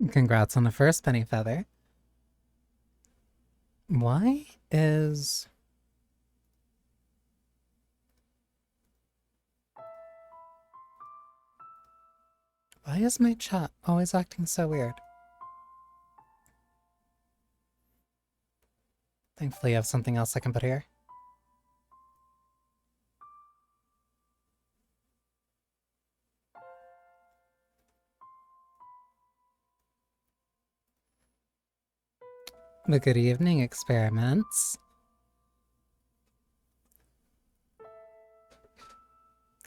Congrats on the first penny feather. Why is... Why is my chat always acting so weird? Thankfully I have something else I can put here. The good evening experiments.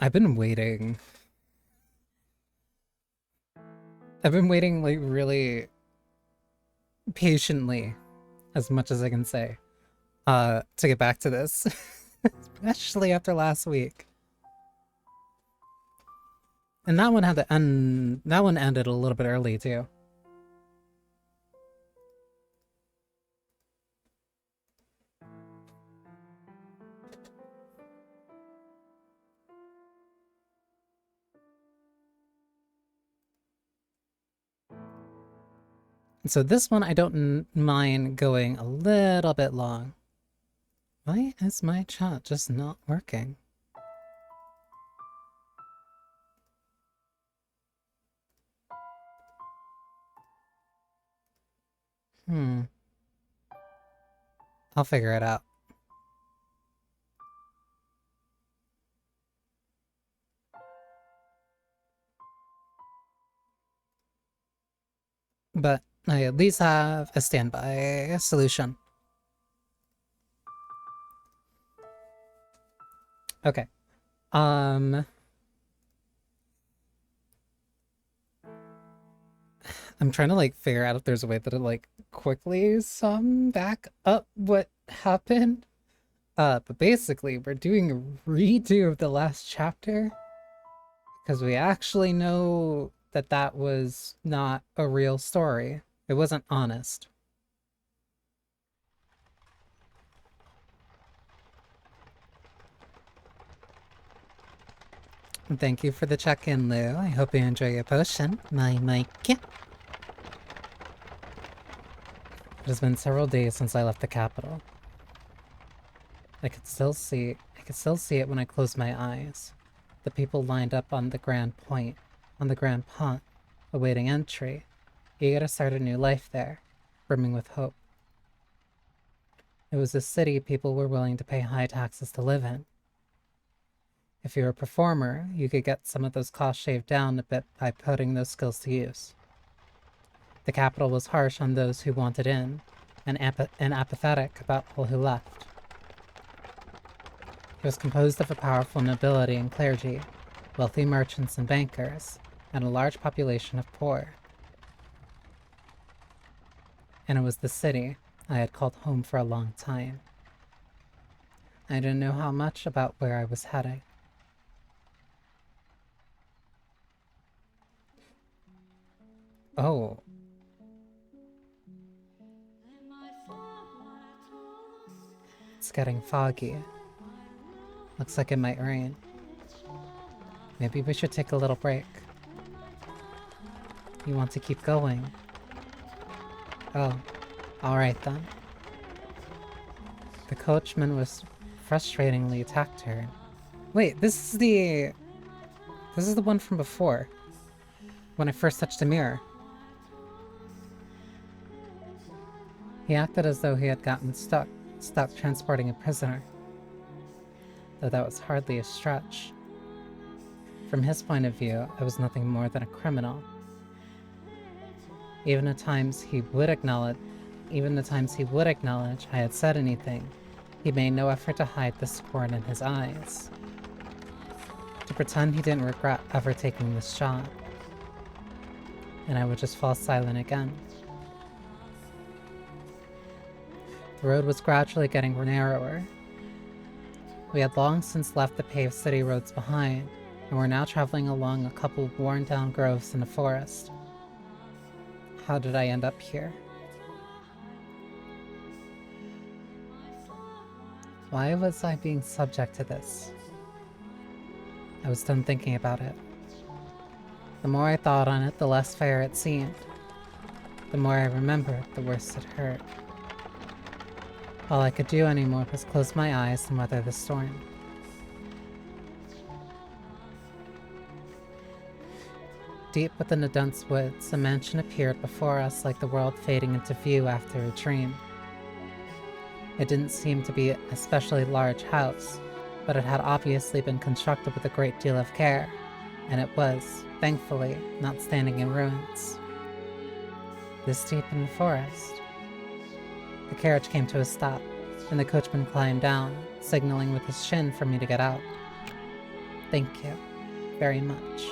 I've been waiting. I've been waiting like really patiently, as much as I can say, to get back to this. Especially after last week. And that one had to end, that one ended a little bit early too. So this one I don't mind going a little bit long. Why is my chat just not working? I'll figure it out. But I at least have a standby solution. Okay. I'm trying to like figure out if there's a way that it like quickly sum back up what happened. But basically we're doing a redo of the last chapter because we actually know that that was not a real story. It wasn't honest. And thank you for the check-in, Lou. I hope you enjoy your potion. My Mike. It has been several days since I left the capital. I could still see it when I closed my eyes. The people lined up on the Grand Point, on the Grand Pont, awaiting entry, eager to start a new life there, brimming with hope. It was a city people were willing to pay high taxes to live in. If you were a performer, you could get some of those costs shaved down a bit by putting those skills to use. The capital was harsh on those who wanted in, and apathetic about all who left. It was composed of a powerful nobility and clergy, wealthy merchants and bankers, and a large population of poor. And it was the city I had called home for a long time. I didn't know how much about where I was heading. Oh. It's getting foggy. Looks like it might rain. Maybe we should take a little break. You want to keep going? Oh, alright then. The coachman was frustratingly taciturn. Wait, this is the one from before. When I first touched the mirror. He acted as though he had gotten stuck transporting a prisoner. Though that was hardly a stretch. From his point of view, I was nothing more than a criminal. Even the times he would acknowledge I had said anything, he made no effort to hide the scorn in his eyes. To pretend he didn't regret ever taking this job. And I would just fall silent again. The road was gradually getting narrower. We had long since left the paved city roads behind, and were now traveling along a couple of worn-down groves in a forest. How did I end up here? Why was I being subject to this? I was done thinking about it. The more I thought on it, the less fair it seemed. The more I remembered, the worse it hurt. All I could do anymore was close my eyes and weather the storm. Deep within the dense woods, a mansion appeared before us like the world fading into view after a dream. It didn't seem to be an especially large house, but it had obviously been constructed with a great deal of care, and it was, thankfully, not standing in ruins. This deep in the forest. The carriage came to a stop, and the coachman climbed down, signaling with his shin for me to get out. Thank you, very much.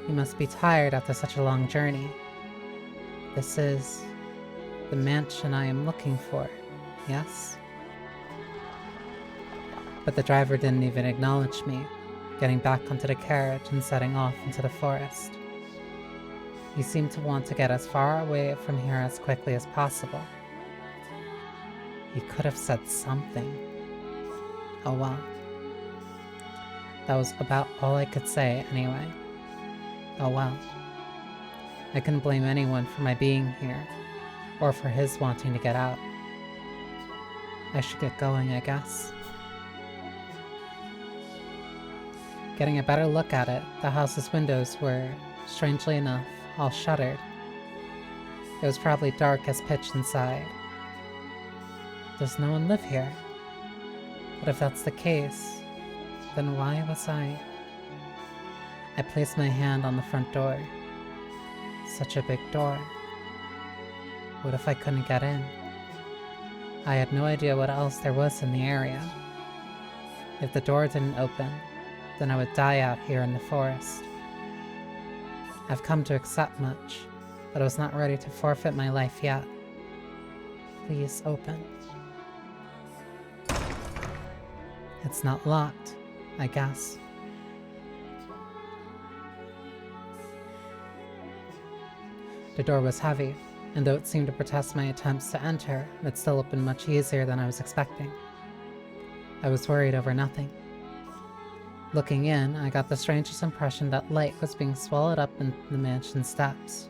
You must be tired after such a long journey. This is the mansion I am looking for, yes? But the driver didn't even acknowledge me, getting back onto the carriage and setting off into the forest. He seemed to want to get as far away from here as quickly as possible. He could have said something. Oh well. That was about all I could say anyway. Oh well. I couldn't blame anyone for my being here, or for his wanting to get out. I should get going, I guess. Getting a better look at it, the house's windows were, strangely enough, all shuttered. It was probably dark as pitch inside. Does no one live here? But if that's the case, then why was I placed my hand on the front door. Such a big door. What if I couldn't get in? I had no idea what else there was in the area. If the door didn't open, then I would die out here in the forest. I've come to accept much, but I was not ready to forfeit my life yet. Please open. It's not locked, I guess. The door was heavy, and though it seemed to protest my attempts to enter, it still opened much easier than I was expecting. I was worried over nothing. Looking in, I got the strangest impression that light was being swallowed up into the mansion steps.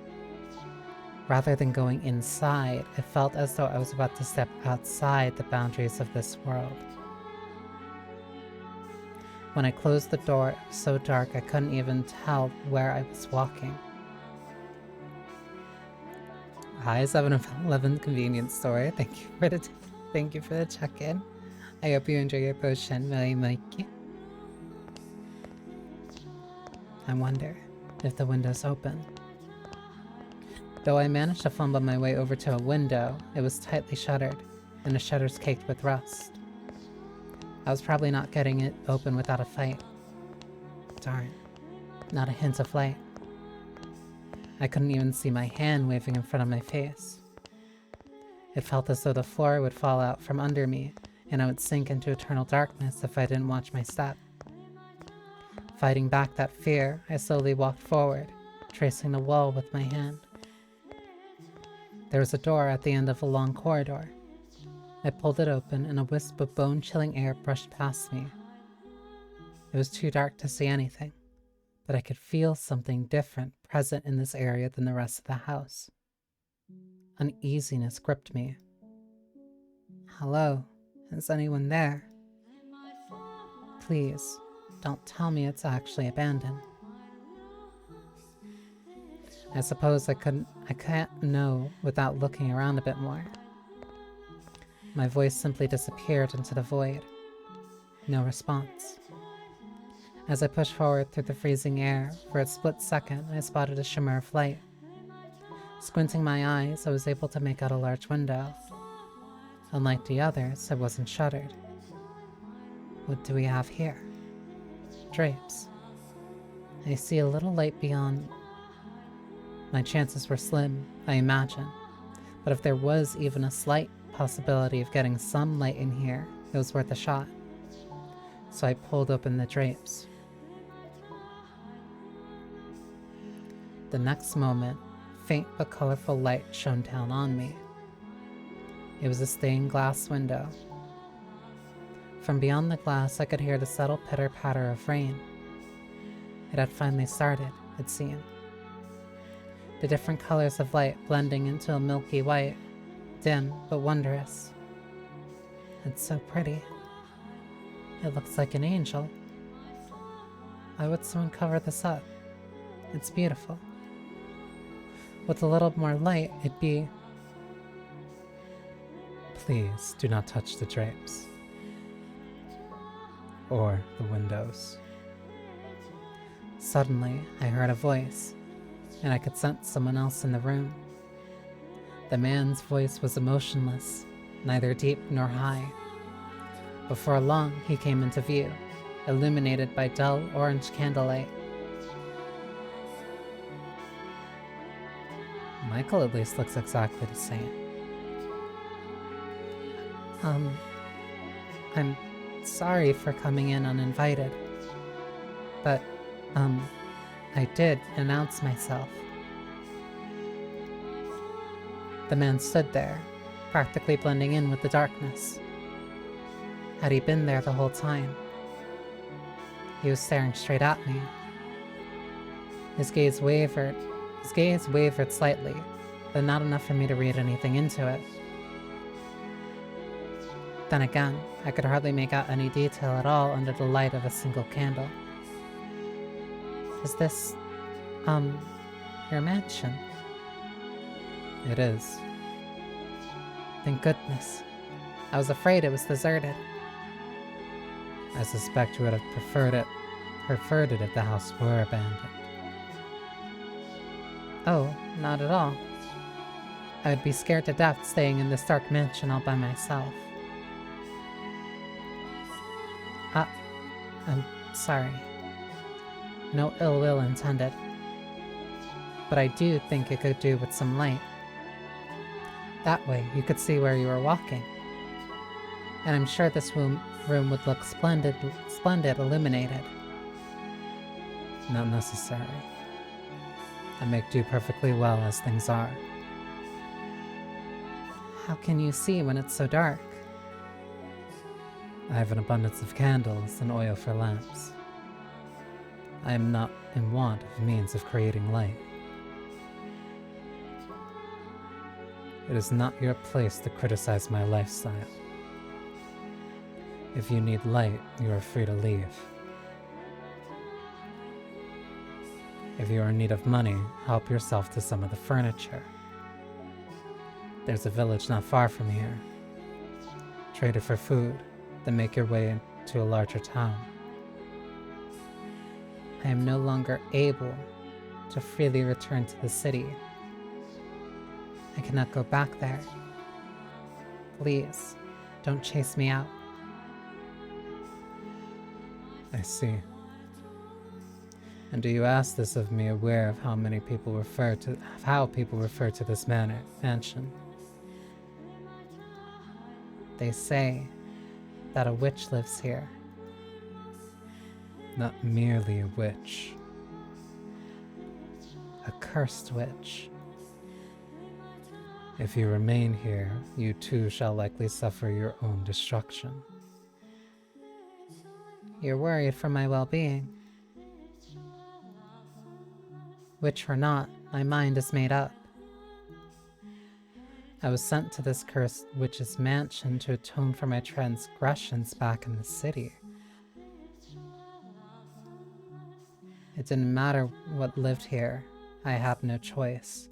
Rather than going inside, it felt as though I was about to step outside the boundaries of this world. When I closed the door, it was so dark I couldn't even tell where I was walking. Hi, 7-Eleven convenience store. Thank you for the check-in. I hope you enjoy your potion, Mikey. I wonder if the window's open. Though I managed to fumble my way over to a window, it was tightly shuttered, and the shutters caked with rust. I was probably not getting it open without a fight. Darn, not a hint of light. I couldn't even see my hand waving in front of my face. It felt as though the floor would fall out from under me, and I would sink into eternal darkness if I didn't watch my step. Fighting back that fear, I slowly walked forward, tracing the wall with my hand. There was a door at the end of a long corridor. I pulled it open, and a wisp of bone-chilling air brushed past me. It was too dark to see anything, but I could feel something different present in this area than the rest of the house. Uneasiness gripped me. Hello, is anyone there? Please, don't tell me it's actually abandoned. I suppose I can't know without looking around a bit more. My voice simply disappeared into the void. No response. As I pushed forward through the freezing air, for a split second I spotted a shimmer of light. Squinting my eyes, I was able to make out a large window. Unlike the others, it wasn't shuttered. What do we have here? Drapes. I see a little light beyond. My chances were slim, I imagine, but if there was even a slight possibility of getting some light in here, it was worth a shot. So I pulled open the drapes. The next moment, faint but colorful light shone down on me. It was a stained glass window. From beyond the glass, I could hear the subtle pitter-patter of rain. It had finally started, it seemed. the different colors of light blending into a milky white, dim but wondrous. It's so pretty. It looks like an angel. Why would someone cover this up? It's beautiful. With a little more light, it'd be... Please do not touch the drapes. Or the windows. Suddenly, I heard a voice, and I could sense someone else in the room. The man's voice was emotionless, neither deep nor high. Before long, he came into view, illuminated by dull orange candlelight. Michael at least looks exactly the same. I'm sorry for coming in uninvited, but, I did announce myself. The man stood there, practically blending in with the darkness. Had he been there the whole time? He was staring straight at me. His gaze wavered slightly, but not enough for me to read anything into it. Then again, I could hardly make out any detail at all under the light of a single candle. Is this, your mansion? It is. Thank goodness. I was afraid it was deserted. I suspect you would have preferred it if the house were abandoned. Oh, not at all. I would be scared to death staying in this dark mansion all by myself. I'm sorry. No ill will intended. But I do think it could do with some light. That way you could see where you were walking. And I'm sure this room would look splendid illuminated. Not necessary. I make do perfectly well as things are. How can you see when it's so dark? I have an abundance of candles and oil for lamps. I am not in want of means of creating light. It is not your place to criticize my lifestyle. If you need light, you are free to leave. If you are in need of money, help yourself to some of the furniture. There's a village not far from here. Trade it for food, then make your way to a larger town. I am no longer able to freely return to the city. I cannot go back there. Please, don't chase me out. I see. And do you ask this of me aware of how people refer to this mansion? They say that a witch lives here. Not merely a witch. A cursed witch. If you remain here, you too shall likely suffer your own destruction. You're worried for my well-being. Witch or not, my mind is made up. I was sent to this cursed witch's mansion to atone for my transgressions back in the city. It didn't matter what lived here. I had no choice.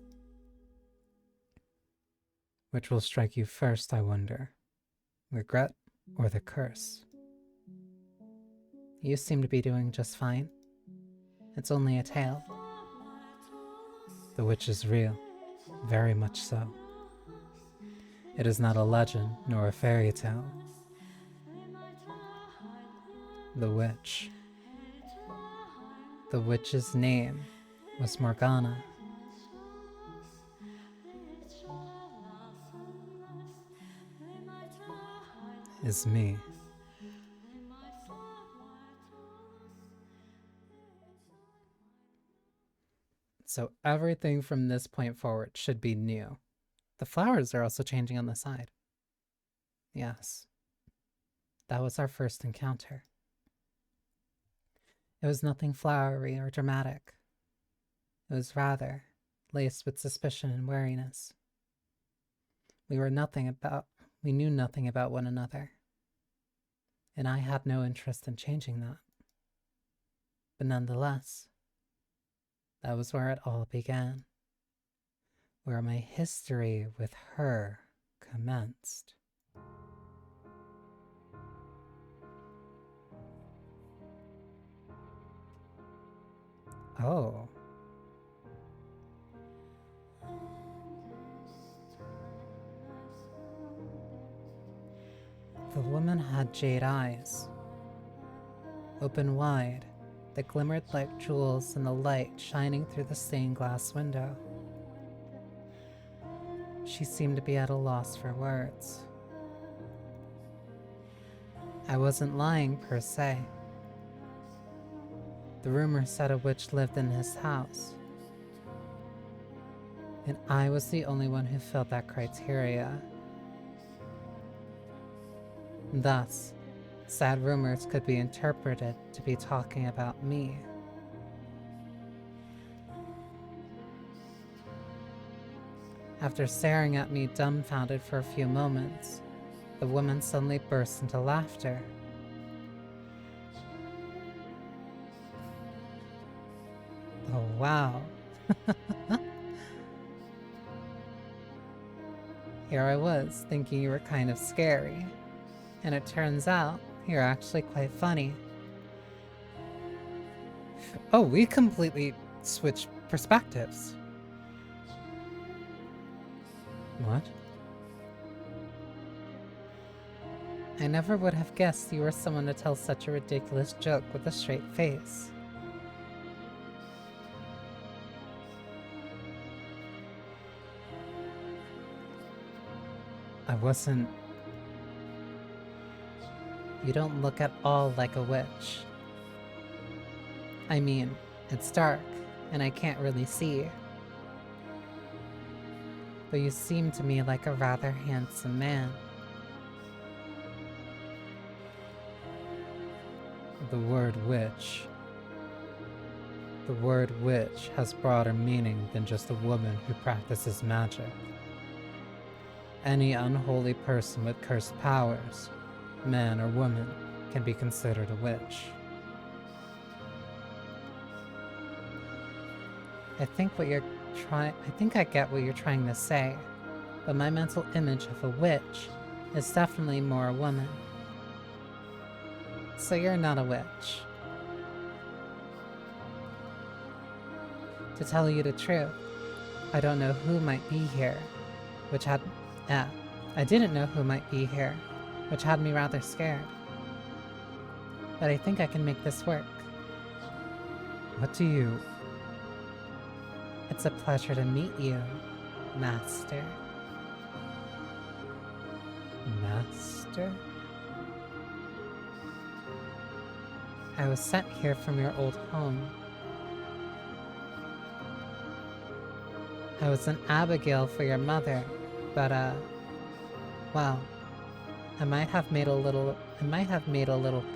Which will strike you first, I wonder? Regret or the curse? You seem to be doing just fine. It's only a tale. The witch is real, very much so. It is not a legend nor a fairy tale. The witch. The witch's name was Morgana. Is me. So everything from this point forward should be new. The flowers are also changing on the side. Yes. That was our first encounter. It was nothing flowery or dramatic. It was rather laced with suspicion and wariness. We were nothing about, we knew nothing about one another, and I had no interest in changing that. But nonetheless, that was where it all began, where my history with her commenced. Oh. The woman had jade eyes, open wide, that glimmered like jewels in the light shining through the stained glass window. She seemed to be at a loss for words. I wasn't lying per se. The rumor said a witch lived in his house, and I was the only one who filled that criteria. Thus, sad rumors could be interpreted to be talking about me. After staring at me dumbfounded for a few moments, the woman suddenly burst into laughter. Oh, wow. Here I was, thinking you were kind of scary, and it turns out you're actually quite funny. Oh, we completely switched perspectives. What? I never would have guessed you were someone to tell such a ridiculous joke with a straight face. I wasn't... You don't look at all like a witch. I mean, it's dark, and I can't really see. But you seem to me like a rather handsome man. The word witch. The word witch has broader meaning than just a woman who practices magic. Any unholy person with cursed powers, man or woman, can be considered a witch. I think I get what you're trying to say, but my mental image of a witch is definitely more a woman. So you're not a witch. To tell you the truth, I don't know who might be here, I didn't know who might be here, which had me rather scared. But I think I can make this work. What do you... It's a pleasure to meet you, Master. Master? I was sent here from your old home. I was an Abigail for your mother, but well, I might have made a little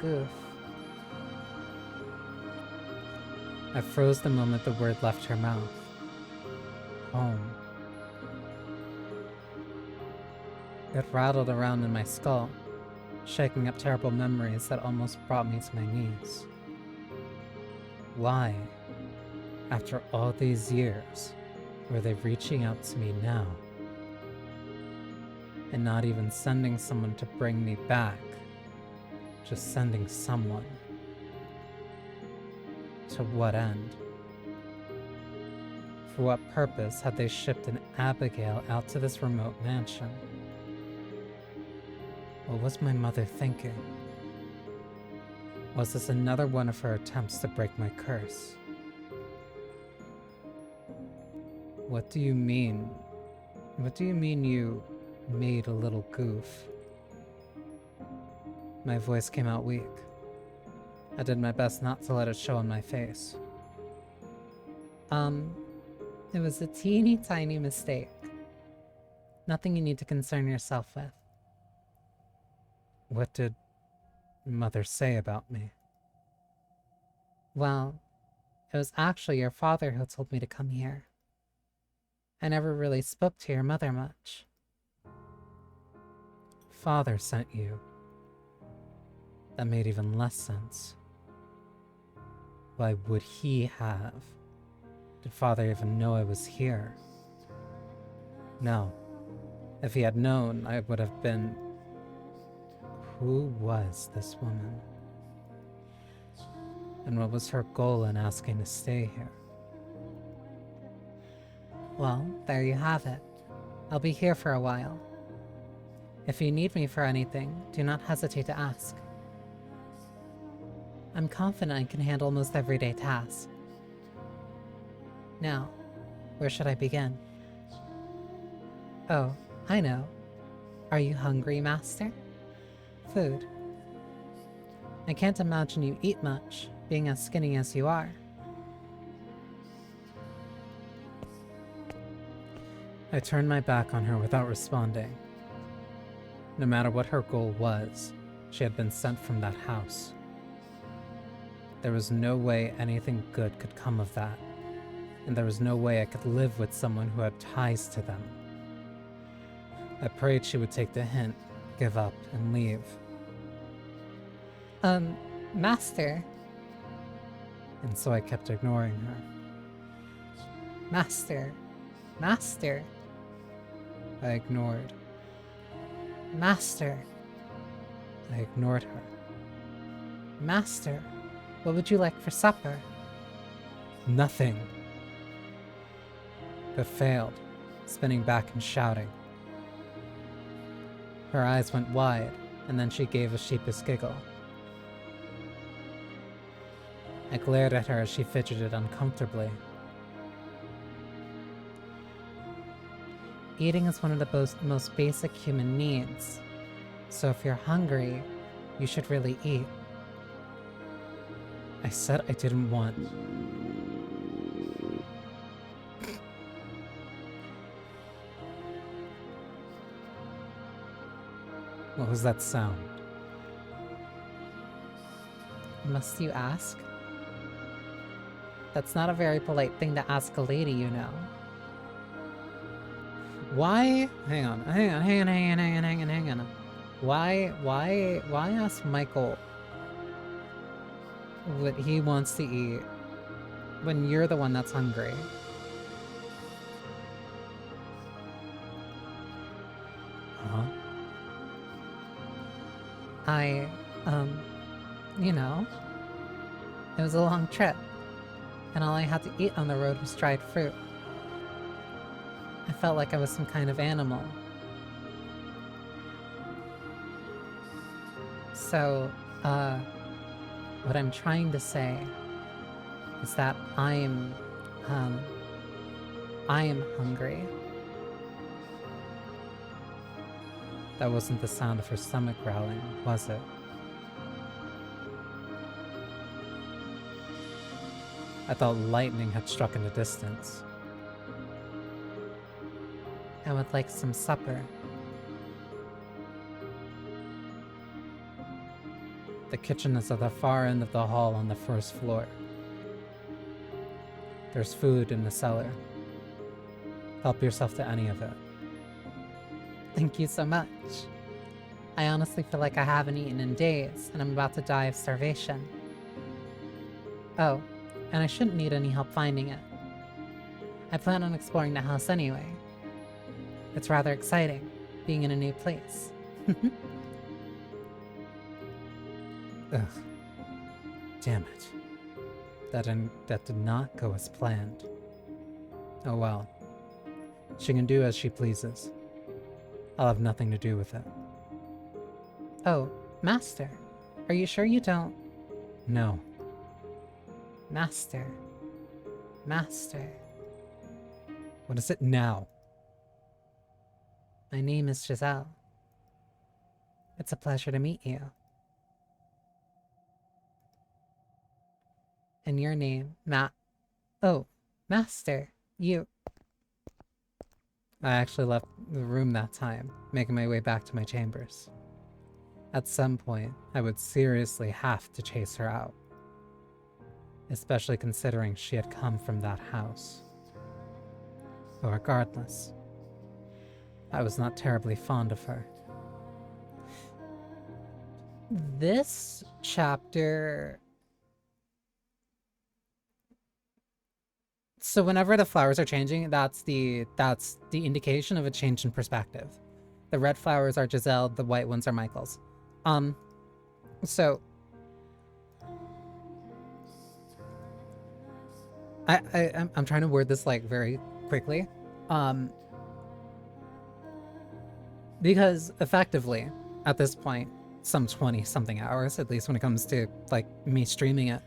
goof. I froze the moment the word left her mouth. Home. It rattled around in my skull, shaking up terrible memories that almost brought me to my knees. Why, after all these years, were they reaching out to me now? And not even sending someone to bring me back, just sending someone. To what end? For what purpose had they shipped an Abigail out to this remote mansion? What was my mother thinking? Was this another one of her attempts to break my curse? What do you mean? What do you mean you made a little goof? My voice came out weak. I did my best not to let it show on my face. It was a teeny tiny mistake. Nothing you need to concern yourself with. What did Mother say about me? Well, it was actually your father who told me to come here. I never really spoke to your mother much. Father sent you. That made even less sense. Why would he have? Did Father even know I was here? No. If he had known, I would have been... Who was this woman? And what was her goal in asking to stay here? Well, there you have it. I'll be here for a while. If you need me for anything, do not hesitate to ask. I'm confident I can handle most everyday tasks. Now, where should I begin? Oh, I know. Are you hungry, Master? Food. I can't imagine you eat much, being as skinny as you are. I turned my back on her without responding. No matter what her goal was, she had been sent from that house. There was no way anything good could come of that, and there was no way I could live with someone who had ties to them. I prayed she would take the hint, give up, and leave. Master. And so I kept ignoring her. Master. Master. I ignored. Master. I ignored her. Master, what would you like for supper? Nothing. But failed, spinning back and shouting. Her eyes went wide, and then she gave a sheepish giggle. I glared at her as she fidgeted uncomfortably. Eating is one of the most basic human needs, so if you're hungry, you should really eat. I said I didn't want. What was that sound? Must you ask? That's not a very polite thing to ask a lady, you know. Why? Hang on. Why ask Michael what he wants to eat when you're the one that's hungry? Huh? You know, it was a long trip, and all I had to eat on the road was dried fruit. I felt like I was some kind of animal. So, what I'm trying to say is that I am hungry. That wasn't the sound of her stomach growling, was it? I thought lightning had struck in the distance. I would like some supper. The kitchen is at the far end of the hall on the first floor. There's food in the cellar. Help yourself to any of it. Thank you so much. I honestly feel like I haven't eaten in days, and I'm about to die of starvation. Oh, and I shouldn't need any help finding it. I plan on exploring the house anyway. It's rather exciting, being in a new place. Ugh. Damn it. That did not go as planned. Oh well. She can do as she pleases. I'll have nothing to do with it. Oh, Master. Are you sure you don't? No. Master. Master. What is it now? My name is Giselle. It's a pleasure to meet you. And your name, Oh, Master, you... I actually left the room that time, making my way back to my chambers. At some point, I would seriously have to chase her out. Especially considering she had come from that house. But regardless, I was not terribly fond of her. This chapter. So whenever the flowers are changing, that's the indication of a change in perspective. The red flowers are Giselle, the white ones are Michael's. So I'm trying to word this like very quickly. Because effectively, at this point, some 20 something hours, at least when it comes to like me streaming it,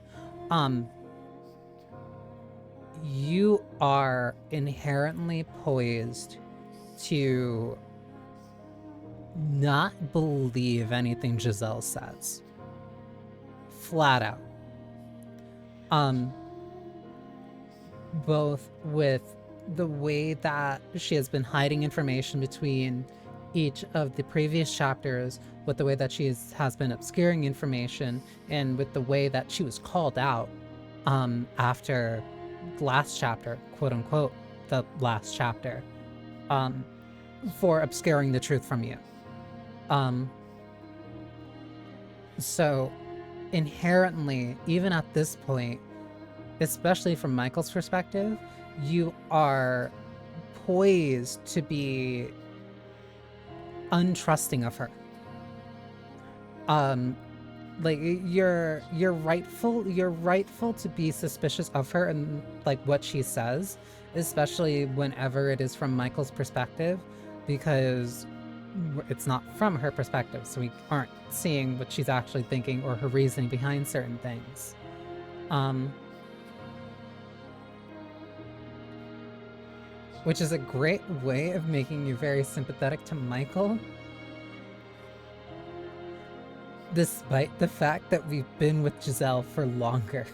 you are inherently poised to not believe anything Giselle says. Flat out. Both with the way that she has been hiding information between each of the previous chapters, with the way that she has been obscuring information, and with the way that she was called out after the last chapter, quote unquote, the last chapter, for obscuring the truth from you. So inherently, even at this point, especially from Michael's perspective, you are poised to be untrusting of her. Like you're rightful to be suspicious of her and like what she says, especially whenever it is from Michael's perspective, because it's not from her perspective, so we aren't seeing what she's actually thinking or her reasoning behind certain things. Which is a great way of making you very sympathetic to Michael, despite the fact that we've been with Giselle for longer.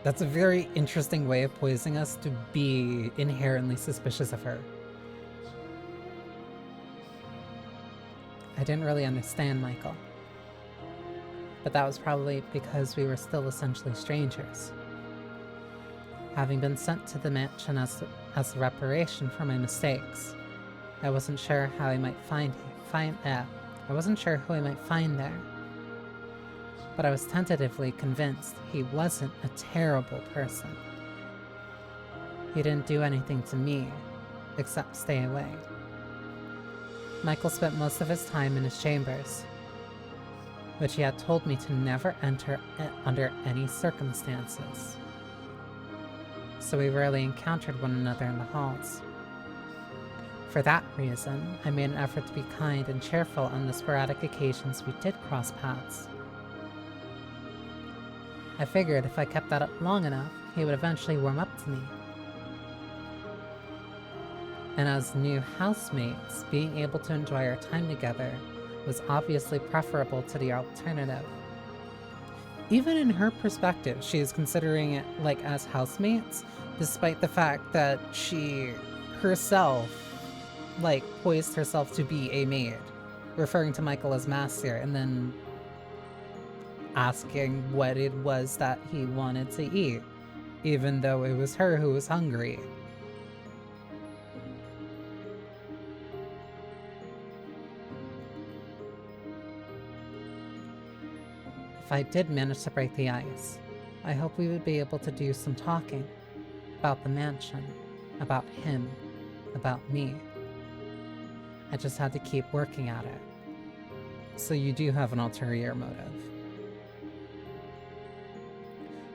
That's a very interesting way of poising us to be inherently suspicious of her. I didn't really understand Michael, but that was probably because we were still essentially strangers. Having been sent to the mansion as reparation for my mistakes, I wasn't sure how I might I wasn't sure who I might find there. But I was tentatively convinced he wasn't a terrible person. He didn't do anything to me, except stay away. Michael spent most of his time in his chambers, which he had told me to never enter under any circumstances. So we rarely encountered one another in the halls. For that reason, I made an effort to be kind and cheerful on the sporadic occasions we did cross paths. I figured if I kept that up long enough, he would eventually warm up to me. And as new housemates, being able to enjoy our time together was obviously preferable to the alternative. Even in her perspective, she is considering it like as housemates, despite the fact that she herself like poised herself to be a maid, referring to Michael as master, and then asking what it was that he wanted to eat, even though it was her who was hungry. If I did manage to break the ice, I hope we would be able to do some talking about the mansion, about him, about me. I just had to keep working at it. So you do have an ulterior motive.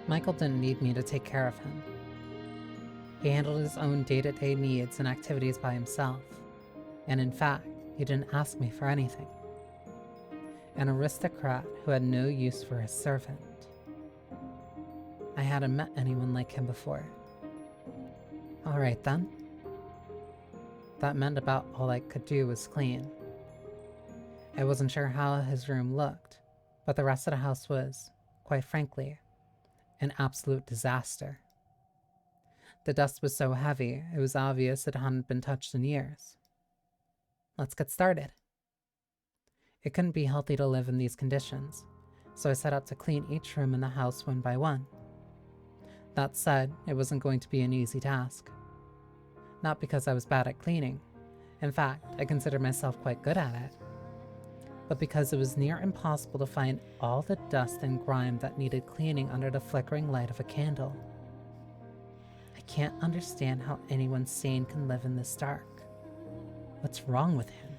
Michael didn't need me to take care of him. He handled his own day-to-day needs and activities by himself, and in fact, he didn't ask me for anything. An aristocrat who had no use for his servant. I hadn't met anyone like him before. Alright then. That meant about all I could do was clean. I wasn't sure how his room looked, but the rest of the house was, quite frankly, an absolute disaster. The dust was so heavy, it was obvious it hadn't been touched in years. Let's get started. It couldn't be healthy to live in these conditions, so I set out to clean each room in the house one by one. That said, it wasn't going to be an easy task. Not because I was bad at cleaning. In fact, I consider myself quite good at it. But because it was near impossible to find all the dust and grime that needed cleaning under the flickering light of a candle. I can't understand how anyone sane can live in this dark. What's wrong with him?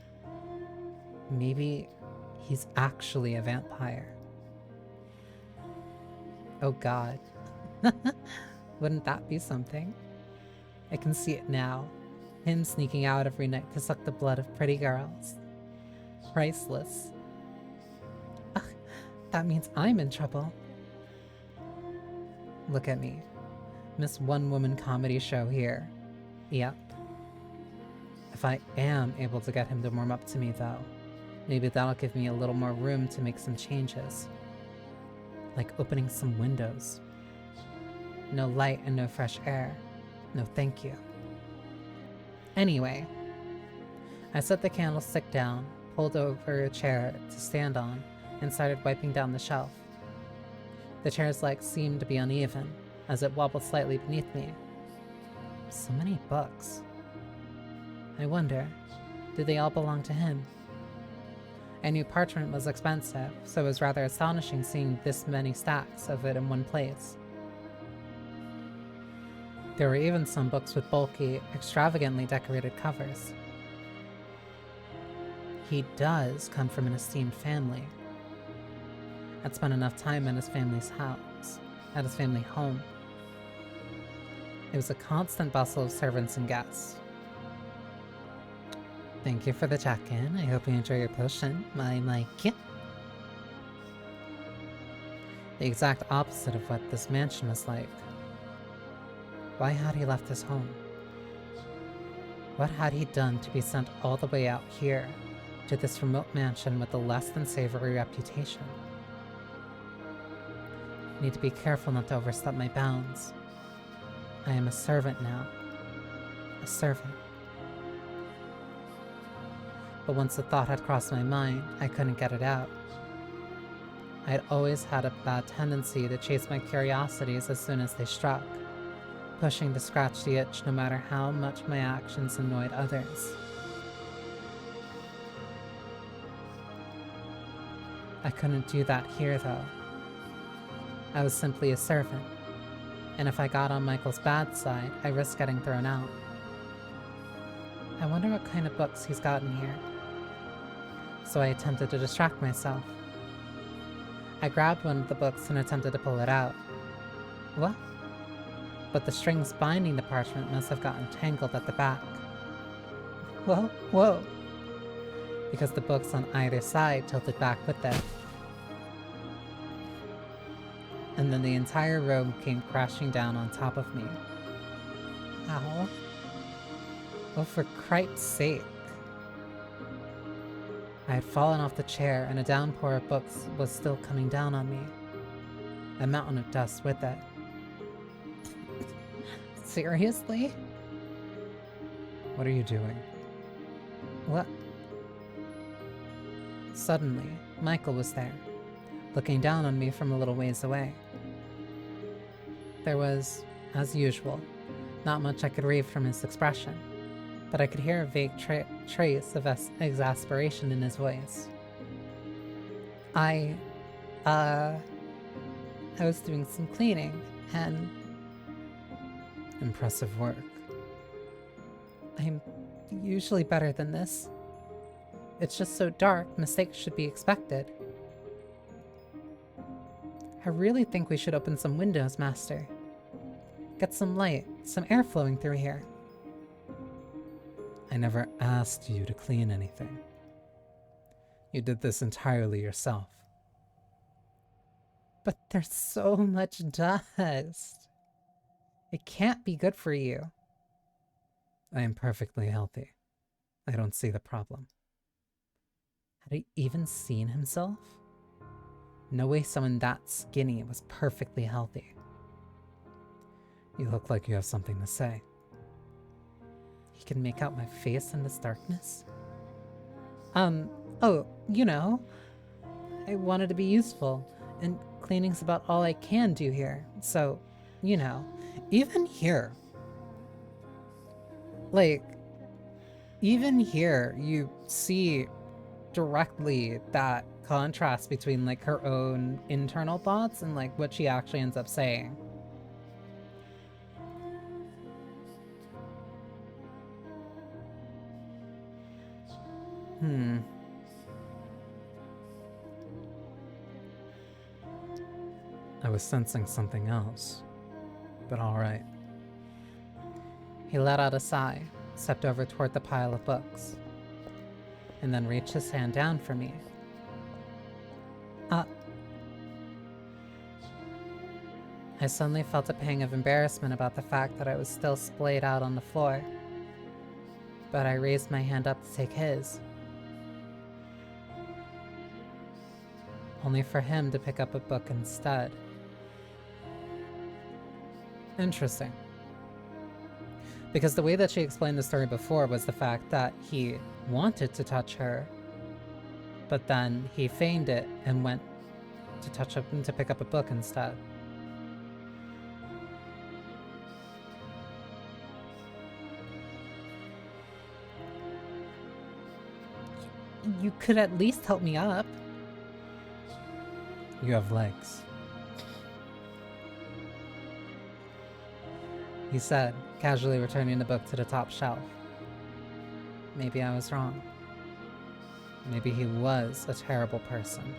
Maybe he's actually a vampire. Oh god. Wouldn't that be something? I can see it now. Him sneaking out every night to suck the blood of pretty girls. Priceless. Ugh, that means I'm in trouble. Look at me. Miss One-Woman Comedy Show here. Yep. If I am able to get him to warm up to me, though, maybe that'll give me a little more room to make some changes. Like opening some windows. No light and no fresh air. No thank you. Anyway, I set the candlestick down, pulled over a chair to stand on, and started wiping down the shelf. The chair's legs seemed to be uneven, as it wobbled slightly beneath me. So many books. I wonder, do they all belong to him? I knew parchment was expensive, so it was rather astonishing seeing this many stacks of it in one place. There were even some books with bulky, extravagantly decorated covers. He does come from an esteemed family. I'd spent enough time at his family's house, at his family home. It was a constant bustle of servants and guests. Thank you for the check-in. I hope you enjoy your potion. I like it. The exact opposite of what this mansion was like. Why had he left his home? What had he done to be sent all the way out here, to this remote mansion with a less than savory reputation? I need to be careful not to overstep my bounds. I am a servant now. A servant. But once the thought had crossed my mind, I couldn't get it out. I had always had a bad tendency to chase my curiosities as soon as they struck, pushing to scratch the itch no matter how much my actions annoyed others. I couldn't do that here, though. I was simply a servant, and if I got on Michael's bad side, I risked getting thrown out. I wonder what kind of books he's got in here. So I attempted to distract myself. I grabbed one of the books and attempted to pull it out. What? But the strings binding the parchment must have gotten tangled at the back. Whoa, whoa! Because the books on either side tilted back with it. And then the entire room came crashing down on top of me. Ow. Oh, for Christ's sake. I had fallen off the chair and a downpour of books was still coming down on me. A mountain of dust with it. Seriously? What are you doing? What? Suddenly, Michael was there, looking down on me from a little ways away. There was, as usual, not much I could read from his expression, but I could hear a vague trace of exasperation in his voice. I was doing some cleaning, and... Impressive work. I'm usually better than this. It's just so dark, mistakes should be expected. I really think we should open some windows, Master. Get some light, some air flowing through here. I never asked you to clean anything. You did this entirely yourself. But there's so much dust. It can't be good for you. I am perfectly healthy. I don't see the problem. Had he even seen himself? No way someone that skinny was perfectly healthy. You look like you have something to say. He can make out my face in this darkness? Oh, you know, I wanted to be useful, and cleaning's about all I can do here, so you know, even here, like, even here, you see directly that contrast between like her own internal thoughts and like what she actually ends up saying. I was sensing something else, but all right. He let out a sigh, stepped over toward the pile of books, and then reached his hand down for me. I suddenly felt a pang of embarrassment about the fact that I was still splayed out on the floor, but I raised my hand up to take his, only for him to pick up a book instead. Interesting. Because the way that she explained the story before was the fact that he wanted to touch her, but then he feigned it and went to pick up a book instead. You could at least help me up. You have legs, he said, casually returning the book to the top shelf. Maybe I was wrong. Maybe he was a terrible person.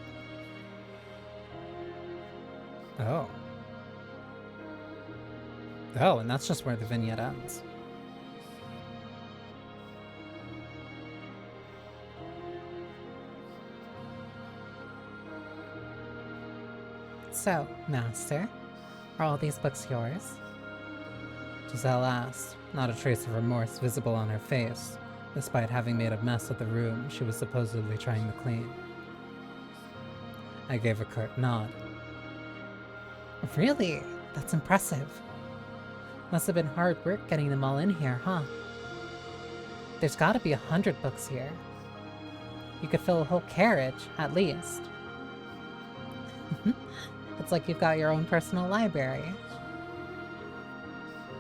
Oh. Oh, and that's just where the vignette ends. So, Master, are all these books yours? Giselle asked, not a trace of remorse visible on her face, despite having made a mess of the room she was supposedly trying to clean. I gave a curt nod. Really? That's impressive. Must have been hard work getting them all in here, huh? There's gotta be 100 books here. You could fill a whole carriage, at least. It's like you've got your own personal library.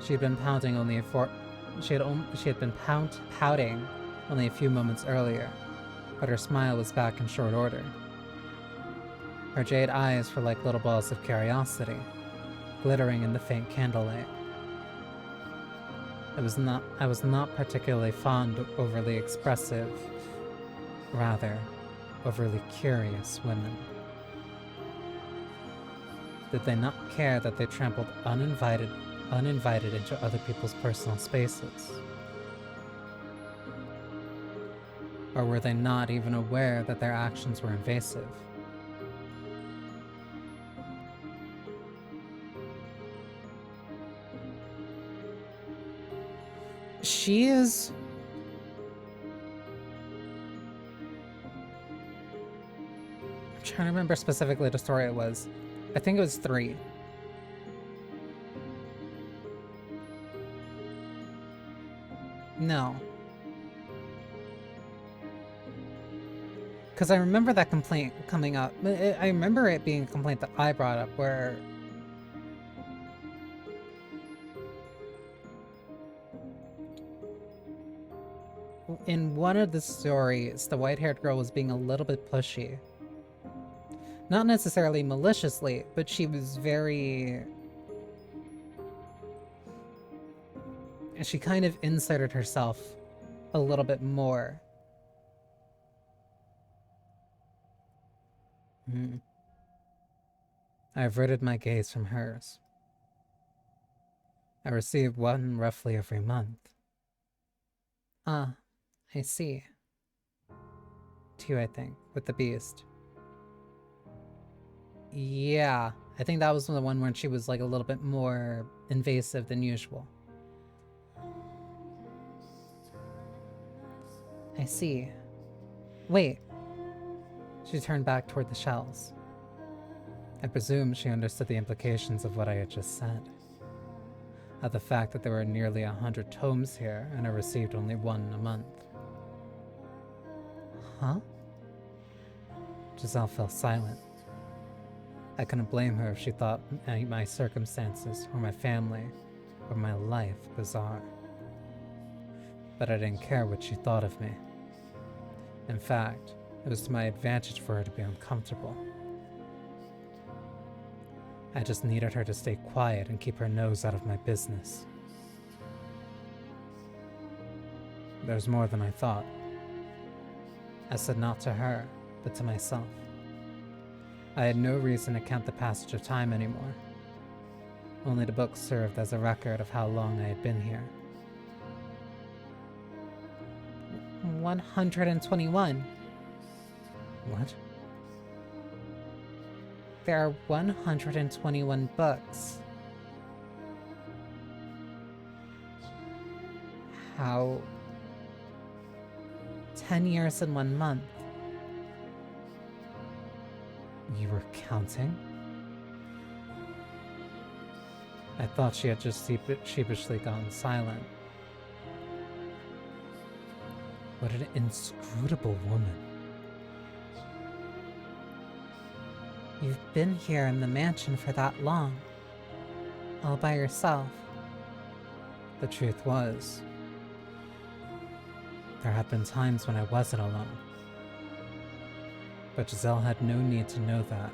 She had been pouting only pouting only a few moments earlier, but her smile was back in short order. Her jade eyes were like little balls of curiosity, glittering in the faint candlelight. I was not particularly fond of overly expressive, rather, overly curious women. Did they not care that they trampled uninvited into other people's personal spaces? Or were they not even aware that their actions were invasive? She is... I'm trying to remember specifically the story it was. I think it was 3. No. Because I remember that complaint coming up. I remember it being a complaint that I brought up where... in one of the stories, the white-haired girl was being a little bit pushy. Not necessarily maliciously, but she was very... she kind of inserted herself a little bit more. I averted my gaze from hers. I received one roughly every month. Ah, I see. 2, I think, with the beast. Yeah, I think that was the one where she was like a little bit more invasive than usual. I see. Wait. She turned back toward the shelves. I presume she understood the implications of what I had just said. Of the fact that there were nearly 100 tomes here and I received only one a month. Huh? Giselle fell silent. I couldn't blame her if she thought my circumstances, or my family, or my life bizarre. But I didn't care what she thought of me. In fact, it was to my advantage for her to be uncomfortable. I just needed her to stay quiet and keep her nose out of my business. There's more than I thought. I said not to her, but to myself. I had no reason to count the passage of time anymore. Only the book served as a record of how long I had been here. 121. What? There are 121 books. How? 10 years and 1 month. You were counting? I thought she had just sheepishly gone silent. What an inscrutable woman. You've been here in the mansion for that long, all by yourself. The truth was, there had been times when I wasn't alone. But Giselle had no need to know that.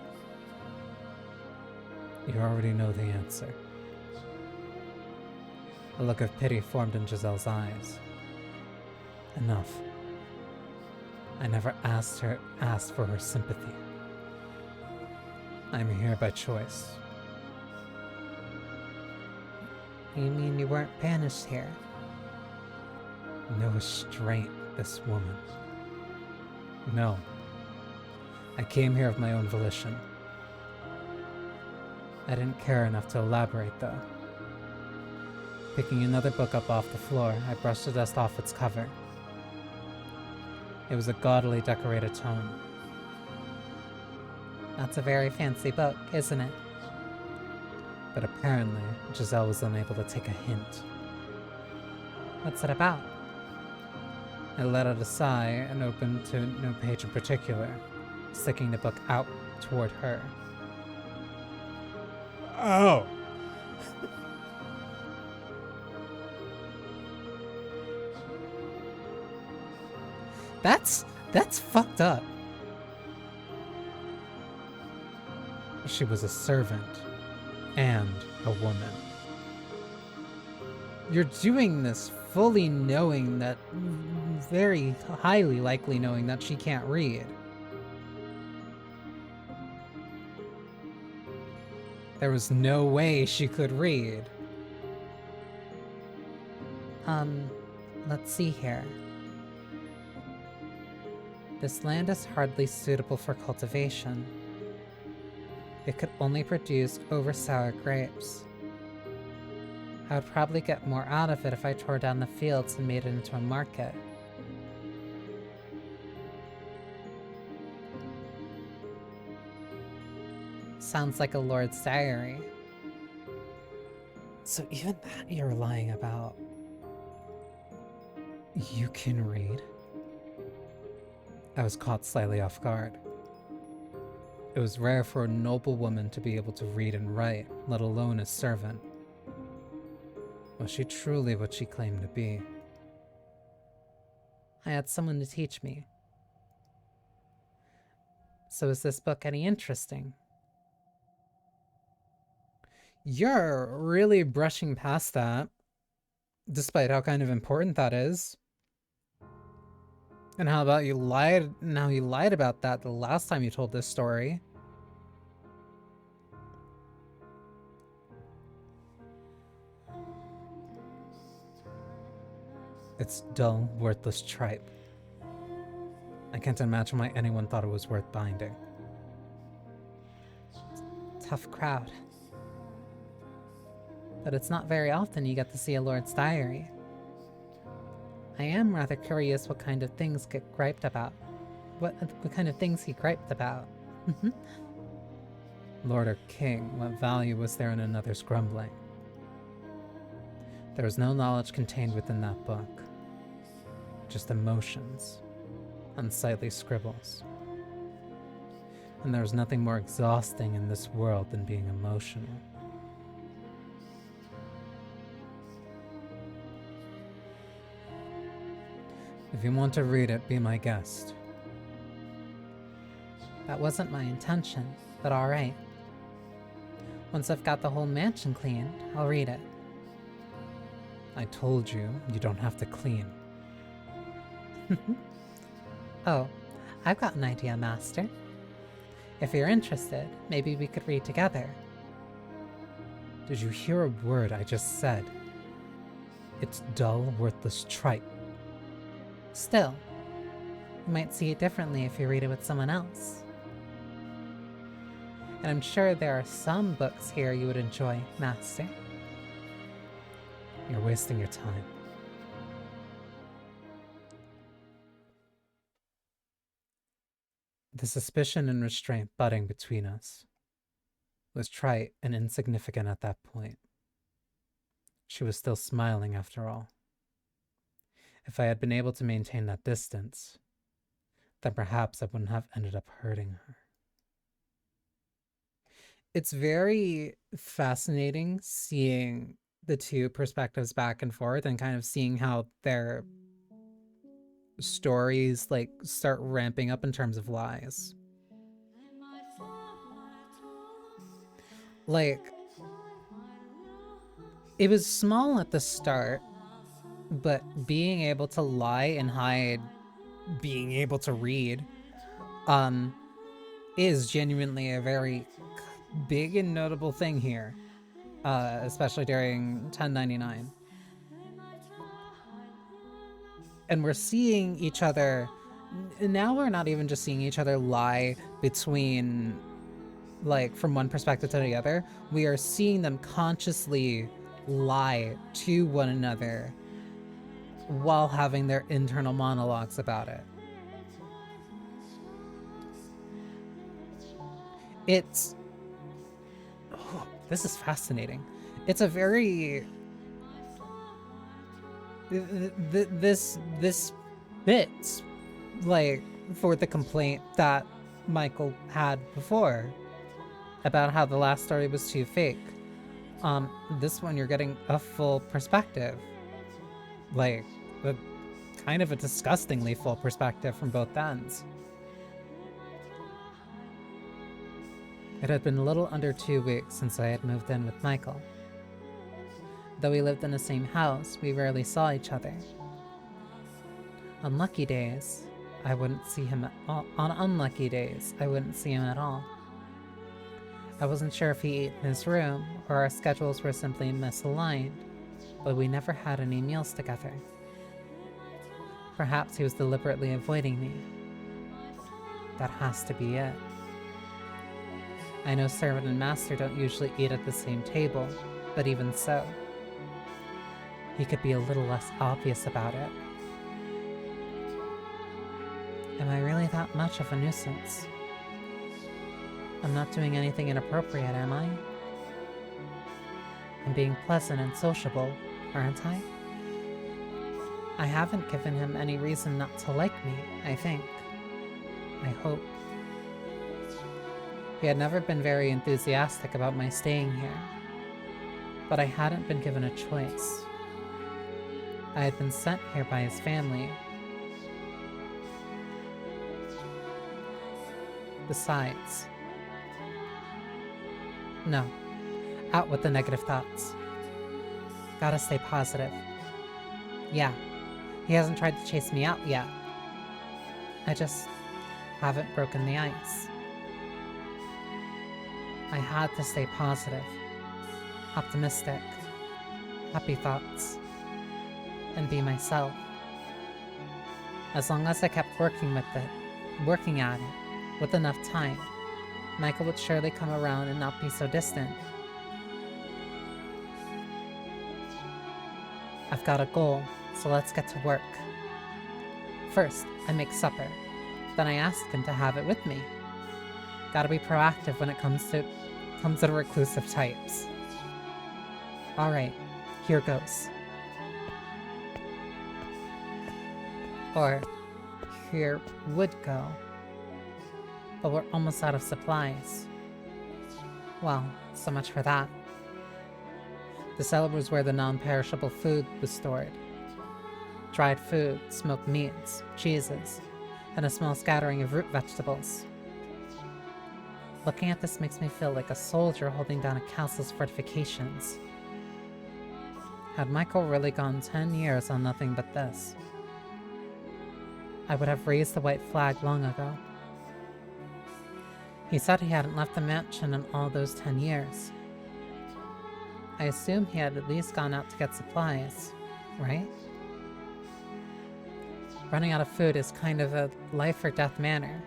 You already know the answer. A look of pity formed in Giselle's eyes. Enough. I never asked for her sympathy. I'm here by choice. You mean you weren't banished here? No restraint, this woman. No. I came here of my own volition. I didn't care enough to elaborate, though. Picking another book up off the floor, I brushed the dust off its cover. It was a gaudily decorated tome. That's a very fancy book, isn't it? But apparently, Giselle was unable to take a hint. What's it about? I let out a sigh and opened to no page in particular, sticking the book out toward her. Oh! That's fucked up. She was a servant and a woman. You're doing this fully knowing that, very highly likely knowing that she can't read. There was no way she could read. Let's see here. This land is hardly suitable for cultivation. It could only produce over-sour grapes. I would probably get more out of it if I tore down the fields and made it into a market. Sounds like a lord's diary. So even that you're lying about. You can read? I was caught slightly off guard. It was rare for a noble woman to be able to read and write, let alone a servant. Was she truly what she claimed to be? I had someone to teach me. So is this book any interesting? You're really brushing past that, despite how kind of important that is. And how about you lied about that the last time you told this story. It's dull, worthless tripe. I can't imagine why anyone thought it was worth binding. Tough crowd. But it's not very often you get to see a lord's diary. I am rather curious what kind of things get griped about. What kind of things he griped about. Lord or king, what value was there in another's grumbling? There was no knowledge contained within that book. Just emotions. Unsightly scribbles. And there's nothing more exhausting in this world than being emotional. If you want to read it, be my guest. That wasn't my intention, but alright. Once I've got the whole mansion cleaned, I'll read it. I told you, you don't have to clean. Oh, I've got an idea, Master. If you're interested, maybe we could read together. Did you hear a word I just said? It's dull, worthless tripe. Still, you might see it differently if you read it with someone else. And I'm sure there are some books here you would enjoy, Master. You're wasting your time. The suspicion and restraint budding between us was trite and insignificant at that point. She was still smiling after all. If I had been able to maintain that distance, then perhaps I wouldn't have ended up hurting her. It's very fascinating seeing the two perspectives back and forth and kind of seeing how their stories like start ramping up in terms of lies. Like, it was small at the start, but being able to lie and hide being able to read is genuinely a very big and notable thing here, especially during 1099. And we're seeing each other now. We're not even just seeing each other lie between, like, from one perspective to the other. We are seeing them consciously lie to one another while having their internal monologues about it. It's... oh, this is fascinating. It's a very... This fits, like, for the complaint that Michael had before about how the last story was too fake. This one you're getting a full perspective. Like, kind of a disgustingly full perspective from both ends. It had been a little under 2 weeks since I had moved in with Michael. Though we lived in the same house, we rarely saw each other. On lucky days, I wouldn't see him at all. On unlucky days, I wouldn't see him at all. I wasn't sure if he ate in his room or our schedules were simply misaligned, but we never had any meals together. Perhaps he was deliberately avoiding me. That has to be it. I know servant and master don't usually eat at the same table, but even so, he could be a little less obvious about it. Am I really that much of a nuisance? I'm not doing anything inappropriate, am I? I'm being pleasant and sociable, aren't I? I haven't given him any reason not to like me, I think. I hope. He had never been very enthusiastic about my staying here, but I hadn't been given a choice. I had been sent here by his family. Besides... no. Out with the negative thoughts. Gotta stay positive. Yeah, he hasn't tried to chase me out yet. I just haven't broken the ice. I had to stay positive, optimistic, happy thoughts, and be myself. As long as I kept working at it, with enough time, Michael would surely come around and not be so distant. I've got a goal, so let's get to work. First, I make supper. Then I ask him to have it with me. Gotta be proactive when it comes to the reclusive types. Alright, here goes. Or, here would go. but we're almost out of supplies. Well, so much for that. The cellar was where the non-perishable food was stored. Dried food, smoked meats, cheeses, and a small scattering of root vegetables. Looking at this makes me feel like a soldier holding down a castle's fortifications. Had Michael really gone 10 years on nothing but this, I would have raised the white flag long ago. He said he hadn't left the mansion in all those 10 years. I assume he had at least gone out to get supplies, right? Running out of food is kind of a life or death matter.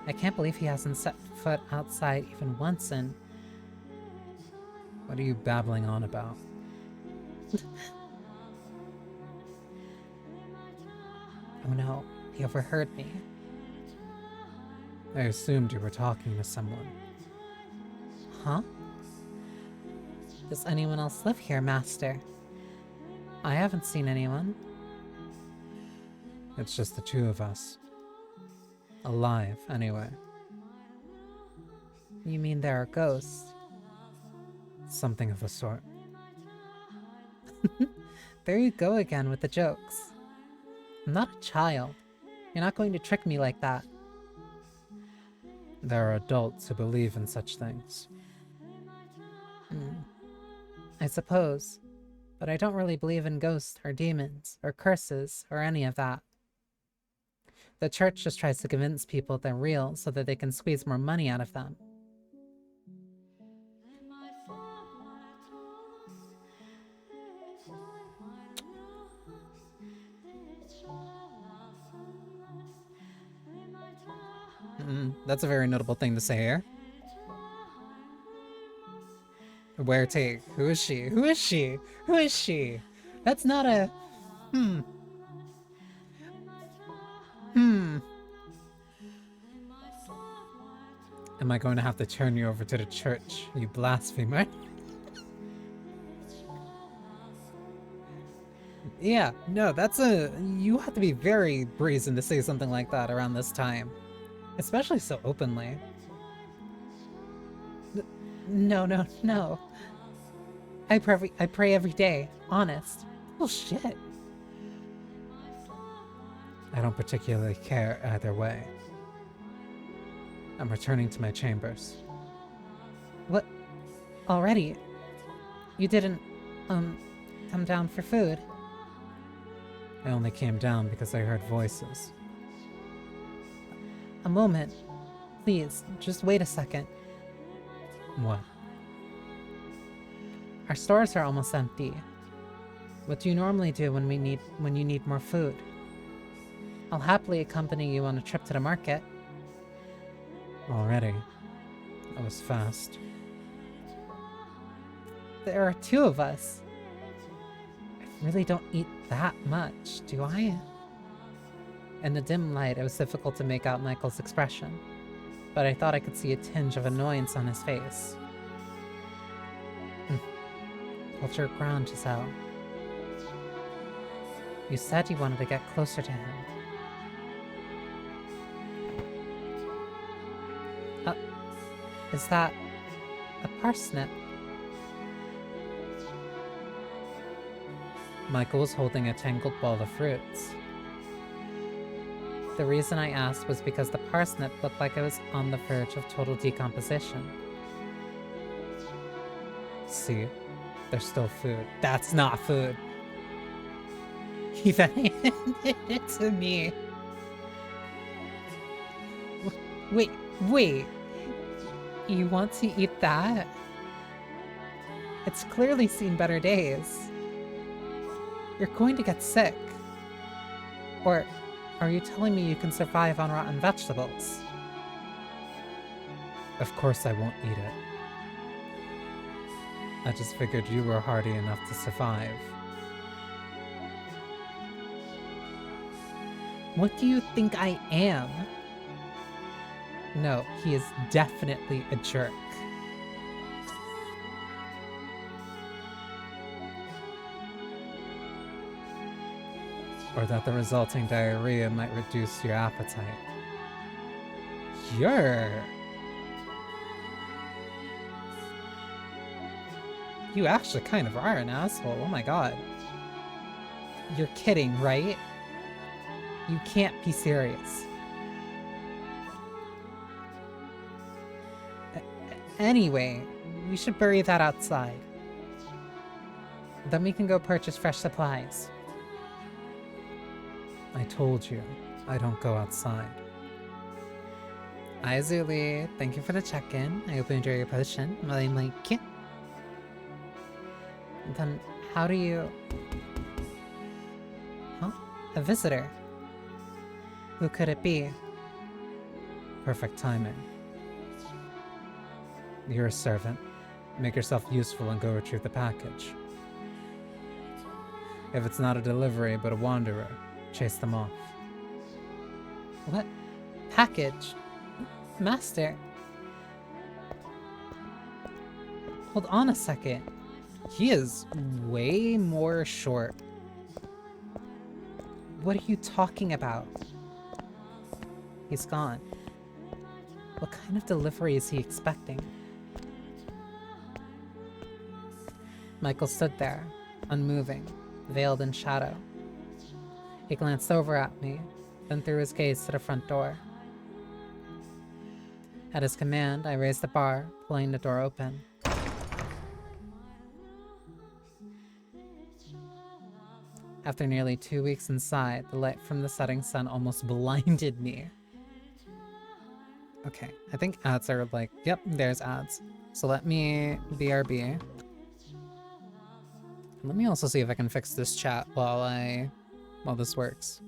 I can't believe he hasn't set foot outside even once in... What are you babbling on about? Oh no, he overheard me. I assumed you were talking to someone. Huh? Does anyone else live here, Master? I haven't seen anyone. It's just the two of us. Alive, anyway. You mean there are ghosts? Something of the sort. There you go again with the jokes. I'm not a child. You're not going to trick me like that. There are adults who believe in such things. I suppose. But I don't really believe in ghosts or demons or curses or any of that. The church just tries to convince people they're real so that they can squeeze more money out of them. That's a very notable thing to say here. Where take? Who is she? Who is she? Who is she? That's not a... Am I going to have to turn you over to the church, you blasphemer? Yeah, no, that's a... You have to be very brazen to say something like that around this time. Especially so openly. No. I pray every day. Honest. Bullshit. I don't particularly care either way. I'm returning to my chambers. What? Already? You didn't, come down for food? I only came down because I heard voices. A moment. Please, just wait a second. What? Our stores are almost empty. What do you normally do when you need more food? I'll happily accompany you on a trip to the market. Already? That was fast. There are two of us. I really don't eat that much, do I? In the dim light, it was difficult to make out Michael's expression, but I thought I could see a tinge of annoyance on his face. Hold your ground, Giselle. You said you wanted to get closer to him. Is that a parsnip? Michael was holding a tangled ball of fruits. The reason I asked was because the parsnip looked like it was on the verge of total decomposition. See? There's still food. That's not food. He then handed it to me. Wait. You want to eat that? It's clearly seen better days. You're going to get sick. Or are you telling me you can survive on rotten vegetables? Of course I won't eat it. I just figured you were hardy enough to survive. What do you think I am? No, he is definitely a jerk. Or that the resulting diarrhea might reduce your appetite. You're... You actually kind of are an asshole, oh my god. You're kidding, right? You can't be serious. Anyway, we should bury that outside. Then we can go purchase fresh supplies. I told you, I don't go outside. Hi, Zuli. Thank you for the check-in. I hope you enjoy your potion. I'm like, yeah. Then how do you... Huh? A visitor? Who could it be? Perfect timing. You're a servant. Make yourself useful and go retrieve the package. If it's not a delivery but a wanderer, chase them off. What? Package? Master? Hold on a second. He is way more short. What are you talking about? He's gone. What kind of delivery is he expecting? Michael stood there, unmoving, veiled in shadow. He glanced over at me, then threw his gaze to the front door. At his command, I raised the bar, pulling the door open. After nearly 2 weeks inside, the light from the setting sun almost blinded me. Okay, I think ads are like, yep, there's ads. So let me BRB. Let me also see if I can fix this chat while this works.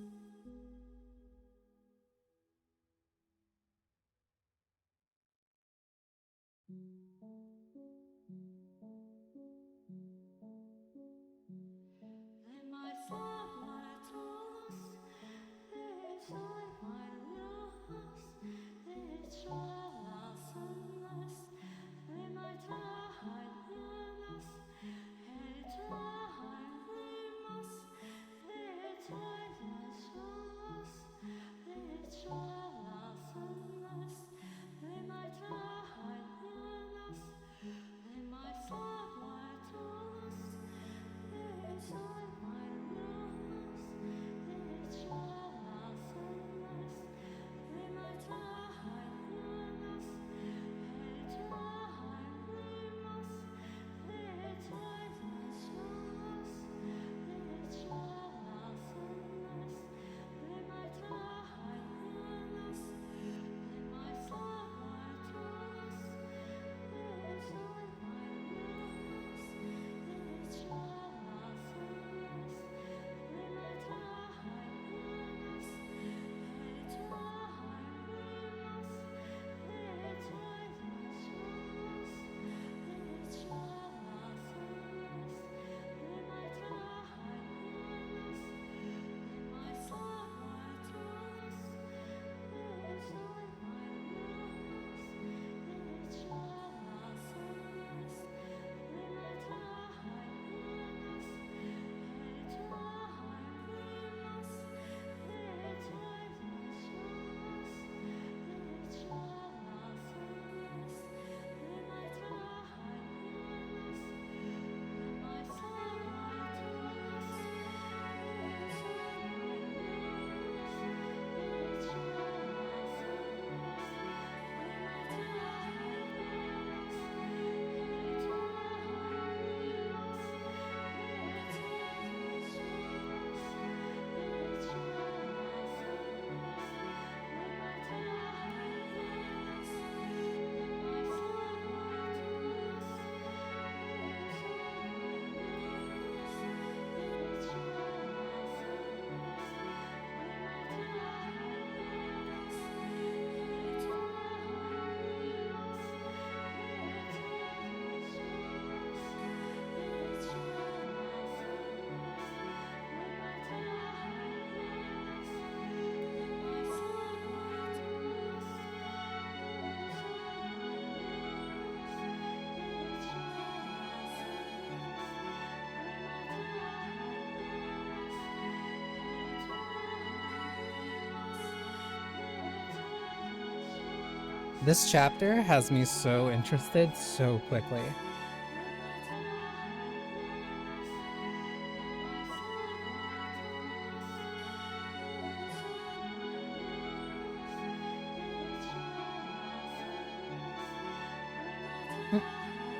This chapter has me so interested so quickly.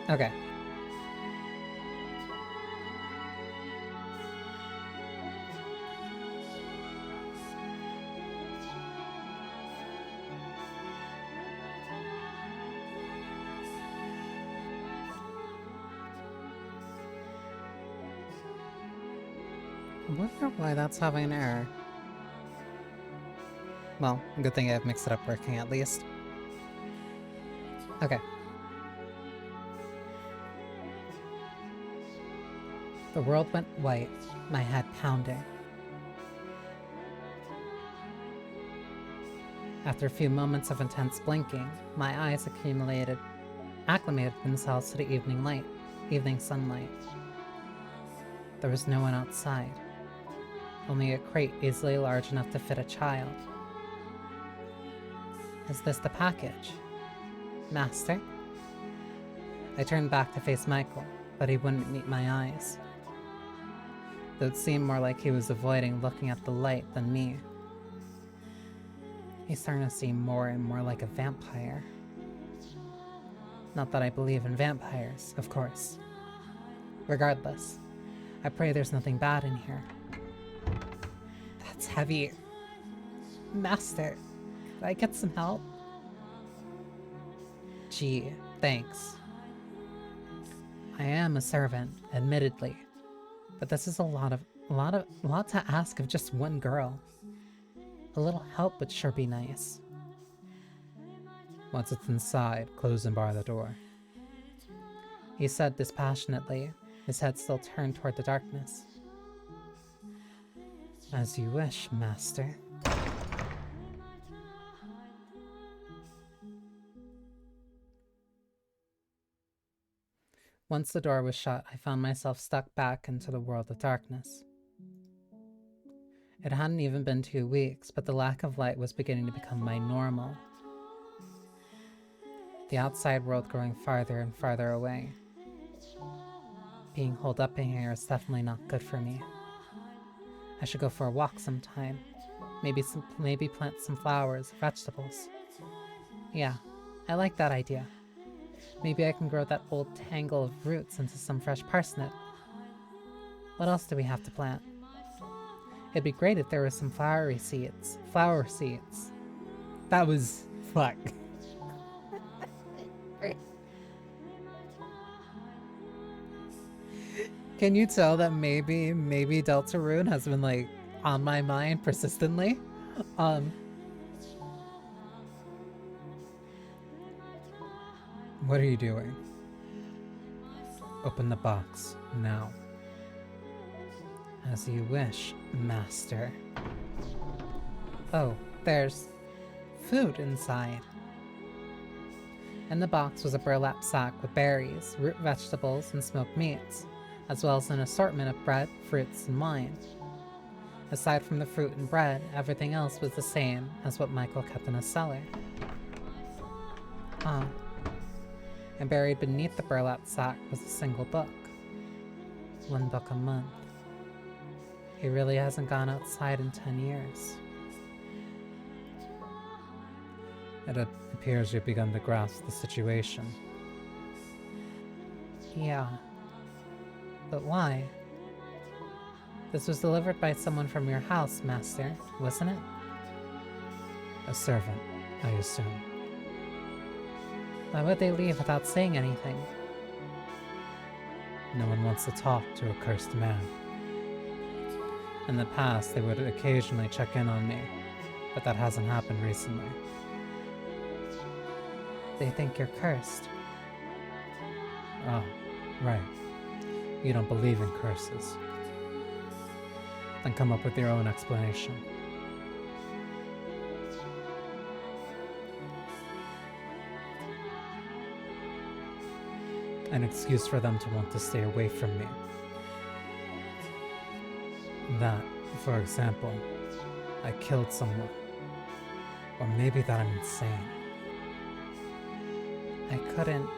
Okay. I wonder why that's having an error. Well, good thing I've mixed it up working at least. Okay. The world went white, my head pounding. After a few moments of intense blinking, my eyes acclimated themselves to the evening sunlight. There was no one outside, only a crate easily large enough to fit a child. Is this the package? Master? I turned back to face Michael, but he wouldn't meet my eyes. Though it seemed more like he was avoiding looking at the light than me. He's starting to seem more and more like a vampire. Not that I believe in vampires, of course. Regardless, I pray there's nothing bad in here. That's heavy. Master, could I get some help? Gee, thanks. I am a servant, admittedly, but this is a lot to ask of just one girl. A little help would sure be nice. Once it's inside, close and bar the door. He said dispassionately, his head still turned toward the darkness. As you wish, master. Once the door was shut, I found myself stuck back into the world of darkness. It hadn't even been 2 weeks, but the lack of light was beginning to become my normal. The outside world growing farther and farther away. Being holed up in here is definitely not good for me. I should go for a walk sometime. Maybe plant some flowers, vegetables. Yeah, I like that idea. Maybe I can grow that old tangle of roots into some fresh parsnip. What else do we have to plant? It'd be great if there were some flower seeds. That was... fuck. Can you tell that maybe Deltarune has been like on my mind persistently? What are you doing? Open the box, now. As you wish, master. Oh, there's food inside. In the box was a burlap sack with berries, root vegetables, and smoked meats, as well as an assortment of bread, fruits, and wine. Aside from the fruit and bread, everything else was the same as what Michael kept in his cellar. Huh. And buried beneath the burlap sack was a single book. 1 book a month. He really hasn't gone outside in 10 years. It appears you've begun to grasp the situation. Yeah. But why? This was delivered by someone from your house, master, wasn't it? A servant, I assume. Why would they leave without saying anything? No one wants to talk to a cursed man. In the past, they would occasionally check in on me, but that hasn't happened recently. They think you're cursed. Oh, right. You don't believe in curses. Then come up with your own explanation. An excuse for them to want to stay away from me. That, for example, I killed someone. Or maybe that I'm insane. I couldn't.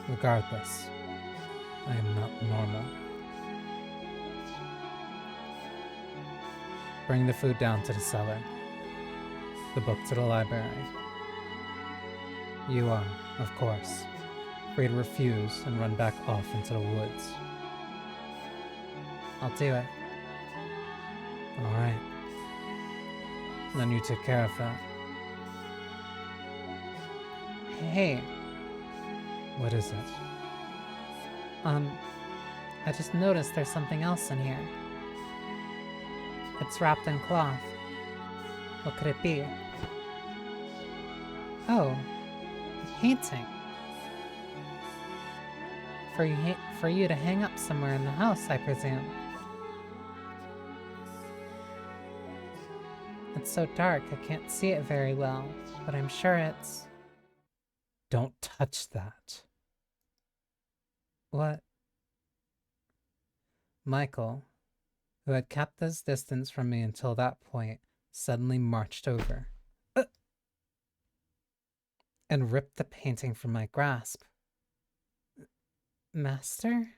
Regardless, I am not normal. Bring the food down to the cellar. The book to the library. You are, of course, free to refuse and run back off into the woods. I'll do it. Alright. Then you take care of that. Hey. What is it? I just noticed there's something else in here. It's wrapped in cloth. What could it be? Oh, a painting. For you to hang up somewhere in the house, I presume. It's so dark I can't see it very well, but I'm sure it's... Don't touch that. What? Michael, who had kept his distance from me until that point, suddenly marched over and ripped the painting from my grasp. Master?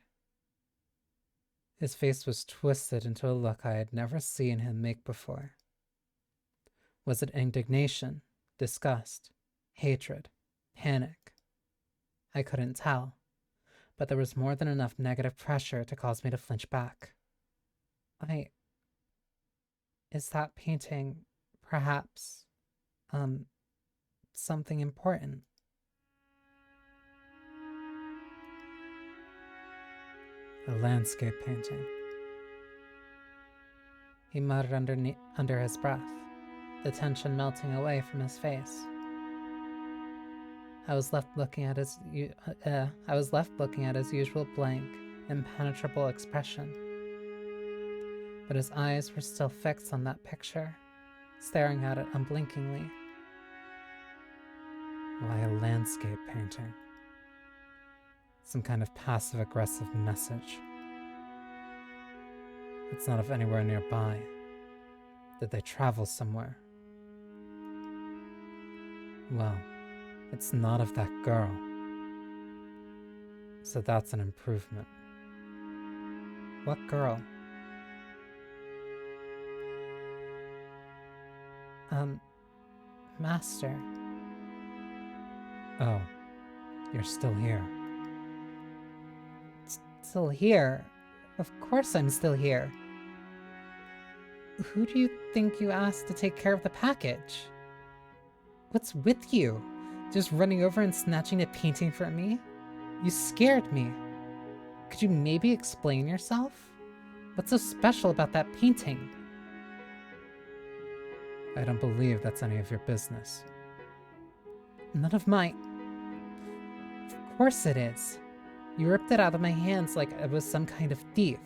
His face was twisted into a look I had never seen him make before. Was it indignation, disgust, hatred, panic? I couldn't tell, but there was more than enough negative pressure to cause me to flinch back. Is that painting, perhaps, something important? A landscape painting. He muttered under his breath, the tension melting away from his face. I was left looking at his usual blank, impenetrable expression. But his eyes were still fixed on that picture, staring at it unblinkingly. Why a landscape painting? Some kind of passive-aggressive message. It's not of anywhere nearby. Did they travel somewhere? Well, it's not of that girl. So that's an improvement. What girl? Master. Oh, you're still here. Still here? Of course I'm still here. Who do you think you asked to take care of the package? What's with you? Just running over and snatching a painting from me? You scared me. Could you maybe explain yourself? What's so special about that painting? I don't believe that's any of your business. None of mine. Of course it is. You ripped it out of my hands like I was some kind of thief.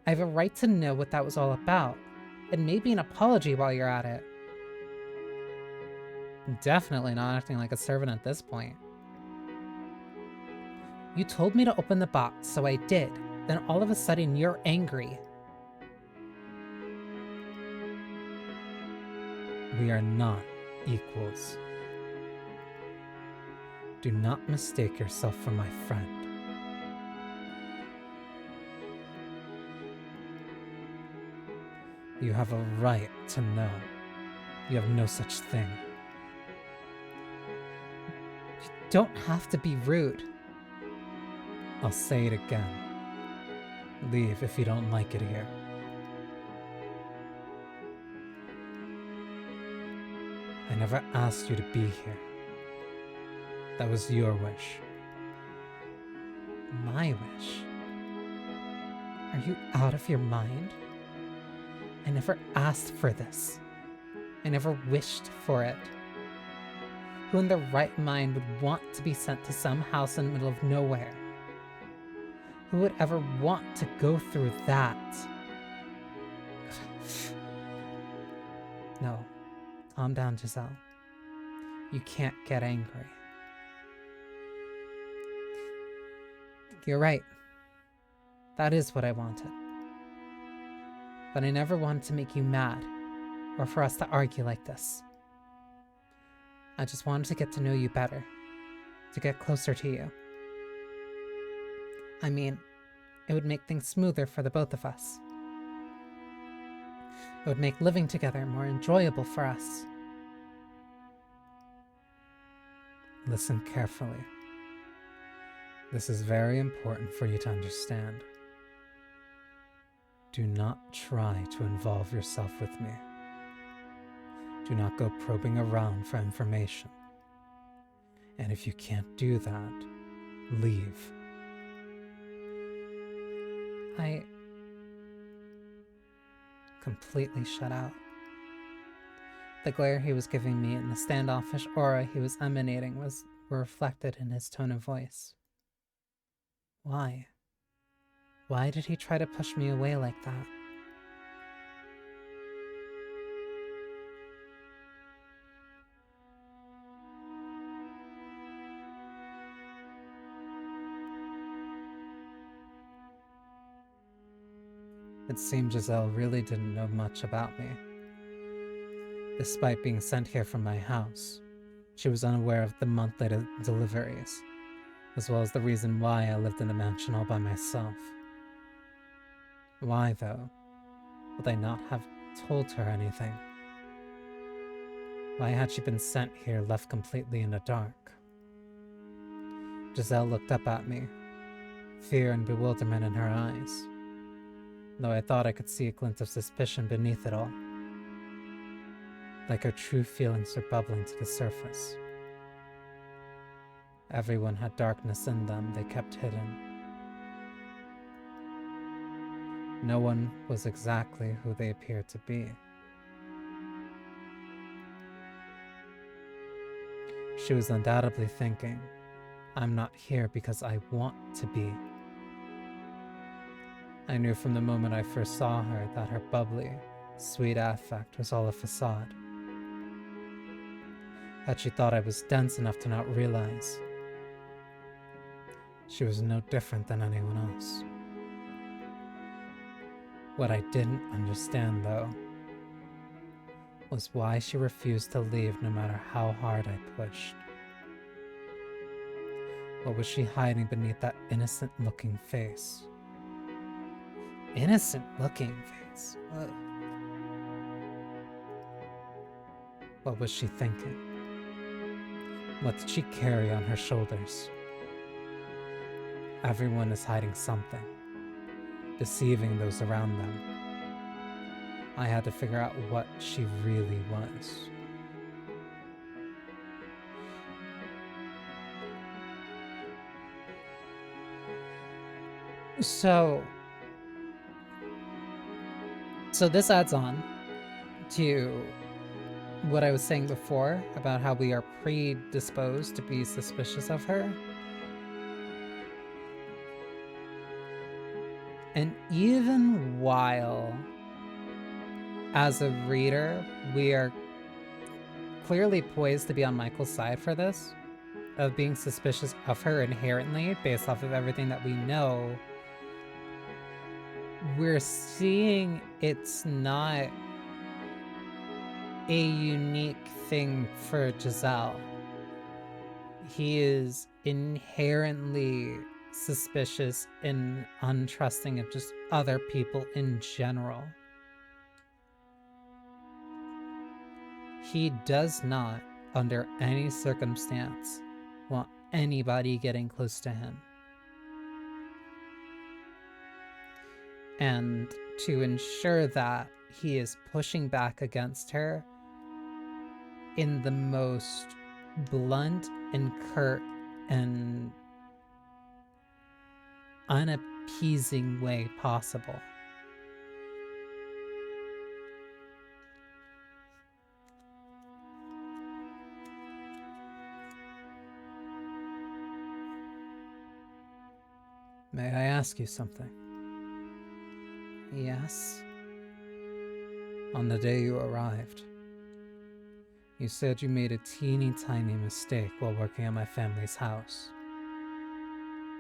I have a right to know what that was all about, and maybe an apology while you're at it. Definitely not acting like a servant at this point. You told me to open the box, so I did. Then all of a sudden you're angry. We are not equals. Do not mistake yourself for my friend. You have a right to know. You have no such thing. You don't have to be rude. I'll say it again. Leave if you don't like it here. I never asked you to be here. That was your wish. My wish? Are you out of your mind? I never asked for this. I never wished for it. Who in their right mind would want to be sent to some house in the middle of nowhere? Who would ever want to go through that? No. Calm down, Giselle. You can't get angry. You're right. That is what I wanted. But I never wanted to make you mad, or for us to argue like this. I just wanted to get to know you better, to get closer to you. I mean, it would make things smoother for the both of us. It would make living together more enjoyable for us. Listen carefully. This is very important for you to understand. Do not try to involve yourself with me. Do not go probing around for information. And if you can't do that, leave. I completely shut out. The glare he was giving me and the standoffish aura he was emanating were reflected in his tone of voice. Why? Why did he try to push me away like that? It seemed Giselle really didn't know much about me. Despite being sent here from my house, she was unaware of the monthly deliveries, as well as the reason why I lived in the mansion all by myself. Why, though, would I not have told her anything? Why had she been sent here left completely in the dark? Giselle looked up at me, fear and bewilderment in her eyes, though I thought I could see a glint of suspicion beneath it all, like her true feelings were bubbling to the surface. Everyone had darkness in them they kept hidden. No one was exactly who they appeared to be. She was undoubtedly thinking, I'm not here because I want to be. I knew from the moment I first saw her that her bubbly, sweet affect was all a facade. Had she thought I was dense enough to not realize, she was no different than anyone else. What I didn't understand, though, was why she refused to leave no matter how hard I pushed. What was she hiding beneath that innocent-looking face? Innocent-looking face? Ugh. What was she thinking? What did she carry on her shoulders? Everyone is hiding something, deceiving those around them. I had to figure out what she really was. So this adds on to what I was saying before about how we are predisposed to be suspicious of her. And even while, as a reader, we are clearly poised to be on Michael's side for this, of being suspicious of her inherently based off of everything that we know, we're seeing it's not a unique thing for Giselle. He is inherently suspicious and untrusting of just other people in general. He does not, under any circumstance, want anybody getting close to him. And to ensure that, he is pushing back against her in the most blunt and curt and unappeasing way possible. May I ask you something? Yes. On the day you arrived, you said you made a teeny tiny mistake while working at my family's house.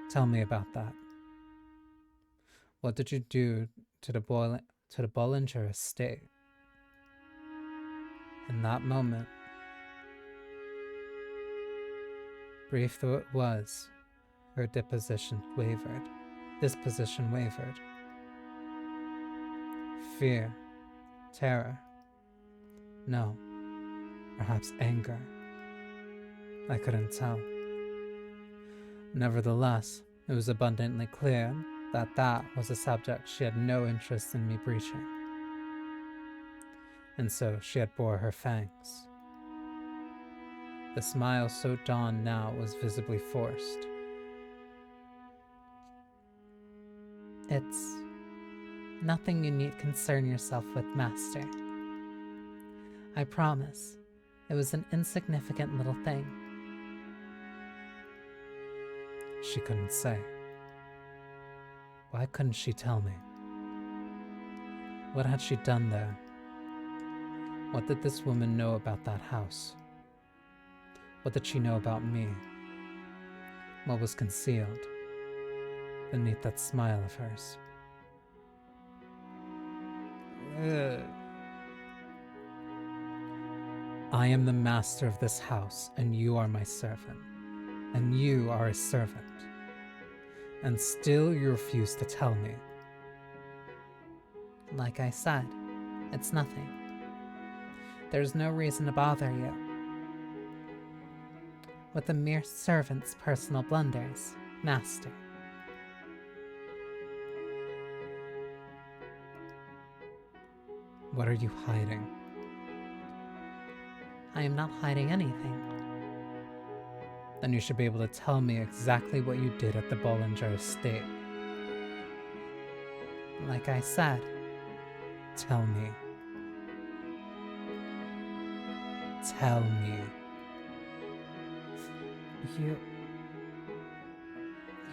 Tell me about that. What did you do to the Bollinger estate? In that moment, Brief though it was, her disposition wavered. Fear, terror, no, perhaps anger. I couldn't tell. Nevertheless, it was abundantly clear that that was a subject she had no interest in me breaching. And so she had bore her fangs. The smile so dawned now was visibly forced. It's nothing you need concern yourself with, Master. I promise, it was an insignificant little thing. She couldn't say. Why couldn't she tell me? What had she done there? What did this woman know about that house? What did she know about me? What was concealed beneath that smile of hers? I am the master of this house, and you are my servant, and you are a servant, and still you refuse to tell me. Like I said, it's nothing. There's no reason to bother you with a mere servant's personal blunders, Master. What are you hiding? I am not hiding anything. Then you should be able to tell me exactly what you did at the Bollinger estate. Like I said, Tell me. Tell me.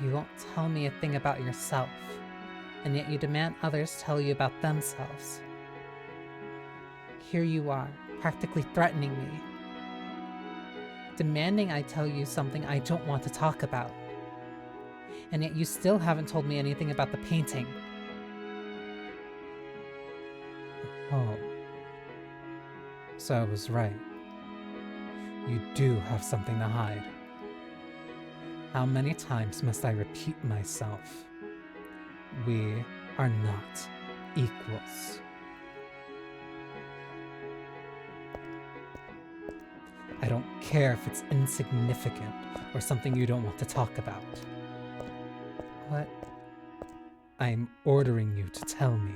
You won't tell me a thing about yourself, and yet you demand others tell you about themselves. Here you are, practically threatening me, demanding I tell you something I don't want to talk about, and yet you still haven't told me anything about the painting. Oh. So I was right. You do have something to hide. How many times must I repeat myself? We are not equals. I don't care if it's insignificant or something you don't want to talk about. What? I'm ordering you to tell me.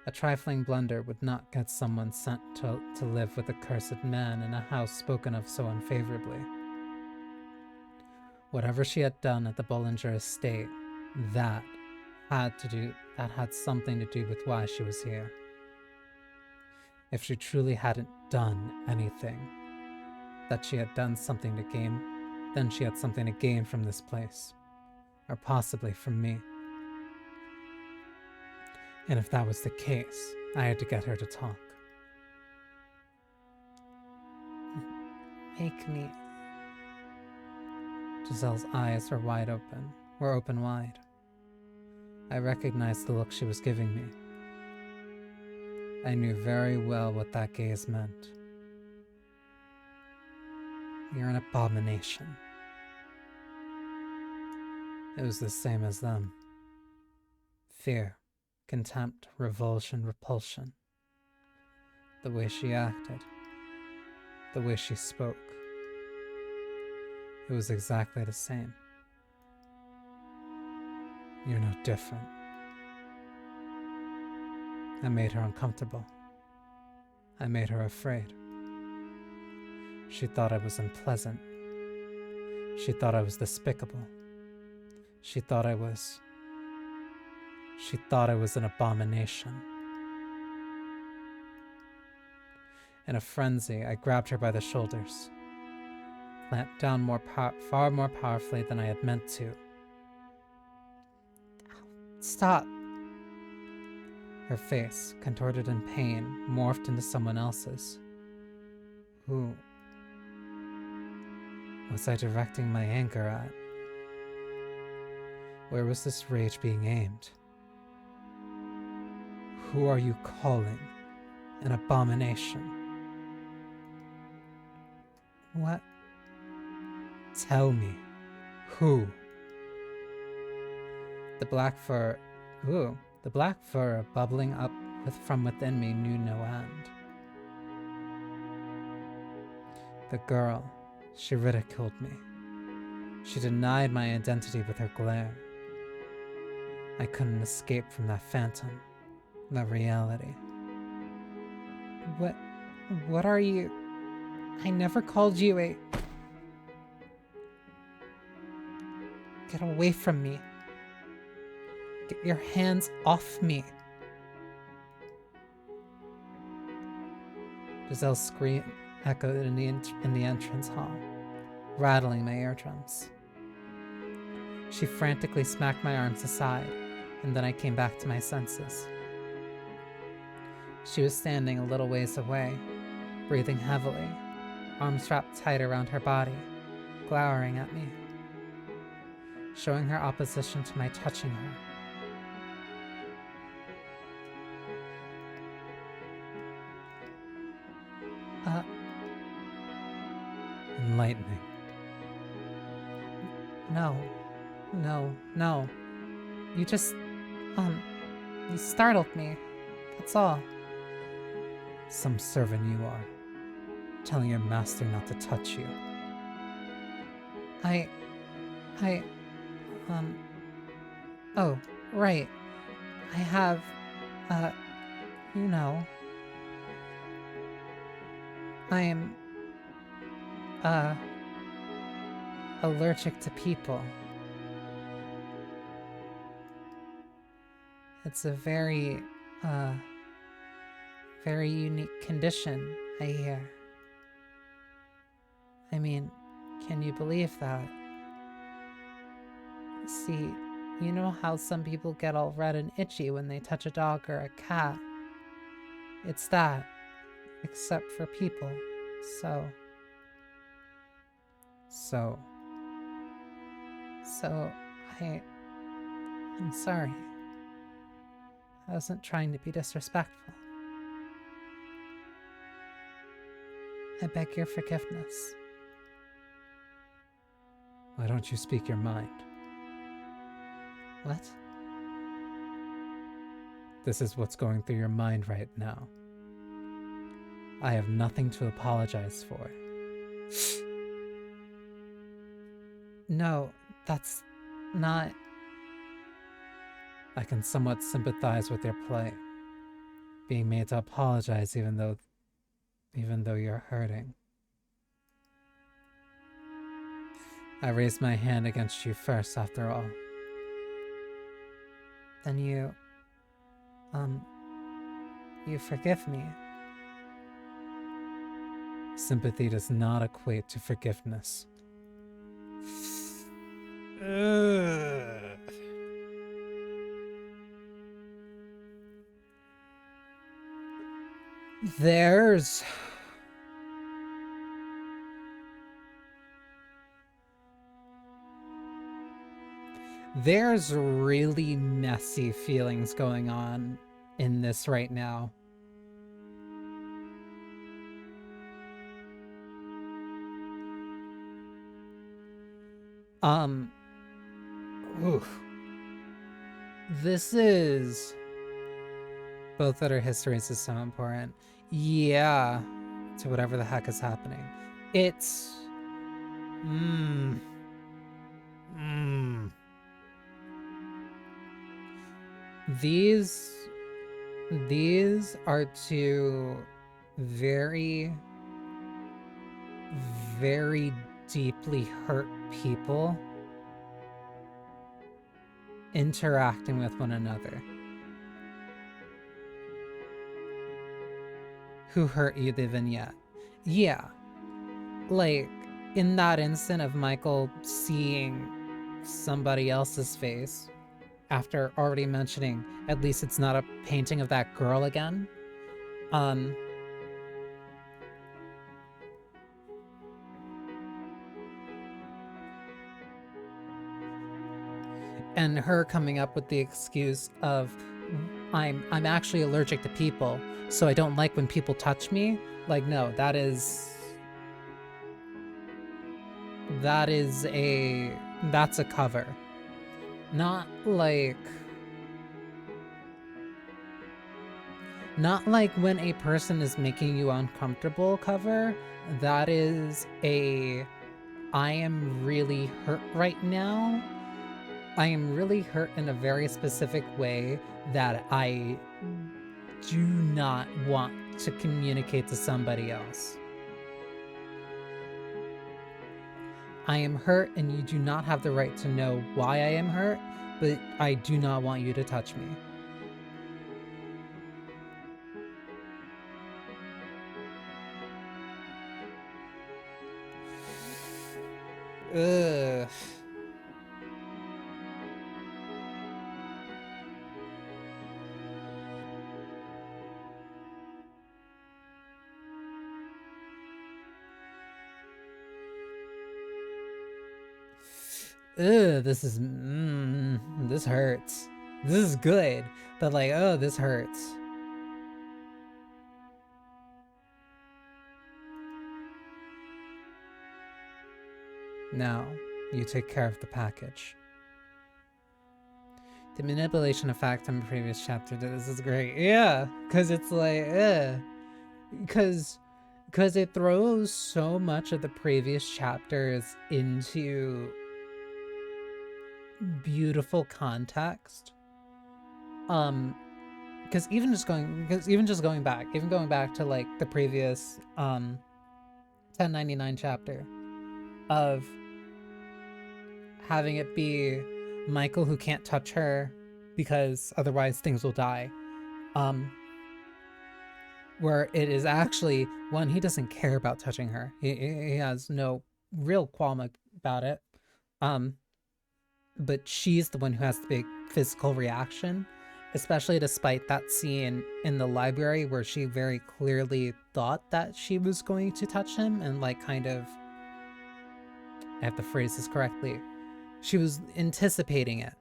A trifling blunder would not get someone sent to live with a cursed man in a house spoken of so unfavorably. Whatever she had done at the Bollinger estate, that had something to do with why she was here. If she truly hadn't done anything, that she had done something to gain, then she had something to gain from this place, or possibly from me. And if that was the case, I had to get her to talk. Make me. Giselle's eyes were open wide. I recognized the look she was giving me. I knew very well what that gaze meant. You're an abomination. It was the same as them. Fear, contempt, revulsion, repulsion. The way she acted, the way she spoke. It was exactly the same. You're no different. I made her uncomfortable. I made her afraid. She thought I was unpleasant. She thought I was despicable. She thought I was an abomination. In a frenzy, I grabbed her by the shoulders, clamped down far more powerfully than I had meant to. Stop. Her face, contorted in pain, morphed into someone else's. Who was I directing my anger at? Where was this rage being aimed? Who are you calling an abomination? What? Tell me. Who? The black fur. Ooh, the black fur bubbling up from within me knew no end. The girl, she ridiculed me. She denied my identity with her glare. I couldn't escape from that phantom, that reality. What are you? I never called you a... Get away from me. Get your hands off me. Giselle's scream echoed in the entrance hall, rattling my eardrums. She frantically smacked my arms aside, and then I came back to my senses. She was standing a little ways away, breathing heavily, arms wrapped tight around her body, glowering at me, showing her opposition to my touching her. Enlightening. No. You just, you startled me. That's all. Some servant you are, telling your master not to touch you. Oh, right. I have, you know. I'm, allergic to people. It's a very unique condition, I hear. I mean, can you believe that? See, you know how some people get all red and itchy when they touch a dog or a cat? It's that, except for people. So, I'm sorry. I wasn't trying to be disrespectful. I beg your forgiveness. Why don't you speak your mind? What? This is what's going through your mind right now. I have nothing to apologize for. No, that's not... I can somewhat sympathize with your plight. Being made to apologize even though you're hurting. I raised my hand against you first, after all. Then you forgive me. Sympathy does not equate to forgiveness. There's really messy feelings going on in this right now. Oof. This is... Both that our histories is so important. Yeah, to whatever the heck is happening. It's... These are two very, very deeply hurt people interacting with one another. Who hurt you, the vignette? Yeah. Like, in that instant of Michael seeing somebody else's face, after already mentioning, at least it's not a painting of that girl again. And her coming up with the excuse of, I'm actually allergic to people, so I don't like when people touch me. Like, no, that is... that is that's a cover. Not like not like when a person is making you uncomfortable cover. That is a I am really hurt right now. I am really hurt in a very specific way that I do not want to communicate to somebody else. I am hurt and you do not have the right to know why I am hurt, but I do not want you to touch me. Ugh. Ugh, this hurts. This is good, but like, oh, this hurts. Now, you take care of the package. The manipulation effect in the previous chapter, this is great. Yeah, because it's like, because it throws so much of the previous chapters into beautiful context. Because even just going back to like the previous 1099 chapter of having it be Michael who can't touch her because otherwise things will die. Where it is actually one, he doesn't care about touching her. He has no real qualm about it. But she's the one who has the big physical reaction, especially despite that scene in the library where she very clearly thought that she was going to touch him and like kind of, I have to phrase this correctly, she was anticipating it.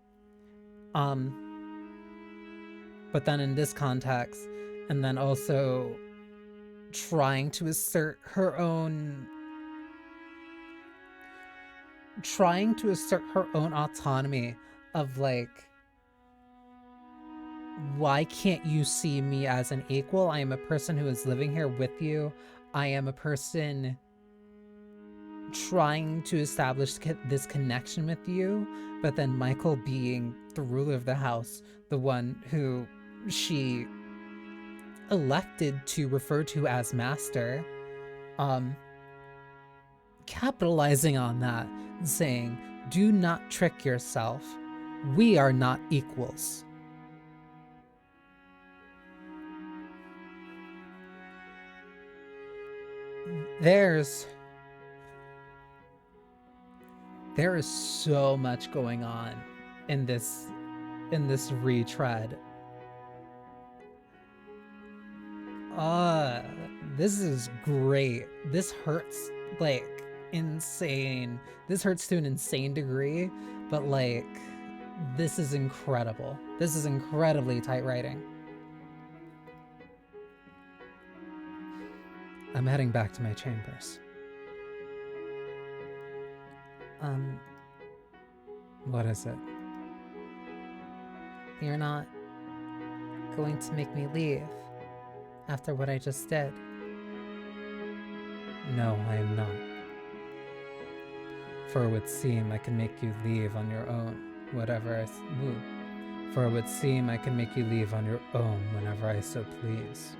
But then in this context, and then also trying to assert her own autonomy of like, why can't you see me as an equal? I am a person who is living here with you. I am a person trying to establish this connection with you, but then Michael being the ruler of the house, the one who she elected to refer to as master, capitalizing on that, saying, do not trick yourself. We are not equals. There is so much going on in this retread. This is great. This hurts like insane. This hurts to an insane degree, but like this is incredible. This is incredibly tight writing. I'm heading back to my chambers. What is it? You're not going to make me leave after what I just did? No, I am not. For it would seem I can make you leave on your own, whatever I move. For it would seem I can make you leave on your own whenever I so please.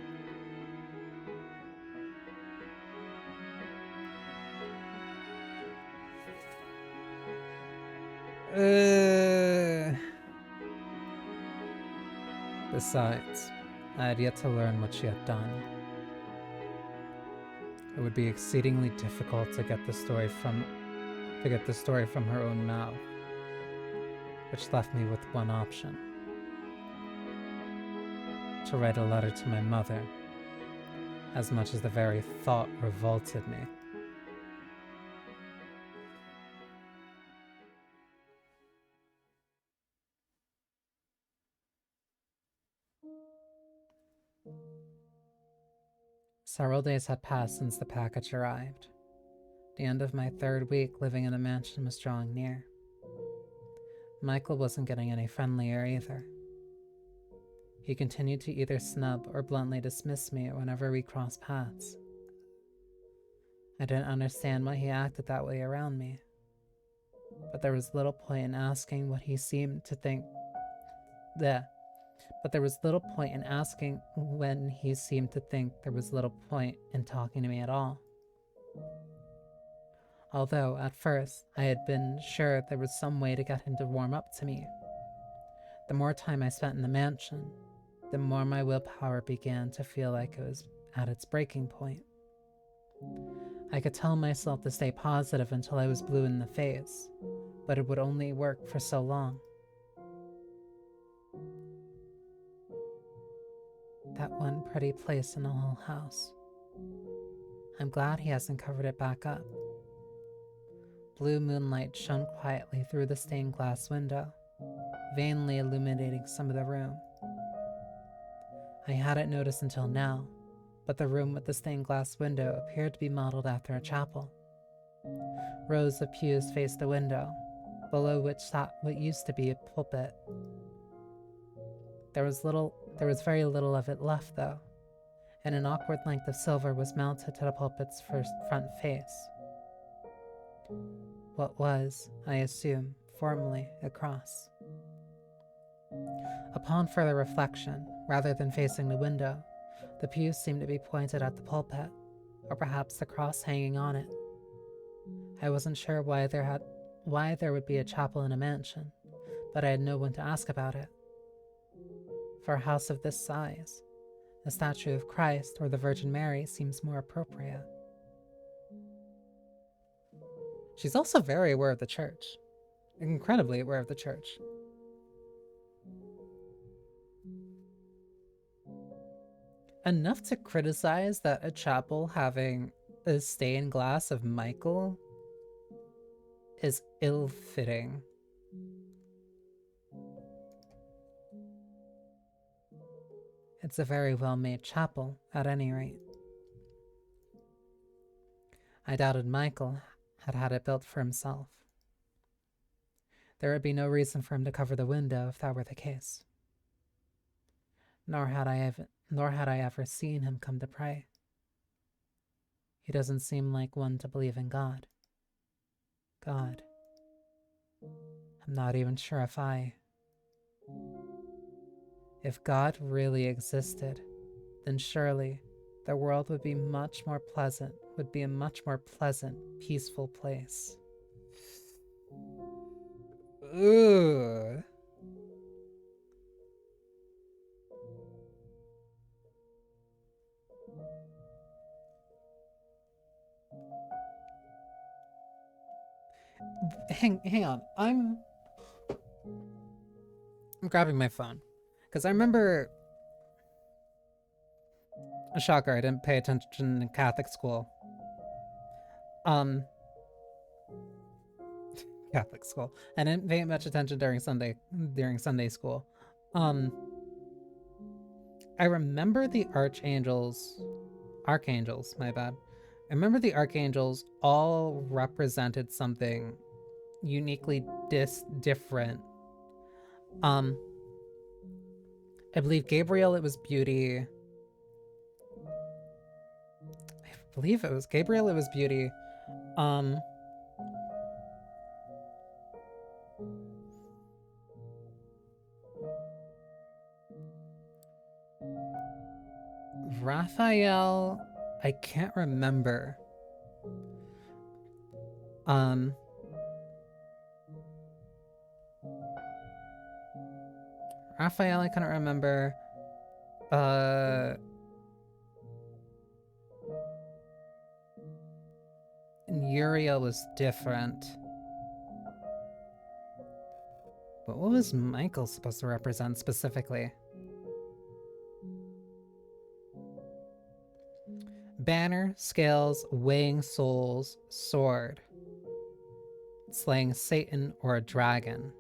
Besides, I had yet to learn what she had done. It would be exceedingly difficult to get the story from her own mouth, which left me with one option: to write a letter to my mother, as much as the very thought revolted me. Several days had passed since the package arrived. The end of my 3rd week living in a mansion was drawing near. Michael wasn't getting any friendlier either. He continued to either snub or bluntly dismiss me whenever we crossed paths. I didn't understand why he acted that way around me, but there was little point in asking what he seemed to think. But there was little point in asking when he seemed to think there was little point in talking to me at all. Although, at first, I had been sure there was some way to get him to warm up to me. The more time I spent in the mansion, the more my willpower began to feel like it was at its breaking point. I could tell myself to stay positive until I was blue in the face, but it would only work for so long. That one pretty place in the whole house. I'm glad he hasn't covered it back up. Blue moonlight shone quietly through the stained glass window, vainly illuminating some of the room. I hadn't noticed until now, but the room with the stained glass window appeared to be modeled after a chapel. Rows of pews faced the window, below which sat what used to be a pulpit. There was very little of it left, though, and an awkward length of silver was mounted to the pulpit's front face. What was, I assume, formerly a cross. Upon further reflection, rather than facing the window, the pews seemed to be pointed at the pulpit, or perhaps the cross hanging on it. I wasn't sure why there would be a chapel in a mansion, but I had no one to ask about it. For a house of this size, a statue of Christ or the Virgin Mary seems more appropriate. She's also very aware of the church. Incredibly aware of the church. Enough to criticize that a chapel having a stained glass of Michael is ill-fitting. It's a very well-made chapel, at any rate. I doubted Michael had had it built for himself. There would be no reason for him to cover the window if that were the case. Nor had I ever seen him come to pray. He doesn't seem like one to believe in God. God. I'm not even sure if God really existed, then surely the world would be a much more pleasant, peaceful place. Ooh. Hang on. I'm grabbing my phone because I remember a shocker. I didn't pay attention in Catholic school. Catholic school. I didn't pay much attention during Sunday school. I remember the archangels, my bad. I remember the archangels all represented something uniquely different. I believe Gabriel, it was beauty. Raphael, I can't remember. Raphael, I couldn't remember. Uriel was different. But what was Michael supposed to represent specifically? Banner, scales, weighing souls, sword. Slaying Satan or a dragon.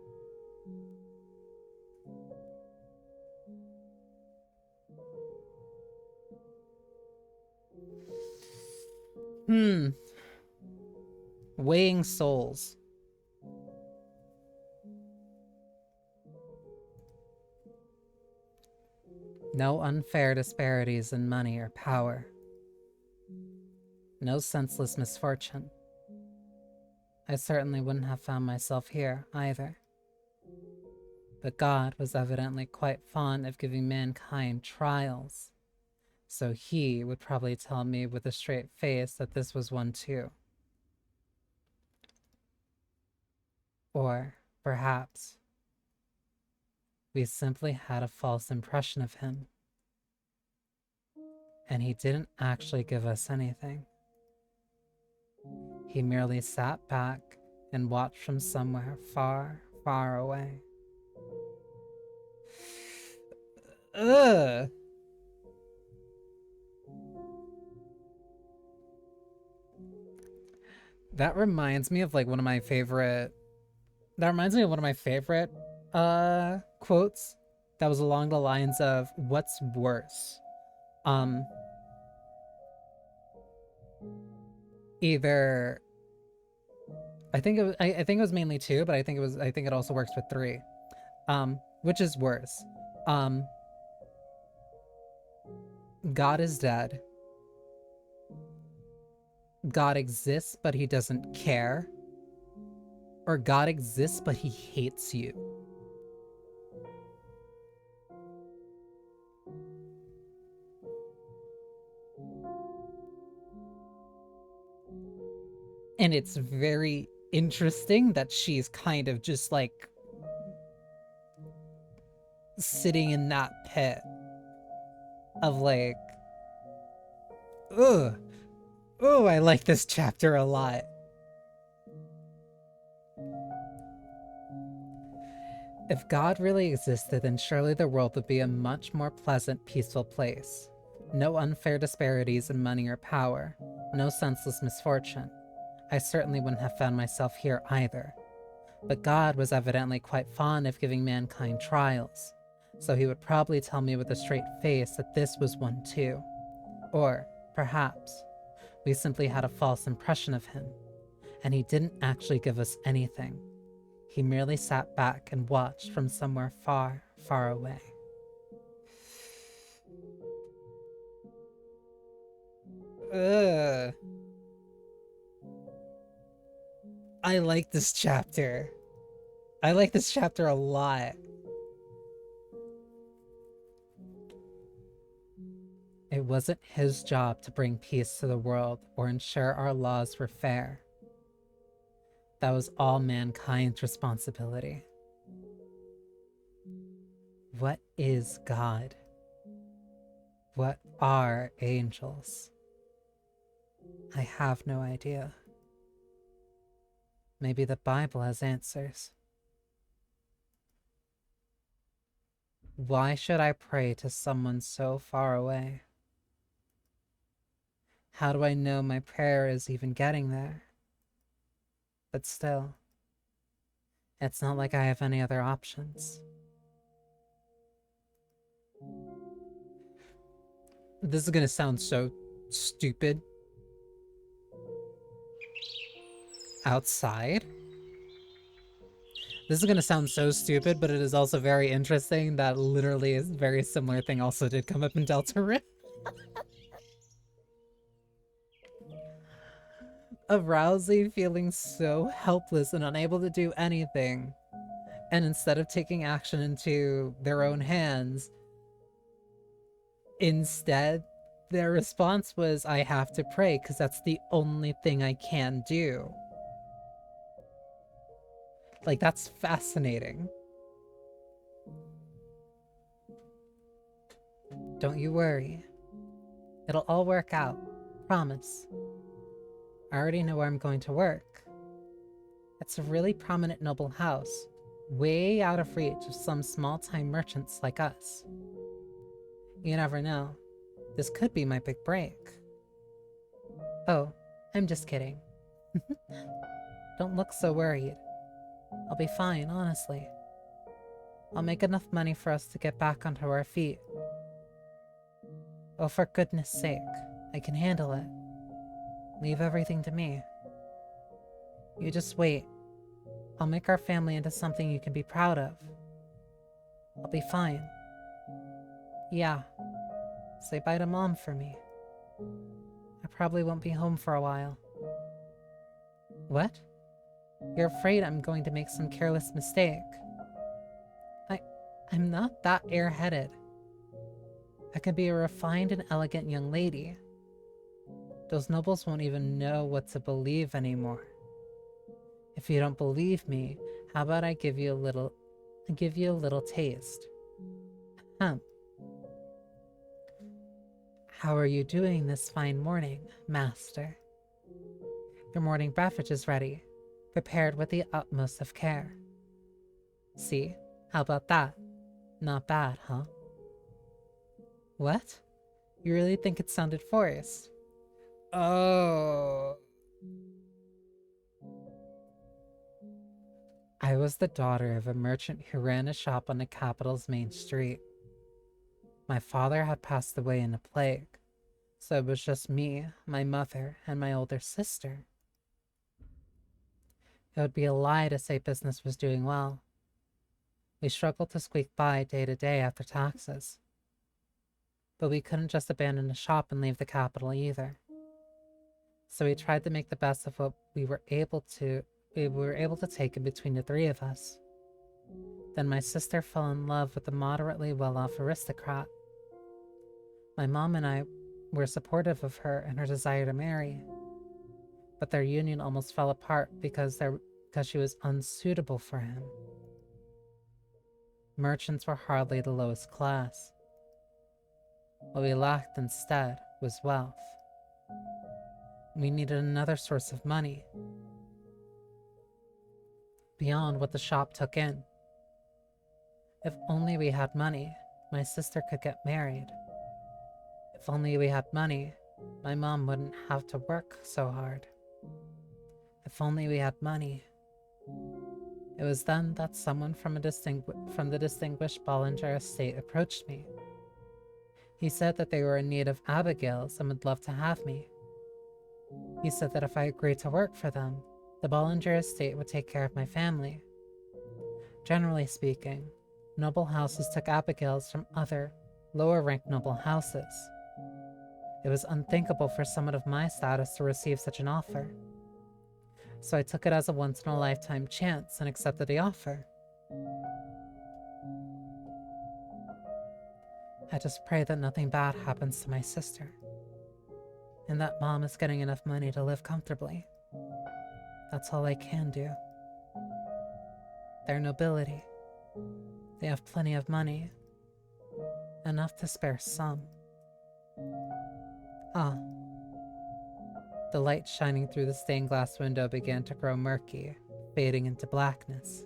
Weighing souls. No unfair disparities in money or power. No senseless misfortune. I certainly wouldn't have found myself here, either. But God was evidently quite fond of giving mankind trials, so he would probably tell me with a straight face that this was one too. Or, perhaps, we simply had a false impression of him, and he didn't actually give us anything. He merely sat back and watched from somewhere far, far away. Ugh! That reminds me of like one of my favorite quotes that was along the lines of what's worse? Um Either I think it was mainly two, but I think it also works with three. Which is worse? Um God is dead. God exists but he doesn't care. Or God exists but he hates you. And it's very interesting that she's kind of just like sitting in that pit of like, ugh, oh, I like this chapter a lot. If God really existed, then surely the world would be a much more pleasant, peaceful place. No unfair disparities in money or power. No senseless misfortune. I certainly wouldn't have found myself here either. But God was evidently quite fond of giving mankind trials, so he would probably tell me with a straight face that this was one too. Or, perhaps, we simply had a false impression of him, and he didn't actually give us anything. He merely sat back and watched from somewhere far, far away. Ugh. I like this chapter. I like this chapter a lot. It wasn't his job to bring peace to the world or ensure our laws were fair. That was all mankind's responsibility. What is God? What are angels? I have no idea. Maybe the Bible has answers. Why should I pray to someone so far away? How do I know my prayer is even getting there? But still, it's not like I have any other options. This is gonna sound so stupid. Outside? This is gonna sound so stupid, but it is also very interesting that literally a very similar thing also did come up in Deltarune. Of Rousey feeling so helpless and unable to do anything. And instead of taking action into their own hands, instead, their response was, I have to pray because that's the only thing I can do. Like, that's fascinating. Don't you worry. It'll all work out. Promise. I already know where I'm going to work. It's a really prominent noble house, way out of reach of some small-time merchants like us. You never know. This could be my big break. Oh, I'm just kidding. Don't look so worried. I'll be fine, honestly. I'll make enough money for us to get back onto our feet. Oh, for goodness sake, I can handle it. Leave everything to me. You just wait. I'll make our family into something you can be proud of. I'll be fine. Yeah. Say bye to Mom for me. I probably won't be home for a while. What? You're afraid I'm going to make some careless mistake. I... I'm not that airheaded. I can be a refined and elegant young lady. Those nobles won't even know what to believe anymore. If you don't believe me, how about I give you a little taste? Huh. How are you doing this fine morning, master? Your morning beverage is ready, prepared with the utmost of care. See? How about that? Not bad, huh? What? You really think it sounded forced? Oh. I was the daughter of a merchant who ran a shop on the capital's main street. My father had passed away in a plague, so it was just me, my mother, and my older sister. It would be a lie to say business was doing well. We struggled to squeak by day to day after taxes. But we couldn't just abandon the shop and leave the capital either. So we tried to make the best of what we were able to take in between the three of us. Then my sister fell in love with a moderately well-off aristocrat. My mom and I were supportive of her and her desire to marry, but their union almost fell apart because she was unsuitable for him. Merchants were hardly the lowest class. What we lacked instead was wealth. We needed another source of money, beyond what the shop took in. If only we had money, my sister could get married. If only we had money, my mom wouldn't have to work so hard. If only we had money. It was then that someone from the distinguished Bollinger estate approached me. He said that they were in need of Abigails and would love to have me. He said that if I agreed to work for them, the Bollinger estate would take care of my family. Generally speaking, noble houses took Abigails from other, lower-ranked noble houses. It was unthinkable for someone of my status to receive such an offer. So I took it as a once-in-a-lifetime chance and accepted the offer. I just pray that nothing bad happens to my sister, and that Mom is getting enough money to live comfortably. That's all I can do. They're nobility. They have plenty of money, enough to spare some. Ah. The light shining through the stained glass window began to grow murky, fading into blackness.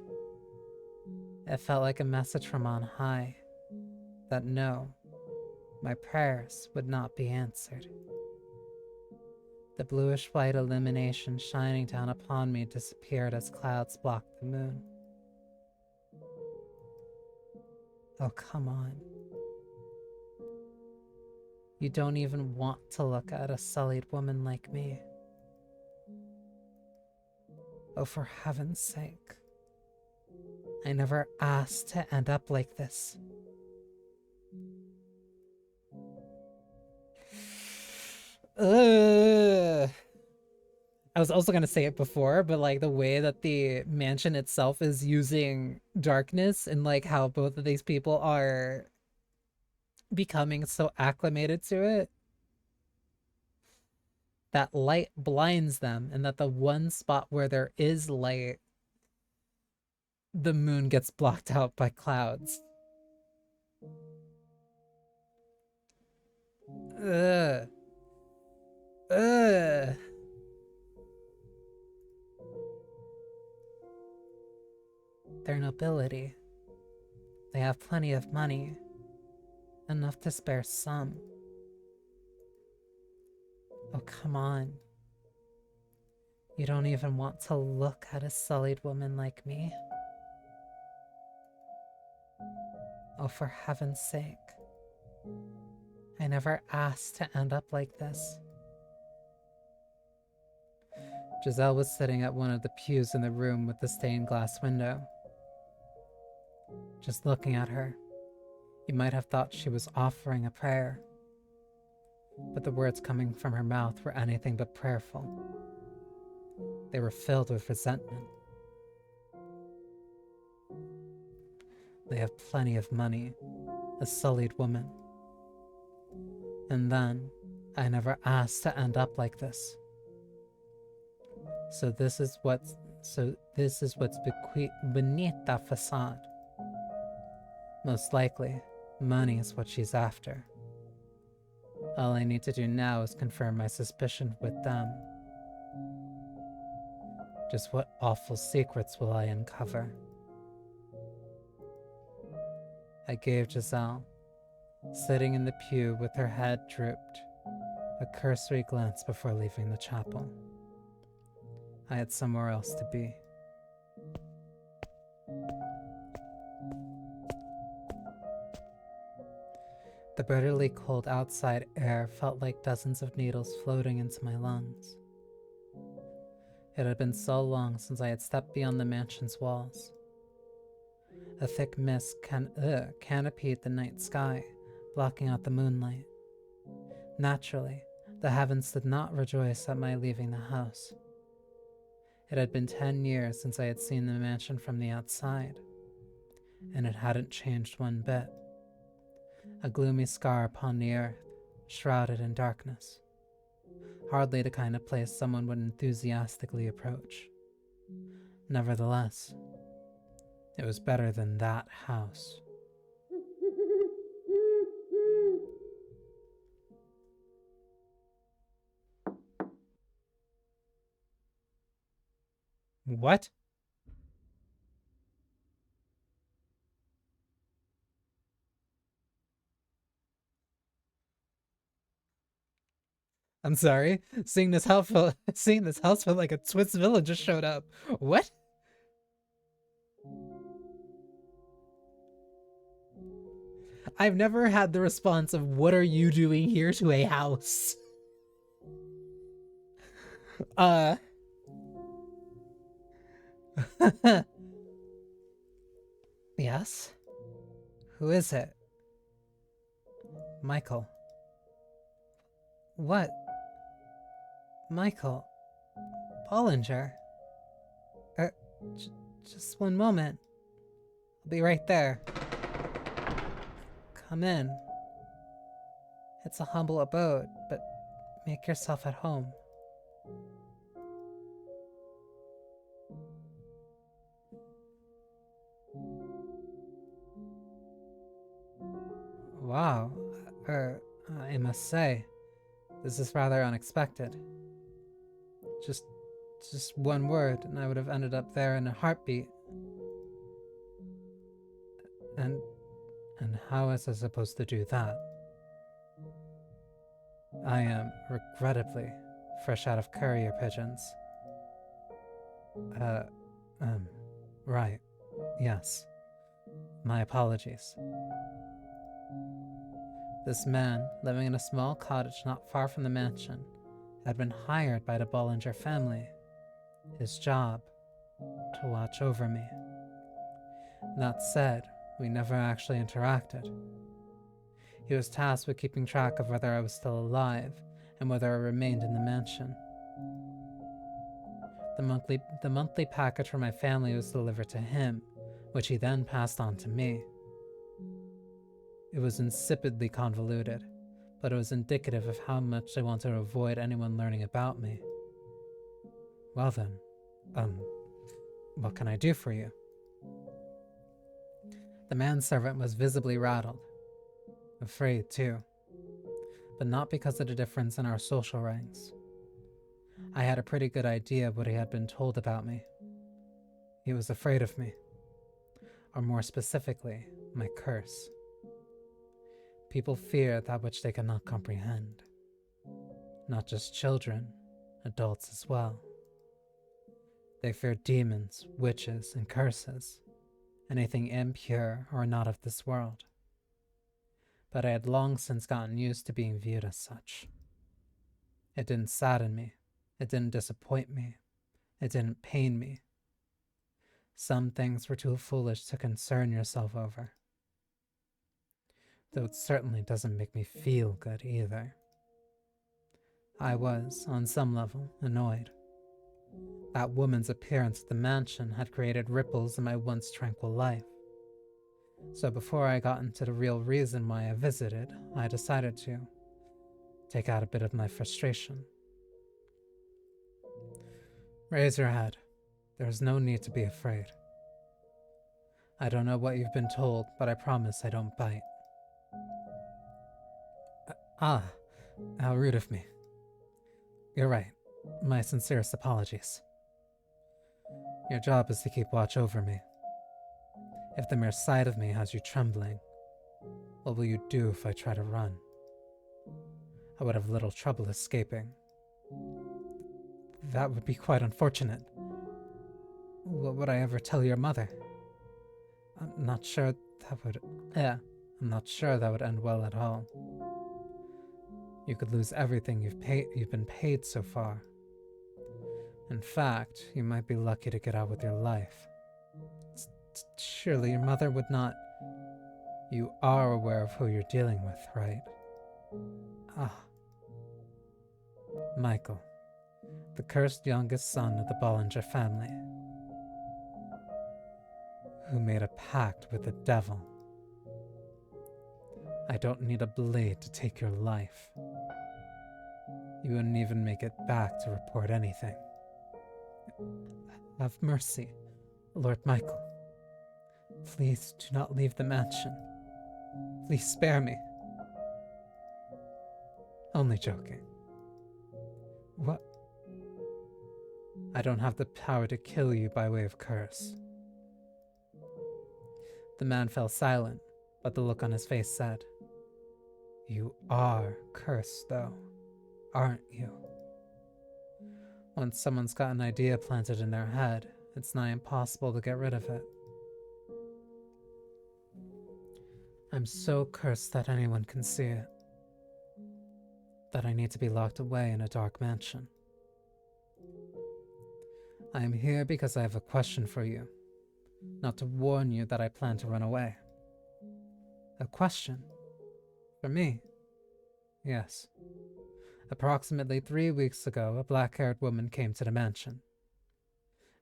It felt like a message from on high, that no, my prayers would not be answered. The bluish-white illumination shining down upon me disappeared as clouds blocked the moon. Oh, come on. You don't even want to look at a sullied woman like me. Oh, for heaven's sake. I never asked to end up like this. Ugh. I was also going to say it before, but like the way that the mansion itself is using darkness and like how both of these people are becoming so acclimated to it that light blinds them, and that the one spot where there is light, the moon gets blocked out by clouds. Ugh. Ugh. Their nobility. They have plenty of money, enough to spare some. Oh, come on. You don't even want to look at a sullied woman like me? Oh, for heaven's sake. I never asked to end up like this. Giselle was sitting at one of the pews in the room with the stained glass window. Just looking at her, you might have thought she was offering a prayer, but the words coming from her mouth were anything but prayerful. They were filled with resentment. They have plenty of money, a sullied woman. And then, I never asked to end up like this. So this is what's beneath that facade. Most likely, money is what she's after. All I need to do now is confirm my suspicion with them. Just what awful secrets will I uncover? I gave Giselle, sitting in the pew with her head drooped, a cursory glance before leaving the chapel. I had somewhere else to be. The bitterly cold outside air felt like dozens of needles floating into my lungs. It had been so long since I had stepped beyond the mansion's walls. A thick mist canopied the night sky, blocking out the moonlight. Naturally, the heavens did not rejoice at my leaving the house. It had been 10 years since I had seen the mansion from the outside, and it hadn't changed one bit. A gloomy scar upon the earth, shrouded in darkness. Hardly the kind of place someone would enthusiastically approach. Nevertheless, it was better than that house. What? I'm sorry. Seeing this house felt like a Swiss villain just showed up. What? I've never had the response of "What are you doing here?" to a house. Yes? Who is it? Michael. What? Michael. Bollinger. Just one moment. I'll be right there. Come in. It's a humble abode, but make yourself at home. Wow. I must say, this is rather unexpected. Just one word, and I would have ended up there in a heartbeat. And how was I supposed to do that? I am, regrettably, fresh out of courier pigeons. Right. Yes. My apologies. This man, living in a small cottage not far from the mansion, had been hired by the Bollinger family. His job, to watch over me. That said, we never actually interacted. He was tasked with keeping track of whether I was still alive and whether I remained in the mansion. The monthly package for my family was delivered to him, which he then passed on to me. It was insipidly convoluted, but it was indicative of how much I wanted to avoid anyone learning about me. Well then, what can I do for you? The manservant was visibly rattled. Afraid, too. But not because of the difference in our social ranks. I had a pretty good idea of what he had been told about me. He was afraid of me. Or more specifically, my curse. People fear that which they cannot comprehend. Not just children, adults as well. They fear demons, witches, and curses. Anything impure or not of this world. But I had long since gotten used to being viewed as such. It didn't sadden me. It didn't disappoint me. It didn't pain me. Some things were too foolish to concern yourself over. Though it certainly doesn't make me feel good either. I was, on some level, annoyed. That woman's appearance at the mansion had created ripples in my once tranquil life. So before I got into the real reason why I visited, I decided to take out a bit of my frustration. Raise your head. There's no need to be afraid. I don't know what you've been told, but I promise I don't bite. Ah, how rude of me. You're right. My sincerest apologies. Your job is to keep watch over me. If the mere sight of me has you trembling, what will you do if I try to run? I would have little trouble escaping. That would be quite unfortunate. What would I ever tell your mother? I'm not sure that would... I'm not sure that would end well at all. You could lose everything you've been paid so far. In fact, you might be lucky to get out with your life. Surely your mother would not... You are aware of who you're dealing with, right? Ah. Michael, the cursed youngest son of the Bollinger family, who made a pact with the devil. I don't need a blade to take your life. You wouldn't even make it back to report anything. Have mercy, Lord Michael. Please do not leave the mansion. Please spare me. Only joking. What? I don't have the power to kill you by way of curse. The man fell silent, but the look on his face said, You are cursed, though, aren't you? Once someone's got an idea planted in their head, it's nigh impossible to get rid of it. I'm so cursed that anyone can see it. That I need to be locked away in a dark mansion. I am here because I have a question for you, not to warn you that I plan to run away. A question? For me? Yes. Approximately 3 weeks ago, a black-haired woman came to the mansion.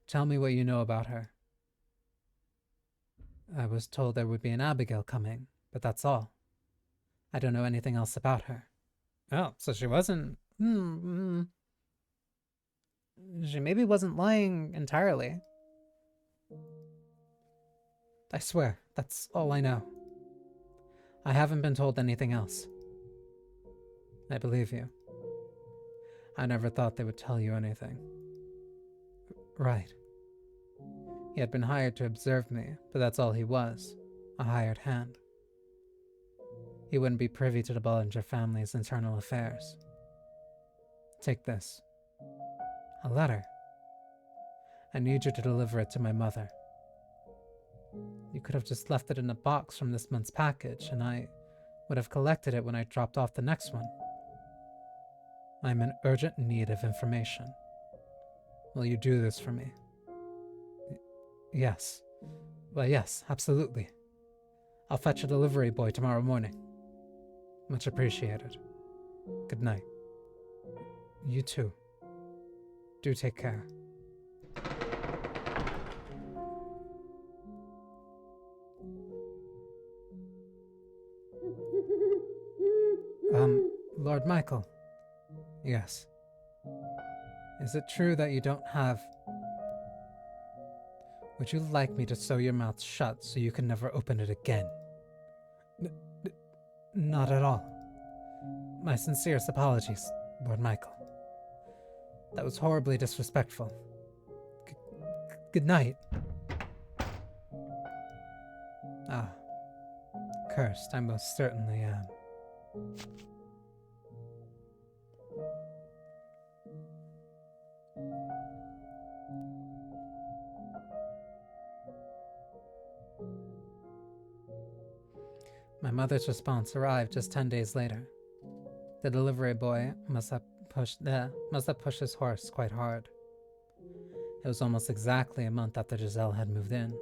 Tell me what you know about her. I was told there would be an Abigail coming, but that's all. I don't know anything else about her. Oh, so she wasn't... She maybe wasn't lying entirely. I swear, that's all I know. I haven't been told anything else. I believe you. I never thought they would tell you anything. Right. He had been hired to observe me, but that's all he was. A hired hand. He wouldn't be privy to the Bollinger family's internal affairs. Take this. A letter. I need you to deliver it to my mother. You could have just left it in a box from this month's package, and I would have collected it when I dropped off the next one. I'm in urgent need of information. Will you do this for me? Yes. Well, yes, absolutely. I'll fetch a delivery boy tomorrow morning. Much appreciated. Good night. You too. Do take care. Lord Michael. Yes. Is it true that you don't have... Would you like me to sew your mouth shut so you can never open it again? Not at all. My sincerest apologies, Lord Michael. That was horribly disrespectful. Good night. Ah. Cursed, I most certainly am. My mother's response arrived just 10 days later. The delivery boy must have pushed his horse quite hard. It was almost exactly a month after Giselle had moved in.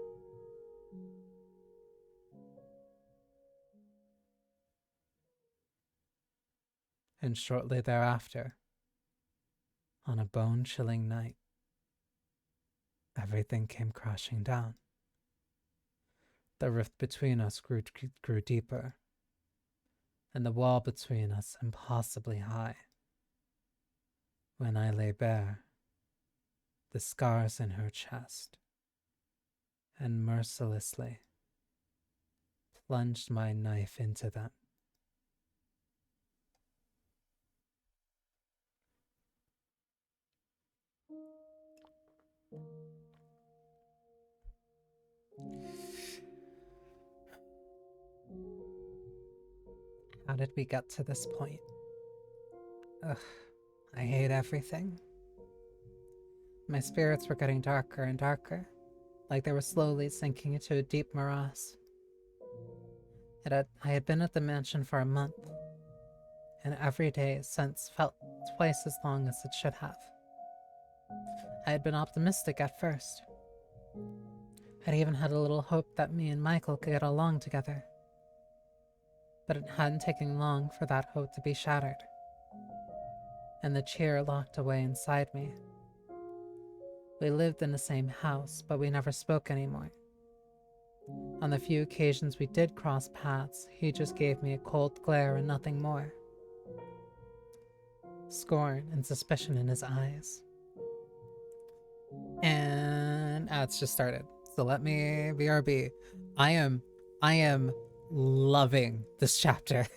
And shortly thereafter, on a bone-chilling night, everything came crashing down. The rift between us grew deeper, and the wall between us impossibly high. When I lay bare the scars in her chest and mercilessly plunged my knife into them. How did we get to this point? Ugh, I hate everything. My spirits were getting darker and darker, like they were slowly sinking into a deep morass. I had been at the mansion for a month, and every day since felt twice as long as it should have. I had been optimistic at first. I'd even had a little hope that me and Michael could get along together. But it hadn't taken long for that hope to be shattered, and the cheer locked away inside me. We lived in the same house, but we never spoke anymore. On the few occasions we did cross paths, he just gave me a cold glare and nothing more. Scorn and suspicion in his eyes. And ads just started. So let me BRB. I am loving this chapter.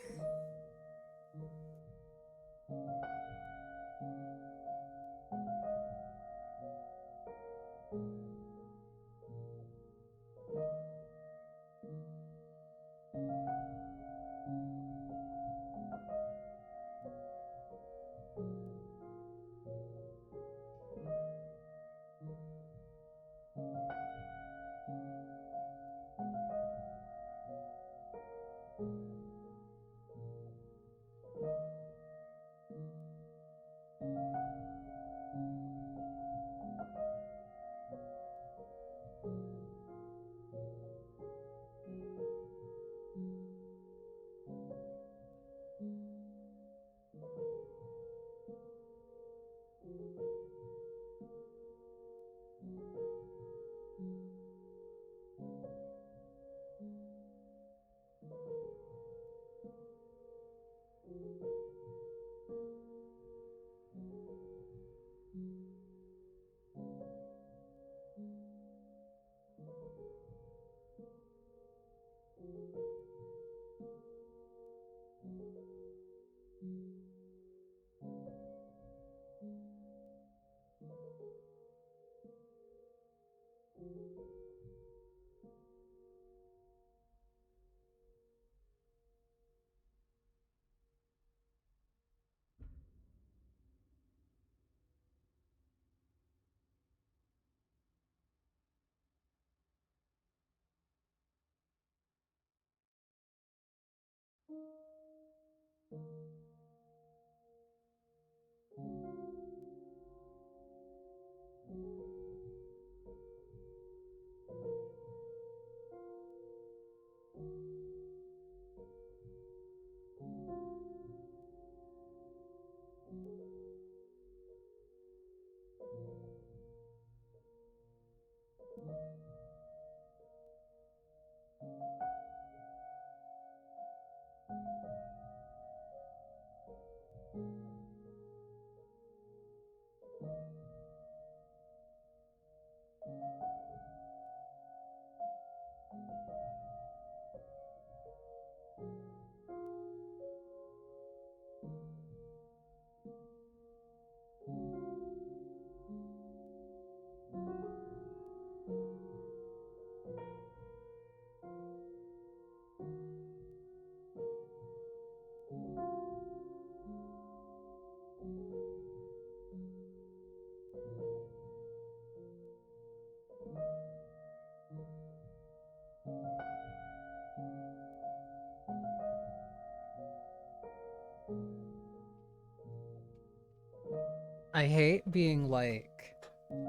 I hate being like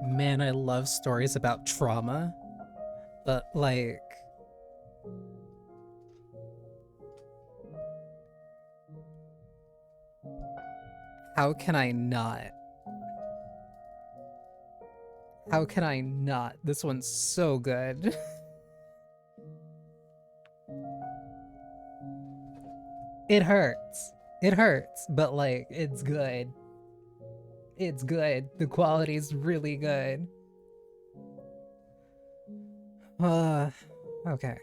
Man, I love stories about trauma, but like, how can I not? How can I not? This one's so good. It hurts. It hurts, but like, it's good. It's good. The quality's really good. Okay.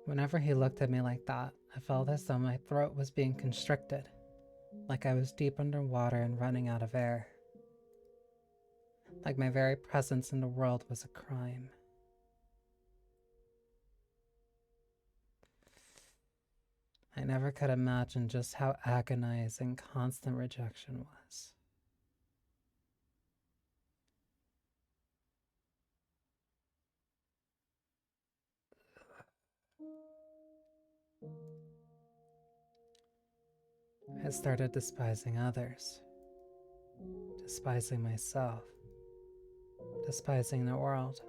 Whenever he looked at me like that, I felt as though my throat was being constricted, like I was deep underwater and running out of air. Like my very presence in the world was a crime. I never could imagine just how agonizing constant rejection was. I started despising others, despising myself, despising the world,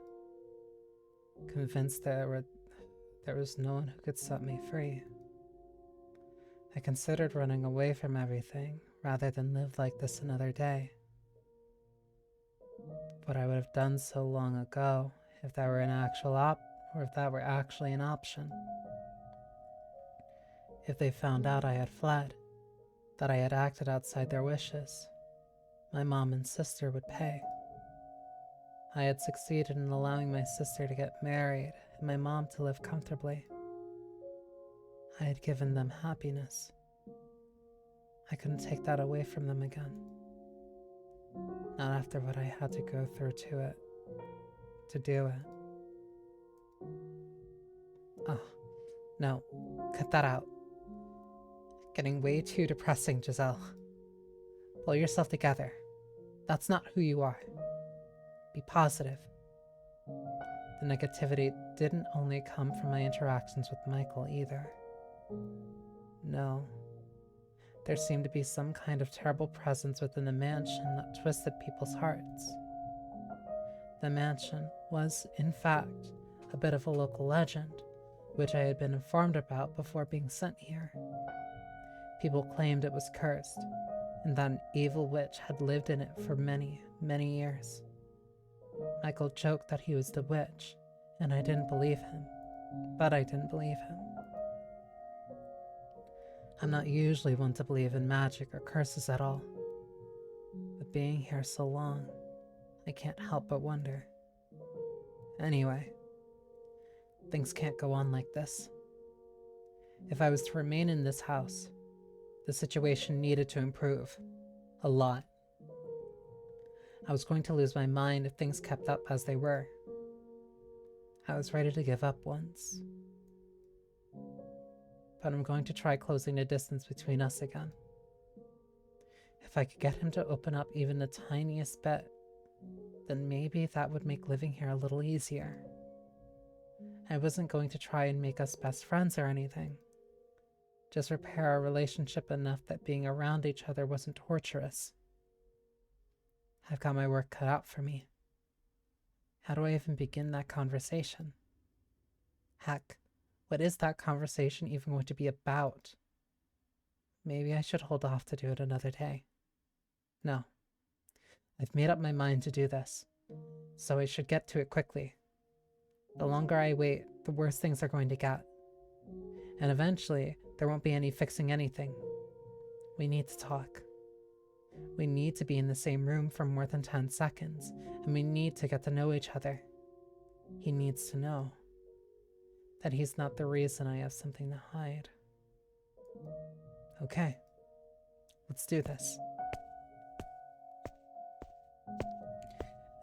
convinced there was no one who could set me free. I considered running away from everything rather than live like this another day. What I would have done so long ago if that were if that were actually an option. If they found out I had fled, that I had acted outside their wishes, my mom and sister would pay. I had succeeded in allowing my sister to get married and my mom to live comfortably. I had given them happiness. I couldn't take that away from them again. Not after what I had to go through to do it. Oh, no, cut that out. Getting way too depressing, Giselle. Pull yourself together. That's not who you are. Be positive. The negativity didn't only come from my interactions with Michael either. No. There seemed to be some kind of terrible presence within the mansion that twisted people's hearts. The mansion was, in fact, a bit of a local legend, which I had been informed about before being sent here. People claimed it was cursed, and that an evil witch had lived in it for many, many years. Michael joked that he was the witch, and I didn't believe him. But I didn't believe him. I'm not usually one to believe in magic or curses at all. But being here so long, I can't help but wonder. Anyway, things can't go on like this. If I was to remain in this house, the situation needed to improve. A lot. I was going to lose my mind if things kept up as they were. I was ready to give up once. But I'm going to try closing the distance between us again. If I could get him to open up even the tiniest bit, then maybe that would make living here a little easier. I wasn't going to try and make us best friends or anything. Just repair our relationship enough that being around each other wasn't torturous. I've got my work cut out for me. How do I even begin that conversation? Heck, what is that conversation even going to be about? Maybe I should hold off to do it another day. No. I've made up my mind to do this, so I should get to it quickly. The longer I wait, the worse things are going to get. And eventually, there won't be any fixing anything. We need to talk. We need to be in the same room for more than 10 seconds, and we need to get to know each other. He needs to know that he's not the reason I have something to hide. Okay, let's do this.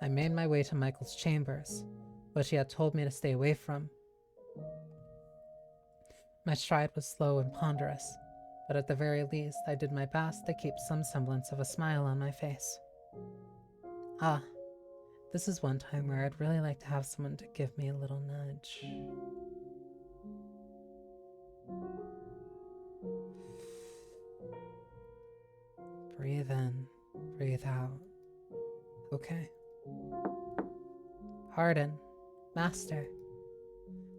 I made my way to Michael's chambers, which he had told me to stay away from, My stride was slow and ponderous, but at the very least, I did my best to keep some semblance of a smile on my face. Ah, this is one time where I'd really like to have someone to give me a little nudge. Breathe in, breathe out. Okay. Pardon, Master.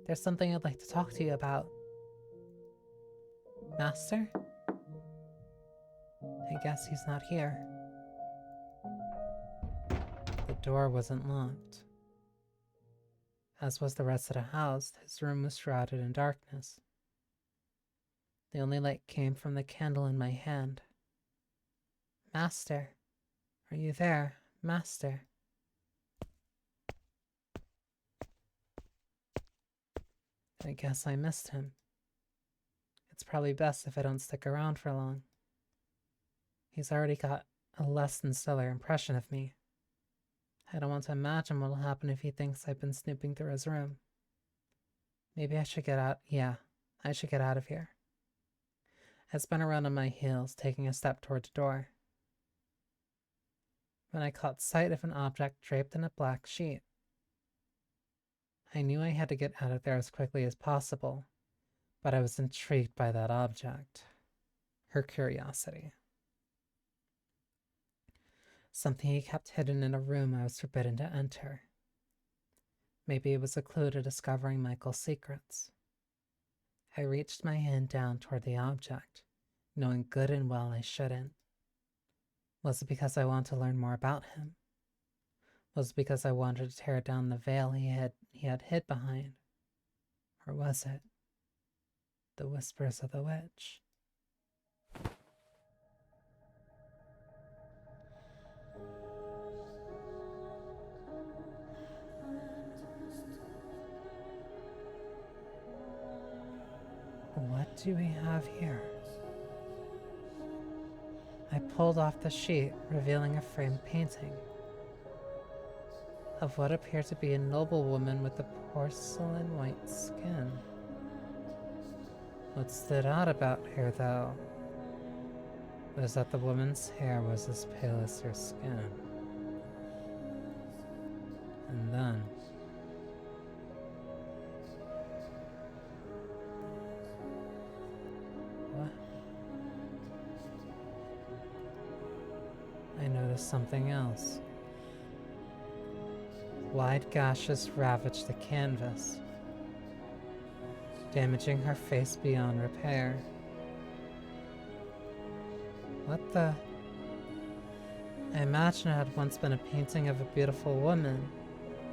There's something I'd like to talk to you about. Master? I guess he's not here. The door wasn't locked. As was the rest of the house, his room was shrouded in darkness. The only light came from the candle in my hand. Master, are you there, Master? I guess I missed him. It's probably best if I don't stick around for long. He's already got a less than stellar impression of me. I don't want to imagine what'll happen if he thinks I've been snooping through his room. Maybe I should get out. Yeah, I should get out of here. I spun around on my heels, taking a step toward the door, when I caught sight of an object draped in a black sheet. I knew I had to get out of there as quickly as possible, but I was intrigued by that object. Her curiosity. Something he kept hidden in a room I was forbidden to enter. Maybe it was a clue to discovering Michael's secrets. I reached my hand down toward the object, knowing good and well I shouldn't. Was it because I wanted to learn more about him? Was it because I wanted to tear down the veil he had hid behind? Or was it the whispers of the witch? What do we have here? I pulled off the sheet, revealing a framed painting of what appeared to be a noblewoman with a porcelain white skin. What stood out about her, though, was that the woman's hair was as pale as her skin. And then, what? I noticed something else. Wide gashes ravaged the canvas, damaging her face beyond repair. What the? I imagine it had once been a painting of a beautiful woman,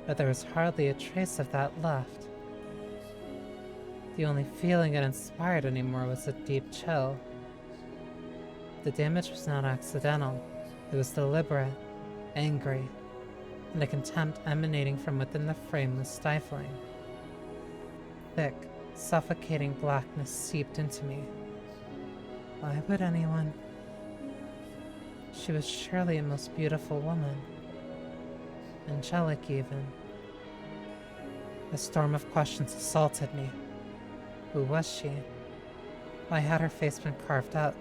but there was hardly a trace of that left. The only feeling it inspired anymore was a deep chill. The damage was not accidental, it was deliberate, angry, and the contempt emanating from within the frame was stifling. Thick, suffocating blackness seeped into me. Why would anyone? She was surely a most beautiful woman. Angelic, even. A storm of questions assaulted me. Who was she? Why had her face been carved out?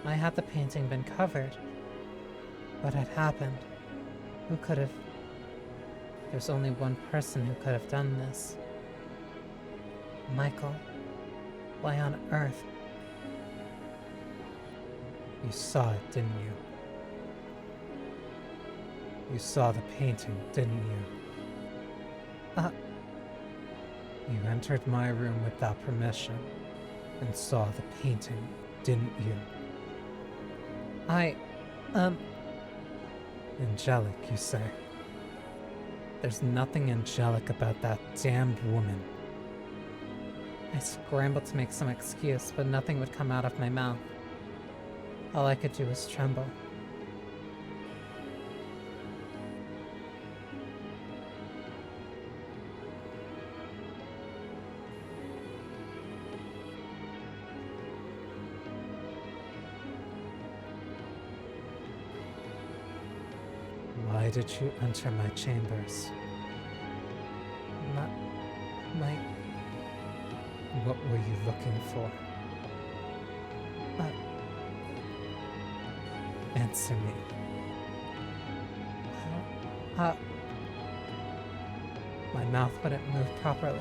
Why had the painting been covered? What had happened? Who could have? There's only one person who could have done this. Michael. Why on earth? You saw it, didn't you? You saw the painting, didn't you? You entered my room without permission and saw the painting, didn't you? Angelic, you say? There's nothing angelic about that damned woman. I scrambled to make some excuse, but nothing would come out of my mouth. All I could do was tremble. Why did you enter my chambers? My... What were you looking for? But Answer me. uh, My mouth wouldn't move properly.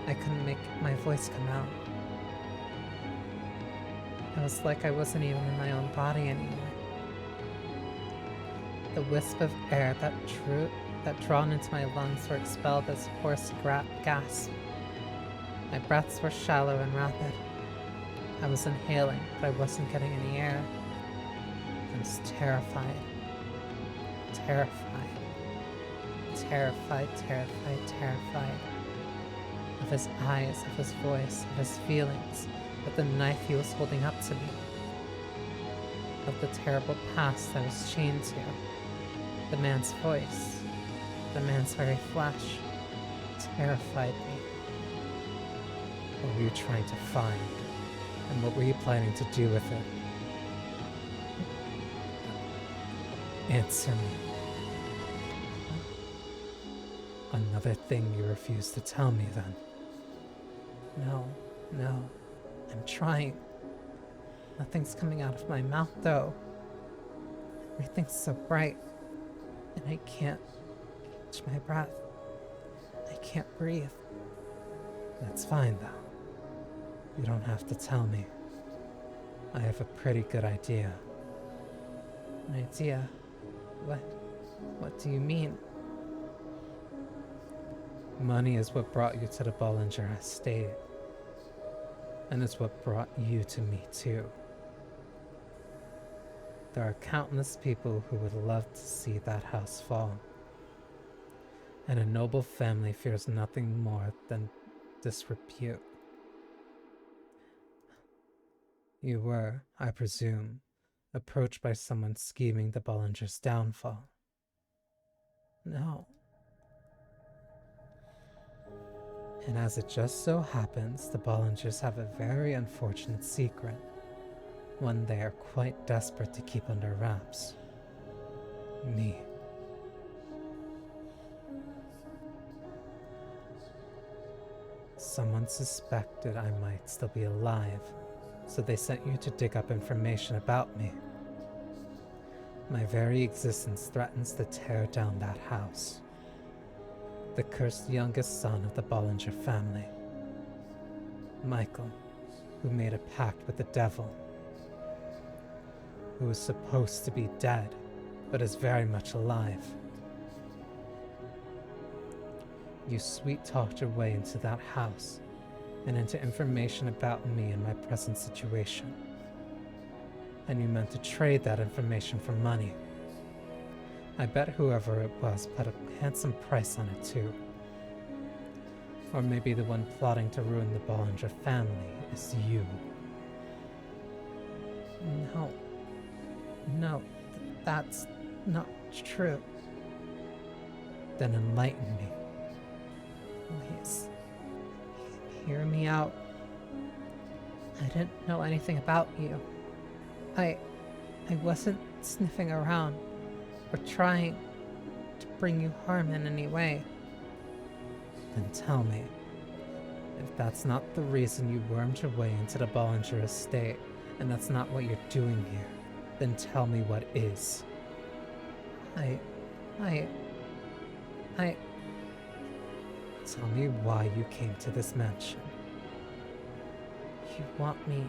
I couldn't make my voice come out. It was like I wasn't even in my own body anymore. The wisp of air that drawn into my lungs were expelled as hoarse gasps. My breaths were shallow and rapid. I was inhaling, but I wasn't getting any air. I was terrified. Terrified. Terrified, terrified, terrified. Of his eyes, of his voice, of his feelings, of the knife he was holding up to me. Of the terrible past I was chained to. The man's voice, the man's very flesh, terrified me. What were you trying to find? And what were you planning to do with it? Answer me. Another thing you refuse to tell me, then? No, I'm trying. Nothing's coming out of my mouth, though. Everything's so bright, and I can't catch my breath. I can't breathe. That's fine, though. You don't have to tell me. I have a pretty good idea. An idea? What do you mean? Money is what brought you to the Bollinger estate. And it's what brought you to me, too. There are countless people who would love to see that house fall. And a noble family fears nothing more than disrepute. You were, I presume, approached by someone scheming the Bollinger's downfall. No. And as it just so happens, the Bollingers have a very unfortunate secret, one they are quite desperate to keep under wraps. Me. Someone suspected I might still be alive, so they sent you to dig up information about me. My very existence threatens to tear down that house. The cursed youngest son of the Bollinger family. Michael, who made a pact with the devil. Who is supposed to be dead, but is very much alive. You sweet-talked your way into that house, and into information about me and my present situation. And you meant to trade that information for money. I bet whoever it was put a handsome price on it too. Or maybe the one plotting to ruin the Bollinger family is you. No, that's not true. Then enlighten me. Please, hear me out. I didn't know anything about you. I wasn't sniffing around or trying to bring you harm in any way. Then tell me, if that's not the reason you wormed your way into the Bollinger estate, and that's not what you're doing here, then tell me what is. Tell me why you came to this mansion. You want me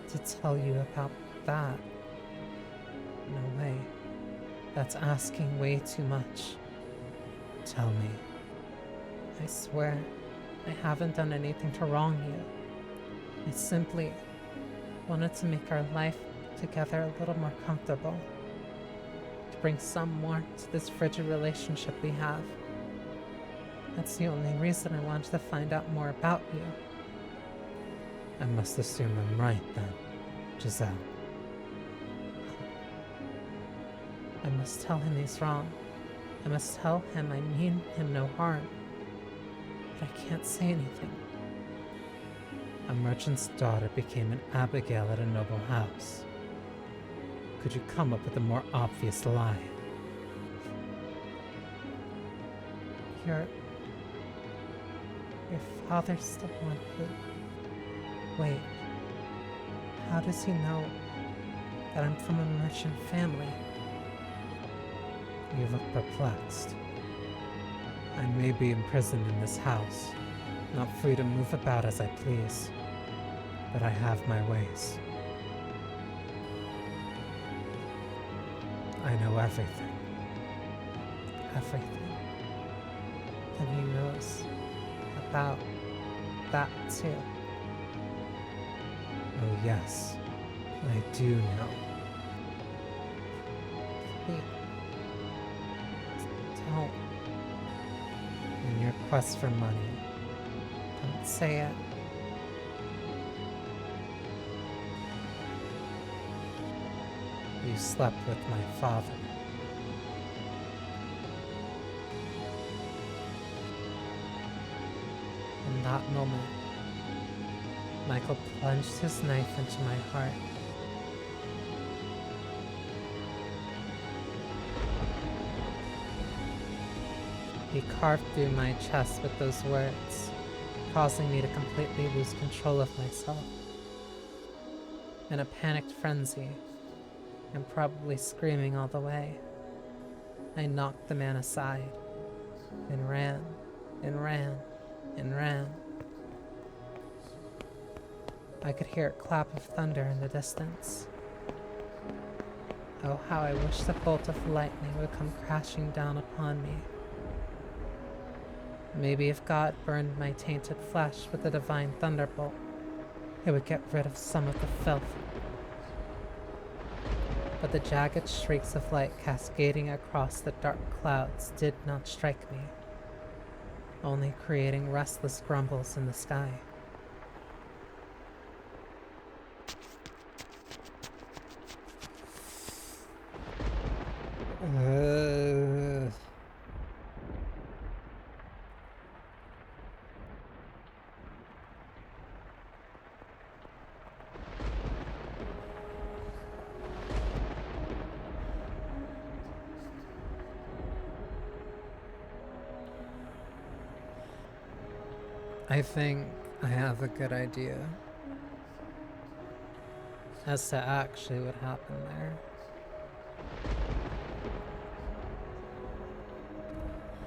to tell you about that? No way. That's asking way too much. Tell me. I swear, I haven't done anything to wrong you. I simply wanted to make our life together a little more comfortable. To bring some warmth to this frigid relationship we have. That's the only reason I wanted to find out more about you. I must assume I'm right then, Giselle. I must tell him he's wrong. I must tell him I mean him no harm. But I can't say anything. A merchant's daughter became an Abigail at a noble house. Could you come up with a more obvious lie? Your father still wanted Wait, how does he know that I'm from a merchant family? You look perplexed. I may be imprisoned in this house, not free to move about as I please, but I have my ways. I know everything. Everything. Then he knows about that too. Oh yes, I do know. Please, don't. In your quest for money, don't say it. You slept with my father. In that moment, Michael plunged his knife into my heart. He carved through my chest with those words, causing me to completely lose control of myself. In a panicked frenzy, and probably screaming all the way, I knocked the man aside and ran and ran and ran. I could hear a clap of thunder in the distance. Oh, how I wished a bolt of lightning would come crashing down upon me. Maybe if God burned my tainted flesh with a divine thunderbolt, it would get rid of some of the filth. But the jagged streaks of light cascading across the dark clouds did not strike me, only creating restless grumbles in the sky. I think I have a good idea as to actually what happened there.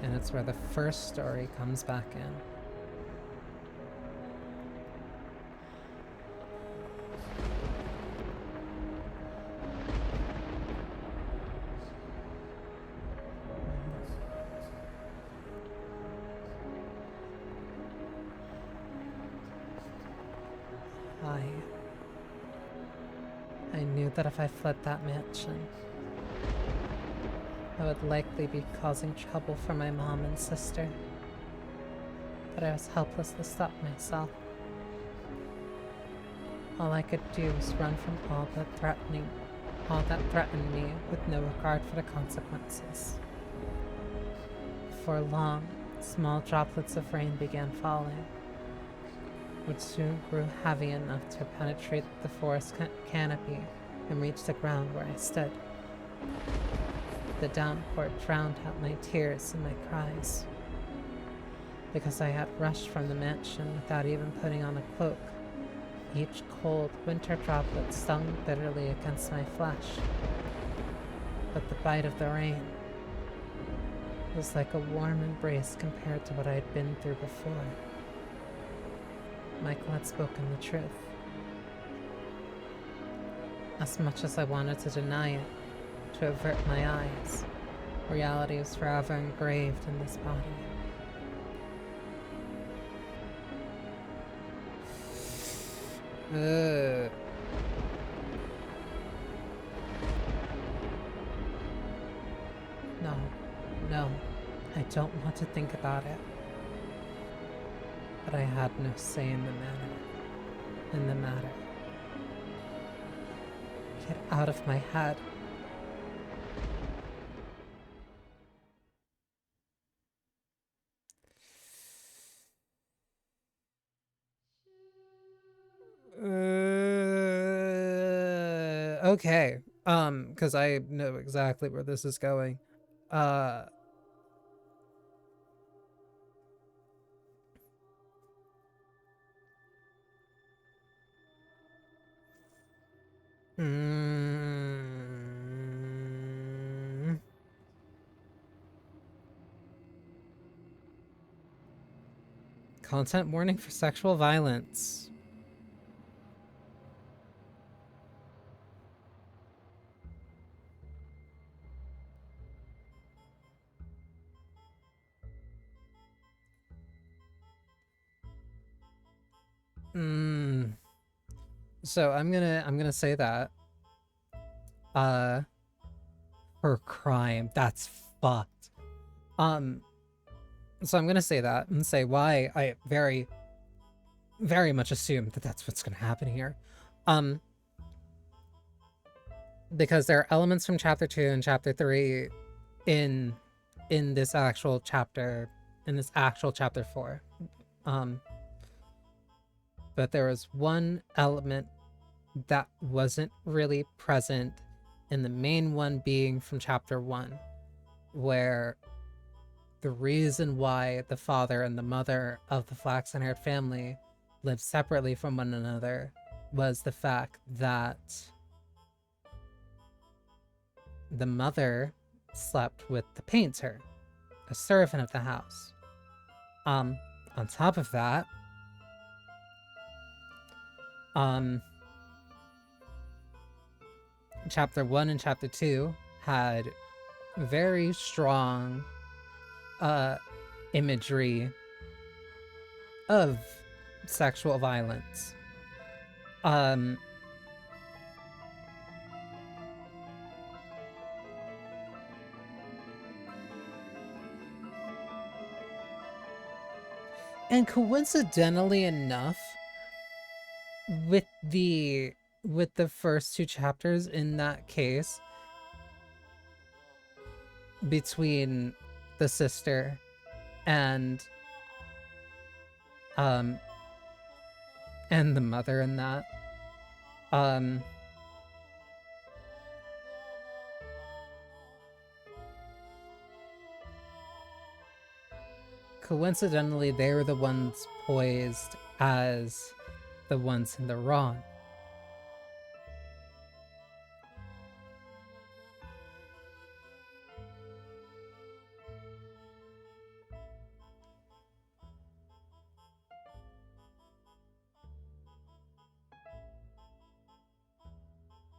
And it's where the first story comes back in. I knew that if I fled that mansion, I would likely be causing trouble for my mom and sister, but I was helpless to stop myself. All I could do was run from all that threatened me with no regard for the consequences. Before long, small droplets of rain began falling, which soon grew heavy enough to penetrate the forest canopy and reach the ground where I stood. The downpour drowned out my tears and my cries. Because I had rushed from the mansion without even putting on a cloak, each cold winter droplet stung bitterly against my flesh. But the bite of the rain was like a warm embrace compared to what I had been through before. Michael had spoken the truth. As much as I wanted to deny it, to avert my eyes, reality was forever engraved in this body. No, I don't want to think about it. But I had no say in the matter. Get out of my head. Okay. Because I know exactly where this is going. Uh, Mm. Content warning for sexual violence. Mm. So I'm gonna say that. Uh, her crime. That's fucked. Um, so I'm gonna say that and say why I very, very much assume that that's what's gonna happen here. Um, because there are elements from chapter 2 and chapter 3 in in this actual chapter in this actual chapter 4. Um, but there was one element that wasn't really present in the main one being from chapter 1, where the reason why the father and the mother of the flaxen haired family lived separately from one another was the fact that the mother slept with the painter, a servant of the house. Um, on top of that, um, chapter 1 and chapter 2 had very strong uh imagery of sexual violence. Um, and coincidentally enough, with the with the first two chapters in that case, between the sister and um and the mother in that, um coincidentally they were the ones poised as the ones in the wrong.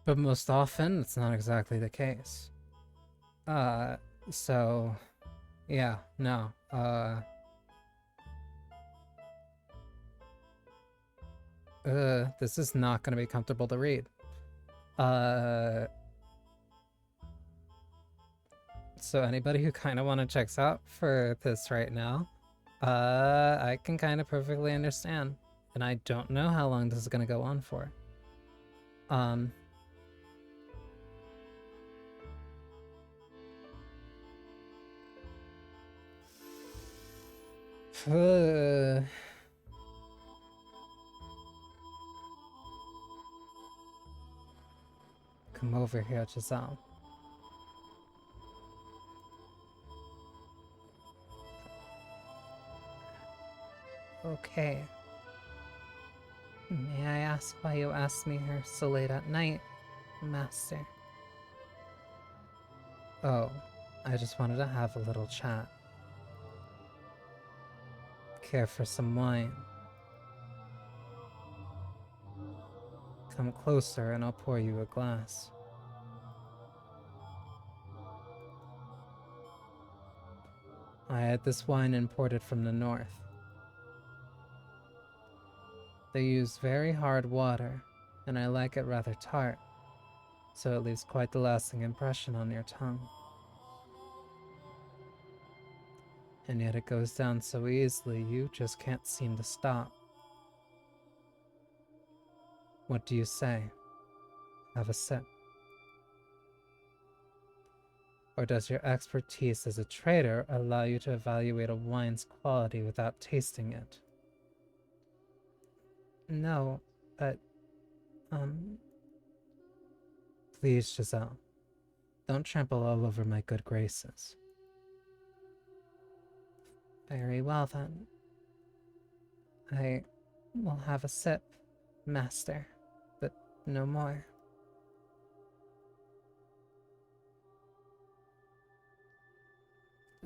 But most often it's not exactly the case. Uh so yeah, no. This is not gonna be comfortable to read. Uh so anybody who kind of want to checks out for this right now, I can kind of perfectly understand. And I don't know how long this is gonna go on for. Um, come over here, Giselle. Okay. May I ask why you asked me here so late at night, Master? Oh, I just wanted to have a little chat. Care for some wine? Come closer and I'll pour you a glass. I had this wine imported from the north. They use very hard water, and I like it rather tart, so it leaves quite the lasting impression on your tongue. And yet it goes down so easily you just can't seem to stop. What do you say? Have a sip? Or does your expertise as a trader allow you to evaluate a wine's quality without tasting it? No, but, um... Please, Giselle, don't trample all over my good graces. Very well, then. I will have a sip, master, but no more.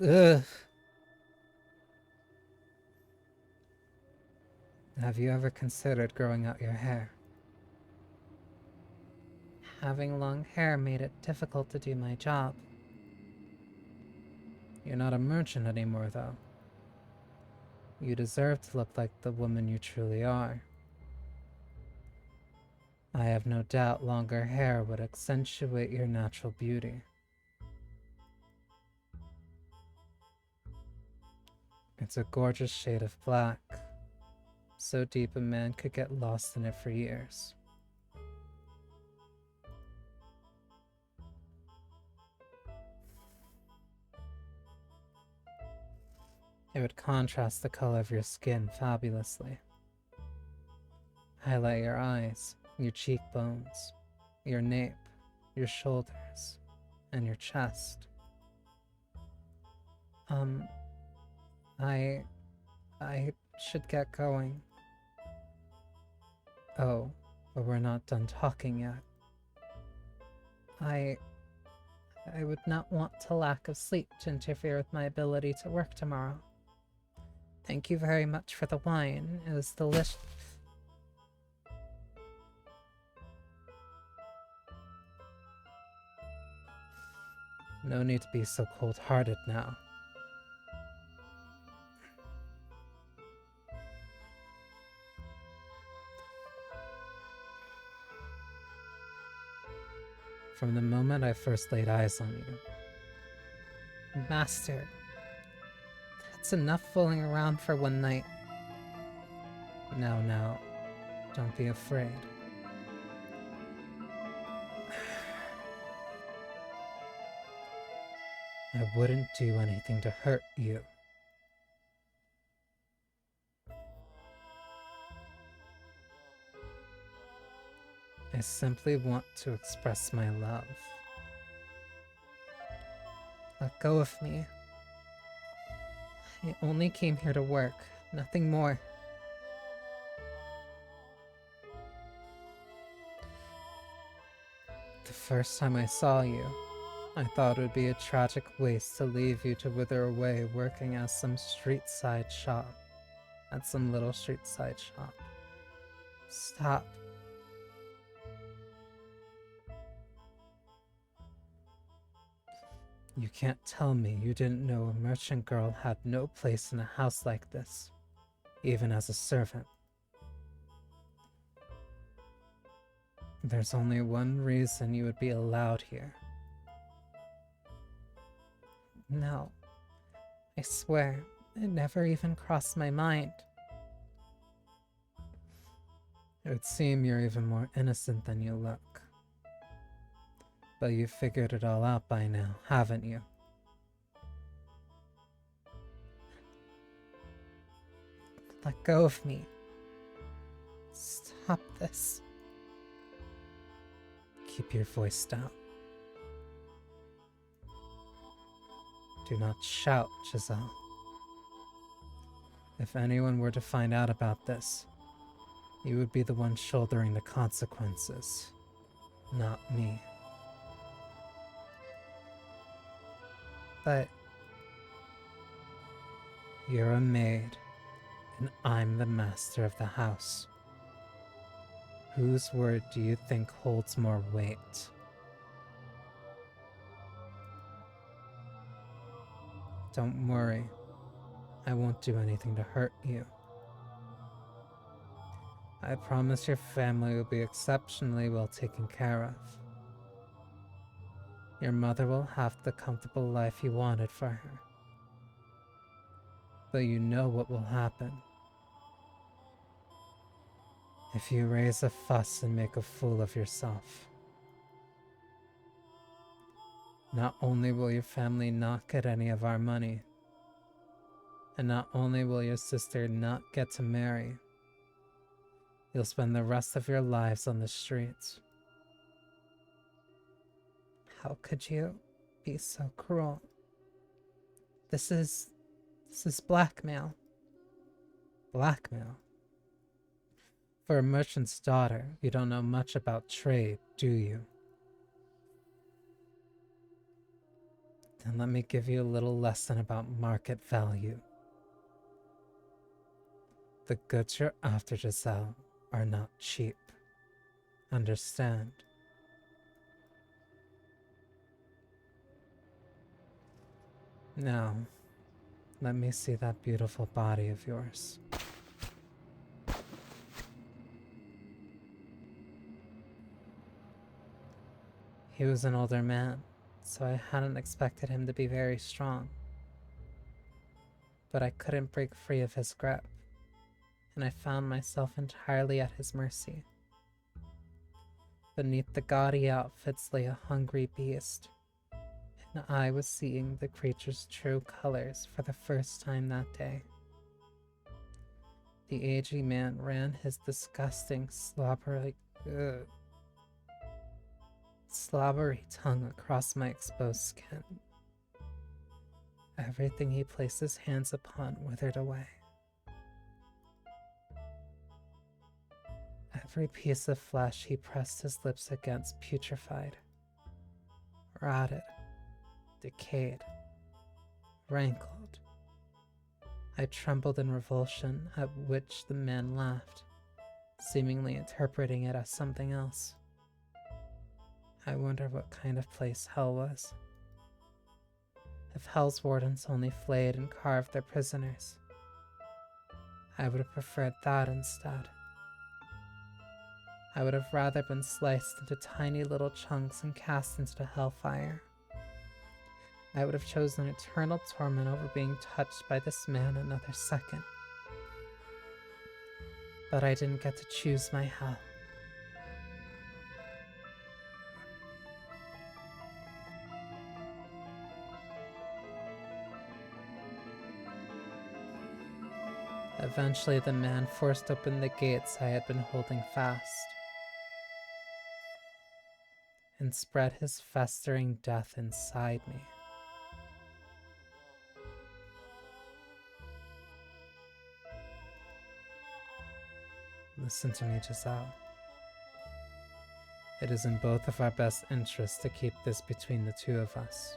Ugh. Have you ever considered growing out your hair? Having long hair made it difficult to do my job. You're not a merchant anymore, though. You deserve to look like the woman you truly are. I have no doubt longer hair would accentuate your natural beauty. It's a gorgeous shade of black, so deep a man could get lost in it for years. It would contrast the color of your skin fabulously. Highlight your eyes, your cheekbones, your nape, your shoulders, and your chest. Um, I I should get going. Oh, but we're not done talking yet. I I would not want to lack of sleep to interfere with my ability to work tomorrow. Thank you very much for the wine. It was delicious. No need to be so cold-hearted now. From the moment I first laid eyes on you. Master, that's enough fooling around for one night. Now, don't be afraid. I wouldn't do anything to hurt you. I simply want to express my love. Let go of me. I only came here to work, nothing more. The first time I saw you, I thought it would be a tragic waste to leave you to wither away working as some street side shop. At some little street side shop. Stop. You can't tell me you didn't know a merchant girl had no place in a house like this, even as a servant. There's only one reason you would be allowed here. No, I swear, it never even crossed my mind. It would seem you're even more innocent than you look. But you've figured it all out by now, haven't you? Let go of me. Stop this. Keep your voice down. Do not shout, Giselle. If anyone were to find out about this, you would be the one shouldering the consequences, not me. But you're a maid, and I'm the master of the house. Whose word do you think holds more weight? Don't worry, I won't do anything to hurt you. I promise your family will be exceptionally well taken care of. Your mother will have the comfortable life you wanted for her. But you know what will happen. If you raise a fuss and make a fool of yourself. Not only will your family not get any of our money, and not only will your sister not get to marry, you'll spend the rest of your lives on the streets. How could you be so cruel? This is blackmail. Blackmail? For a merchant's daughter, you don't know much about trade, do you? Then let me give you a little lesson about market value. The goods you're after, Giselle, are not cheap. Understand? Now, let me see that beautiful body of yours. He was an older man, so I hadn't expected him to be very strong. But I couldn't break free of his grip, and I found myself entirely at his mercy. Beneath the gaudy outfits lay a hungry beast, and I was seeing the creature's true colors for the first time that day. The aging man ran his disgusting, slobbery tongue across my exposed skin. Everything he placed his hands upon withered away. Every piece of flesh he pressed his lips against putrefied, rotted, decayed, rankled. I trembled in revulsion, at which the man laughed, seemingly interpreting it as something else. I wonder what kind of place hell was. If hell's wardens only flayed and carved their prisoners, I would have preferred that instead. I would have rather been sliced into tiny little chunks and cast into the hellfire. I would have chosen eternal torment over being touched by this man another second. But I didn't get to choose my hell. Eventually, the man forced open the gates I had been holding fast and spread his festering death inside me. Listen to me, Giselle. It is in both of our best interests to keep this between the two of us.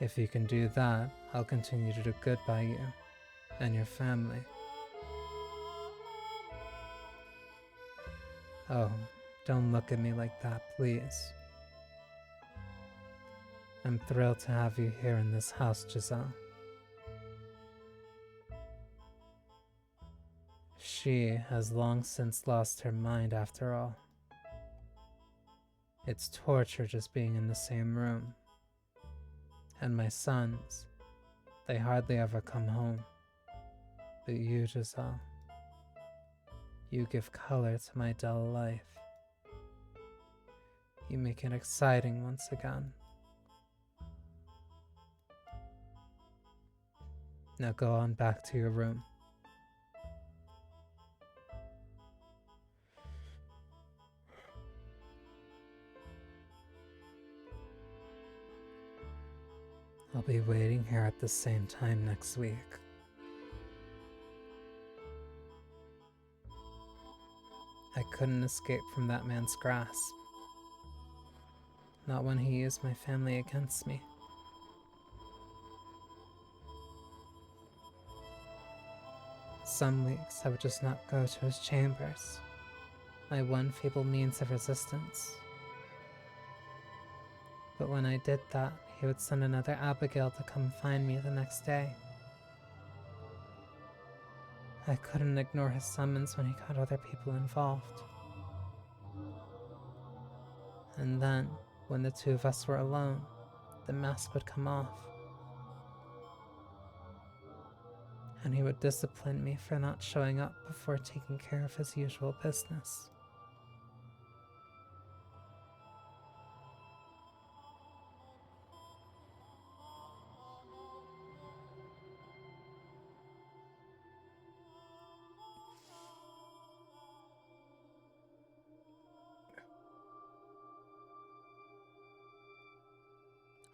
If you can do that, I'll continue to do good by you and your family. Oh, don't look at me like that, please. I'm thrilled to have you here in this house, Giselle. She has long since lost her mind after all. It's torture just being in the same room. And my sons, they hardly ever come home. But you, Giselle, you give color to my dull life. You make it exciting once again. Now go on back to your room. I'll be waiting here at the same time next week. I couldn't escape from that man's grasp. Not when he used my family against me. Some weeks I would just not go to his chambers, my one feeble means of resistance. But when I did that, he would send another Abigail to come find me the next day. I couldn't ignore his summons when he got other people involved. And then, when the two of us were alone, the mask would come off. And he would discipline me for not showing up before taking care of his usual business.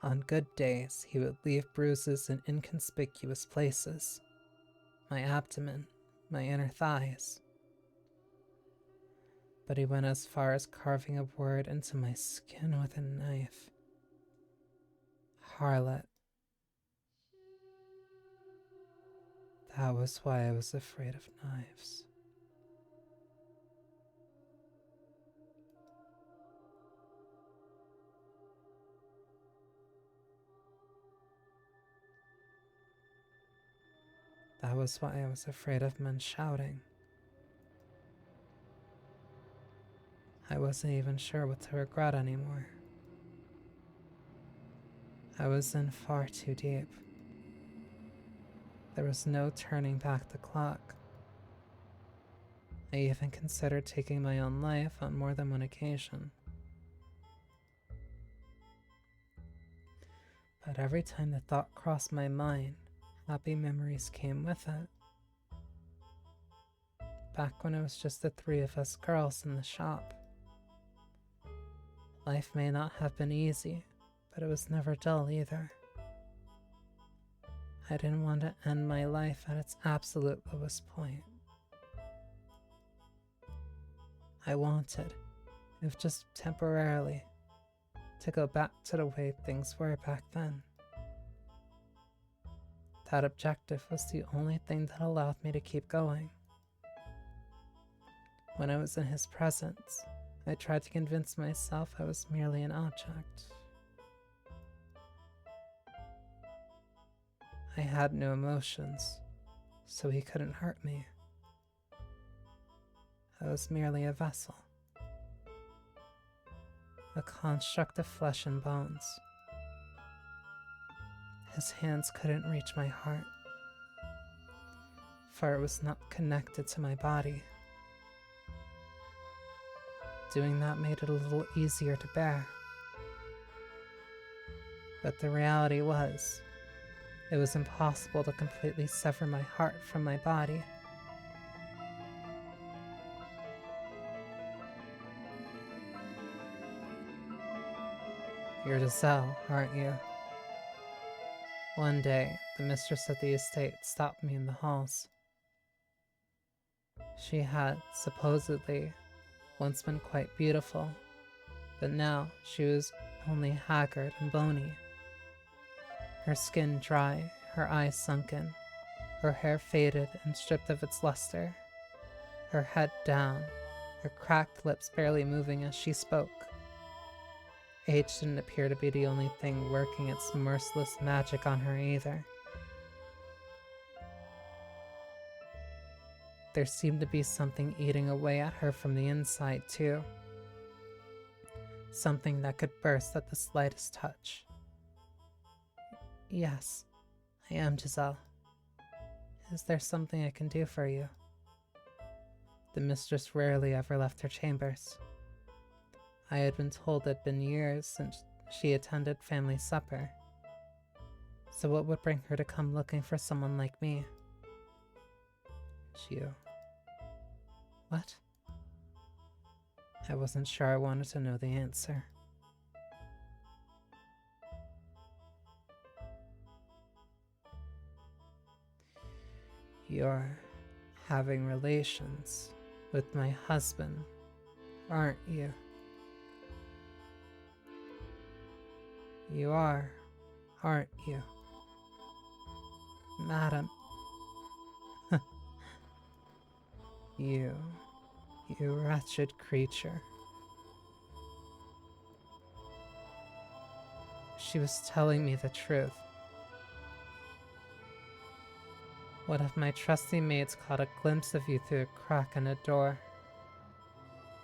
On good days, he would leave bruises in inconspicuous places. My abdomen, my inner thighs. But he went as far as carving a word into my skin with a knife. harlot. That was why I was afraid of knives. That was why I was afraid of men shouting. I wasn't even sure what to regret anymore. I was in far too deep. There was no turning back the clock. I even considered taking my own life on more than one occasion. But every time the thought crossed my mind, happy memories came with it. Back when it was just the three of us girls in the shop. Life may not have been easy, but it was never dull either. I didn't want to end my life at its absolute lowest point. I wanted, if just temporarily, to go back to the way things were back then. That objective was the only thing that allowed me to keep going. When I was in his presence, I tried to convince myself I was merely an object. I had no emotions, so he couldn't hurt me. I was merely a vessel, a construct of flesh and bones. His hands couldn't reach my heart, for it was not connected to my body. Doing that made it a little easier to bear. But the reality was, it was impossible to completely sever my heart from my body. You're Giselle, aren't you? One day, the mistress of the estate stopped me in the halls. She had, supposedly, once been quite beautiful, but now she was only haggard and bony. Her skin dry, her eyes sunken, her hair faded and stripped of its luster, her head down, her cracked lips barely moving as she spoke. Age didn't appear to be the only thing working its merciless magic on her either. There seemed to be something eating away at her from the inside, too. Something that could burst at the slightest touch. Yes, I am Giselle. Is there something I can do for you? The mistress rarely ever left her chambers. I had been told it had been years since she attended family supper. So what would bring her to come looking for someone like me? You. What? I wasn't sure I wanted to know the answer. You're having relations with my husband, aren't you? You are, aren't you? Madam. You wretched creature. She was telling me the truth. One of my trusty maids caught a glimpse of you through a crack in a door.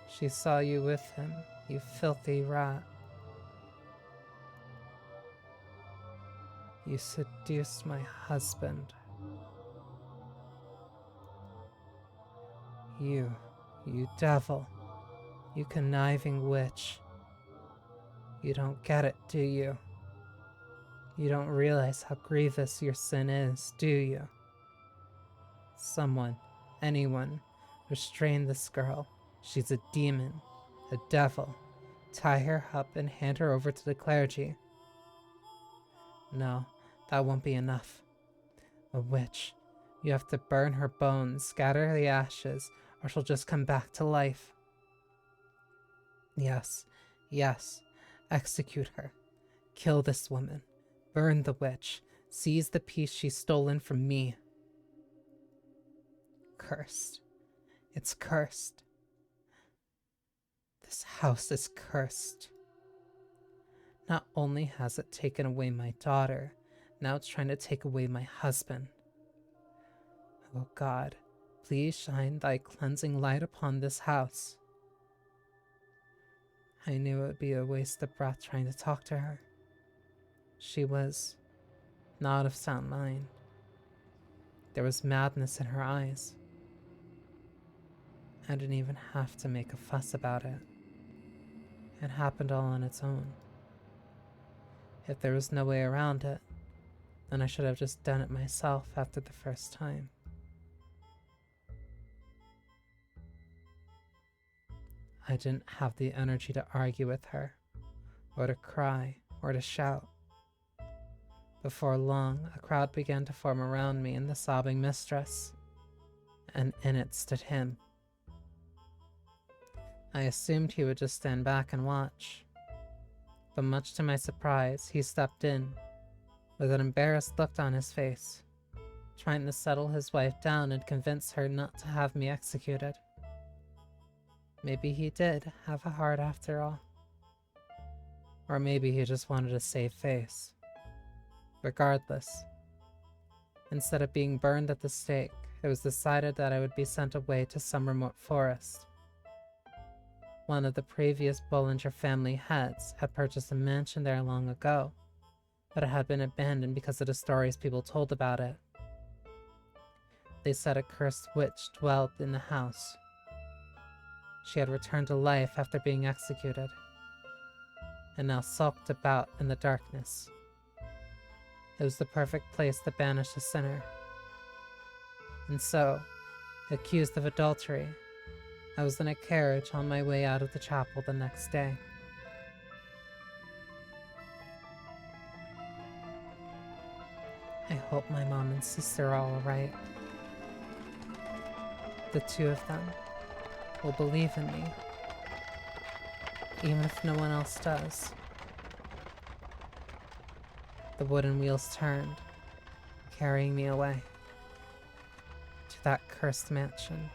She saw you with him, you filthy rat. You seduced my husband. You devil. You conniving witch. You don't get it, do you? You don't realize how grievous your sin is, do you? Someone, anyone, restrain this girl. She's a demon, a devil. Tie her up and hand her over to the clergy. No, that won't be enough. A witch. You have to burn her bones, scatter the ashes, or she'll just come back to life. Yes, execute her. Kill this woman. Burn the witch. Seize the piece she's stolen from me. Cursed. It's cursed. This house is cursed. Not only has it taken away my daughter, now it's trying to take away my husband. Oh God, please shine thy cleansing light upon this house. I knew it would be a waste of breath trying to talk to her. She was not of sound mind. There was madness in her eyes. I didn't even have to make a fuss about it. It happened all on its own. If there was no way around it, then I should have just done it myself after the first time. I didn't have the energy to argue with her, or to cry, or to shout. Before long, a crowd began to form around me and the sobbing mistress, and in it stood him. I assumed he would just stand back and watch, but much to my surprise, he stepped in, with an embarrassed look on his face, trying to settle his wife down and convince her not to have me executed. Maybe he did have a heart after all. Or maybe he just wanted to save face. Regardless, instead of being burned at the stake, it was decided that I would be sent away to some remote forest. One of the previous Bollinger family heads had purchased a mansion there long ago, but it had been abandoned because of the stories people told about it. They said a cursed witch dwelled in the house. She had returned to life after being executed, and now sulked about in the darkness. It was the perfect place to banish a sinner. And so, accused of adultery, I was in a carriage on my way out of the chapel the next day. I hope my mom and sister are all right. The two of them will believe in me, even if no one else does. The wooden wheels turned, carrying me away to that cursed mansion.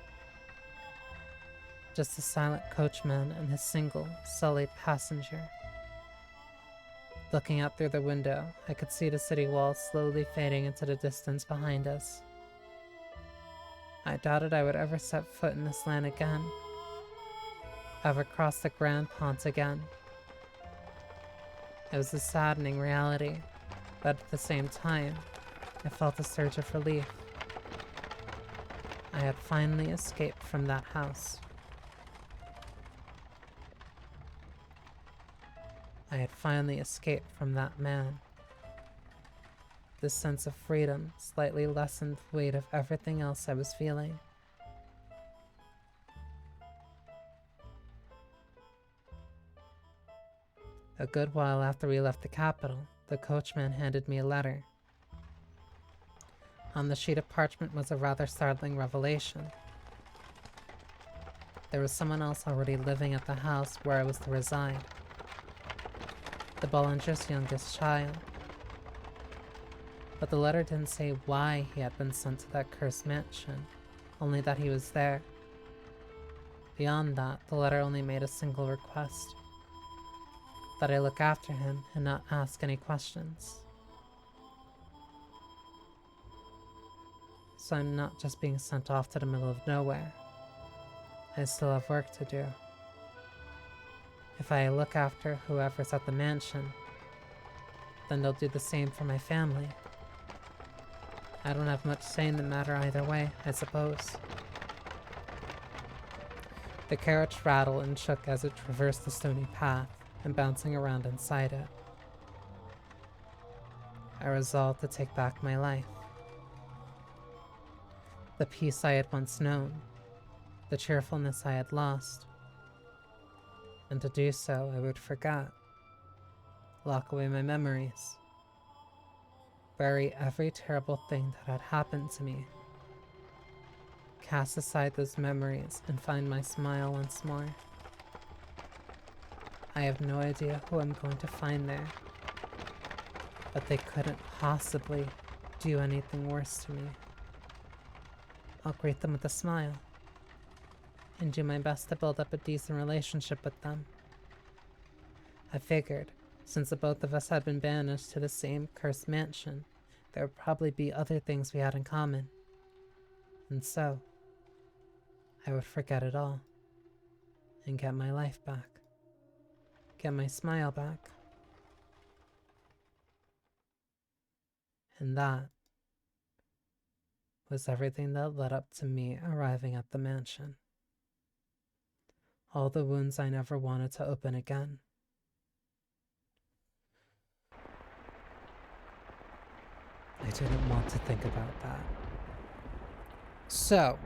Just a silent coachman and his single, sullied passenger. Looking out through the window, I could see the city walls slowly fading into the distance behind us. I doubted I would ever set foot in this land again, ever cross the Grand Pont again. It was a saddening reality, but at the same time, I felt a surge of relief. I had finally escaped from that house. I had finally escaped from that man. This sense of freedom slightly lessened the weight of everything else I was feeling. A good while after we left the capital, the coachman handed me a letter. On the sheet of parchment was a rather startling revelation. There was someone else already living at the house where I was to reside. The Bollinger's youngest child. But the letter didn't say why he had been sent to that cursed mansion, only that he was there. Beyond that, the letter only made a single request: that I look after him and not ask any questions. So I'm not just being sent off to the middle of nowhere. I still have work to do. If I look after whoever's at the mansion, then they'll do the same for my family. I don't have much say in the matter either way, I suppose. The carriage rattled and shook as it traversed the stony path and bouncing around inside it. I resolved to take back my life. The peace I had once known, the cheerfulness I had lost. And to do so, I would forget, lock away my memories, bury every terrible thing that had happened to me, cast aside those memories and find my smile once more. I have no idea who I'm going to find there, but they couldn't possibly do anything worse to me. I'll greet them with a smile and do my best to build up a decent relationship with them. I figured, since the both of us had been banished to the same cursed mansion, there would probably be other things we had in common. And so, I would forget it all and get my life back. Get my smile back. And that was everything that led up to me arriving at the mansion. All the wounds I never wanted to open again. I didn't want to think about that. So,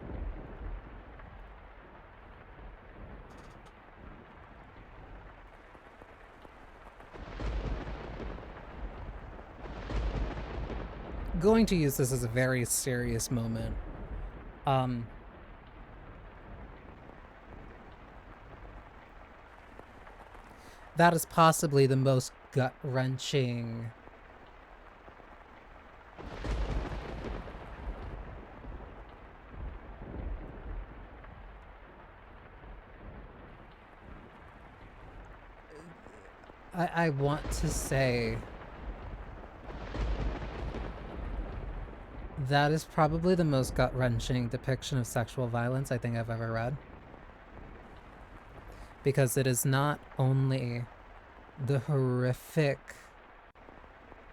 going to use this as a very serious moment. That is possibly the most gut-wrenching I want to say that is probably the most gut-wrenching depiction of sexual violence I think I've ever read. Because it is not only the horrific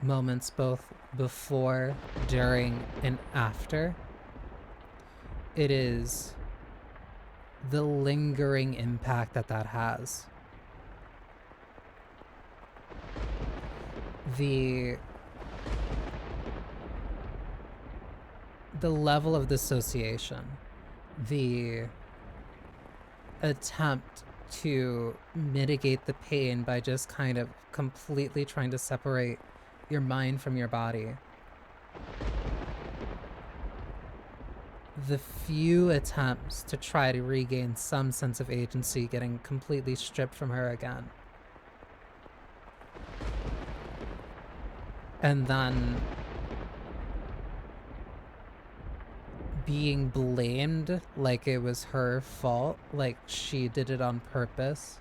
moments both before, during, and after, it is the lingering impact that has. The level of dissociation, the attempt to mitigate the pain by just kind of completely trying to separate your mind from your body. The few attempts to try to regain some sense of agency getting completely stripped from her again. And then being blamed like it was her fault, like she did it on purpose.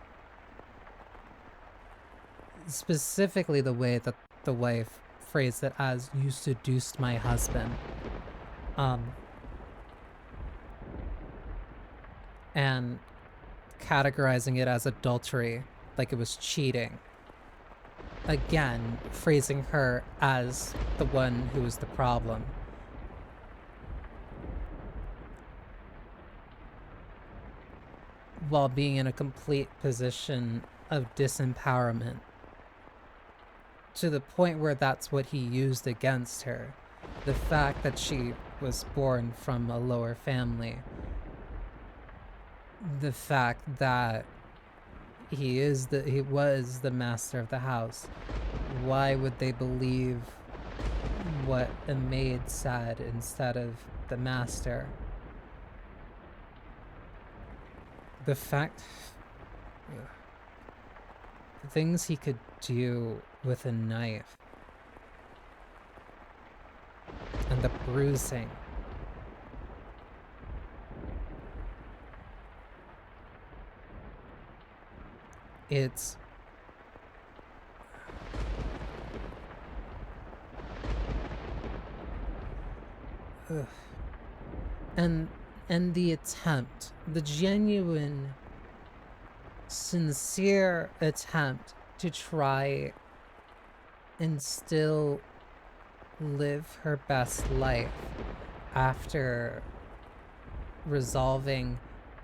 Specifically the way that the wife phrased it as, "You seduced my husband." And categorizing it as adultery, like it was cheating. Again, phrasing her as the one who was the problem. While being in a complete position of disempowerment. To the point where that's what he used against her. The fact that she was born from a lower family. The fact that he was the master of the house. Why would they believe what a maid said instead of the master? The fact... the things he could do with a knife. And the bruising. It's... ugh. And the attempt, the genuine, sincere attempt to try and still live her best life after resolving,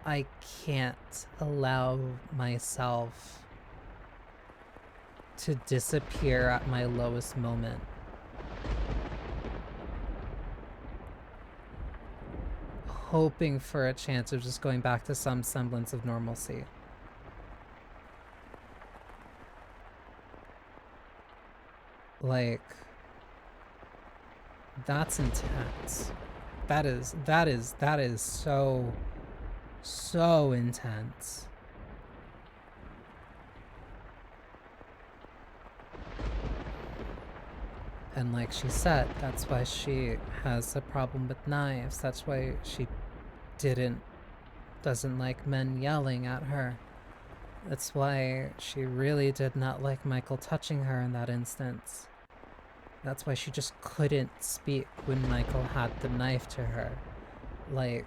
I can't allow myself to disappear at my lowest moment. Hoping for a chance of just going back to some semblance of normalcy. Like, that's intense. That is so intense. And like she said, that's why she has a problem with knives. That's why she doesn't like men yelling at her. That's why she really did not like Michael touching her in that instance. That's why she just couldn't speak when Michael had the knife to her. Like,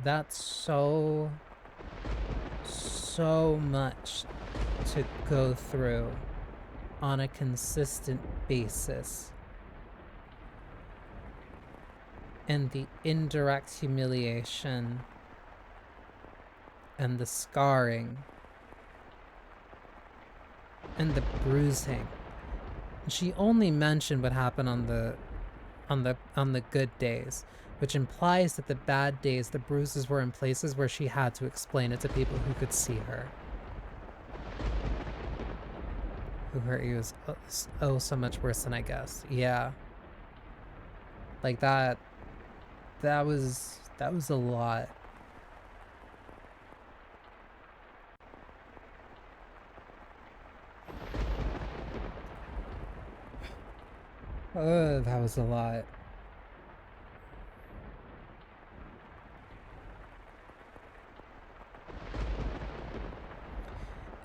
that's so much to go through on a consistent basis. And the indirect humiliation and the scarring and the bruising. She only mentioned what happened on the good days, which implies that the bad days, the bruises were in places where she had to explain it to people who could see her. Who hurt you is so much worse than I guessed. Yeah. Like that was a lot. That was a lot.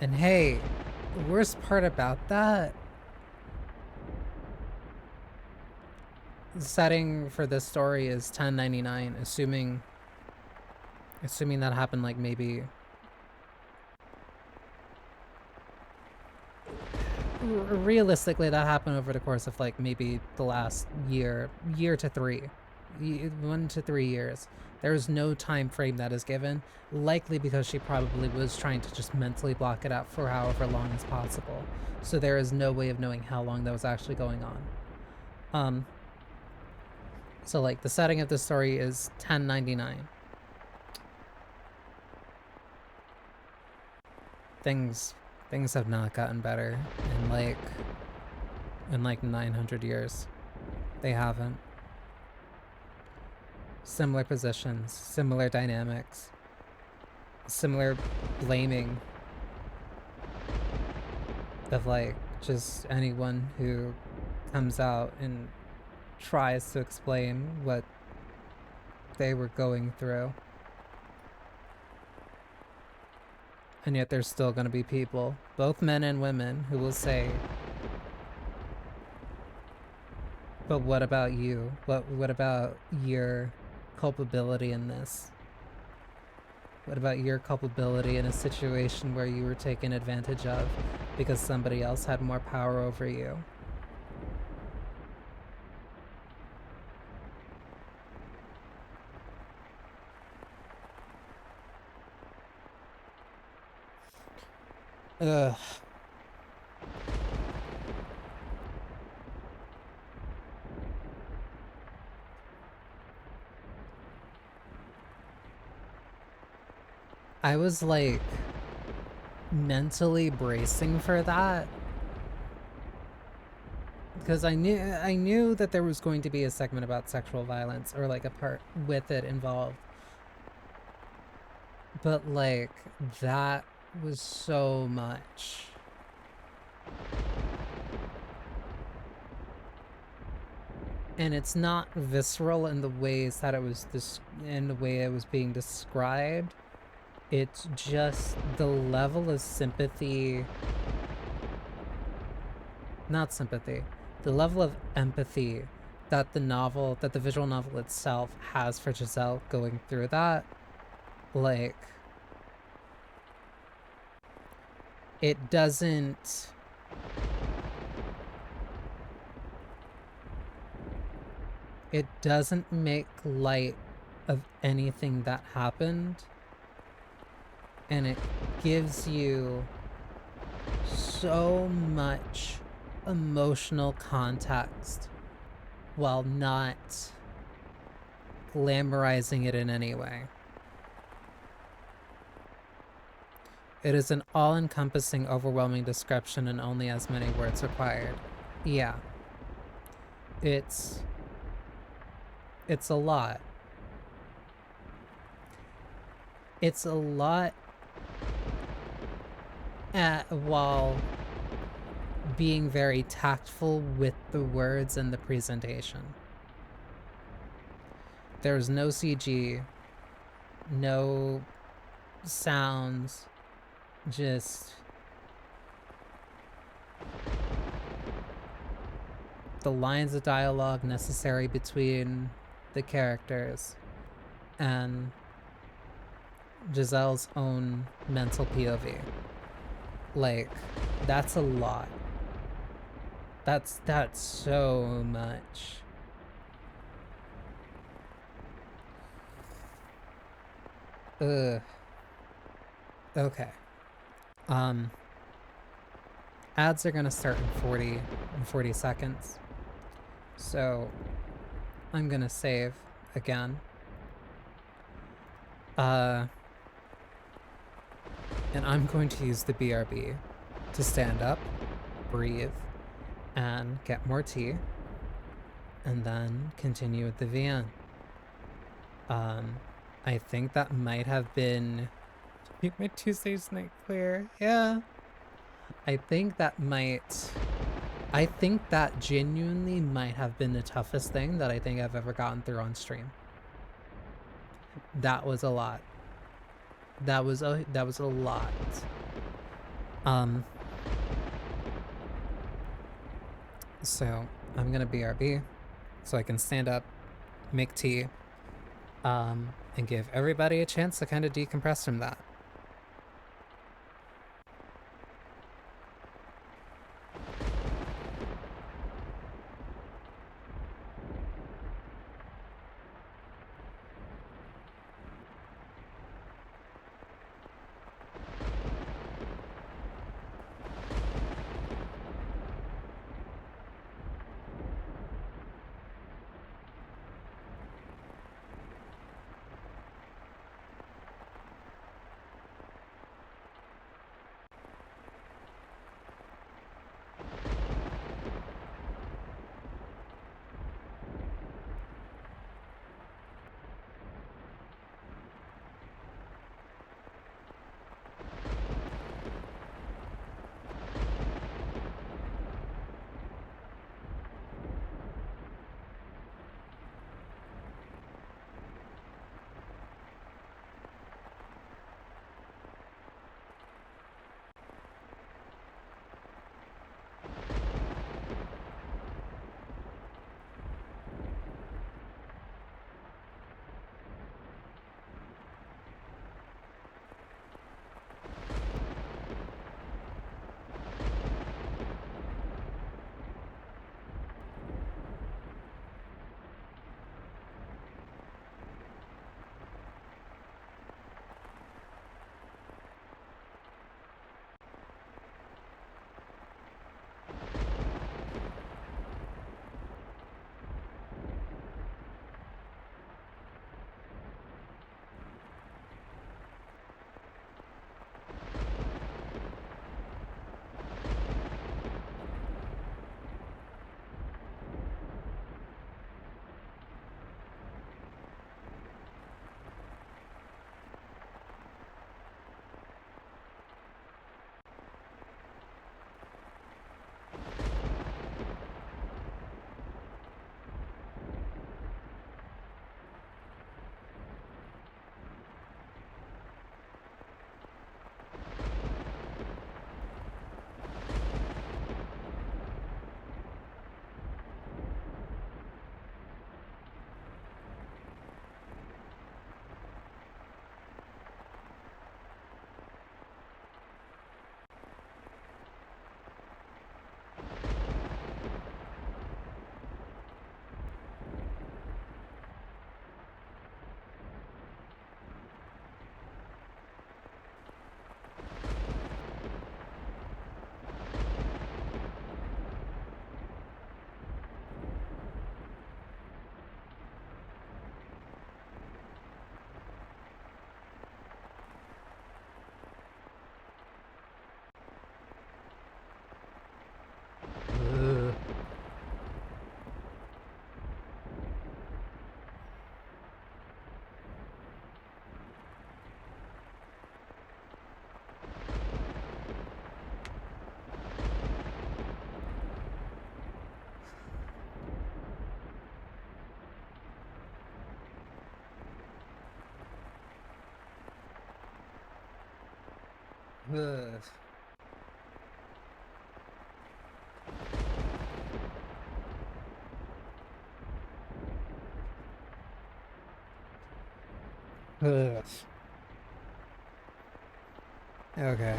And hey, the worst part about that, the setting for this story is 1099, assuming that happened like maybe realistically that happened over the course of like maybe the last year to 1 to 3 years. There's no time frame that is given, likely because she probably was trying to just mentally block it out for however long as possible. So there is no way of knowing how long that was actually going on. So like the setting of the story is 1099. Things have not gotten better in like 900 years. They haven't. Similar positions, similar dynamics, similar blaming of like just anyone who comes out and tries to explain what they were going through. And yet there's still going to be people, both men and women, who will say, but what about you? What about your culpability in this? What about your culpability in a situation where you were taken advantage of because somebody else had more power over you? Ugh. I was like mentally bracing for that because I knew that there was going to be a segment about sexual violence or like a part with it involved. But like that was so much. And it's not visceral in the ways that it was in the way it was being described. It's just the level of sympathy, not sympathy, the level of empathy that the visual novel itself has for Giselle going through that. Like, it doesn't make light of anything that happened, and it gives you so much emotional context while not glamorizing it in any way. It is an all-encompassing, overwhelming description and only as many words required. Yeah. It's a lot. It's a lot while being very tactful with the words and the presentation. There's no CG, no sounds, just the lines of dialogue necessary between the characters and Giselle's own mental POV. Like, that's a lot. That's so much. Ugh. Okay. Um Ads are gonna start in 40 seconds. So I'm gonna save again. And I'm going to use the BRB to stand up, breathe, and get more tea, and then continue with the VN. I think that might have been keep my Tuesday's night clear. Yeah. I think that genuinely might have been the toughest thing that I think I've ever gotten through on stream. That was a lot. That was a lot. So I'm gonna BRB so I can stand up, make tea, and give everybody a chance to kind of decompress from that. Ugh. Ugh. Okay.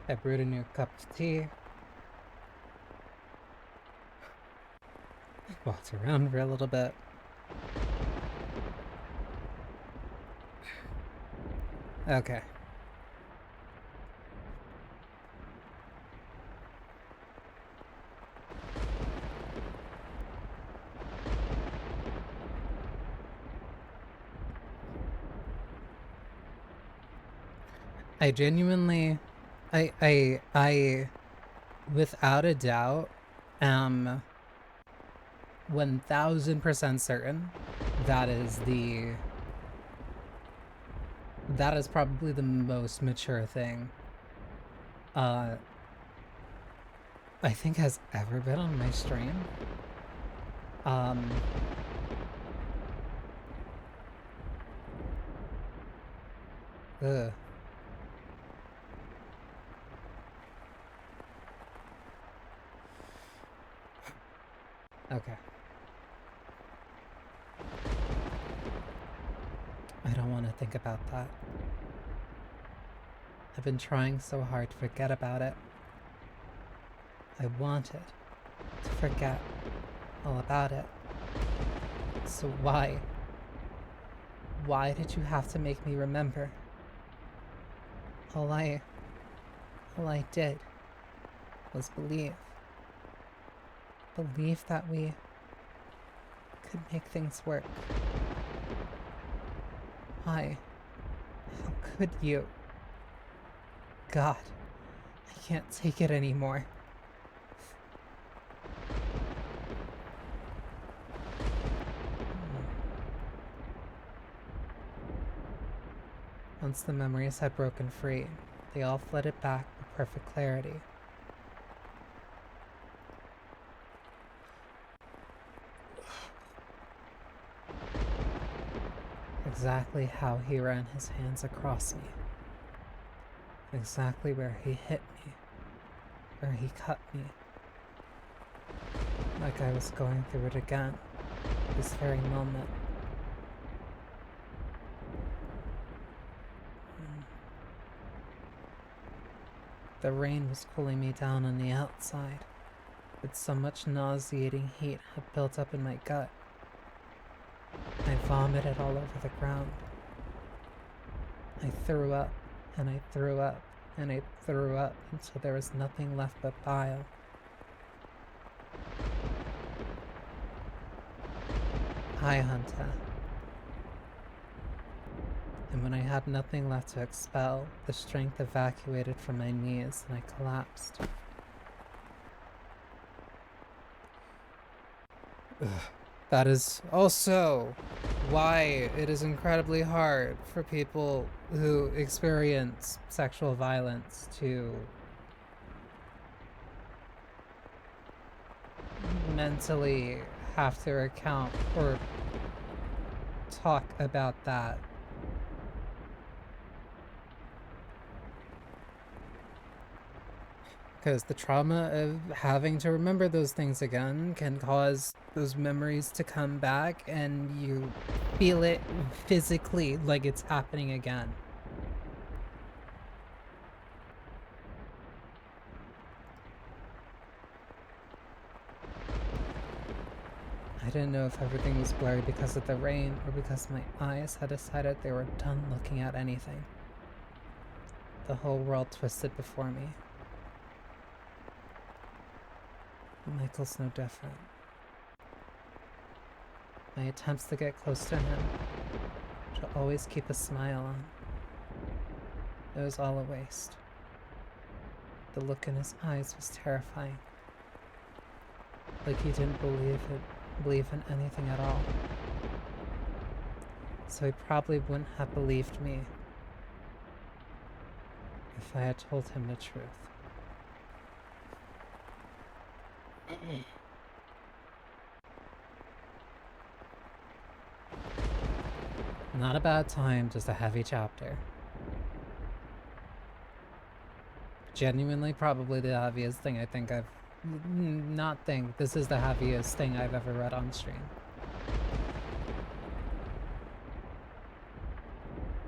I brewed a new cup of tea. Walked around for a little bit. Okay. I genuinely, I, without a doubt, am 1000% certain that is probably the most mature thing I think has ever been on my stream. Ugh. Okay. I don't want to think about that. I've been trying so hard to forget about it. I wanted to forget all about it. So why? Why did you have to make me remember? All I did was believe. Believe that we could make things work. Why? How could you? God, I can't take it anymore. Once the memories had broken free, they all flooded back with perfect clarity. Exactly how he ran his hands across me. Exactly where he hit me. Where he cut me. Like I was going through it again. This very moment. The rain was cooling me down on the outside, but so much nauseating heat had built up in my gut. I vomited all over the ground. I threw up, and I threw up, and I threw up until there was nothing left but bile. Hi, Hunter. And when I had nothing left to expel, the strength evacuated from my knees and I collapsed. Ugh. That is also why it is incredibly hard for people who experience sexual violence to mentally have to account or talk about that. Because the trauma of having to remember those things again can cause those memories to come back and you feel it physically like it's happening again. I didn't know if everything was blurry because of the rain or because my eyes had decided they were done looking at anything. The whole world twisted before me. Michael's no different. My attempts to get close to him, to always keep a smile on, it was all a waste. The look in his eyes was terrifying. Like he didn't believe in anything at all. So he probably wouldn't have believed me if I had told him the truth. Not a bad time, just a heavy chapter. Genuinely, probably the heaviest thing I think I've. Not think. This is the heaviest thing I've ever read on stream.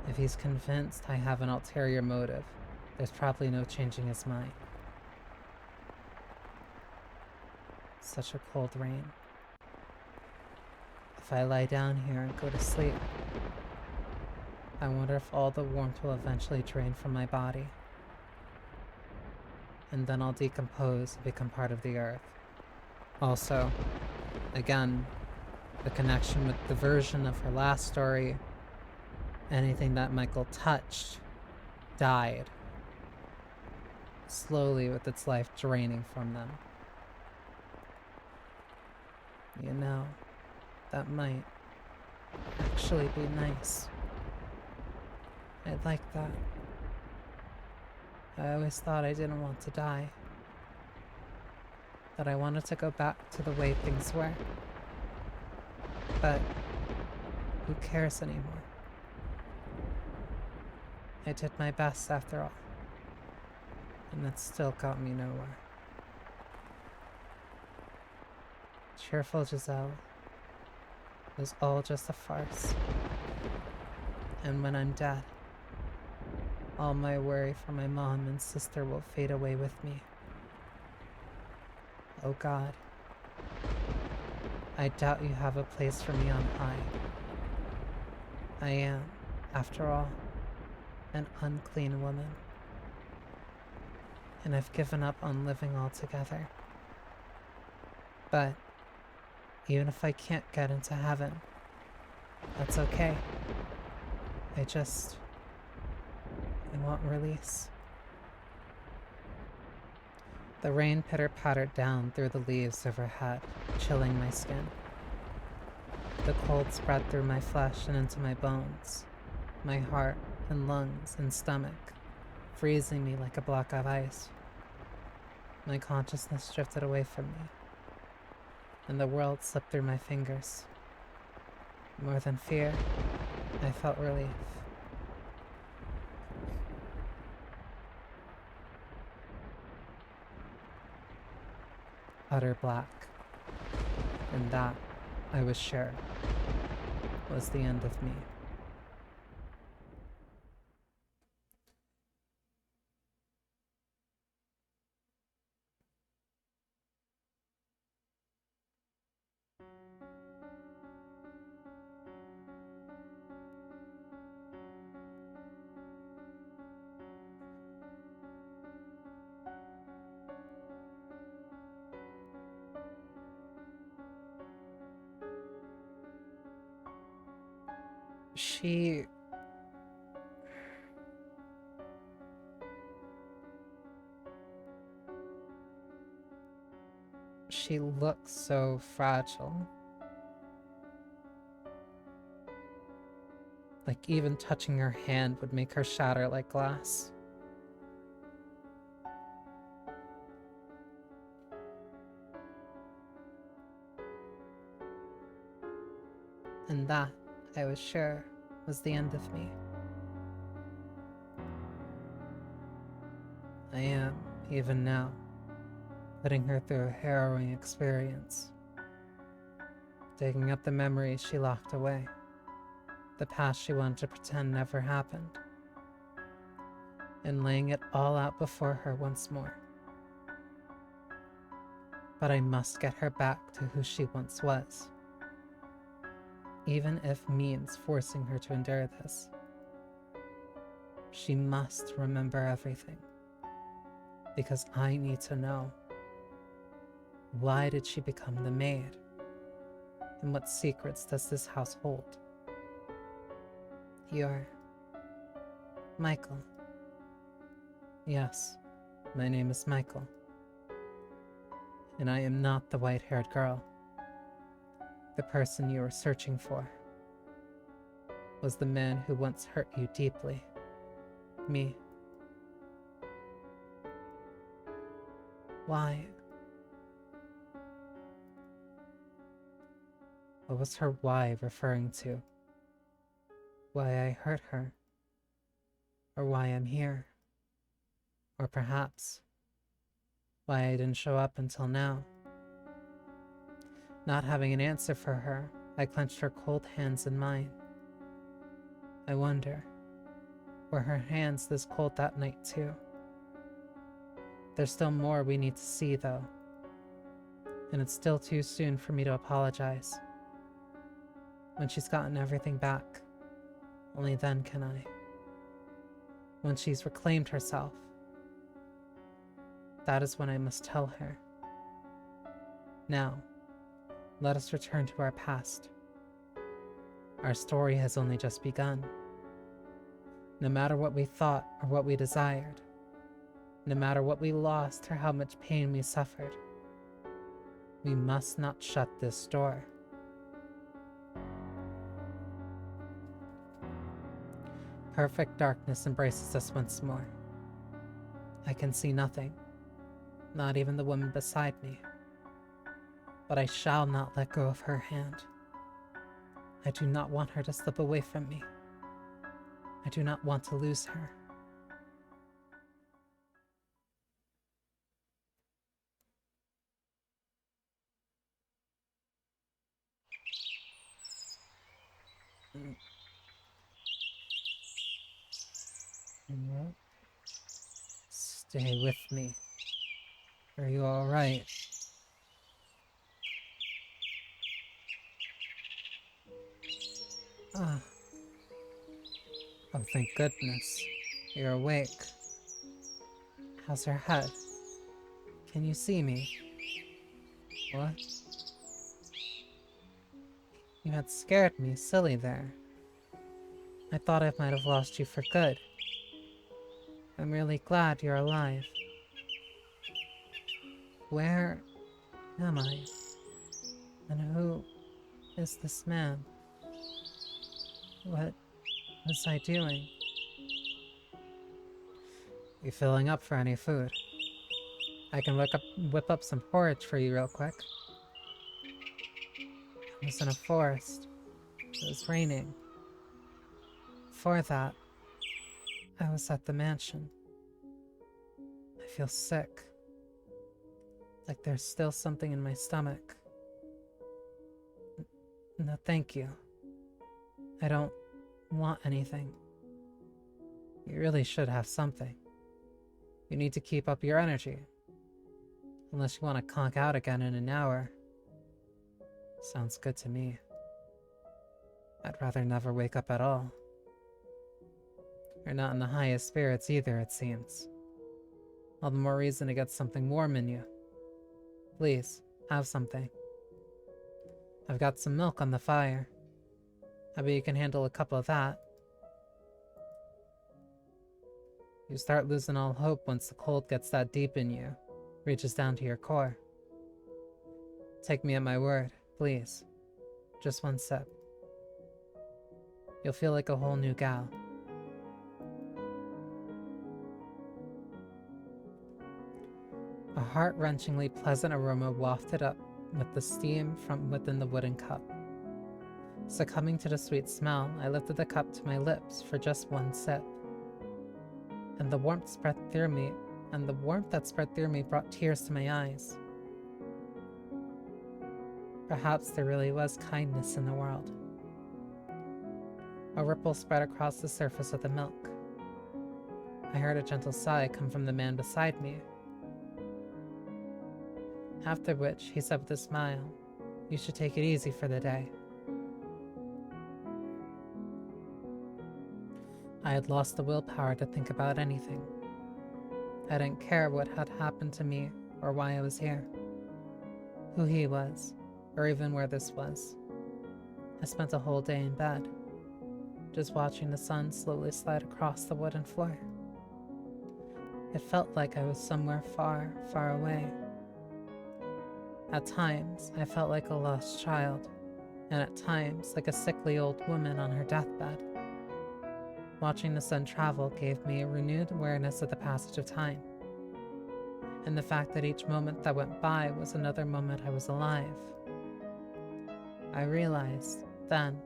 If he's convinced I have an ulterior motive, there's probably no changing his mind. Such a cold rain. If I lie down here and go to sleep, I wonder if all the warmth will eventually drain from my body. And then I'll decompose and become part of the earth. Also, again, the connection with the version of her last story, anything that Michael touched died, slowly with its life draining from them. You know, that might actually be nice. I'd like that. I always thought I didn't want to die. That I wanted to go back to the way things were. But who cares anymore? I did my best after all. And that still got me nowhere. Cheerful Giselle was all just a farce. And when I'm dead, all my worry for my mom and sister will fade away with me. Oh God, I doubt you have a place for me on high. I am, after all, an unclean woman. And I've given up on living altogether. But even if I can't get into heaven, that's okay. I want release. The rain pitter-pattered down through the leaves overhead, chilling my skin. The cold spread through my flesh and into my bones, my heart and lungs and stomach, freezing me like a block of ice. My consciousness drifted away from me, and the world slipped through my fingers. More than fear, I felt relief. Utter black. And that, I was sure, was the end of me. She looks so fragile. Like even touching her hand would make her shatter like glass. And that, I was sure, was the end of me. I am, even now, putting her through a harrowing experience. Digging up the memories she locked away. The past she wanted to pretend never happened. And laying it all out before her once more. But I must get her back to who she once was. Even if means forcing her to endure this. She must remember everything. Because I need to know. Why did she become the maid? And what secrets does this house hold? You're Michael. Yes, my name is Michael. And I am not the white-haired girl. The person you were searching for was the man who once hurt you deeply. Me. Why? What was her why referring to? Why I hurt her? Or why I'm here? Or perhaps, why I didn't show up until now? Not having an answer for her, I clenched her cold hands in mine. I wonder, were her hands this cold that night too? There's still more we need to see though, and it's still too soon for me to apologize. When she's gotten everything back, only then can I. When she's reclaimed herself, that is when I must tell her. Now, let us return to our past. Our story has only just begun. No matter what we thought or what we desired, no matter what we lost or how much pain we suffered, we must not shut this door. Perfect darkness embraces us once more. I can see nothing, not even the woman beside me. But I shall not let go of her hand. I do not want her to slip away from me. I do not want to lose her. Stay with me. Are you all right? Ah. Oh, thank goodness. You're awake. How's her head? Can you see me? What? You had scared me silly there. I thought I might have lost you for good. I'm really glad you're alive. Where am I? And who is this man? What was I doing? You filling up for any food? I can whip up some porridge for you real quick. I was in a forest. It was raining. Before that, I was at the mansion. I feel sick. Like there's still something in my stomach. No, thank you. I don't want anything. You really should have something. You need to keep up your energy. Unless you want to conk out again in an hour. Sounds good to me. I'd rather never wake up at all. You're not in the highest spirits either, it seems. All the more reason to get something warm in you. Please, have something. I've got some milk on the fire. I bet you can handle a cup of that. You start losing all hope once the cold gets that deep in you, reaches down to your core. Take me at my word, please. Just one sip. You'll feel like a whole new gal. A heart-wrenchingly pleasant aroma wafted up with the steam from within the wooden cup. Succumbing to the sweet smell, I lifted the cup to my lips for just one sip. And the warmth that spread through me brought tears to my eyes. Perhaps there really was kindness in the world. A ripple spread across the surface of the milk. I heard a gentle sigh come from the man beside me. After which, he said with a smile, "You should take it easy for the day." I had lost the willpower to think about anything. I didn't care what had happened to me or why I was here, who he was, or even where this was. I spent a whole day in bed, just watching the sun slowly slide across the wooden floor. It felt like I was somewhere far, far away. At times, I felt like a lost child, and at times like a sickly old woman on her deathbed. Watching the sun travel gave me a renewed awareness of the passage of time, and the fact that each moment that went by was another moment I was alive. I realized, then,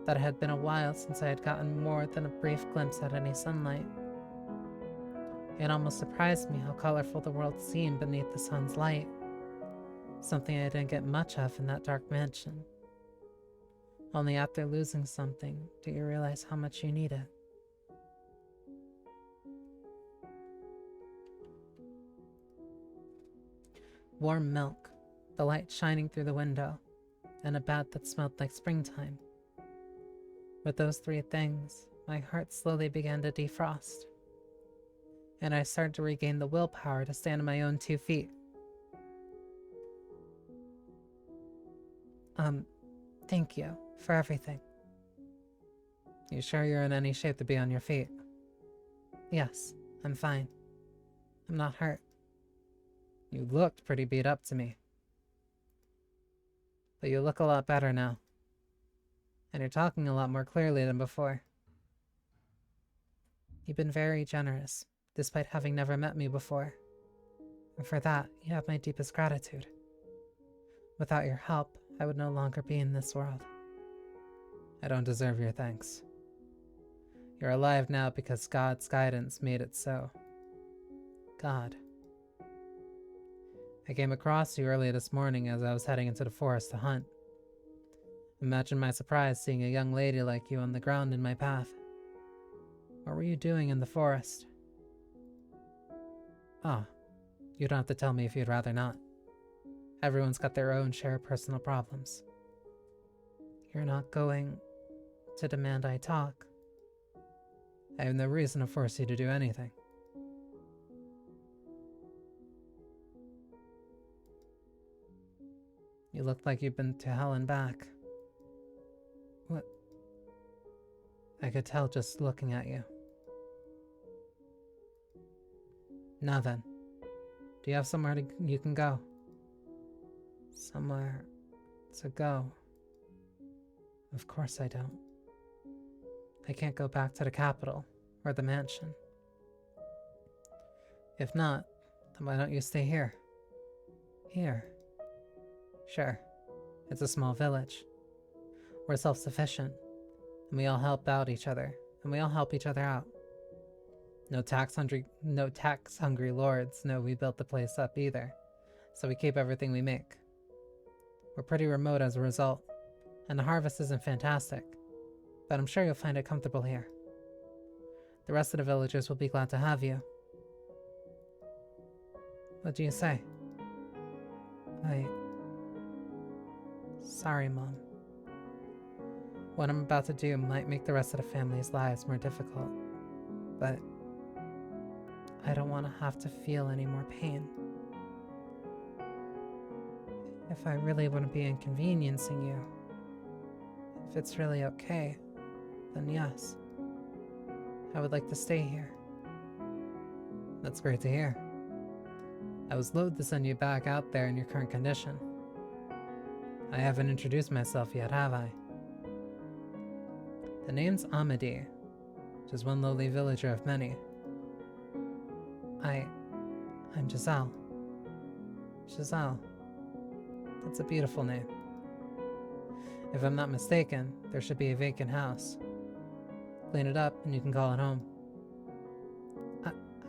that it had been a while since I had gotten more than a brief glimpse at any sunlight. It almost surprised me how colorful the world seemed beneath the sun's light, something I didn't get much of in that dark mansion. Only after losing something do you realize how much you need it. Warm milk, the light shining through the window, and a bed that smelled like springtime. With those three things, my heart slowly began to defrost, and I started to regain the willpower to stand on my own 2 feet. Thank you for everything. You sure you're in any shape to be on your feet? Yes, I'm fine. I'm not hurt. You looked pretty beat up to me. But you look a lot better now. And you're talking a lot more clearly than before. You've been very generous, despite having never met me before. And for that, you have my deepest gratitude. Without your help, I would no longer be in this world. I don't deserve your thanks. You're alive now because God's guidance made it so. God. I came across you early this morning as I was heading into the forest to hunt. Imagine my surprise seeing a young lady like you on the ground in my path. What were you doing in the forest? Ah, you don't have to tell me if you'd rather not. Everyone's got their own share of personal problems. You're not going to demand I talk. I have no reason to force you to do anything. You look like you've been to hell and back. What? I could tell just looking at you. Now then, do you have somewhere you can go? Somewhere to go? Of course I don't. I can't go back to the capital or the mansion. If not, then why don't you stay here? Here? Sure, it's a small village. We're self-sufficient, and we all help out each other, and we all help each other out. No tax-hungry lords know we built the place up either, so we keep everything we make. We're pretty remote as a result, and the harvest isn't fantastic, but I'm sure you'll find it comfortable here. The rest of the villagers will be glad to have you. What do you say? Sorry, Mom. What I'm about to do might make the rest of the family's lives more difficult, but I don't want to have to feel any more pain. If I really wouldn't be inconveniencing you, if it's really okay, then yes, I would like to stay here. That's great to hear. I was loath to send you back out there in your current condition. I haven't introduced myself yet, have I? The name's Amadi, just one lowly villager of many. I'm Giselle. Giselle. That's a beautiful name. If I'm not mistaken, there should be a vacant house. Clean it up and you can call it home.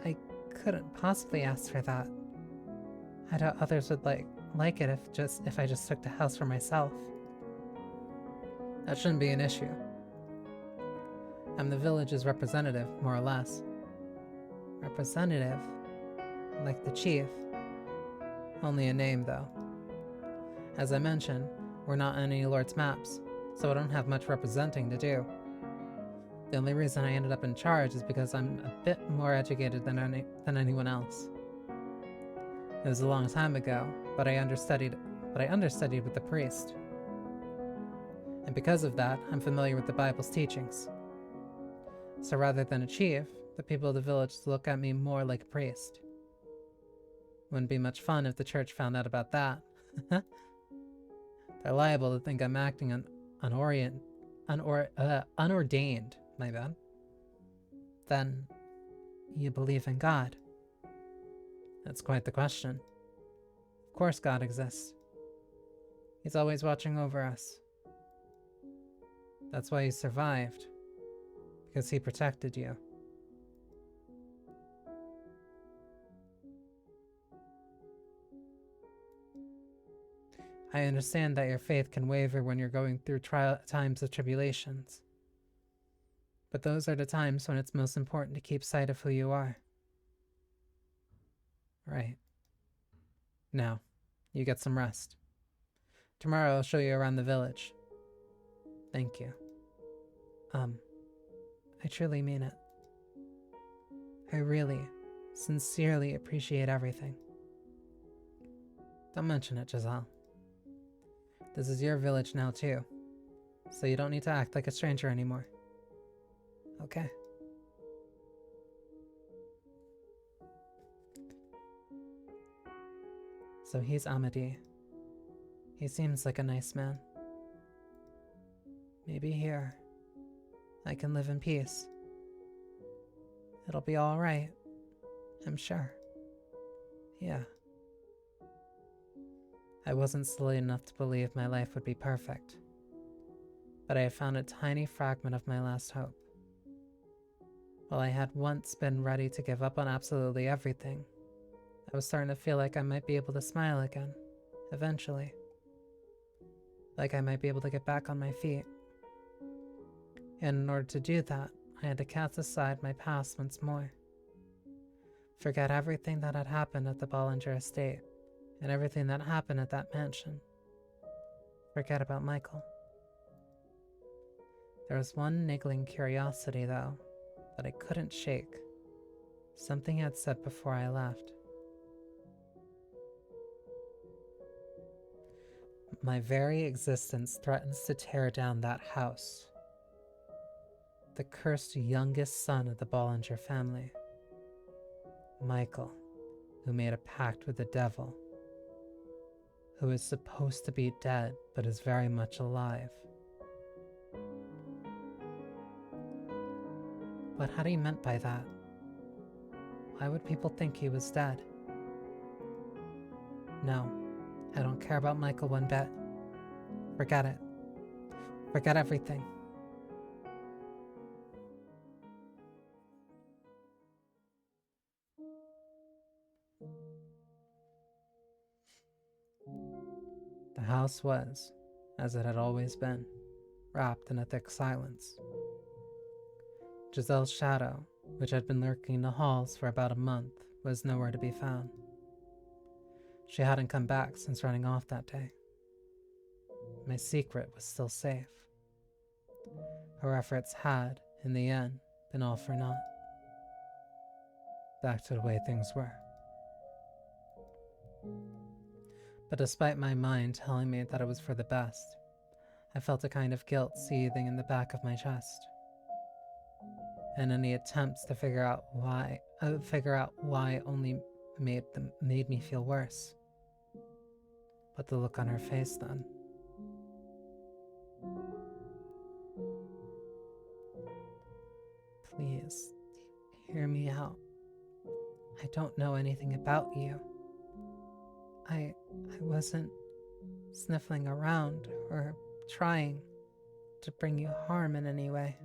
I couldn't possibly ask for that. I doubt others would like it if I just took the house for myself. That shouldn't be an issue. I'm the village's representative, more or less. Representative? Like the chief. Only a name, though. As I mentioned, we're not on any lord's maps, so I don't have much representing to do. The only reason I ended up in charge is because I'm a bit more educated than anyone else. It was a long time ago, but I understudied with the priest. And because of that, I'm familiar with the Bible's teachings. So rather than a chief, the people of the village look at me more like a priest. Wouldn't be much fun if the church found out about that. They're liable to think I'm acting unordained, my bad. Then, you believe in God? That's quite the question. Of course God exists. He's always watching over us, That's why you survived. Because he protected you. I understand that your faith can waver when you're going through times of tribulations. But those are the times when it's most important to keep sight of who you are. Right. Now, you get some rest. Tomorrow I'll show you around the village. Thank you. I truly mean it. I really, sincerely appreciate everything. Don't mention it, Giselle. This is your village now, too, so you don't need to act like a stranger anymore. Okay? So he's Amadi. He seems like a nice man. Maybe here, I can live in peace. It'll be alright, I'm sure. Yeah. I wasn't silly enough to believe my life would be perfect, but I had found a tiny fragment of my last hope. While I had once been ready to give up on absolutely everything, I was starting to feel like I might be able to smile again, eventually. Like I might be able to get back on my feet. And in order to do that, I had to cast aside my past once more. Forget everything that had happened at the Bollinger estate, and everything that happened at that mansion. Forget about Michael. There was one niggling curiosity, though, that I couldn't shake. Something he had said before I left. My very existence threatens to tear down that house. The cursed youngest son of the Bollinger family. Michael, who made a pact with the devil. Who is supposed to be dead, but is very much alive. What had he meant by that? Why would people think he was dead? No, I don't care about Michael one bit. Forget it. Forget everything. The house was, as it had always been, wrapped in a thick silence. Giselle's shadow, which had been lurking in the halls for about a month, was nowhere to be found. She hadn't come back since running off that day. My secret was still safe. Her efforts had, in the end, been all for naught. Back to the way things were. But despite my mind telling me that it was for the best, I felt a kind of guilt seething in the back of my chest. And any attempts to figure out why only made me feel worse. But the look on her face then. Please, hear me out. I don't know anything about you. I wasn't sniffling around or trying to bring you harm in any way.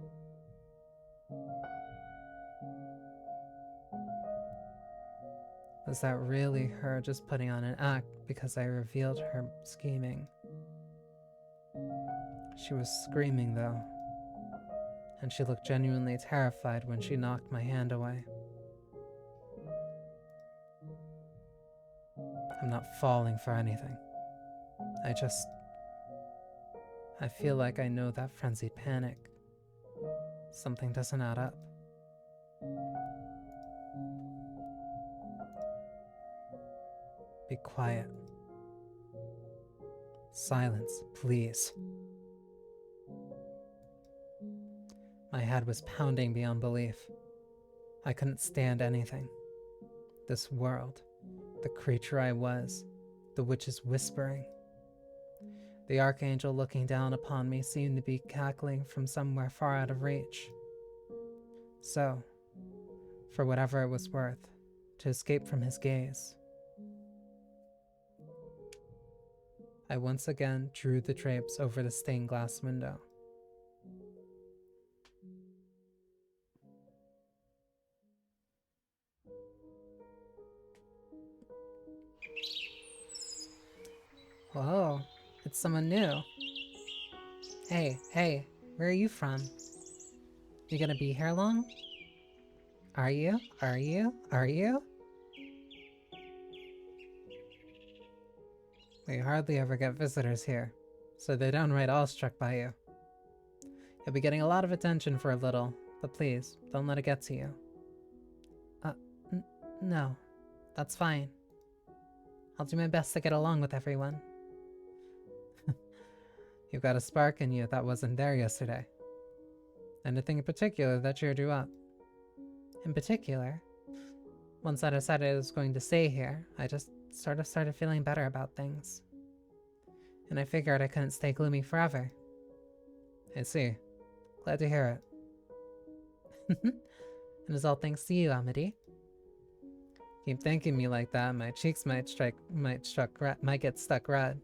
Was that really her just putting on an act because I revealed her scheming? She was screaming though, and she looked genuinely terrified when she knocked my hand away. I'm not falling for anything. I feel like I know that frenzied panic. Something doesn't add up. Be quiet. Silence, please. My head was pounding beyond belief. I couldn't stand anything. This world, the creature I was, the witches whispering. The archangel looking down upon me seemed to be cackling from somewhere far out of reach. So, for whatever it was worth, to escape from his gaze, I once again drew the drapes over the stained glass window. Whoa, it's someone new. Hey, where are you from? You gonna be here long? Are you? Are you? Are you? We hardly ever get visitors here, so they're downright awestruck by you. You'll be getting a lot of attention for a little, but please, don't let it get to you. Uh, no, that's fine. I'll do my best to get along with everyone. You've got a spark in you that wasn't there yesterday. Anything in particular that cheered you up? In particular, once I decided I was going to stay here, I just sort of started feeling better about things. And I figured I couldn't stay gloomy forever. I see. Glad to hear it. And it's all thanks to you, Amity. Keep thanking me like that, my cheeks might get stuck red.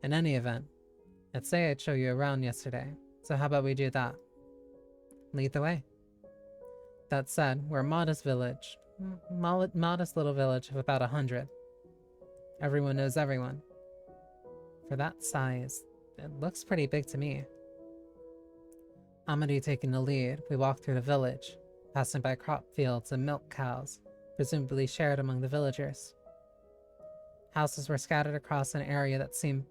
In any event, I'd say I'd show you around yesterday, so how about we do that? Lead the way. That said, we're a modest village. Modest little village of about 100. Everyone knows everyone. For that size, it looks pretty big to me. Amity taking the lead, we walk through the village, passing by crop fields and milk cows, presumably shared among the villagers. Houses were scattered across an area that seemed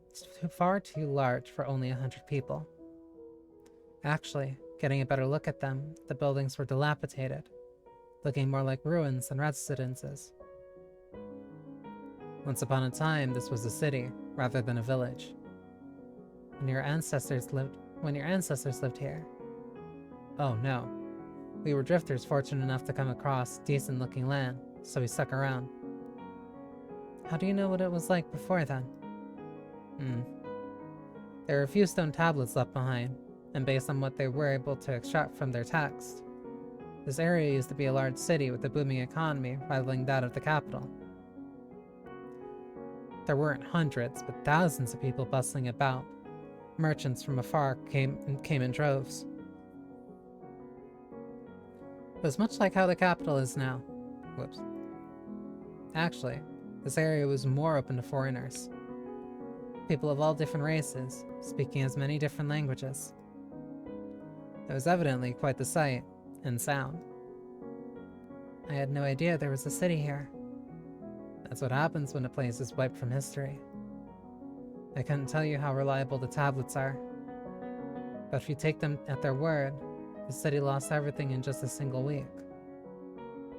far too large for only 100 people. Actually, getting a better look at them, the buildings were dilapidated, looking more like ruins than residences. Once upon a time, this was a city, rather than a village. When your ancestors lived here. Oh no. We were drifters fortunate enough to come across decent-looking land, so we stuck around. How do you know what it was like before then? There are a few stone tablets left behind, and based on what they were able to extract from their text, this area used to be a large city with a booming economy rivaling that of the capital. There weren't hundreds, but thousands of people bustling about. Merchants from afar came in droves. It was much like how the capital is now. Whoops. Actually, this area was more open to foreigners. People of all different races, speaking as many different languages. It was evidently quite the sight and sound. I had no idea there was a city here. That's what happens when a place is wiped from history. I couldn't tell you how reliable the tablets are, but if you take them at their word, the city lost everything in just a single week.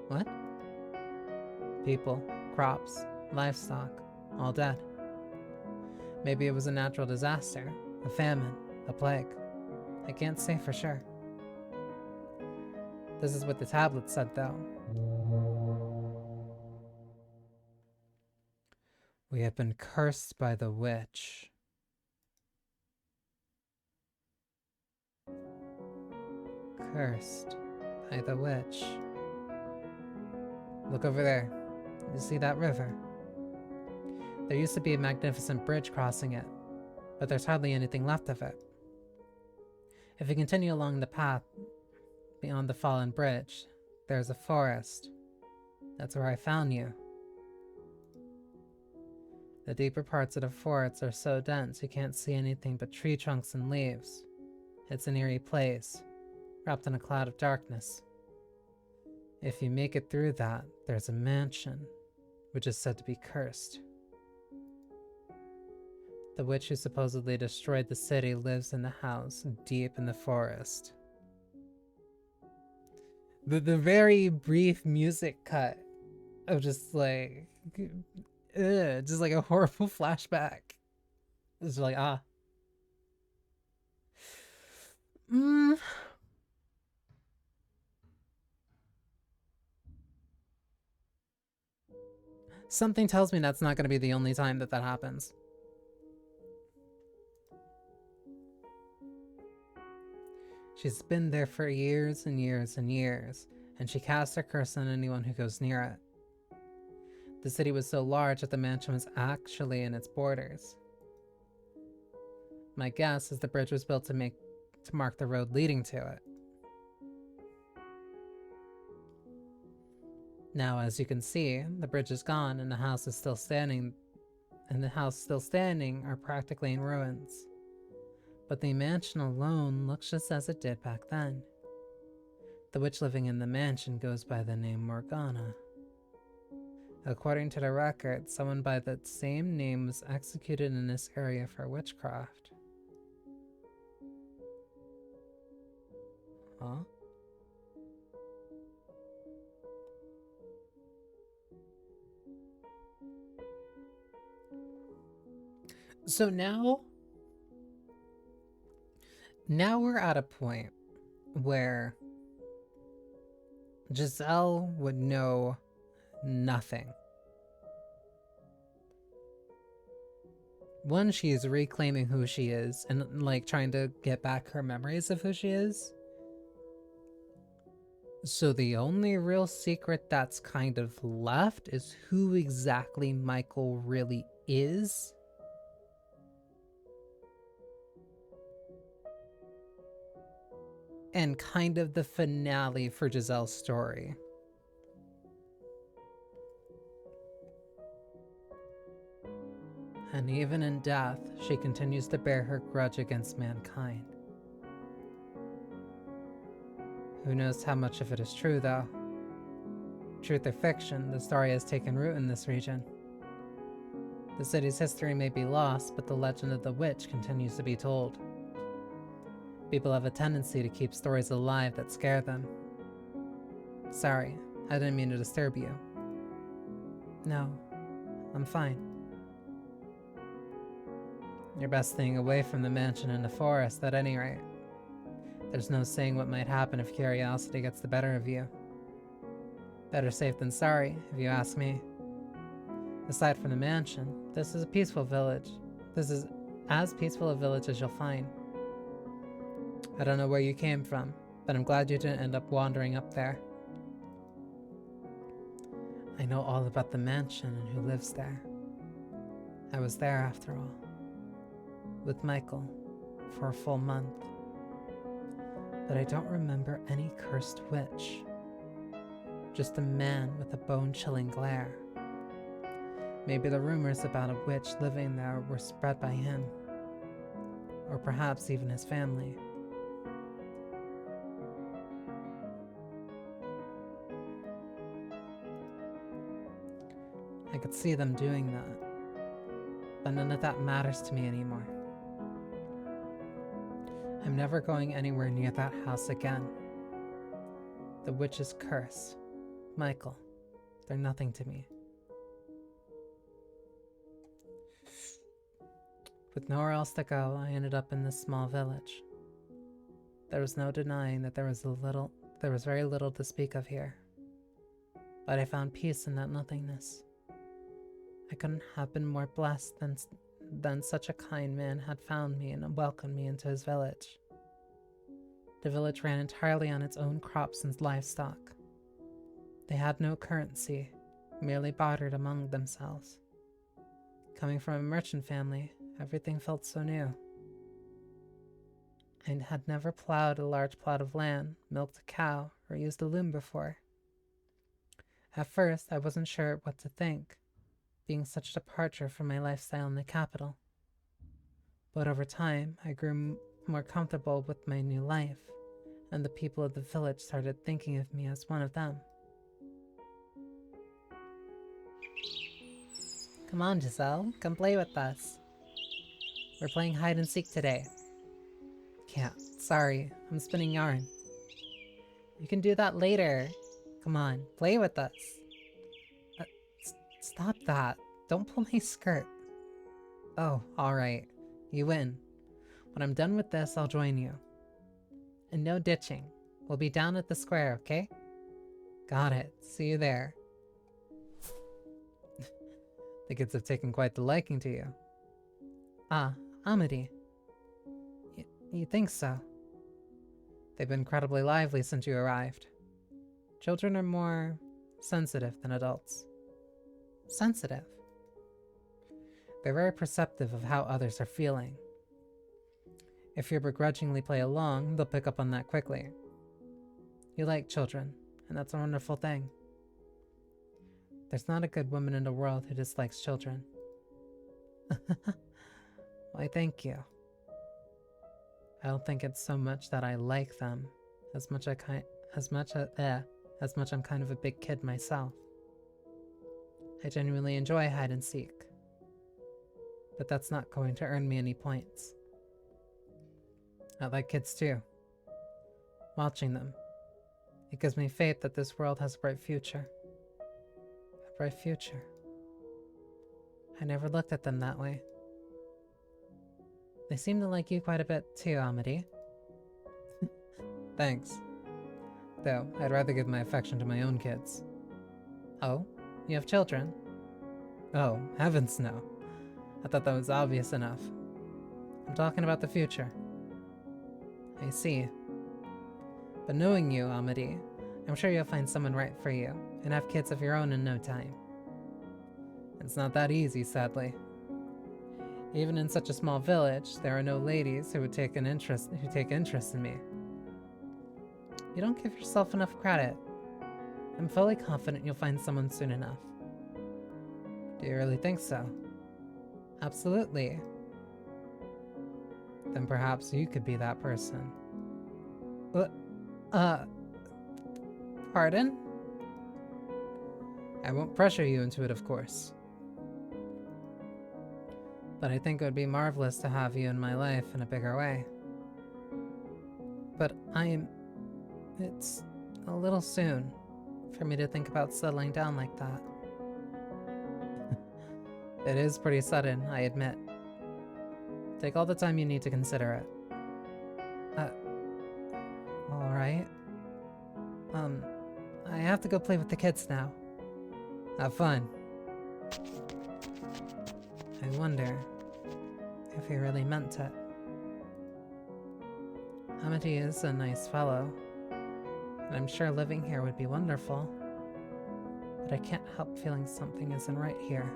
What? People, crops, livestock, all dead. Maybe it was a natural disaster, a famine, a plague. I can't say for sure. This is what the tablet said, though. We have been cursed by the witch. Cursed by the witch. Look over there. You see that river? There used to be a magnificent bridge crossing it, but there's hardly anything left of it. If you continue along the path beyond the fallen bridge, there's a forest. That's where I found you. The deeper parts of the forest are so dense you can't see anything but tree trunks and leaves. It's an eerie place, wrapped in a cloud of darkness. If you make it through that, there's a mansion, which is said to be cursed. The witch who supposedly destroyed the city lives in the house deep in the forest. The very brief music cut of just like a horrible flashback. It's like, ah. Something tells me that's not going to be the only time that happens. She's been there for years and years and years, and she casts her curse on anyone who goes near it. The city was so large that the mansion was actually in its borders. My guess is the bridge was built to mark the road leading to it. Now, as you can see, the bridge is gone and the house is still standing and the house still standing are practically in ruins. But the mansion alone looks just as it did back then. The witch living in the mansion goes by the name Morgana. According to the record, someone by that same name was executed in this area for witchcraft. Huh? So now we're at a point where Giselle would know nothing. One, she's reclaiming who she is and like trying to get back her memories of who she is. So the only real secret that's kind of left is who exactly Michael really is. And kind of the finale for Giselle's story. And even in death, she continues to bear her grudge against mankind. Who knows how much of it is true, though? Truth or fiction, the story has taken root in this region. The city's history may be lost, but the legend of the witch continues to be told. People have a tendency to keep stories alive that scare them. Sorry, I didn't mean to disturb you. No, I'm fine. You're best staying away from the mansion in the forest at any rate. There's no saying what might happen if curiosity gets the better of you. Better safe than sorry, if you ask me. Aside from the mansion, this is a peaceful village. This is as peaceful a village as you'll find. I don't know where you came from, but I'm glad you didn't end up wandering up there. I know all about the mansion and who lives there. I was there after all, with Michael, for a full month. But I don't remember any cursed witch. Just a man with a bone-chilling glare. Maybe the rumors about a witch living there were spread by him, or perhaps even his family. I could see them doing that, but none of that matters to me anymore. I'm never going anywhere near that house again. The witch's curse. Michael, they're nothing to me. With nowhere else to go, I ended up in this small village. There was no denying that there was very little to speak of here. But I found peace in that nothingness. I couldn't have been more blessed than such a kind man had found me and welcomed me into his village. The village ran entirely on its own crops and livestock. They had no currency, merely bartered among themselves. Coming from a merchant family, everything felt so new. I had never plowed a large plot of land, milked a cow, or used a loom before. At first, I wasn't sure what to think, being such a departure from my lifestyle in the capital. But over time, I grew more comfortable with my new life, and the people of the village started thinking of me as one of them. Come on, Giselle, come play with us. We're playing hide and seek today. Can't. Sorry, I'm spinning yarn. You can do that later. Come on, play with us. Stop that. Don't pull my skirt. Oh, alright. You win. When I'm done with this, I'll join you. And no ditching. We'll be down at the square, okay? Got it. See you there. The kids have taken quite the liking to you. Ah, Amity. You think so? They've been incredibly lively since you arrived. Children are more sensitive than adults. Sensitive? They're very perceptive of how others are feeling. If you begrudgingly play along, they'll pick up on that quickly. You like children, and that's a wonderful thing. There's not a good woman in the world who dislikes children. Why, thank you. I don't think it's so much that I like them, as much as much I'm kind of a big kid myself. I genuinely enjoy hide and seek, but that's not going to earn me any points. I like kids too. Watching them, it gives me faith that this world has a bright future. A bright future. I never looked at them that way. They seem to like you quite a bit too, Amity. Thanks. Though, I'd rather give my affection to my own kids. Oh? You have children? Oh, heavens no. I thought that was obvious enough. I'm talking about the future. I see. But knowing you, Amity, I'm sure you'll find someone right for you, and have kids of your own in no time. It's not that easy, sadly. Even in such a small village, there are no ladies who take interest in me. You don't give yourself enough credit. I'm fully confident you'll find someone soon enough. Do you really think so? Absolutely. Then perhaps you could be that person. Pardon? I won't pressure you into it, of course. But I think it would be marvelous to have you in my life in a bigger way. But it's a little soon for me to think about settling down like that. It is pretty sudden, I admit. Take all the time you need to consider it. Alright. I have to go play with the kids now. Have fun. I wonder if he really meant it. Amity is a nice fellow, and I'm sure living here would be wonderful, but I can't help feeling something isn't right here.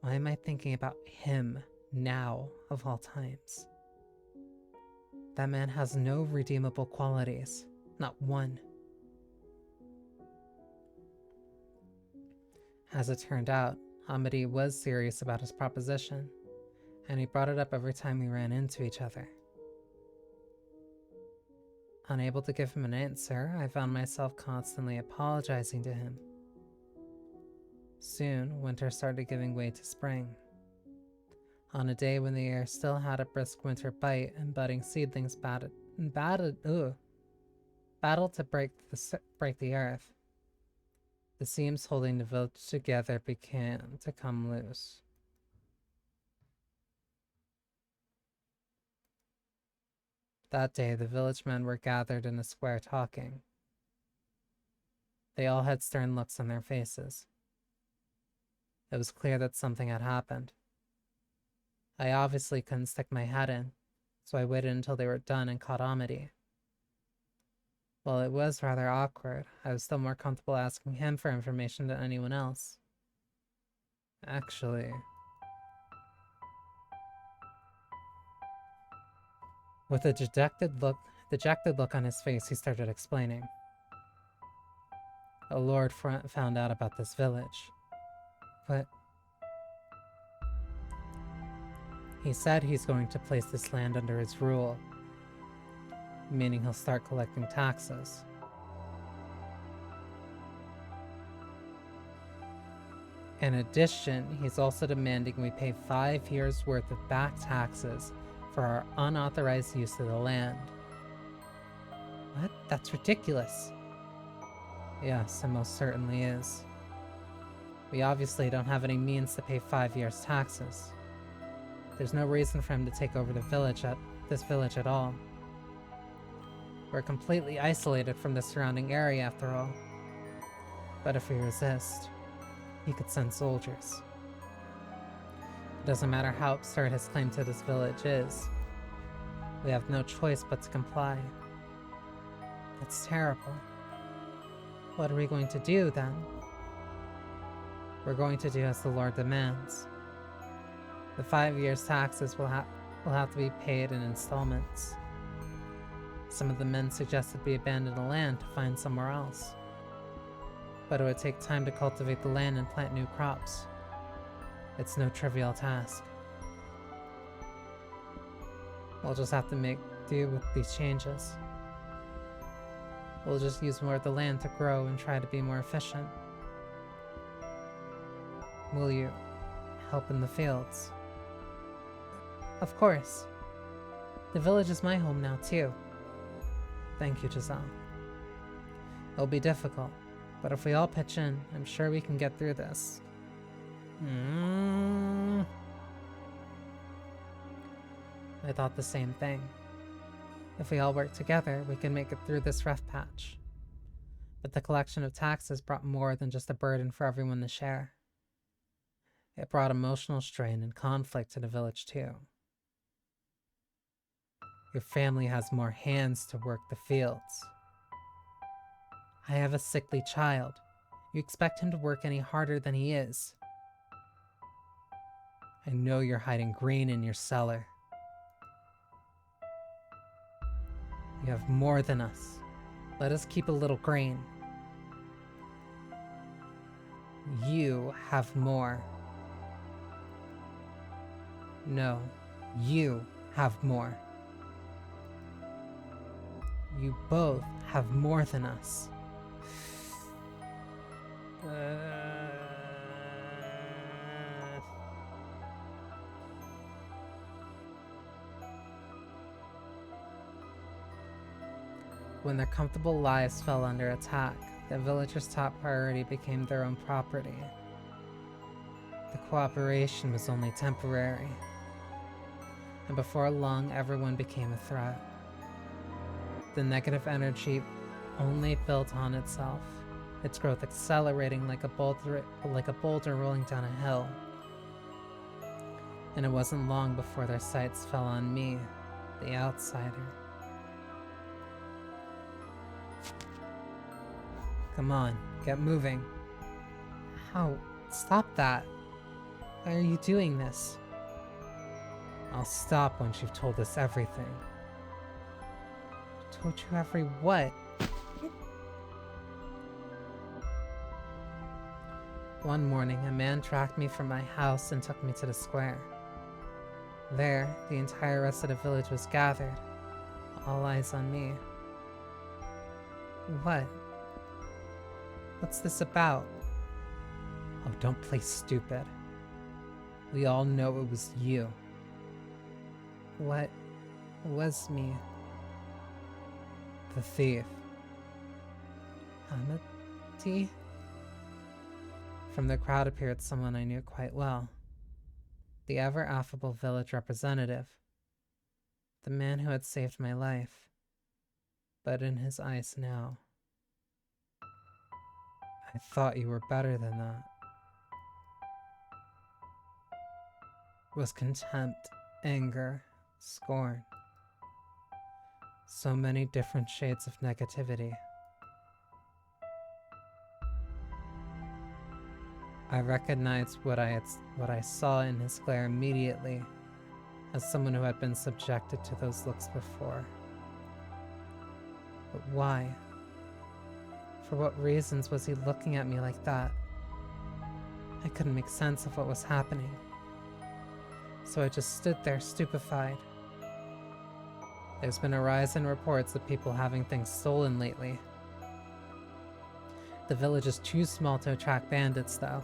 Why am I thinking about him now, of all times? That man has no redeemable qualities, not one. As it turned out, Amity was serious about his proposition, and he brought it up every time we ran into each other. Unable to give him an answer, I found myself constantly apologizing to him. Soon, winter started giving way to spring. On a day when the air still had a brisk winter bite and budding seedlings battled to break the earth, the seams holding the village together began to come loose. That day, the village men were gathered in a square talking. They all had stern looks on their faces. It was clear that something had happened. I obviously couldn't stick my head in, so I waited until they were done and caught Amity. While it was rather awkward, I was still more comfortable asking him for information than anyone else. Actually, with a dejected look on his face, he started explaining. A lord found out about this village. But he said he's going to place this land under his rule, meaning he'll start collecting taxes. In addition, he's also demanding we pay 5 years' worth of back taxes for our unauthorized use of the land. What? That's ridiculous. Yes, it most certainly is. We obviously don't have any means to pay 5 years' taxes. There's no reason for him to take over this village at all. We're completely isolated from the surrounding area after all. But if we resist, he could send soldiers. It doesn't matter how absurd his claim to this village is. We have no choice but to comply. That's terrible. What are we going to do then? We're going to do as the Lord demands. The 5 years' taxes will have to be paid in installments. Some of the men suggested we abandon the land to find somewhere else. but it would take time to cultivate the land and plant new crops. It's no trivial task. We'll just have to make do with these changes. We'll just use more of the land to grow and try to be more efficient. Will you help in the fields? Of course. The village is my home now, too. Thank you, Giselle. It'll be difficult, but if we all pitch in, I'm sure we can get through this. I thought the same thing. If we all work together, we can make it through this rough patch. But the collection of taxes brought more than just a burden for everyone to share. It brought emotional strain and conflict to the village, too. Your family has more hands to work the fields. I have a sickly child. You expect him to work any harder than he is. I know you're hiding grain in your cellar. You have more than us. Let us keep a little grain. You have more. No, you have more. You both have more than us. When their comfortable lives fell under attack, the villagers' top priority became their own property. The cooperation was only temporary, and before long everyone became a threat. The negative energy only built on itself, its growth accelerating like a boulder rolling down a hill. And it wasn't long before their sights fell on me, the outsider. Come on, get moving. How? Stop that. Why are you doing this? I'll stop once you've told us everything. Told you every what? One morning, a man tracked me from my house and took me to the square. There, the entire rest of the village was gathered, all eyes on me. What? What's this about? Oh, don't play stupid. We all know it was you. What was me? The thief. Amity? From the crowd appeared someone I knew quite well. The ever-affable village representative. The man who had saved my life. But in his eyes now, I thought you were better than that. Was contempt, anger, scorn. So many different shades of negativity. I recognized what I saw in his glare immediately, as someone who had been subjected to those looks before. But why? For what reasons was he looking at me like that? I couldn't make sense of what was happening. So I just stood there stupefied. There's been a rise in reports of people having things stolen lately. The village is too small to attract bandits, though.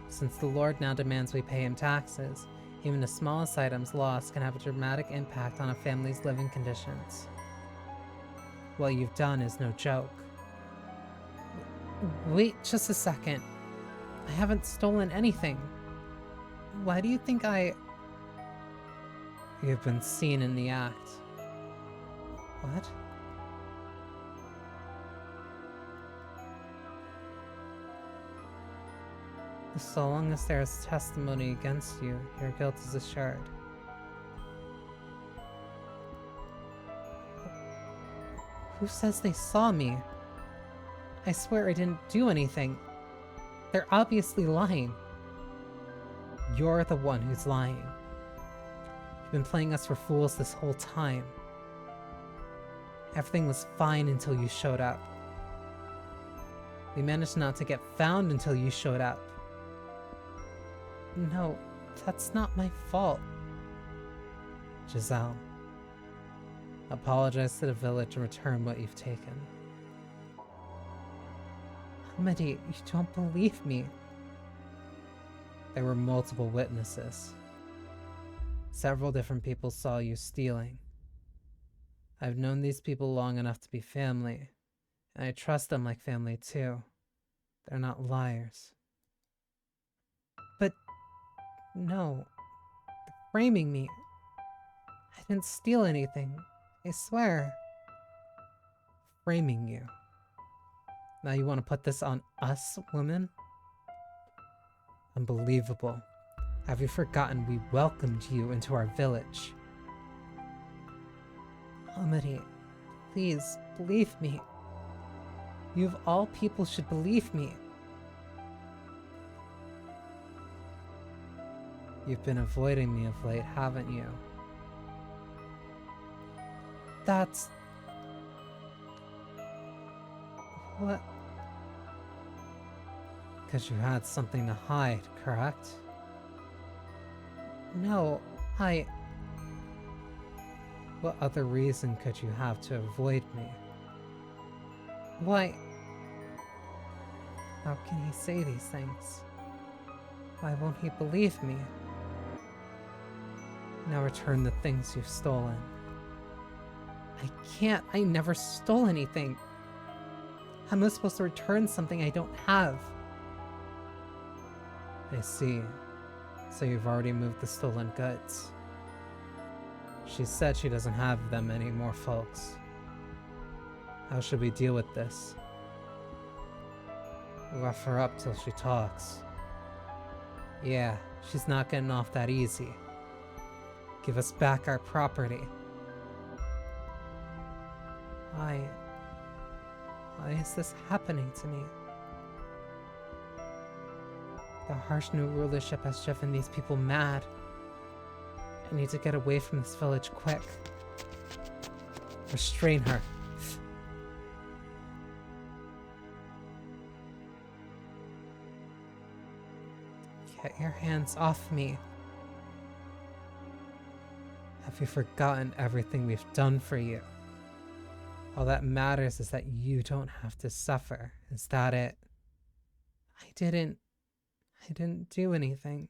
Since the Lord now demands we pay him taxes, even the smallest items lost can have a dramatic impact on a family's living conditions. What you've done is no joke. Wait just a second. I haven't stolen anything. Why do you think You've been seen in the act. What? So long as there is testimony against you, your guilt is assured. Who says they saw me? I swear I didn't do anything. They're obviously lying. You're the one who's lying. You've been playing us for fools this whole time. Everything was fine until you showed up. We managed not to get found until you showed up. No, that's not my fault. Giselle, apologize to the village and return what you've taken. Amity, you don't believe me. There were multiple witnesses. Several different people saw you stealing. I've known these people long enough to be family, and I trust them like family too. They're not liars. But no, they're framing me. I didn't steal anything, I swear. Framing you. Now you want to put this on us, women? Unbelievable. Have you forgotten we welcomed you into our village? Amity, please, believe me. You of all people should believe me. You've been avoiding me of late, haven't you? That's... What? Because you had something to hide, correct? No, What other reason could you have to avoid me? Why? How can he say these things? Why won't he believe me? Now return the things you've stolen. I can't. I never stole anything. How am I supposed to return something I don't have? I see. So you've already moved the stolen goods. She said she doesn't have them anymore, folks. How should we deal with this? Rough her up till she talks. Yeah, she's not getting off that easy. Give us back our property. Why is this happening to me? The harsh new rulership has driven these people mad. I need to get away from this village quick. Restrain her. Get your hands off me. Have you forgotten everything we've done for you? All that matters is that you don't have to suffer. Is that it? I didn't do anything.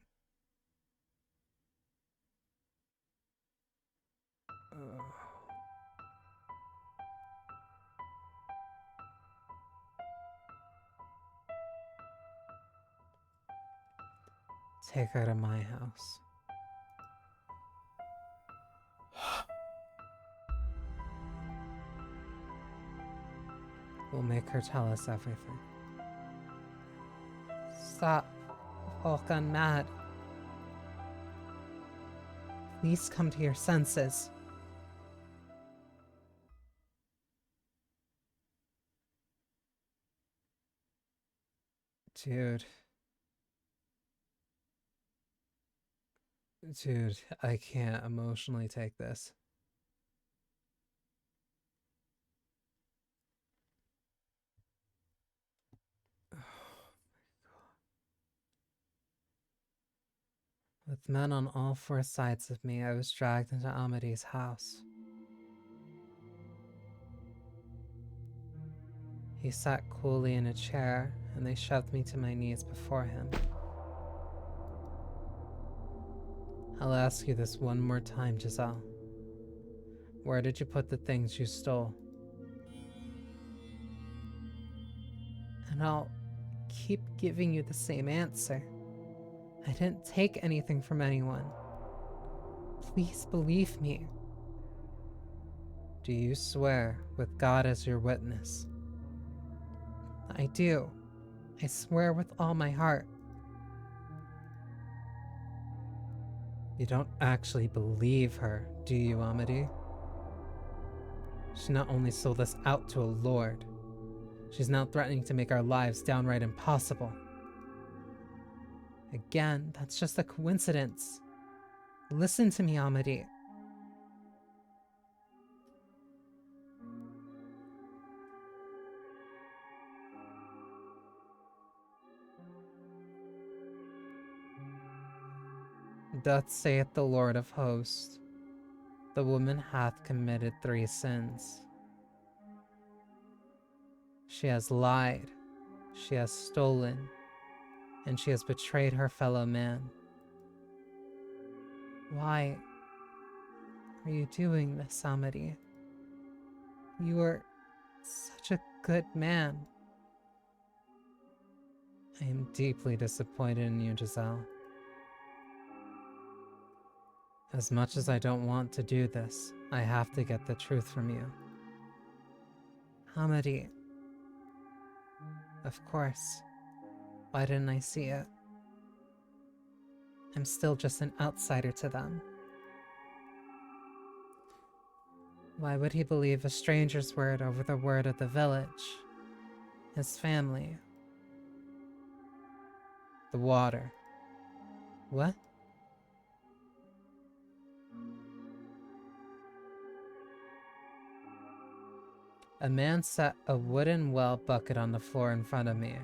Take her to my house. We'll make her tell us everything. Stop. You've all gone mad. Please come to your senses. Dude. Dude, I can't emotionally take this. With men on all four sides of me, I was dragged into Amity's house. He sat coolly in a chair, and they shoved me to my knees before him. I'll ask you this one more time, Giselle. Where did you put the things you stole? And I'll keep giving you the same answer. I didn't take anything from anyone. Please believe me. Do you swear, with God as your witness? I do. I swear with all my heart. You don't actually believe her, do you, Amity? She not only sold us out to a lord, she's now threatening to make our lives downright impossible. Again, that's just a coincidence. Listen to me, Amity. Thus saith the Lord of hosts, the woman hath committed 3 sins. She has lied, she has stolen, and she has betrayed her fellow man. Why are you doing this, Amity? You are such a good man. I am deeply disappointed in you, Giselle. As much as I don't want to do this, I have to get the truth from you. Amity. Of course. Why didn't I see it? I'm still just an outsider to them. Why would he believe a stranger's word over the word of the village? His family. The water. What? A man set a wooden well bucket on the floor in front of me.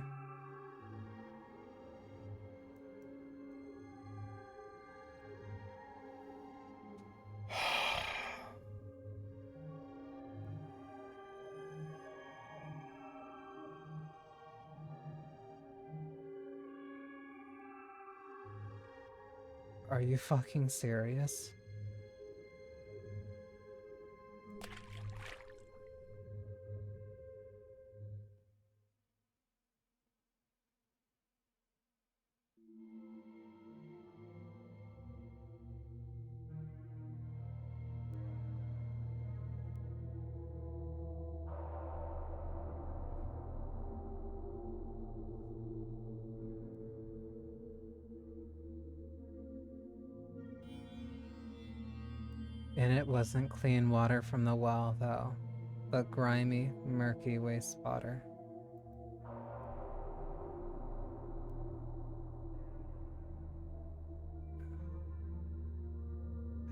Are you fucking serious? And it wasn't clean water from the well, though, but grimy, murky wastewater.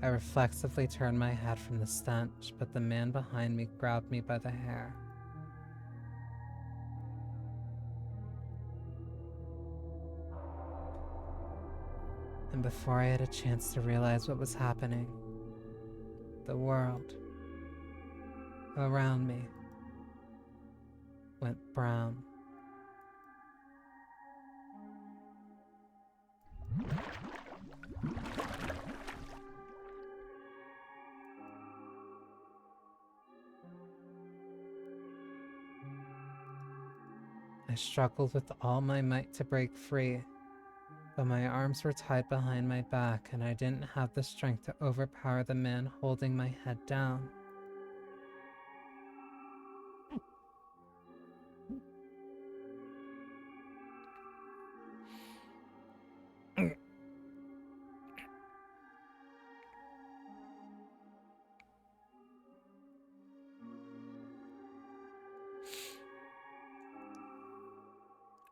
I reflexively turned my head from the stench, but the man behind me grabbed me by the hair. And before I had a chance to realize what was happening, the world around me went brown. I struggled with all my might to break free, but my arms were tied behind my back and I didn't have the strength to overpower the man holding my head down.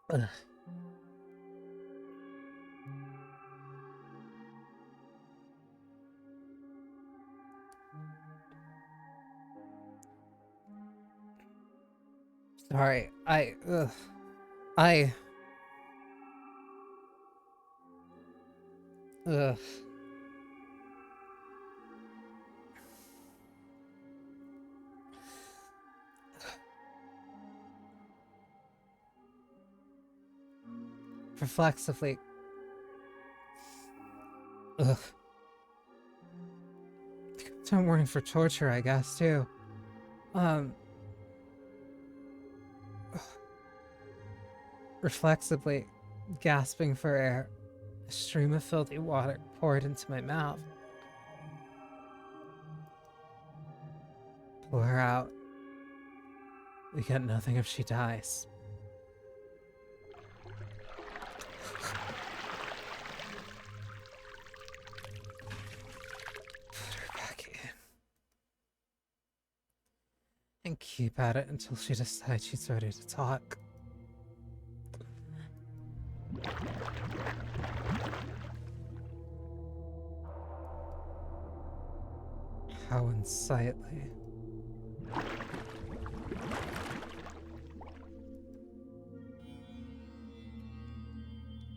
Ugh. Sorry, I... Ugh. Reflexively... Ugh. Don't worry for torture, I guess, too. Reflexively, gasping for air, a stream of filthy water poured into my mouth. Pull her out. We get nothing if she dies. Put her back in. And keep at it until she decides she's ready to talk. How unsightly.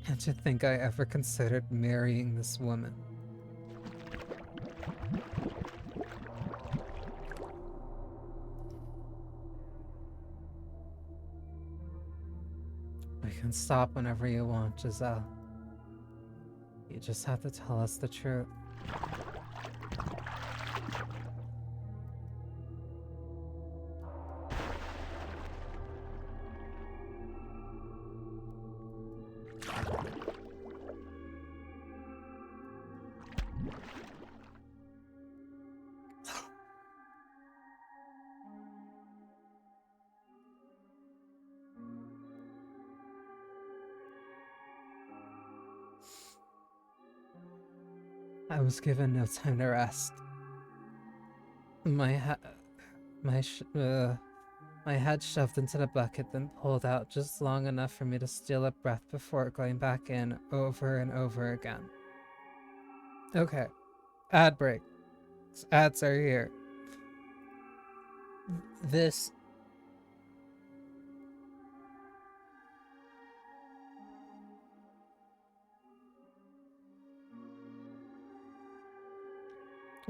And to think I ever considered marrying this woman. We can stop whenever you want, Giselle. You just have to tell us the truth. I was given no time to rest. My head shoved into the bucket, then pulled out just long enough for me to steal a breath before going back in over and over again. Okay, ad break. Ads are here. This.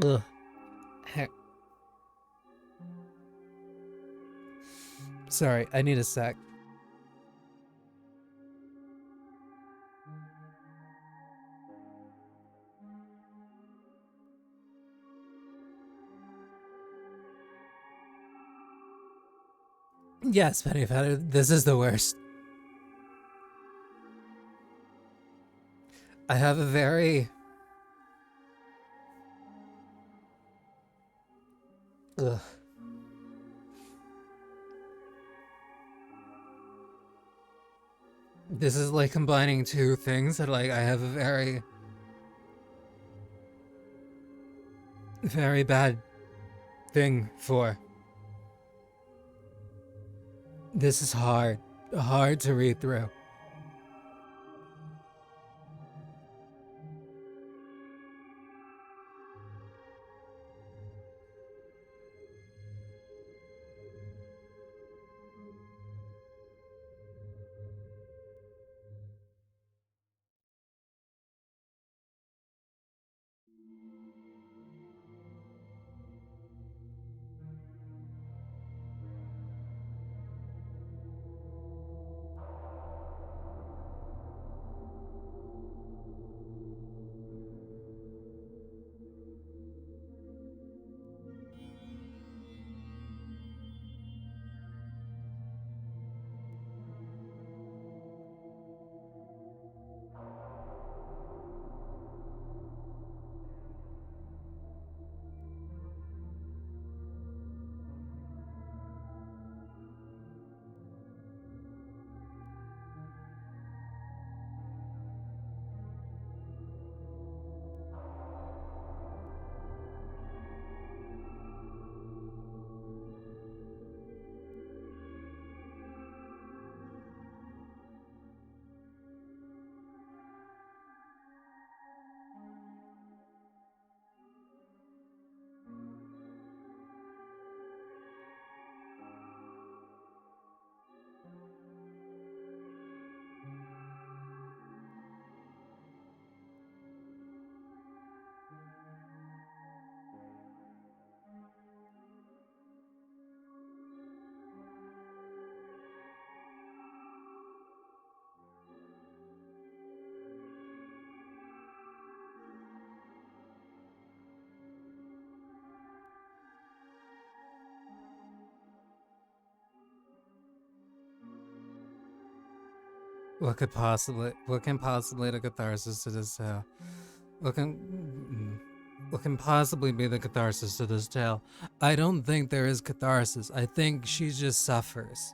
Ugh. Heck. Sorry, I need a sec. Yes, Penny Feather, this is the worst. I have a very... Ugh. This is like combining two things that like I have a very... very bad thing for. This is hard to read through. What can possibly the catharsis to this tale? What can possibly be the catharsis to this tale? I don't think there is catharsis. I think she just suffers.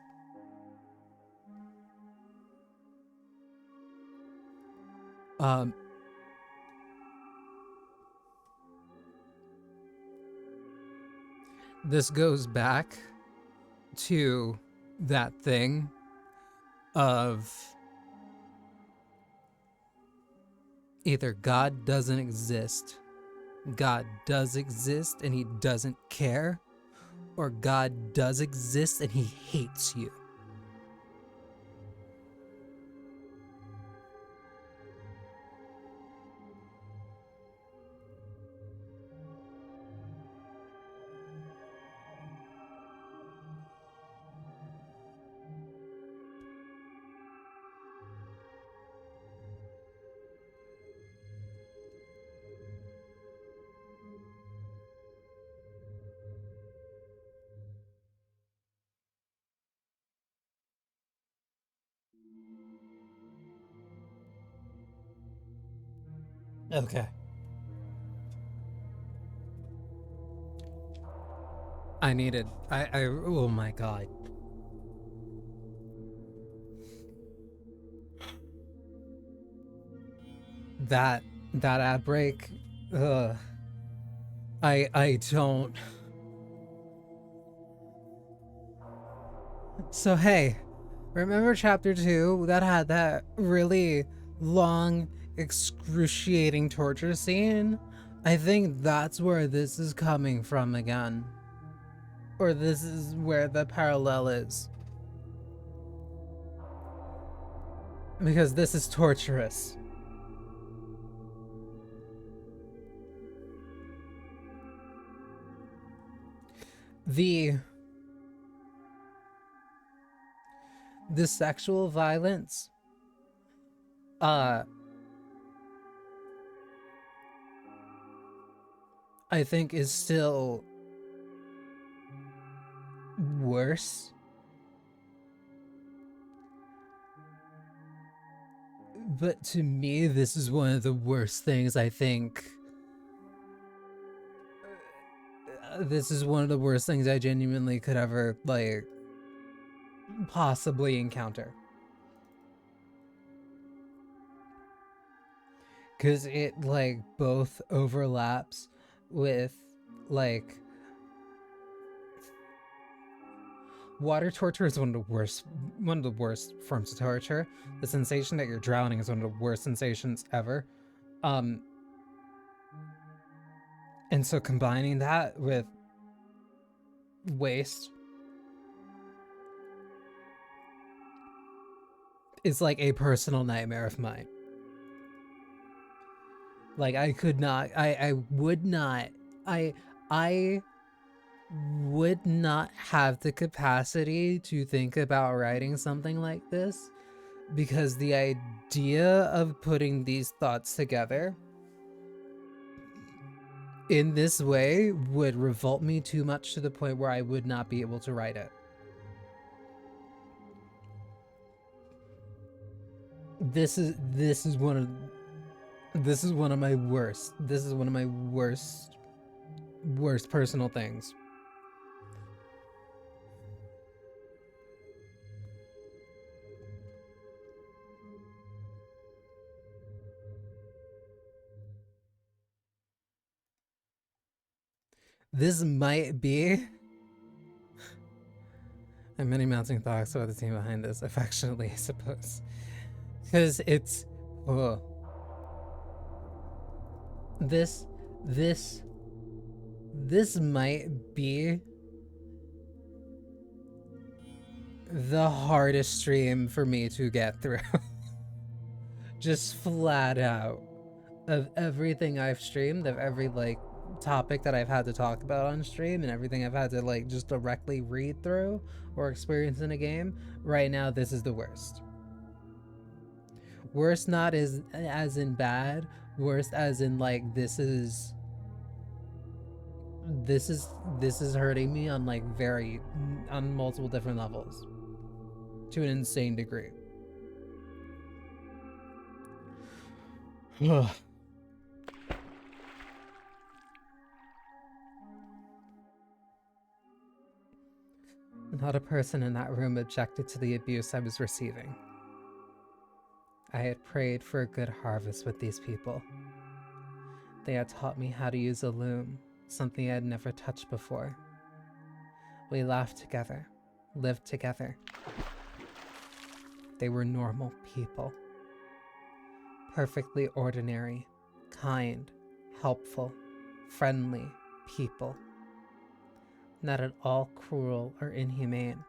This goes back to that thing of either God doesn't exist, God does exist and he doesn't care, or God does exist and he hates you. Okay. Oh my god. That, that ad break, ugh. I don't. So hey, remember chapter 2 that had that really long, excruciating torture scene? I think that's where this is coming from again. Or this is where the parallel is. Because this is torturous. The the sexual violence uh I think is still worse. But to me, this is one of the worst things I think. This is one of the worst things I genuinely could ever, like, possibly encounter. Because it, like, both overlaps with, like, water torture is one of the worst forms of torture. The sensation that you're drowning is one of the worst sensations ever. Um, and so combining that with waste is like a personal nightmare of mine. Like I could not, I would not, I would not have the capacity to think about writing something like this because the idea of putting these thoughts together in this way would revolt me too much to the point where I would not be able to write it. This is one of my worst. This is one of my worst personal things. This might be. I'm many mounting thoughts about the team behind this, affectionately, I suppose. Because it's. Oh. This. This. This might be the hardest stream for me to get through. Just flat out. Of everything I've streamed, of every, like, topic that I've had to talk about on stream, and everything I've had to, like, just directly read through or experience in a game, right now, this is the worst. Worst not as in bad, worst as in, like, this is hurting me on, like, on multiple different levels to an insane degree. Not a person in that room objected to the abuse I was receiving. I had prayed for a good harvest with these people. They had taught me how to use a loom, something I had never touched before. We laughed together, lived together. They were normal people. Perfectly ordinary, kind, helpful, friendly people. Not at all cruel or inhumane.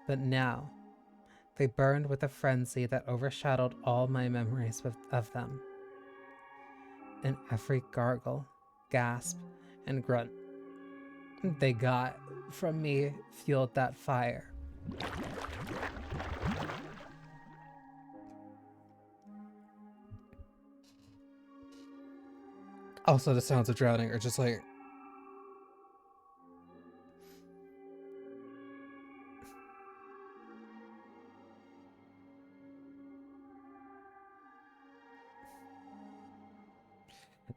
But now, they burned with a frenzy that overshadowed all my memories of them. And every gargle, gasp, and grunt they got from me fueled that fire. Also, the sounds of drowning are just like.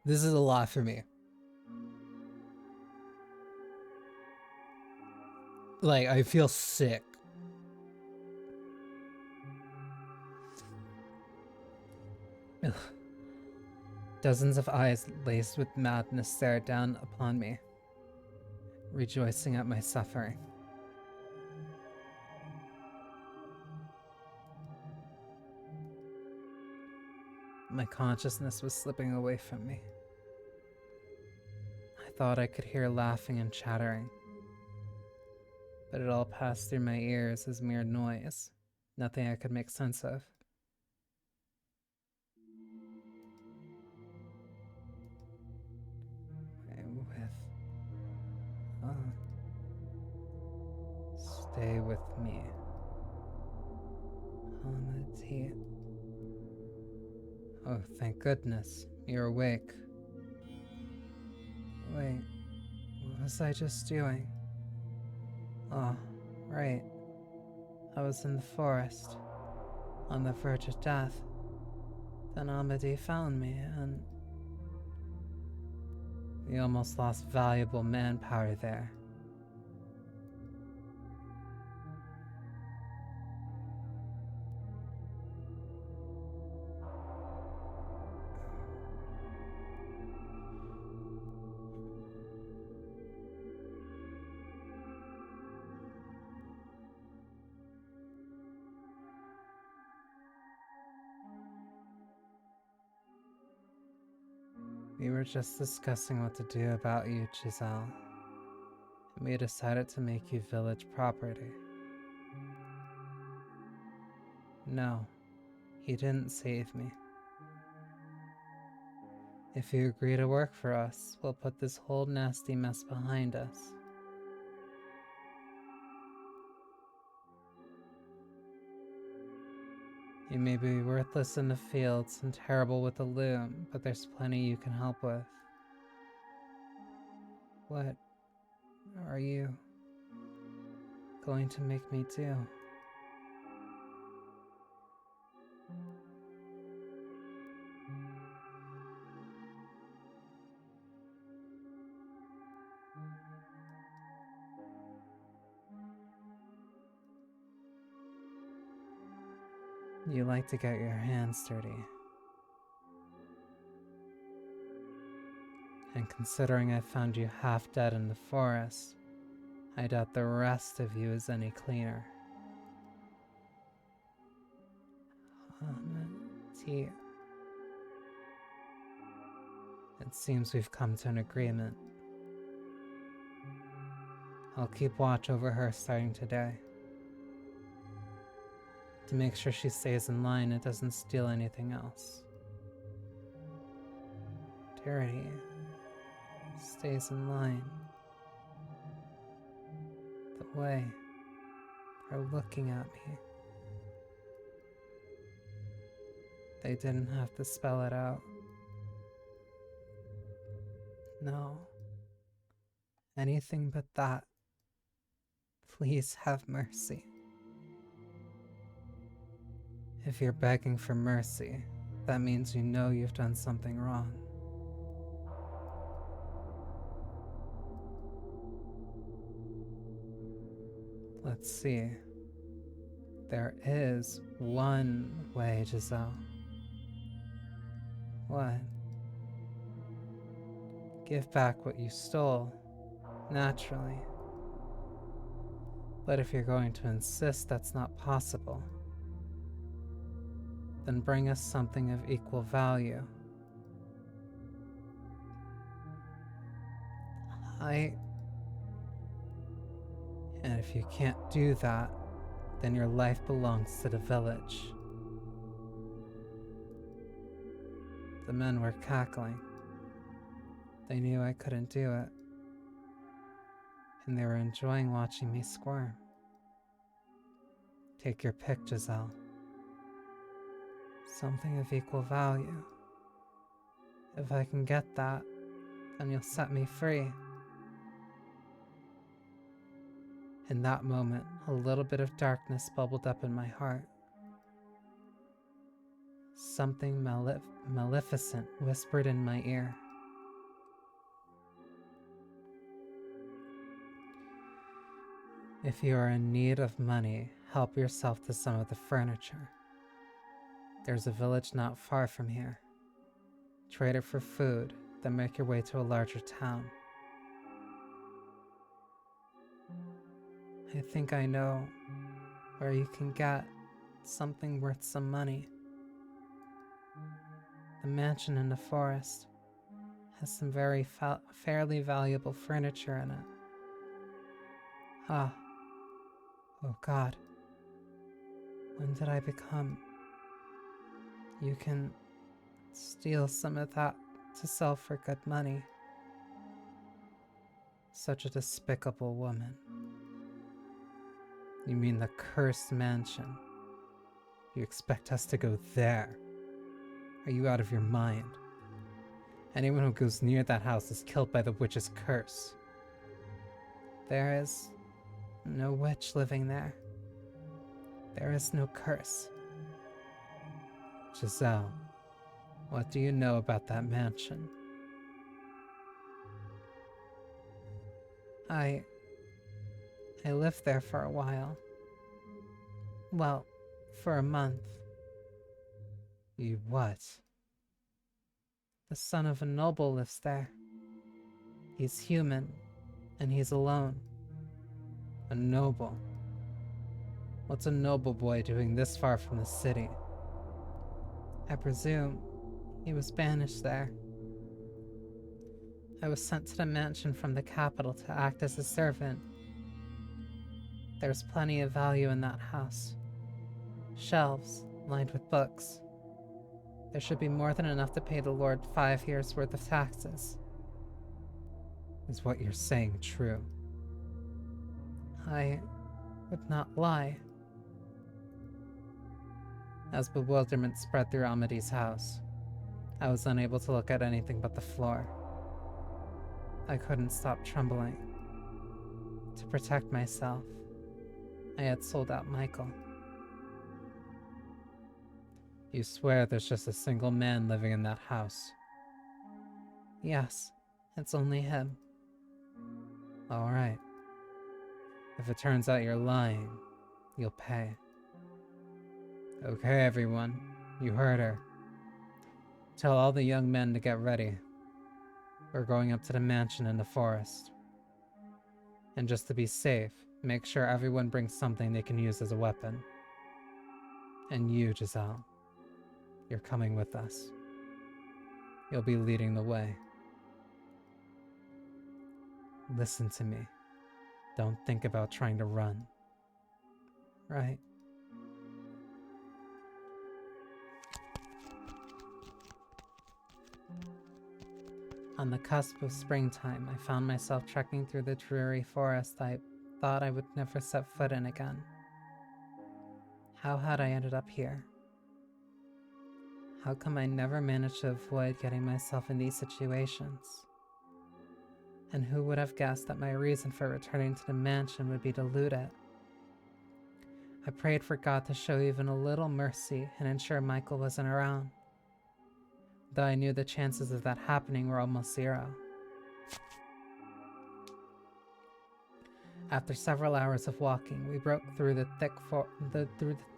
This is a lot for me. Like, I feel sick. Ugh. Dozens of eyes laced with madness stared down upon me, rejoicing at my suffering. My consciousness was slipping away from me. I thought I could hear laughing and chattering, but it all passed through my ears as mere noise, nothing I could make sense of. Stay with me. Amity. Oh, thank goodness. You're awake. Wait, what was I just doing? Oh, right. I was in the forest, on the verge of death. Then Amity found me, and we almost lost valuable manpower there. We were just discussing what to do about you, Giselle, and we decided to make you village property. No, he didn't save me. If you agree to work for us, we'll put this whole nasty mess behind us. You may be worthless in the fields and terrible with the loom, but there's plenty you can help with. What are you going to make me do? You like to get your hands dirty. And considering I found you half dead in the forest, I doubt the rest of you is any cleaner. Tea. It seems we've come to an agreement. I'll keep watch over her starting today, to make sure she stays in line and doesn't steal anything else. Dirty stays in line. The way they're looking at me. They didn't have to spell it out. No. Anything but that. Please have mercy. If you're begging for mercy, that means you know you've done something wrong. Let's see. There is one way, Giselle. What? Give back what you stole, naturally. But if you're going to insist that's not possible, then bring us something of equal value. And if you can't do that, then your life belongs to the village. The men were cackling. They knew I couldn't do it, and they were enjoying watching me squirm. Take your pick, Giselle. Something of equal value. If I can get that, then you'll set me free. In that moment, a little bit of darkness bubbled up in my heart. Something maleficent whispered in my ear. If you are in need of money, help yourself to some of the furniture. There's a village not far from here. Trade it for food, then make your way to a larger town. I think I know where you can get something worth some money. The mansion in the forest has some very fairly valuable furniture in it. Ah, oh God, when did I become? You can steal some of that to sell for good money. Such a despicable woman. You mean the cursed mansion? You expect us to go there? Are you out of your mind? Anyone who goes near that house is killed by the witch's curse. There is no witch living there. There is no curse. Giselle, what do you know about that mansion? I lived there for a while. Well, for a month. You what? The son of a noble lives there. He's human, and he's alone. A noble? What's a noble boy doing this far from the city? I presume he was banished there. I was sent to the mansion from the capital to act as a servant. There's plenty of value in that house. Shelves lined with books. There should be more than enough to pay the Lord 5 years' worth of taxes. Is what you're saying true? I would not lie. As bewilderment spread through Amedee's house, I was unable to look at anything but the floor. I couldn't stop trembling. To protect myself, I had sold out Michael. You swear there's just a single man living in that house? Yes, it's only him. All right. If it turns out you're lying, you'll pay. Okay, everyone, you heard her. Tell all the young men to get ready. We're going up to the mansion in the forest. And just to be safe, make sure everyone brings something they can use as a weapon. And you, Giselle, you're coming with us. You'll be leading the way. Listen to me. Don't think about trying to run. Right? On the cusp of springtime, I found myself trekking through the dreary forest I thought I would never set foot in again. How had I ended up here? How come I never managed to avoid getting myself in these situations? And who would have guessed that my reason for returning to the mansion would be to loot it? I prayed for God to show even a little mercy and ensure Michael wasn't around, though I knew the chances of that happening were almost zero. After several hours of walking, we broke through the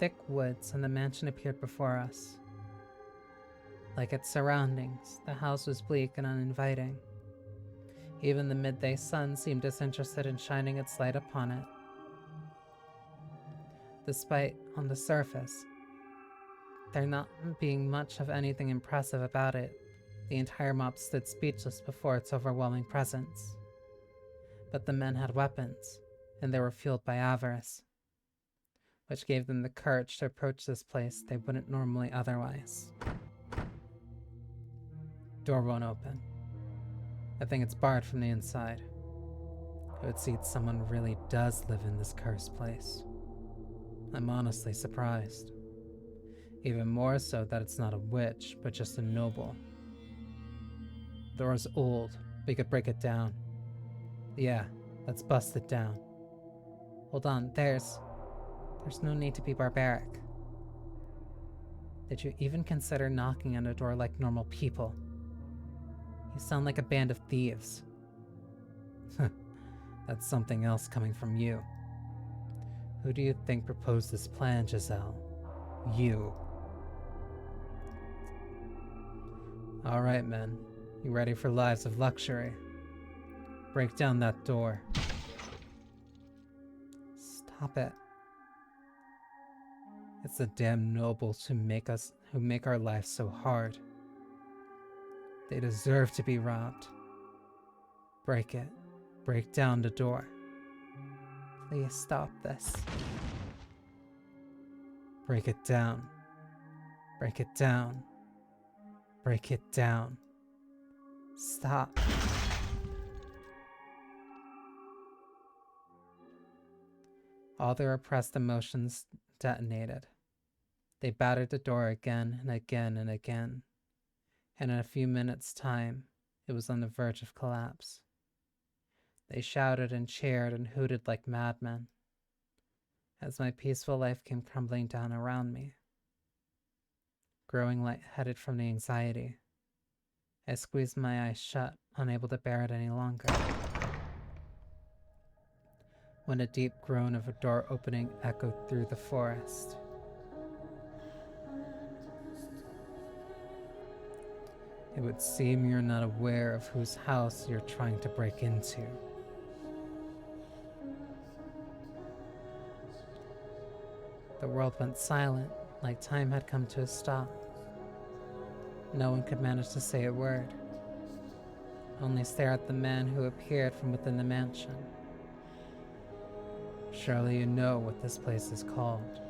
thick woods, and the mansion appeared before us. Like its surroundings, the house was bleak and uninviting. Even the midday sun seemed disinterested in shining its light upon it. Despite, on the surface, there not being much of anything impressive about it, the entire mob stood speechless before its overwhelming presence. But the men had weapons, and they were fueled by avarice, which gave them the courage to approach this place they wouldn't normally otherwise. Door won't open. I think it's barred from the inside. It would see someone really does live in this cursed place. I'm honestly surprised. Even more so that it's not a witch, but just a noble. The door's old. We could break it down. Yeah, let's bust it down. Hold on, there's no need to be barbaric. Did you even consider knocking on a door like normal people? You sound like a band of thieves. That's something else coming from you. Who do you think proposed this plan, Giselle? You. Alright, men. You ready for lives of luxury? Break down that door. Stop it. It's the damn nobles who make our lives so hard. They deserve to be robbed. Break it. Break down the door. Please stop this. Break it down. Break it down. Break it down. Stop. All their repressed emotions detonated. They battered the door again and again and again, and in a few minutes' time, it was on the verge of collapse. They shouted and cheered and hooted like madmen as my peaceful life came crumbling down around me. Growing lightheaded from the anxiety, I squeezed my eyes shut, unable to bear it any longer. When a deep groan of a door opening echoed through the forest. It would seem you're not aware of whose house you're trying to break into. The world went silent, like time had come to a stop. No one could manage to say a word, only stare at the man who appeared from within the mansion. Surely you know what this place is called.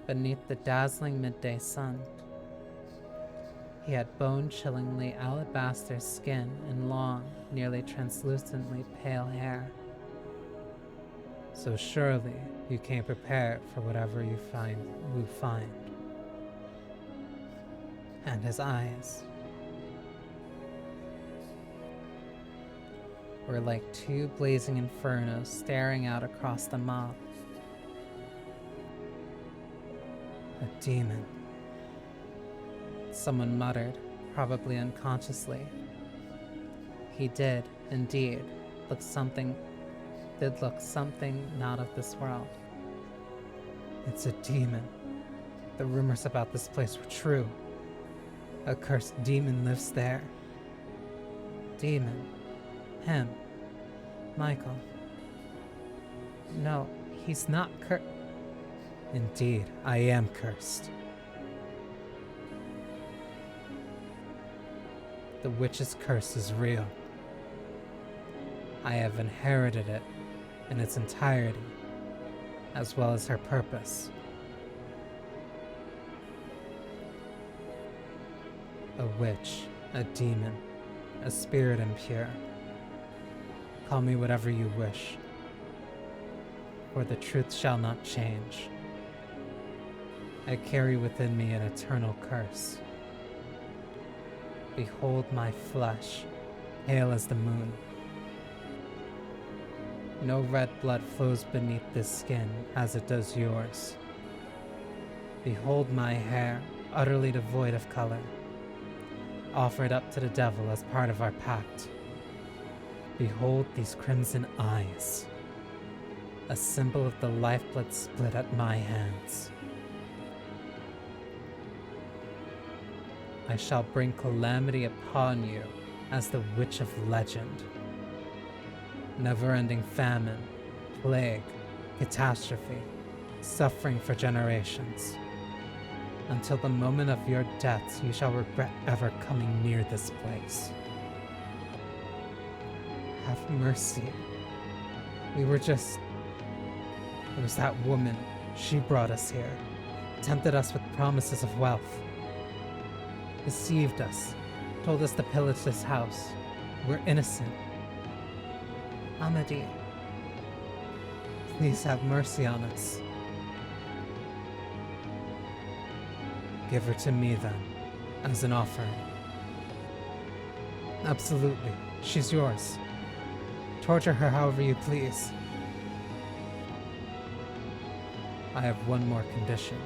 Beneath the dazzling midday sun, he had bone-chillingly alabaster skin and long, nearly translucently pale hair. So surely you came prepared for whatever you find. And his eyes were like two blazing infernos staring out across the mob. A demon. Someone muttered, probably unconsciously. He did, indeed, look something not of this world. It's a demon. The rumors about this place were true. A cursed demon lives there. Demon. Him. Michael. No, he's not cursed. Indeed, I am cursed. The witch's curse is real. I have inherited it in its entirety, as well as her purpose. A witch, a demon, a spirit impure. Call me whatever you wish, for the truth shall not change. I carry within me an eternal curse. Behold my flesh, pale as the moon. No red blood flows beneath this skin as it does yours. Behold my hair, utterly devoid of color, offered up to the devil as part of our pact. Behold these crimson eyes, a symbol of the lifeblood split at my hands. I shall bring calamity upon you as the witch of legend. Never-ending famine, plague, catastrophe, suffering for generations. Until the moment of your deaths, you shall regret ever coming near this place. Have mercy. It was that woman. She brought us here, tempted us with promises of wealth, deceived us, told us to pillage this house. We're innocent. Amadi, please have mercy on us. Give her to me then, as an offering. Absolutely, she's yours. Torture her however you please. I have one more condition.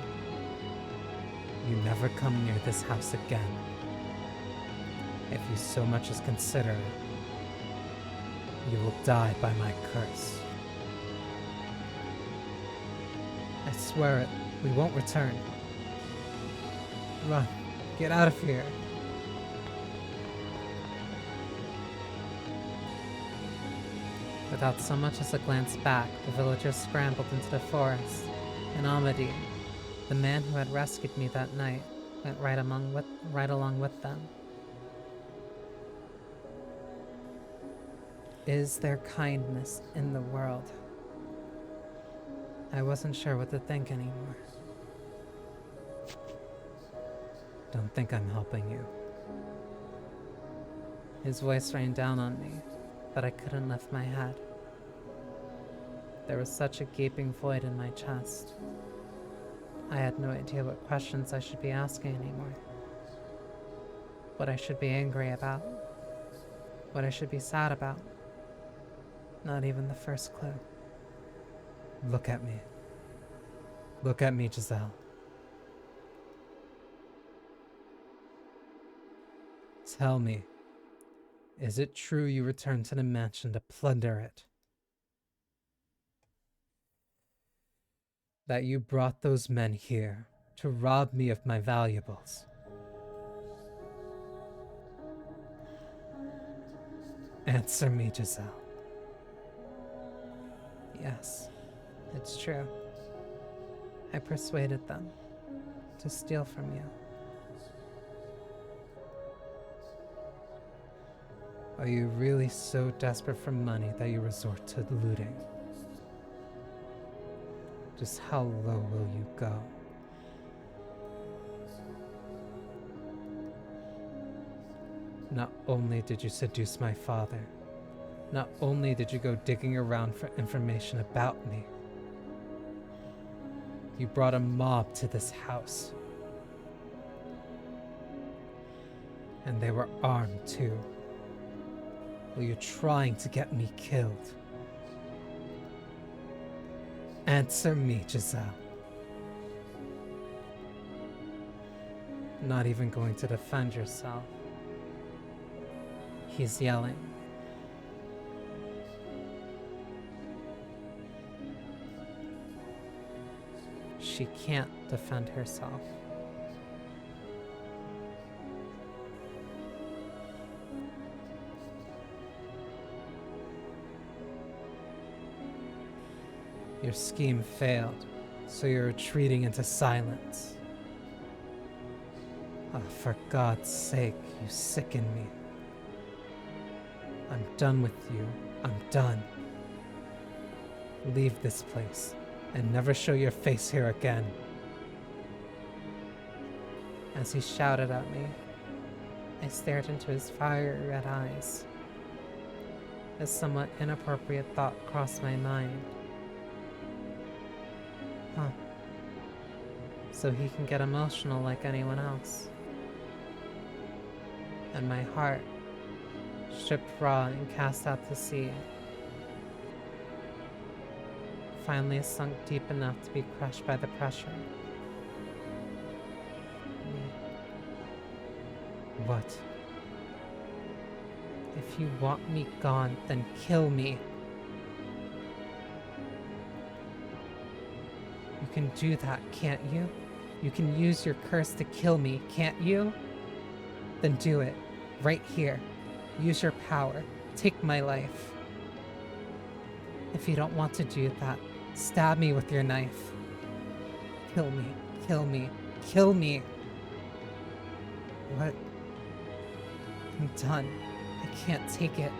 You never come near this house again. If you so much as consider it, you will die by my curse. I swear it, we won't return. Run, get out of here. Without so much as a glance back, the villagers scrambled into the forest, and Amadi, the man who had rescued me that night, went right along with them. Is there kindness in the world? I wasn't sure what to think anymore. Don't think I'm helping you. His voice rained down on me, but I couldn't lift my head. There was such a gaping void in my chest. I had no idea what questions I should be asking anymore. What I should be angry about. What I should be sad about. Not even the first clue. Look at me. Look at me, Giselle. Tell me, is it true you returned to the mansion to plunder it? That you brought those men here to rob me of my valuables? Answer me, Giselle. Yes, it's true. I persuaded them to steal from you. Are you really so desperate for money that you resort to looting? Just how low will you go? Not only did you seduce my father, not only did you go digging around for information about me, you brought a mob to this house. And they were armed too. Were you trying to get me killed? Answer me, Giselle. Not even going to defend yourself. He's yelling. She can't defend herself. Your scheme failed, so you're retreating into silence. Oh, for God's sake, you sicken me. I'm done with you. I'm done. Leave this place and never show your face here again. As he shouted at me, I stared into his fiery red eyes. A somewhat inappropriate thought crossed my mind. Huh. So he can get emotional like anyone else. And my heart, stripped raw and cast out to sea, finally sunk deep enough to be crushed by the pressure. What? If you want me gone, then kill me. You can do that, can't you? You can use your curse to kill me, can't you? Then do it, right here. Use your power. Take my life. If you don't want to do that, stab me with your knife. Kill me, kill me, kill me. What? I'm done. I can't take it.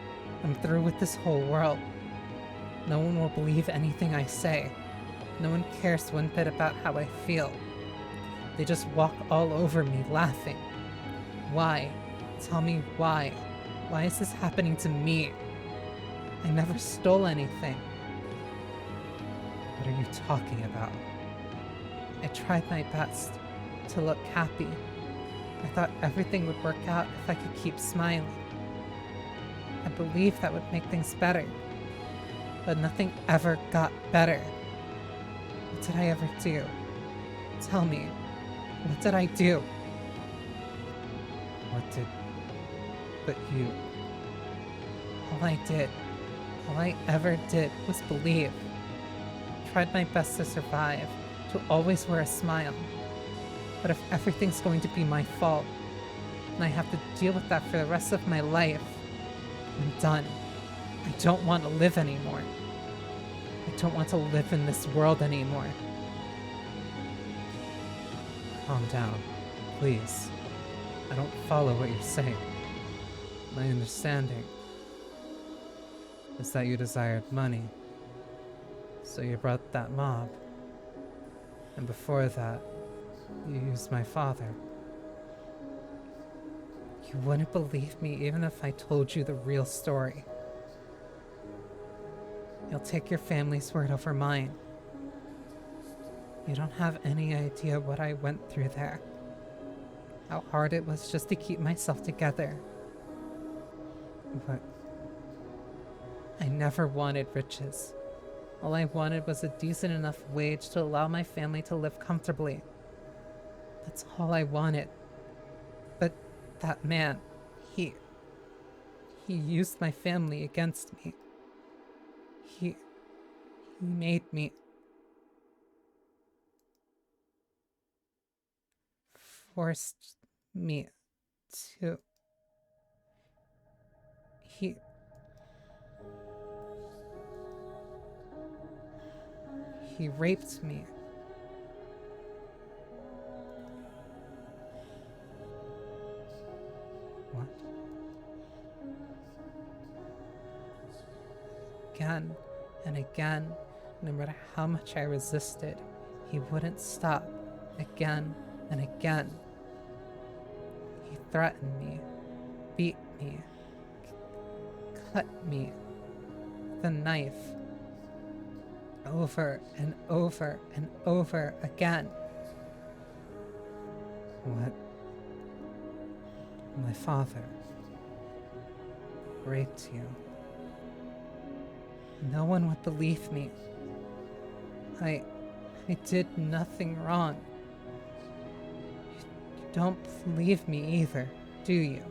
I'm through with this whole world. No one will believe anything I say. No one cares one bit about how I feel. They just walk all over me, laughing. Why? Tell me why. Why is this happening to me? I never stole anything. What are you talking about? I tried my best to look happy. I thought everything would work out if I could keep smiling. I believed that would make things better. But nothing ever got better. What did I ever do? Tell me. What did I do? What did... But you. All I ever did was believe. Tried my best to survive, to always wear a smile. But if everything's going to be my fault, and I have to deal with that for the rest of my life, I'm done. I don't want to live anymore. I don't want to live in this world anymore. Calm down, please. I don't follow what you're saying. My understanding is that you desired money, so you brought that mob. And before that, you used my father. You wouldn't believe me even if I told you the real story. You'll take your family's word over mine. You don't have any idea what I went through there. How hard it was just to keep myself together. But I never wanted riches. All I wanted was a decent enough wage to allow my family to live comfortably. That's all I wanted. But that man, he used my family against me. He made me forced me to. He raped me. what? Again and again, no matter how much I resisted, he wouldn't stop. Again and again. He threatened me, beat me, cut me with a knife. Over and over and over again. What? My father raped you. No one would believe me. I did nothing wrong. You don't believe me either, do you?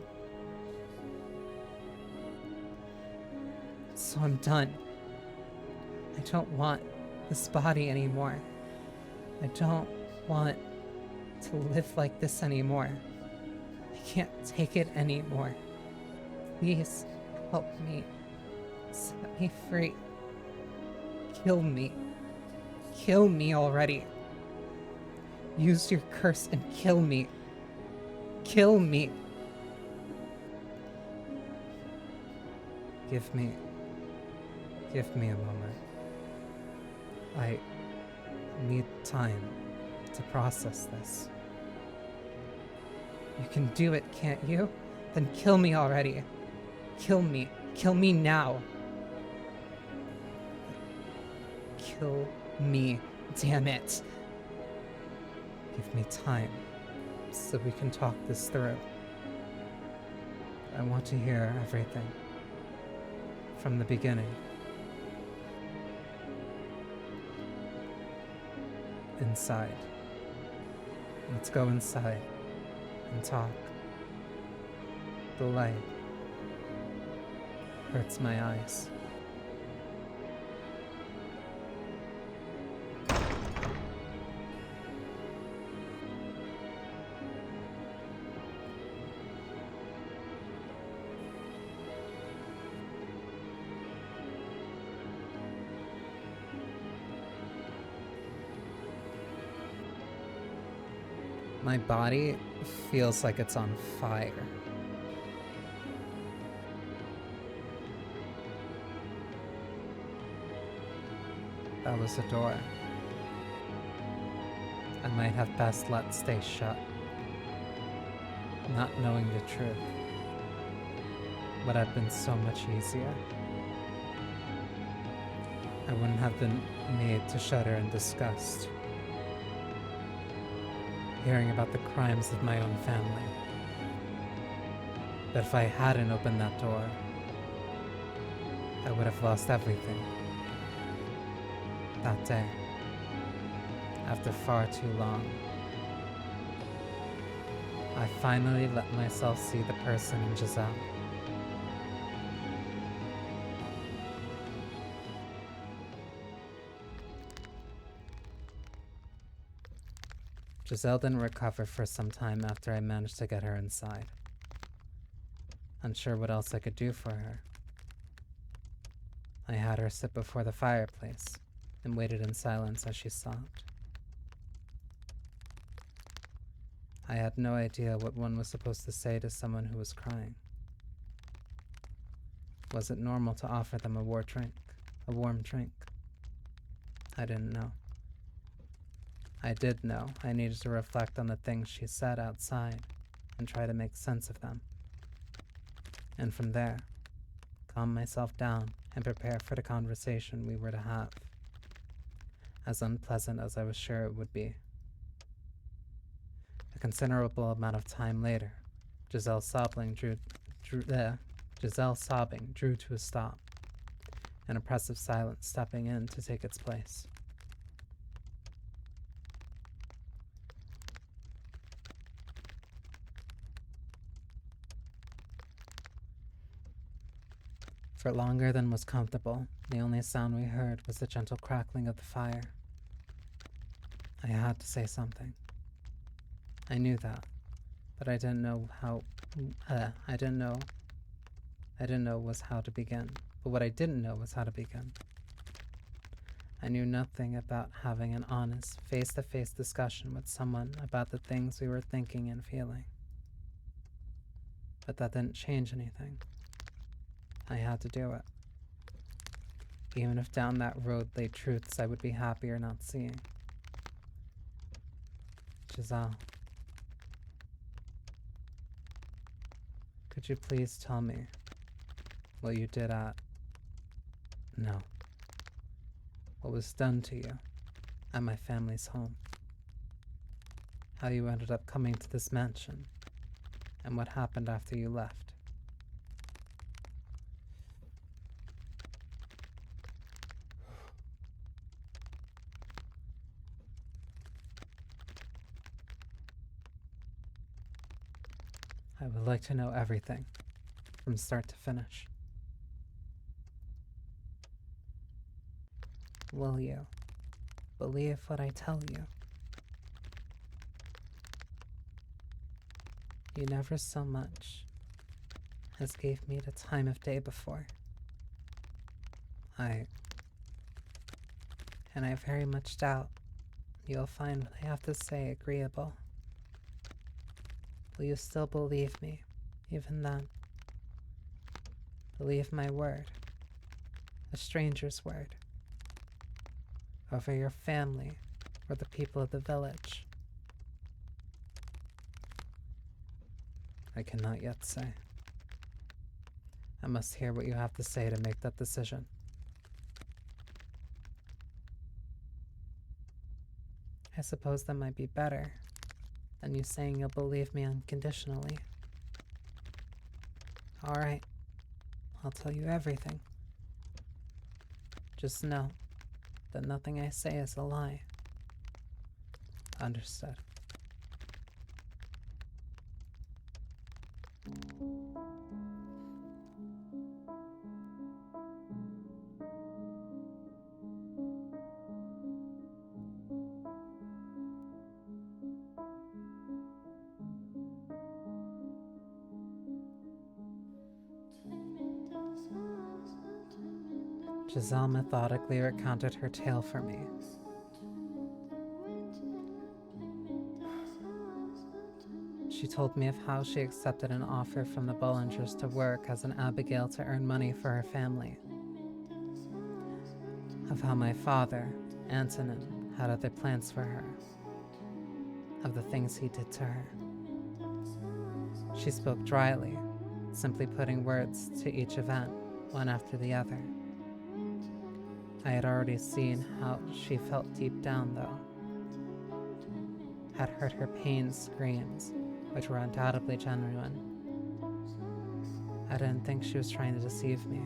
So I'm done. I don't want this body anymore. I don't want to live like this anymore. I can't take it anymore. Please help me. Set me free. Kill me. Kill me already. Use your curse and kill me. Kill me. Give me a moment. I need time to process this. You can do it, can't you? Then kill me already. Kill me. Kill me now. Kill me. Damn it. Give me time so we can talk this through. I want to hear everything from the beginning. Inside. Let's go inside and talk. The light hurts my eyes. My body feels like it's on fire. That was a door. I might have best let stay shut. Not knowing the truth would have been so much easier. I wouldn't have been made to shudder in disgust hearing about the crimes of my own family. But if I hadn't opened that door, I would have lost everything. That day, after far too long, I finally let myself see the person in Giselle. Giselle didn't recover for some time after I managed to get her inside. Unsure what else I could do for her, I had her sit before the fireplace and waited in silence as she sobbed. I had no idea what one was supposed to say to someone who was crying. Was it normal to offer them a warm drink? I didn't know. I did know I needed to reflect on the things she said outside and try to make sense of them. And from there, calm myself down and prepare for the conversation we were to have, as unpleasant as I was sure it would be. A considerable amount of time later, Giselle sobbing drew to a stop, an oppressive silence stepping in to take its place. For longer than was comfortable, the only sound we heard was the gentle crackling of the fire. I had to say something. I knew that, but I didn't know how. I didn't know was how to begin. But what I didn't know was how to begin. I knew nothing about having an honest, face-to-face discussion with someone about the things we were thinking and feeling. But that didn't change anything. I had to do it. Even if down that road lay truths I would be happier not seeing. Giselle, could you please tell me what you did what was done to you at my family's home? How you ended up coming to this mansion, and what happened after you left? I would like to know everything, from start to finish. Will you believe what I tell you? You never so much as gave me the time of day before. I very much doubt you'll find what I have to say agreeable. Will you still believe me, even then? Believe my word, a stranger's word, over your family or the people of the village? I cannot yet say. I must hear what you have to say to make that decision. I suppose that might be better than you saying you'll believe me unconditionally. All right, I'll tell you everything. Just know that nothing I say is a lie. Understood. Giselle methodically recounted her tale for me. She told me of how she accepted an offer from the Bollingers to work as an Abigail to earn money for her family. Of how my father, Antonin, had other plans for her. Of the things he did to her. She spoke dryly, simply putting words to each event, one after the other. I had already seen how she felt deep down, though. Had heard her pain screams, which were undoubtedly genuine. I didn't think she was trying to deceive me.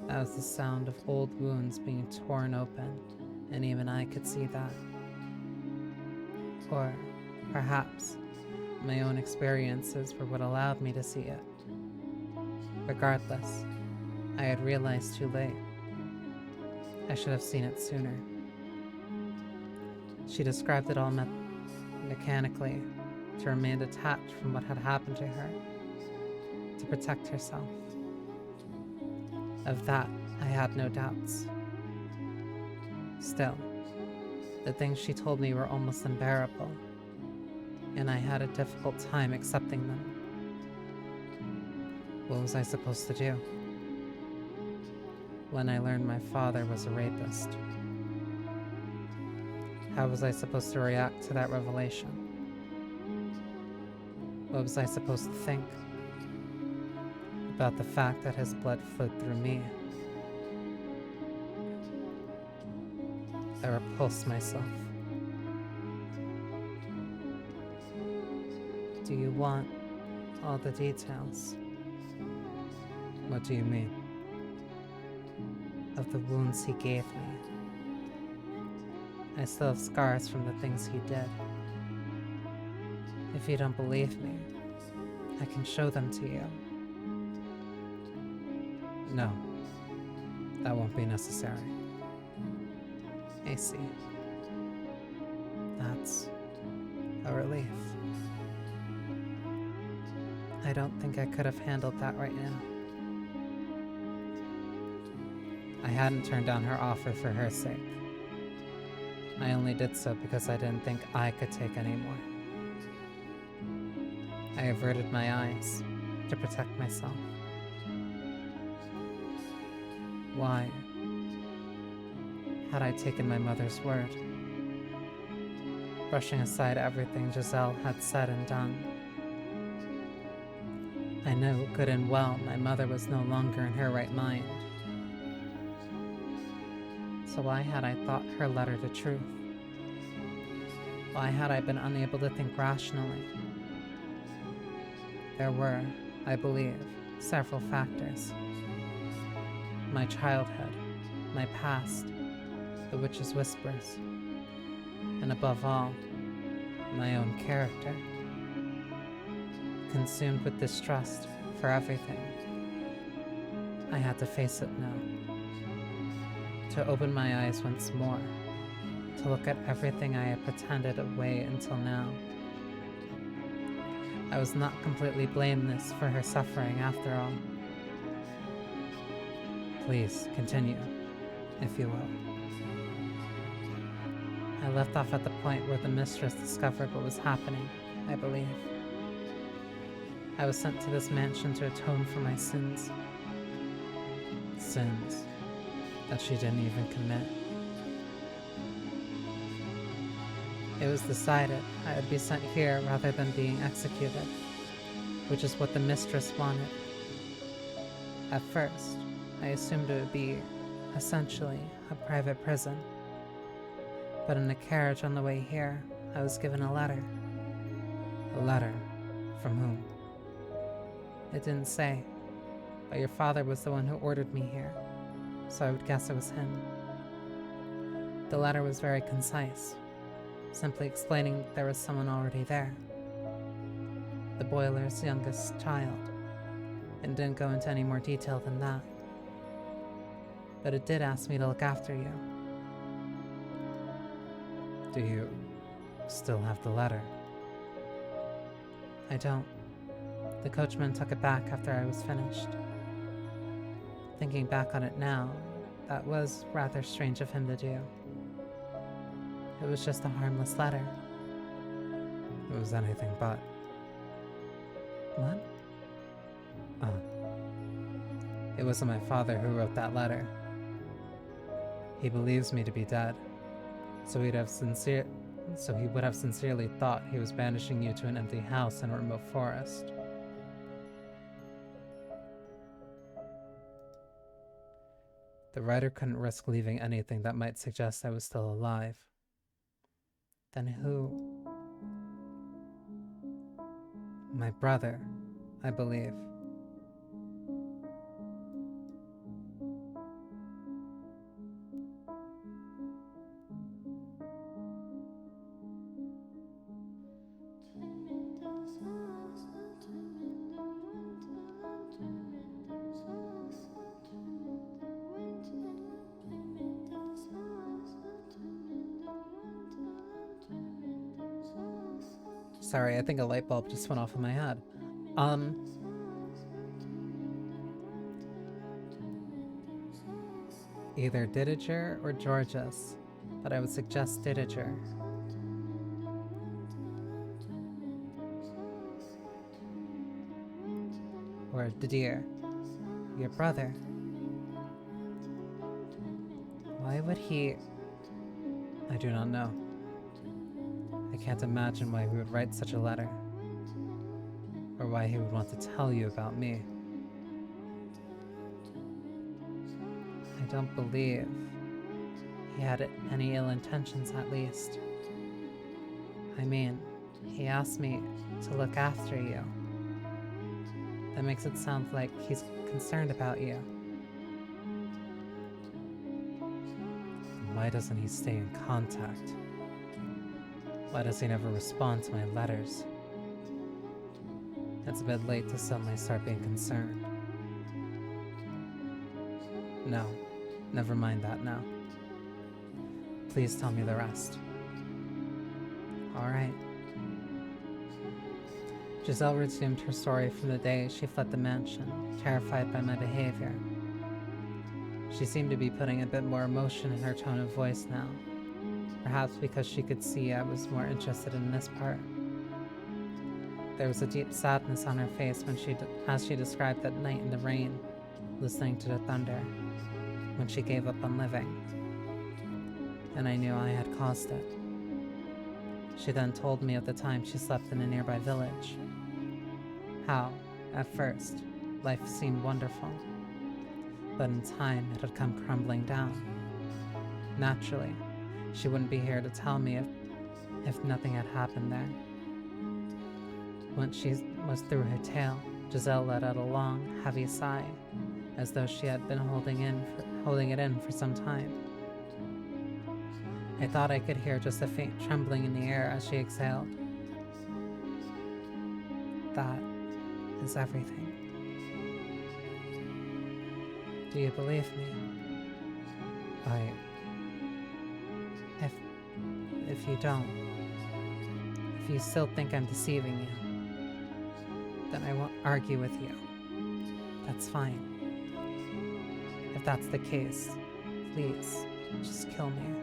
That was the sound of old wounds being torn open, and even I could see that. Or perhaps My own experiences were what allowed me to see it. Regardless, I had realized too late. I should have seen it sooner. She described it all mechanically, to remain detached from what had happened to her, to protect herself. Of that, I had no doubts. Still, the things she told me were almost unbearable, and I had a difficult time accepting them. What was I supposed to do? When I learned my father was a rapist, how was I supposed to react to that revelation? What was I supposed to think about the fact that his blood flowed through me? I repulsed myself. Do you want all the details? What do you mean? Of the wounds he gave me. I still have scars from the things he did. If you don't believe me, I can show them to you. No, that won't be necessary. I see. That's a relief. I don't think I could have handled that right now. I hadn't turned down her offer for her sake. I only did so because I didn't think I could take any more. I averted my eyes to protect myself. Why? Had I taken my mother's word, brushing aside everything Giselle had said and done, I knew good and well my mother was no longer in her right mind. So why had I thought her letter the truth? Why had I been unable to think rationally? There were, I believe, several factors. My childhood, my past, the witch's whispers, and above all, my own character. Consumed with distrust for everything, I had to face it now. To open my eyes once more, to look at everything I had pretended away until now. I was not completely blameless for her suffering after all. Please, continue, if you will. I left off at the point where the mistress discovered what was happening, I believe. I was sent to this mansion to atone for my sins. Sins that she didn't even commit. It was decided I would be sent here rather than being executed, which is what the mistress wanted. At first, I assumed it would be, essentially, a private prison. But in the carriage on the way here, I was given a letter. A letter? From whom? It didn't say, but your father was the one who ordered me here, so I would guess it was him. The letter was very concise, simply explaining that there was someone already there. The boiler's youngest child, and didn't go into any more detail than that. But it did ask me to look after you. Do you still have the letter? I don't. The coachman took it back after I was finished. Thinking back on it now, that was rather strange of him to do. It was just a harmless letter. It was anything but. What? It wasn't my father who wrote that letter. He believes me to be dead, so he would have sincerely thought he was banishing you to an empty house in a remote forest. The writer couldn't risk leaving anything that might suggest I was still alive. Then who? My brother, I believe. Sorry, I think a light bulb just went off in my head. Either Didiger or Georges, but I would suggest Didiger. Or Didier, your brother. Why would he... I do not know. I can't imagine why he would write such a letter. Or why he would want to tell you about me. I don't believe he had any ill intentions, at least. I mean, he asked me to look after you. That makes it sound like he's concerned about you. Why doesn't he stay in contact? Why does he never respond to my letters? It's a bit late to suddenly start being concerned. No, never mind that now. Please tell me the rest. Alright. Giselle resumed her story from the day she fled the mansion, terrified by my behavior. She seemed to be putting a bit more emotion in her tone of voice now, perhaps because she could see I was more interested in this part. There was a deep sadness on her face as she described that night in the rain, listening to the thunder, when she gave up on living. And I knew I had caused it. She then told me of the time she slept in a nearby village. How, at first, life seemed wonderful, but in time it had come crumbling down. Naturally, she wouldn't be here to tell me if nothing had happened there. Once she was through her tale, Giselle let out a long, heavy sigh, as though she had been holding it in for some time. I thought I could hear just a faint trembling in the air as she exhaled. That is everything. Do you believe me? If you don't, if you still think I'm deceiving you, then I won't argue with you. That's fine. If that's the case, please, just kill me.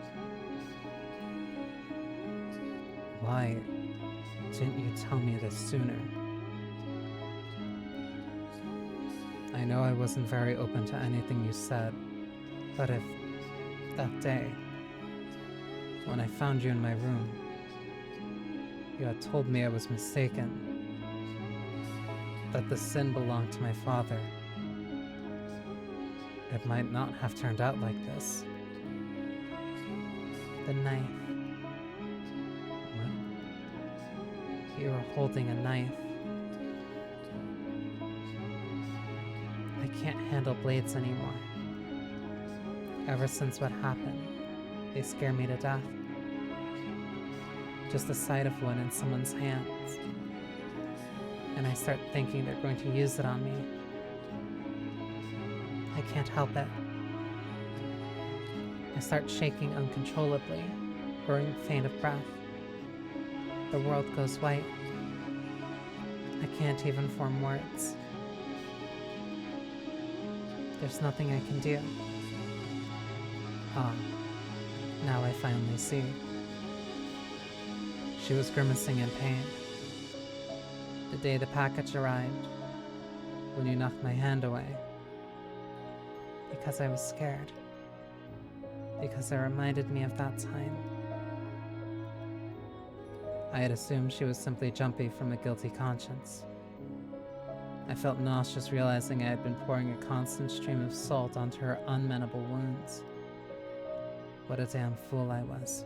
Why didn't you tell me this sooner? I know I wasn't very open to anything you said, but if that day, when I found you in my room, you had told me I was mistaken, that the sin belonged to my father, it might not have turned out like this. The knife. What? You were holding a knife. I can't handle blades anymore. Ever since what happened, they scare me to death. Just the sight of one in someone's hands. And I start thinking they're going to use it on me. I can't help it. I start shaking uncontrollably, growing faint of breath. The world goes white. I can't even form words. There's nothing I can do. Ah, now I finally see. She was grimacing in pain. The day the package arrived, when you knocked my hand away. Because I was scared. Because it reminded me of that time. I had assumed she was simply jumpy from a guilty conscience. I felt nauseous realizing I had been pouring a constant stream of salt onto her unmendable wounds. What a damn fool I was.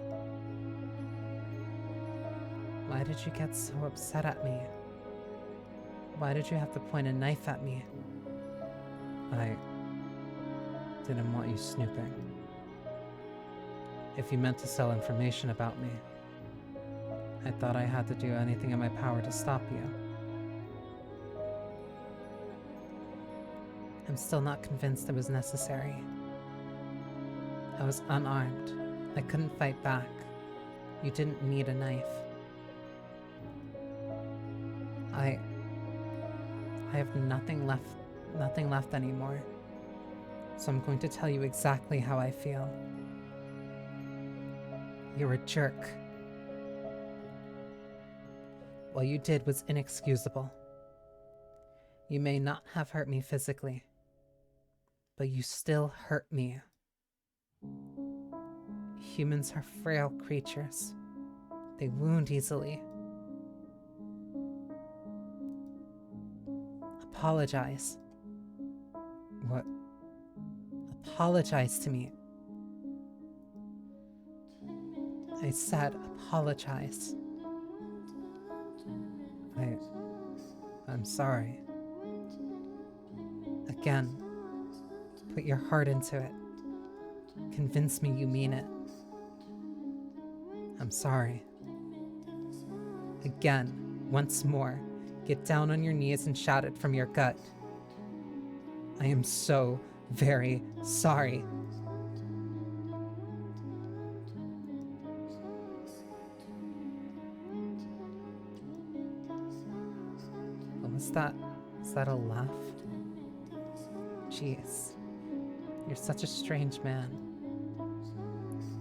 Why did you get so upset at me? Why did you have to point a knife at me? I didn't want you snooping. If you meant to sell information about me, I thought I had to do anything in my power to stop you. I'm still not convinced it was necessary. I was unarmed. I couldn't fight back. You didn't need a knife. I have nothing left anymore. So I'm going to tell you exactly how I feel. You're a jerk. What you did was inexcusable. You may not have hurt me physically, but you still hurt me. Humans are frail creatures. They wound easily. Apologize. What? Apologize to me. I said apologize. I'm sorry. Again, put your heart into it. Convince me you mean it. I'm sorry. Again, once more, get down on your knees and shout it from your gut. I am so very sorry. What was that? Is that a laugh? Jeez. You're such a strange man.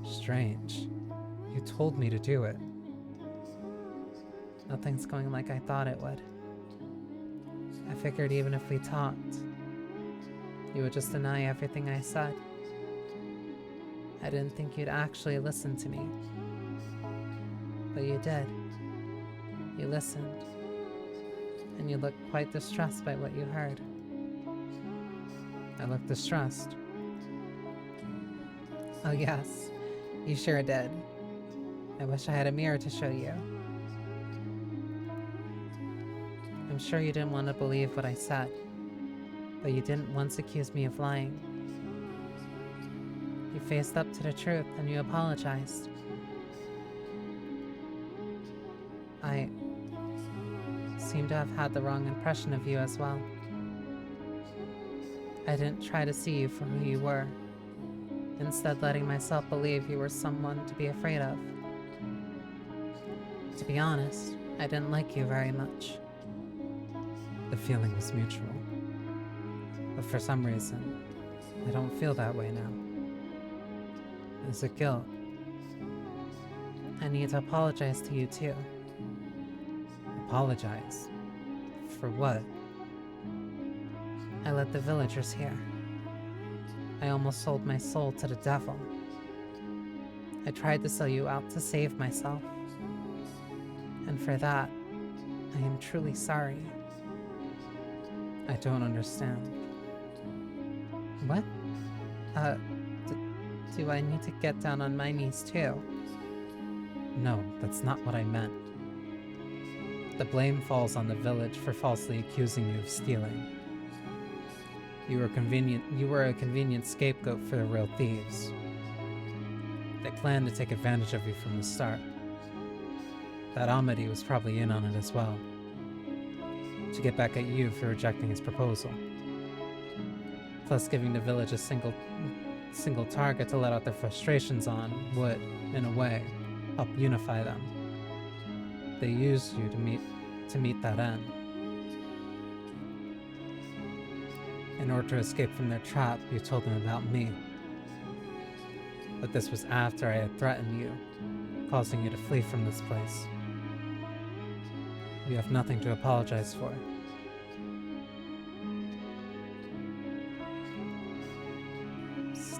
Strange? You told me to do it. Nothing's going like I thought it would. I figured even if we talked, you would just deny everything I said. I didn't think you'd actually listen to me. But you did. You listened. And you looked quite distressed by what you heard. I looked distressed. Oh yes, you sure did. I wish I had a mirror to show you. I'm sure you didn't want to believe what I said, but you didn't once accuse me of lying. You faced up to the truth and you apologized. I seem to have had the wrong impression of you as well. I didn't try to see you for who you were, instead letting myself believe you were someone to be afraid of. To be honest, I didn't like you very much. The feeling was mutual. But for some reason, I don't feel that way now. Is it guilt? I need to apologize to you too. Apologize? For what? I let the villagers hear. I almost sold my soul to the devil. I tried to sell you out to save myself. And for that, I am truly sorry. I don't understand. What? Do I need to get down on my knees too? No, that's not what I meant. The blame falls on the village for falsely accusing you of stealing. You were a convenient scapegoat for the real thieves. They planned to take advantage of you from the start. That Amity was probably in on it as well, to get back at you for rejecting his proposal. Plus, giving the village a single target to let out their frustrations on would, in a way, help unify them. They used you to meet that end. In order to escape from their trap, you told them about me. But this was after I had threatened you, causing you to flee from this place. You have nothing to apologize for.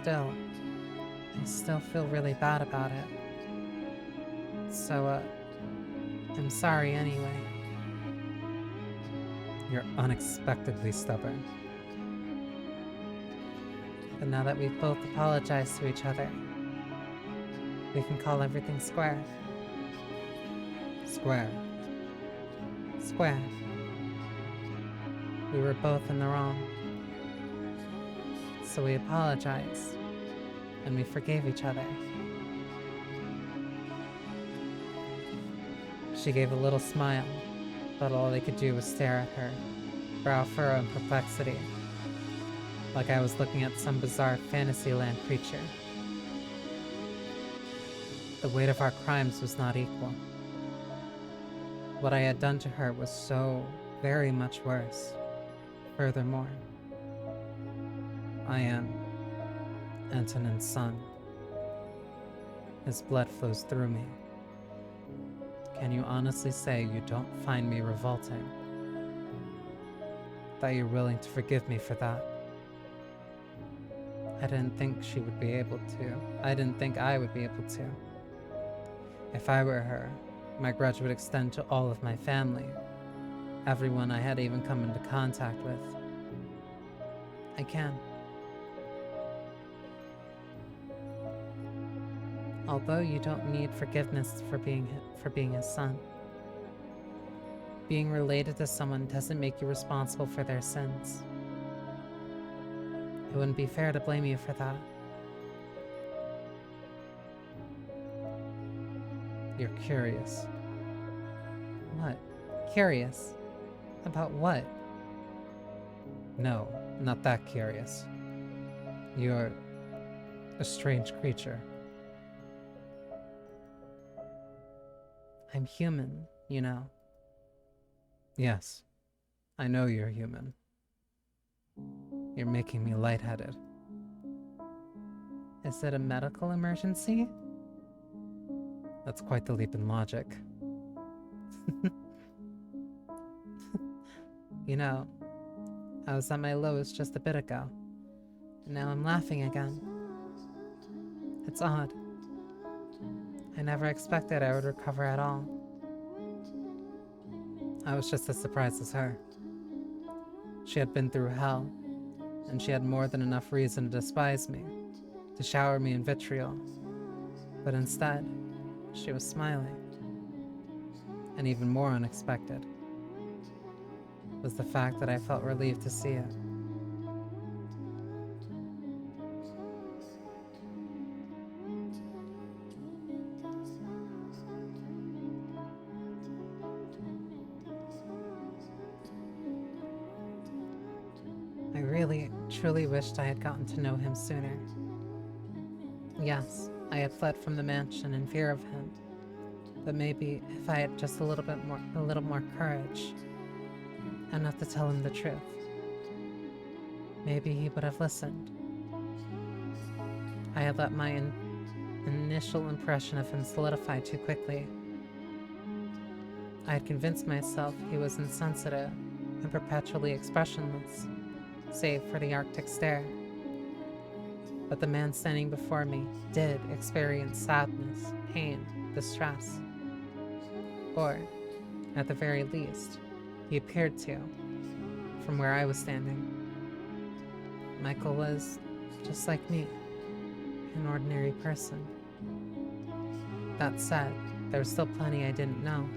I still feel really bad about it. So, I'm sorry anyway. You're unexpectedly stubborn. But now that we've both apologized to each other, we can call everything square. Square. Square. We were both in the wrong. So we apologized, and we forgave each other. She gave a little smile, but all they could do was stare at her, brow furrow in perplexity, like I was looking at some bizarre fantasyland creature. The weight of our crimes was not equal. What I had done to her was so very much worse. Furthermore, I am Antonin's son. His blood flows through me. Can you honestly say you don't find me revolting? That you're willing to forgive me for that? I didn't think she would be able to. I didn't think I would be able to. If I were her, my grudge would extend to all of my family, everyone I had even come into contact with. I can. Although you don't need forgiveness for being his son. Being related to someone doesn't make you responsible for their sins. It wouldn't be fair to blame you for that. You're curious. What? Curious? About what? No, not that curious. You're a strange creature. I'm human, you know. Yes, I know you're human. You're making me lightheaded. Is it a medical emergency? That's quite the leap in logic. You know, I was at my lowest just a bit ago, and now I'm laughing again. It's odd. I never expected I would recover at all. I was just as surprised as her. She had been through hell, and she had more than enough reason to despise me, to shower me in vitriol. But instead, she was smiling. And even more unexpected was the fact that I felt relieved to see it. I really, truly wished I had gotten to know him sooner. Yes, I had fled from the mansion in fear of him, but maybe if I had just a little more courage, enough to tell him the truth, maybe he would have listened. I had let my initial impression of him solidify too quickly. I had convinced myself he was insensitive and perpetually expressionless, save for the Arctic stare. But the man standing before me did experience sadness, pain, distress. Or, at the very least, he appeared to, from where I was standing. Michael was just like me, an ordinary person. That said, there was still plenty I didn't know.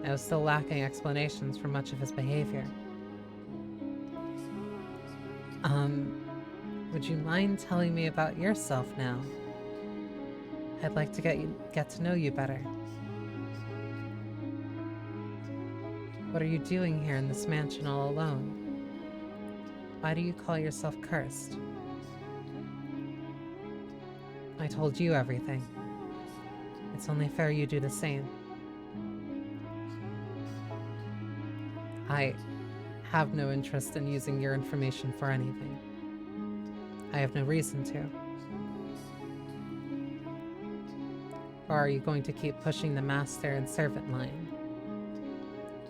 I was still lacking explanations for much of his behavior. Would you mind telling me about yourself now? I'd like to get to know you better. What are you doing here in this mansion all alone? Why do you call yourself cursed? I told you everything. It's only fair you do the same. I have no interest in using your information for anything. I have no reason to. Or are you going to keep pushing the master and servant line?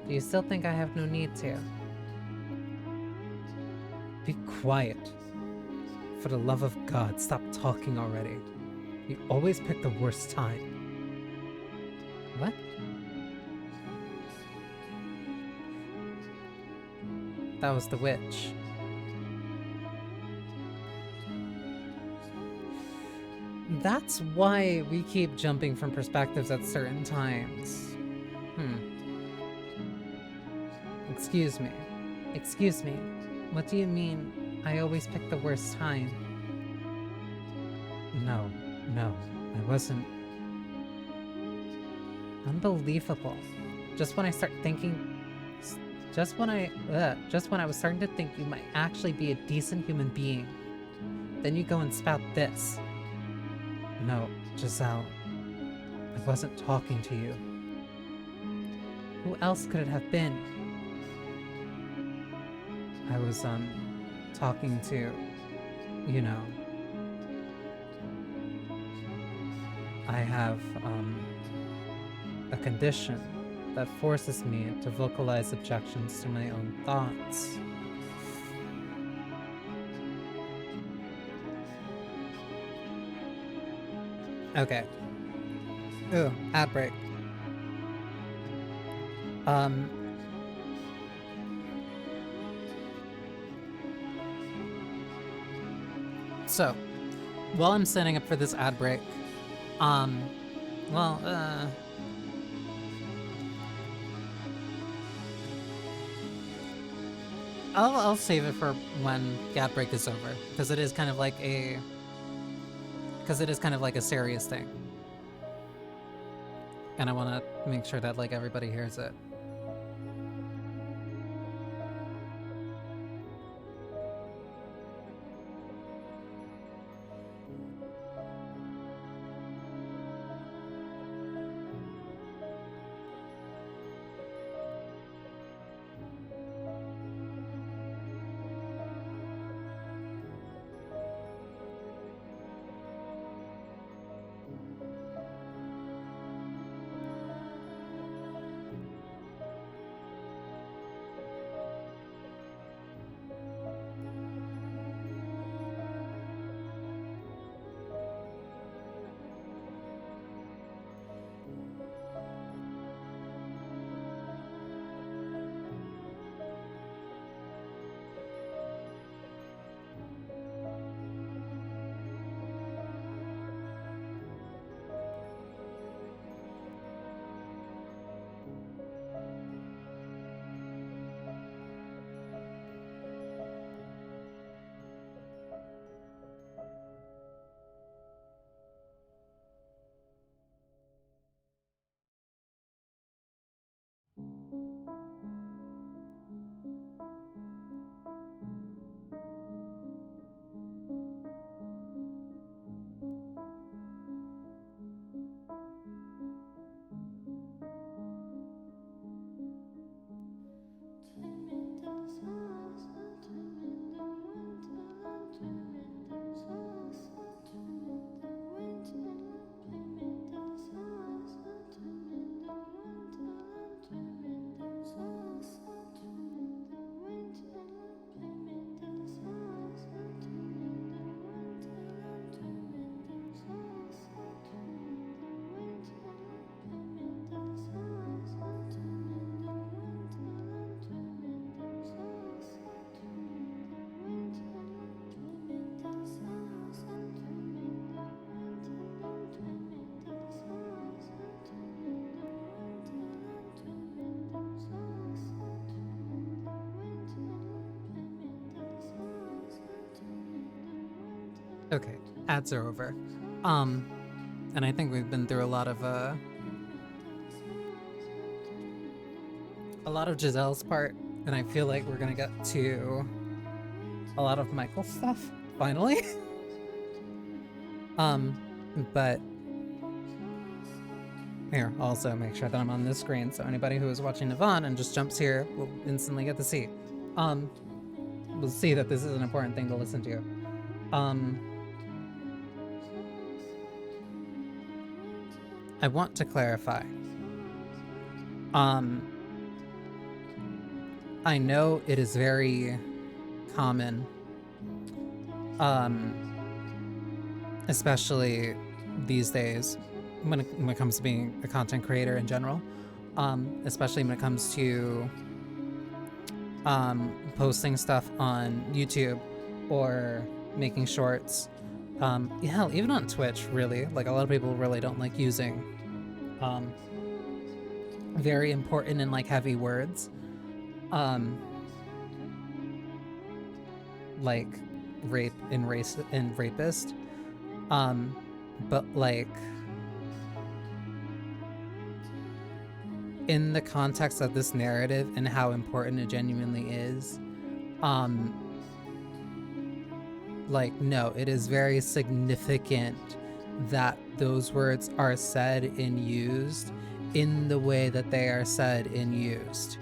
Do you still think I have no need to? Be quiet. For the love of God, stop talking already. You always pick the worst time. What? That was the witch. That's why we keep jumping from perspectives at certain times. Excuse me. Excuse me. What do you mean I always pick the worst time? No, I wasn't. Unbelievable. Just when I start thinking... Just when I was starting to think you might actually be a decent human being, then you go and spout this. No, Giselle. I wasn't talking to you. Who else could it have been? I was, talking to, you know, I have, a condition that forces me to vocalize objections to my own thoughts. Okay. Ooh, ad break. So, while I'm setting up for this ad break, well, I'll save it for when the ad break is over, because it is kind of like a serious thing, and I want to make sure that like everybody hears it. Okay, ads are over. And I think we've been through a lot of Giselle's part, and I feel like we're gonna get to a lot of Michael's stuff finally. But here, also make sure that I'm on this screen so anybody who is watching Yvonne and just jumps here will instantly get to see. We'll see that this is an important thing to listen to. I want to clarify. I know it is very common, especially these days when it comes to being a content creator in general, especially when it comes to posting stuff on YouTube or making shorts. Hell, even on Twitch, really. Like, a lot of people really don't like using very important and like heavy words. Like rape and race and rapist. But like in the context of this narrative and how important it genuinely is, like, no, it is very significant that those words are said and used in the way that they are said and used.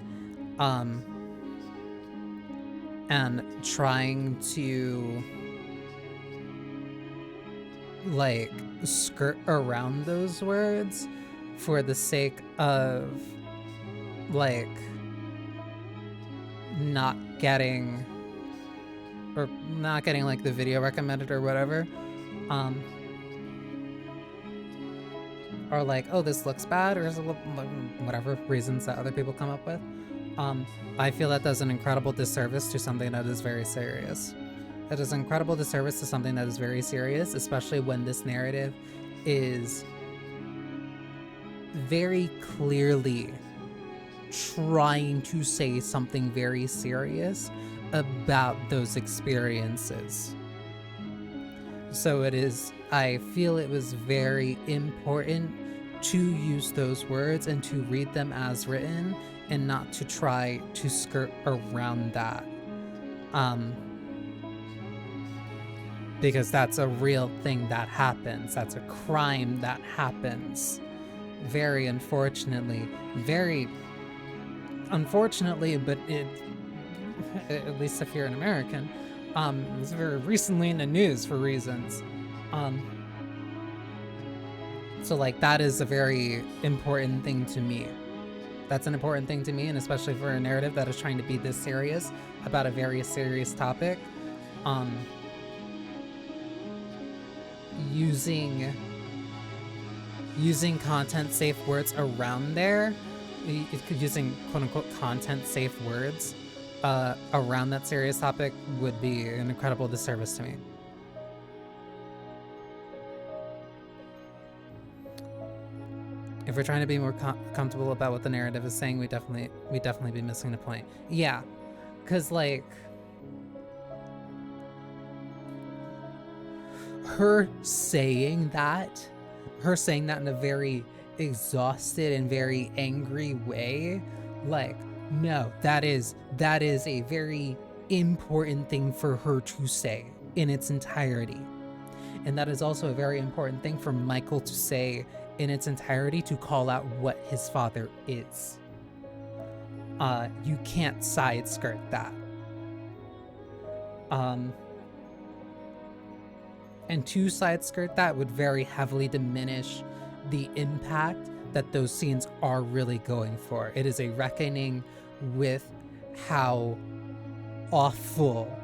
And trying to like skirt around those words for the sake of like not getting like the video recommended or whatever. Or like, oh, this looks bad, or whatever reasons that other people come up with. I feel that does an incredible disservice to something that is very serious. That is an incredible disservice to something that is very serious, especially when this narrative is very clearly trying to say something very serious about those experiences. So I feel it was very important to use those words and to read them as written and not to try to skirt around that. Because that's a real thing that happens. That's a crime that happens. Very unfortunately, but at least if you're an American, it was very recently in the news for reasons. So like that is a very important thing to me. That's an important thing to me, and especially for a narrative that is trying to be this serious about a very serious topic. Using content safe words around there, using quote unquote content safe words around that serious topic would be an incredible disservice to me. If we're trying to be more comfortable about what the narrative is saying, we definitely be missing the point. Yeah, because like her saying that in a very exhausted and very angry way, like, no, that is a very important thing for her to say in its entirety. And that is also a very important thing for Michael to say in its entirety, to call out what his father is. You can't side skirt that. And to side skirt that would very heavily diminish the impact that those scenes are really going for. It is a reckoning with how awful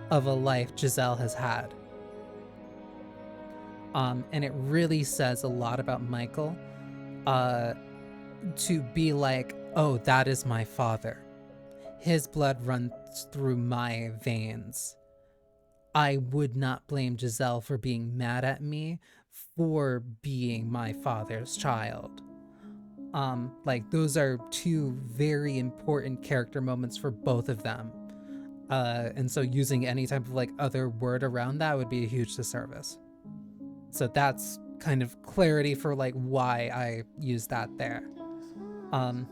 of a life Giselle has had. And it really says a lot about Michael to be like, oh, that is my father. His blood runs through my veins. I would not blame Giselle for being mad at me for being my father's child. Like, those are two very important character moments for both of them. And so using any type of like other word around that would be a huge disservice. So that's kind of clarity for like why I use that there. I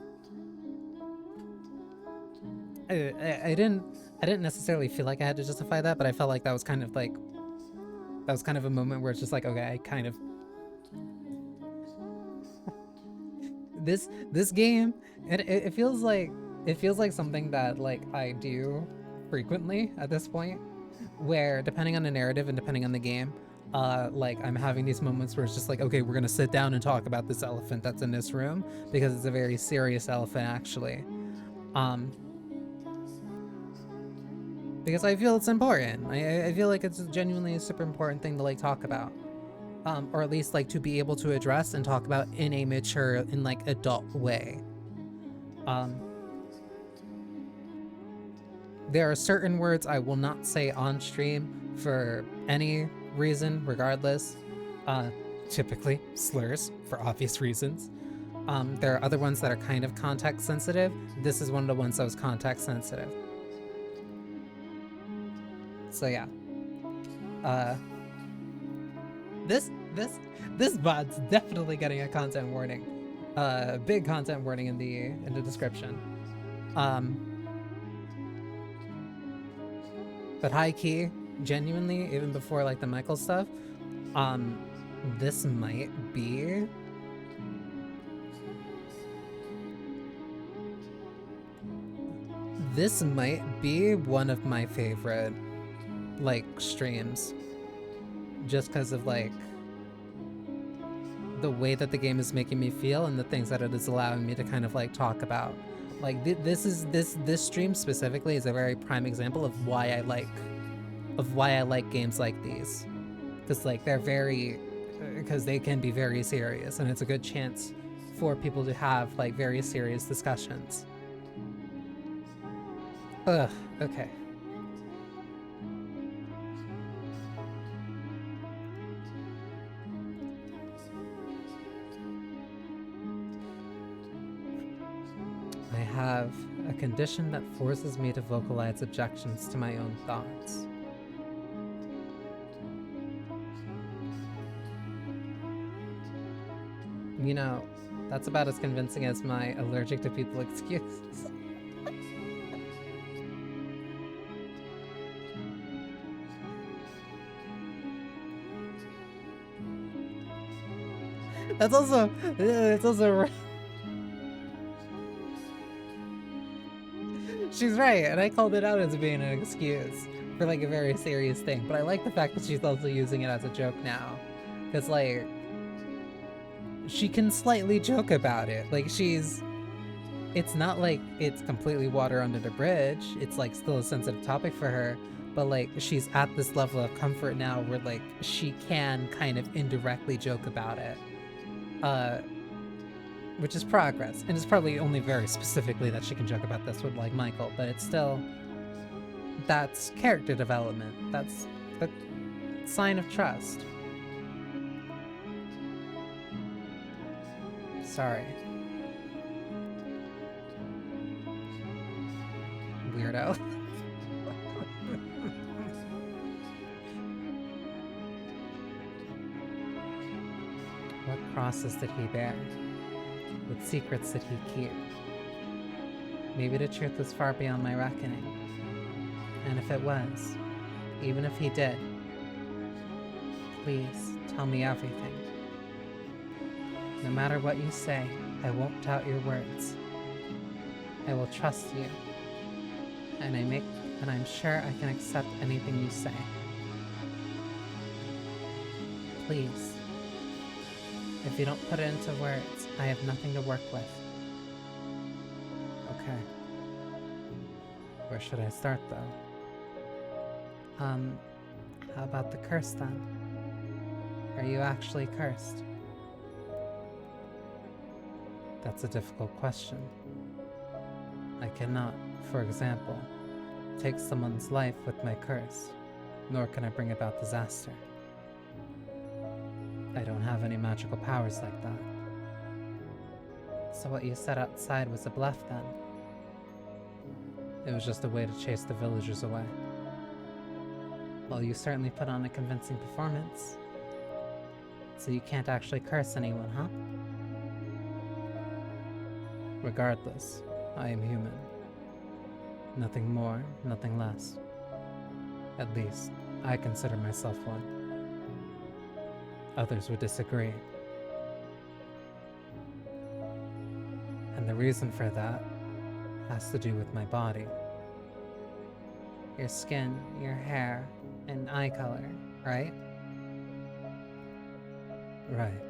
didn't necessarily feel like I had to justify that, but I felt like that was kind of a moment where it's just like, okay, I kind of this game, it feels like something that like I do frequently at this point, where depending on the narrative and depending on the game, like I'm having these moments where it's just like, okay, we're gonna sit down and talk about this elephant that's in this room because it's a very serious elephant actually. Because I feel it's important. I feel like it's genuinely a super important thing to like talk about. Or at least like to be able to address and talk about in a mature and like adult way. There are certain words I will not say on stream for any reason, regardless. Typically slurs for obvious reasons. There are other ones that are kind of context sensitive. This is one of the ones that was context sensitive. So yeah. This bot's definitely getting a content warning. Big content warning in the description. But high key, genuinely, even before like the Michael stuff, this might be This might be one of my favorite, like, streams. Just because of, like, the way that the game is making me feel and the things that it is allowing me to kind of, like, talk about. Like, this stream specifically is a very prime example of why I like games like these. Because, like, because they can be very serious, and it's a good chance for people to have, like, very serious discussions. Ugh, okay. I have a condition that forces me to vocalize objections to my own thoughts. You know, that's about as convincing as my allergic to people excuses. That's also, it's also, she's right, and I called it out as being an excuse for, like, a very serious thing, but I like the fact that she's also using it as a joke now. Because, like, she can slightly joke about it. Like, it's not like it's completely water under the bridge. It's, like, still a sensitive topic for her, but, like, she's at this level of comfort now where, like, she can kind of indirectly joke about it. Which is progress, and it's probably only very specifically that she can joke about this with, like, Michael, but it's still, that's character development. That's a sign of trust. Sorry. Weirdo. What crosses did he bear? What secrets did he keep? Maybe the truth was far beyond my reckoning. And if it was, even if he did, please tell me everything. No matter what you say, I won't doubt your words. I will trust you. And I'm sure I can accept anything you say. Please. If you don't put it into words, I have nothing to work with. Okay. Where should I start, though? How about the curse, then? Are you actually cursed? That's a difficult question. I cannot, for example, take someone's life with my curse, nor can I bring about disaster. I don't have any magical powers like that. So what you said outside was a bluff, then? It was just a way to chase the villagers away. Well, you certainly put on a convincing performance. So you can't actually curse anyone, huh? Regardless, I am human. Nothing more, nothing less. At least, I consider myself one. Others would disagree. And the reason for that has to do with my body. Your skin, your hair, and eye color, right? Right.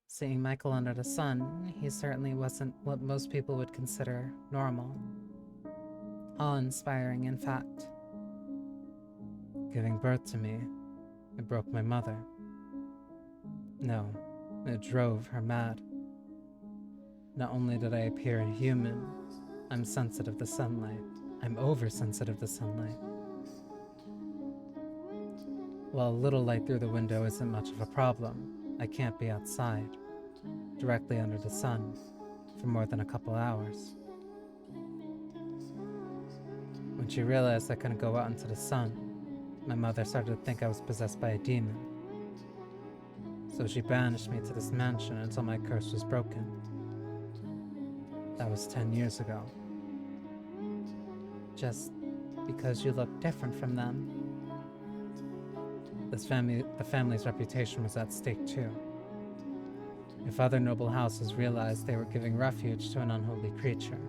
Seeing Michael under the sun, he certainly wasn't what most people would consider normal. Awe-inspiring, in fact. Giving birth to me, it broke my mother. No, it drove her mad. Not only did I appear inhuman, I'm sensitive to sunlight. I'm oversensitive to sunlight. While a little light through the window isn't much of a problem, I can't be outside, directly under the sun, for more than a couple hours. When she realized I couldn't go out into the sun, my mother started to think I was possessed by a demon. So she banished me to this mansion until my curse was broken. That was 10 years ago. Just because you look different from them. The family's reputation was at stake too. If other noble houses realized they were giving refuge to an unholy creature,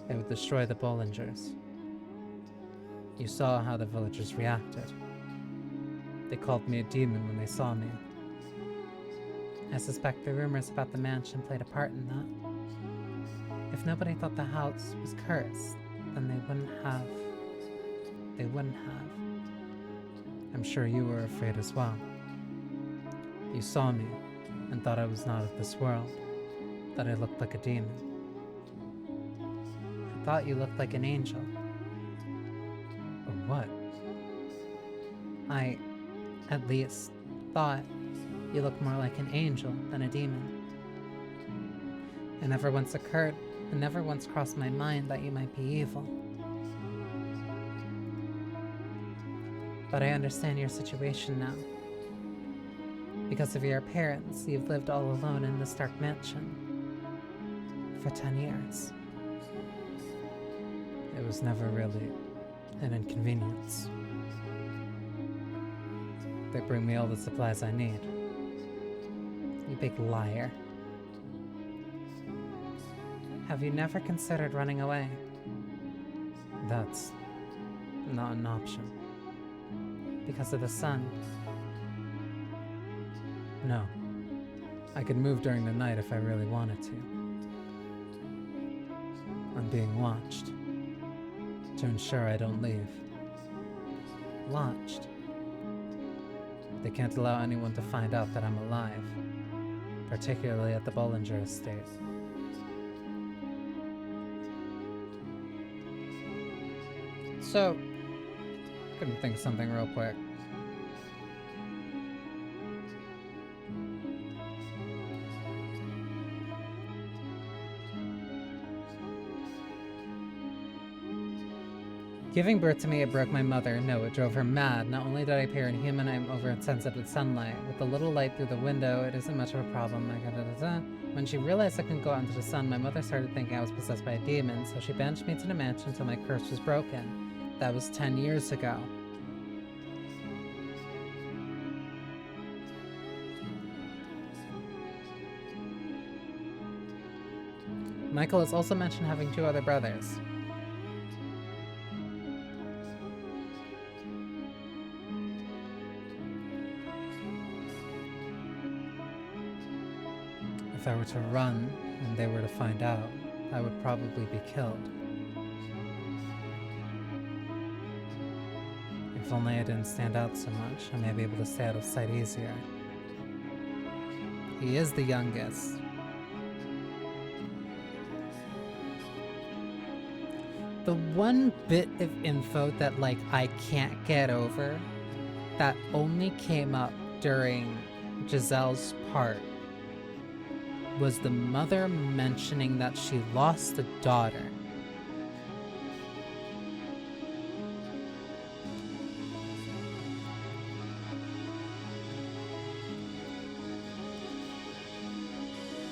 they would destroy the Bollingers. You saw how the villagers reacted. They called me a demon when they saw me. I suspect the rumors about the mansion played a part in that. If nobody thought the house was cursed, then they wouldn't have. They wouldn't have. I'm sure you were afraid as well. You saw me and thought I was not of this world, that I looked like a demon. I thought you looked like an angel. Or what? I, at least, thought you looked more like an angel than a demon. It never once crossed my mind that you might be evil. But I understand your situation now. Because of your appearance, you've lived all alone in this dark mansion for 10 years. It was never really an inconvenience. They bring me all the supplies I need. You big liar. Have you never considered running away? That's not an option. Because of the sun? No. I could move during the night if I really wanted to. I'm being watched. To ensure I don't leave. Watched? They can't allow anyone to find out that I'm alive. Particularly at the Bollinger estate. So, couldn't think of something real quick. Giving birth to me, it broke my mother. No, it drove her mad. Not only did I appear inhuman, I'm over-insensitive to sunlight. With the little light through the window, it isn't much of a problem. When she realized I couldn't go out into the sun, my mother started thinking I was possessed by a demon, so she banished me to the mansion until my curse was broken. That was 10 years ago. Michael has also mentioned having 2 other brothers. If I were to run and they were to find out, I would probably be killed. If only I didn't stand out so much, I may be able to stay out of sight easier. He is the youngest. The one bit of info that, like, I can't get over, that only came up during Giselle's part, was the mother mentioning that she lost a daughter.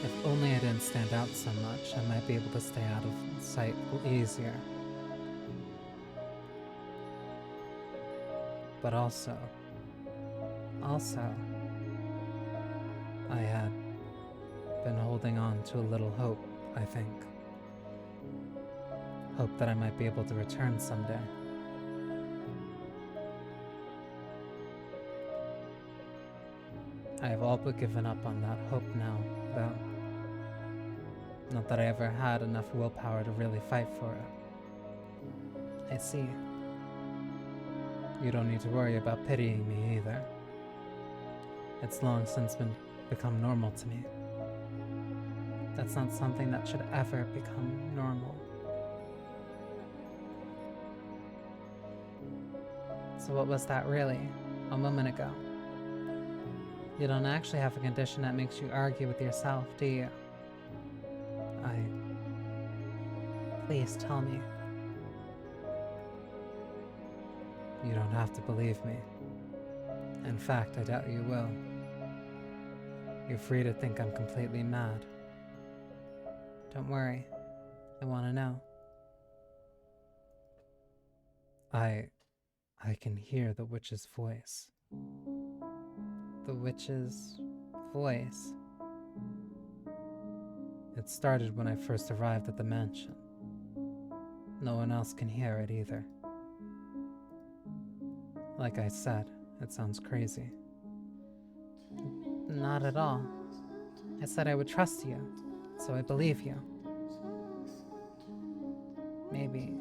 If only I didn't stand out so much, I might be able to stay out of sight easier. But also, I had been holding on to a little hope, I think. Hope that I might be able to return someday. I have all but given up on that hope now, though. Not that I ever had enough willpower to really fight for it. I see. You don't need to worry about pitying me either. It's long since become normal to me. That's not something that should ever become normal. So what was that really, a moment ago? You don't actually have a condition that makes you argue with yourself, do you? Please tell me. You don't have to believe me. In fact, I doubt you will. You're free to think I'm completely mad. Don't worry. I want to know. I I can hear the witch's voice. The witch's voice. It started when I first arrived at the mansion. No one else can hear it either. Like I said, it sounds crazy. Not at all. I said I would trust you, so I believe you. Maybe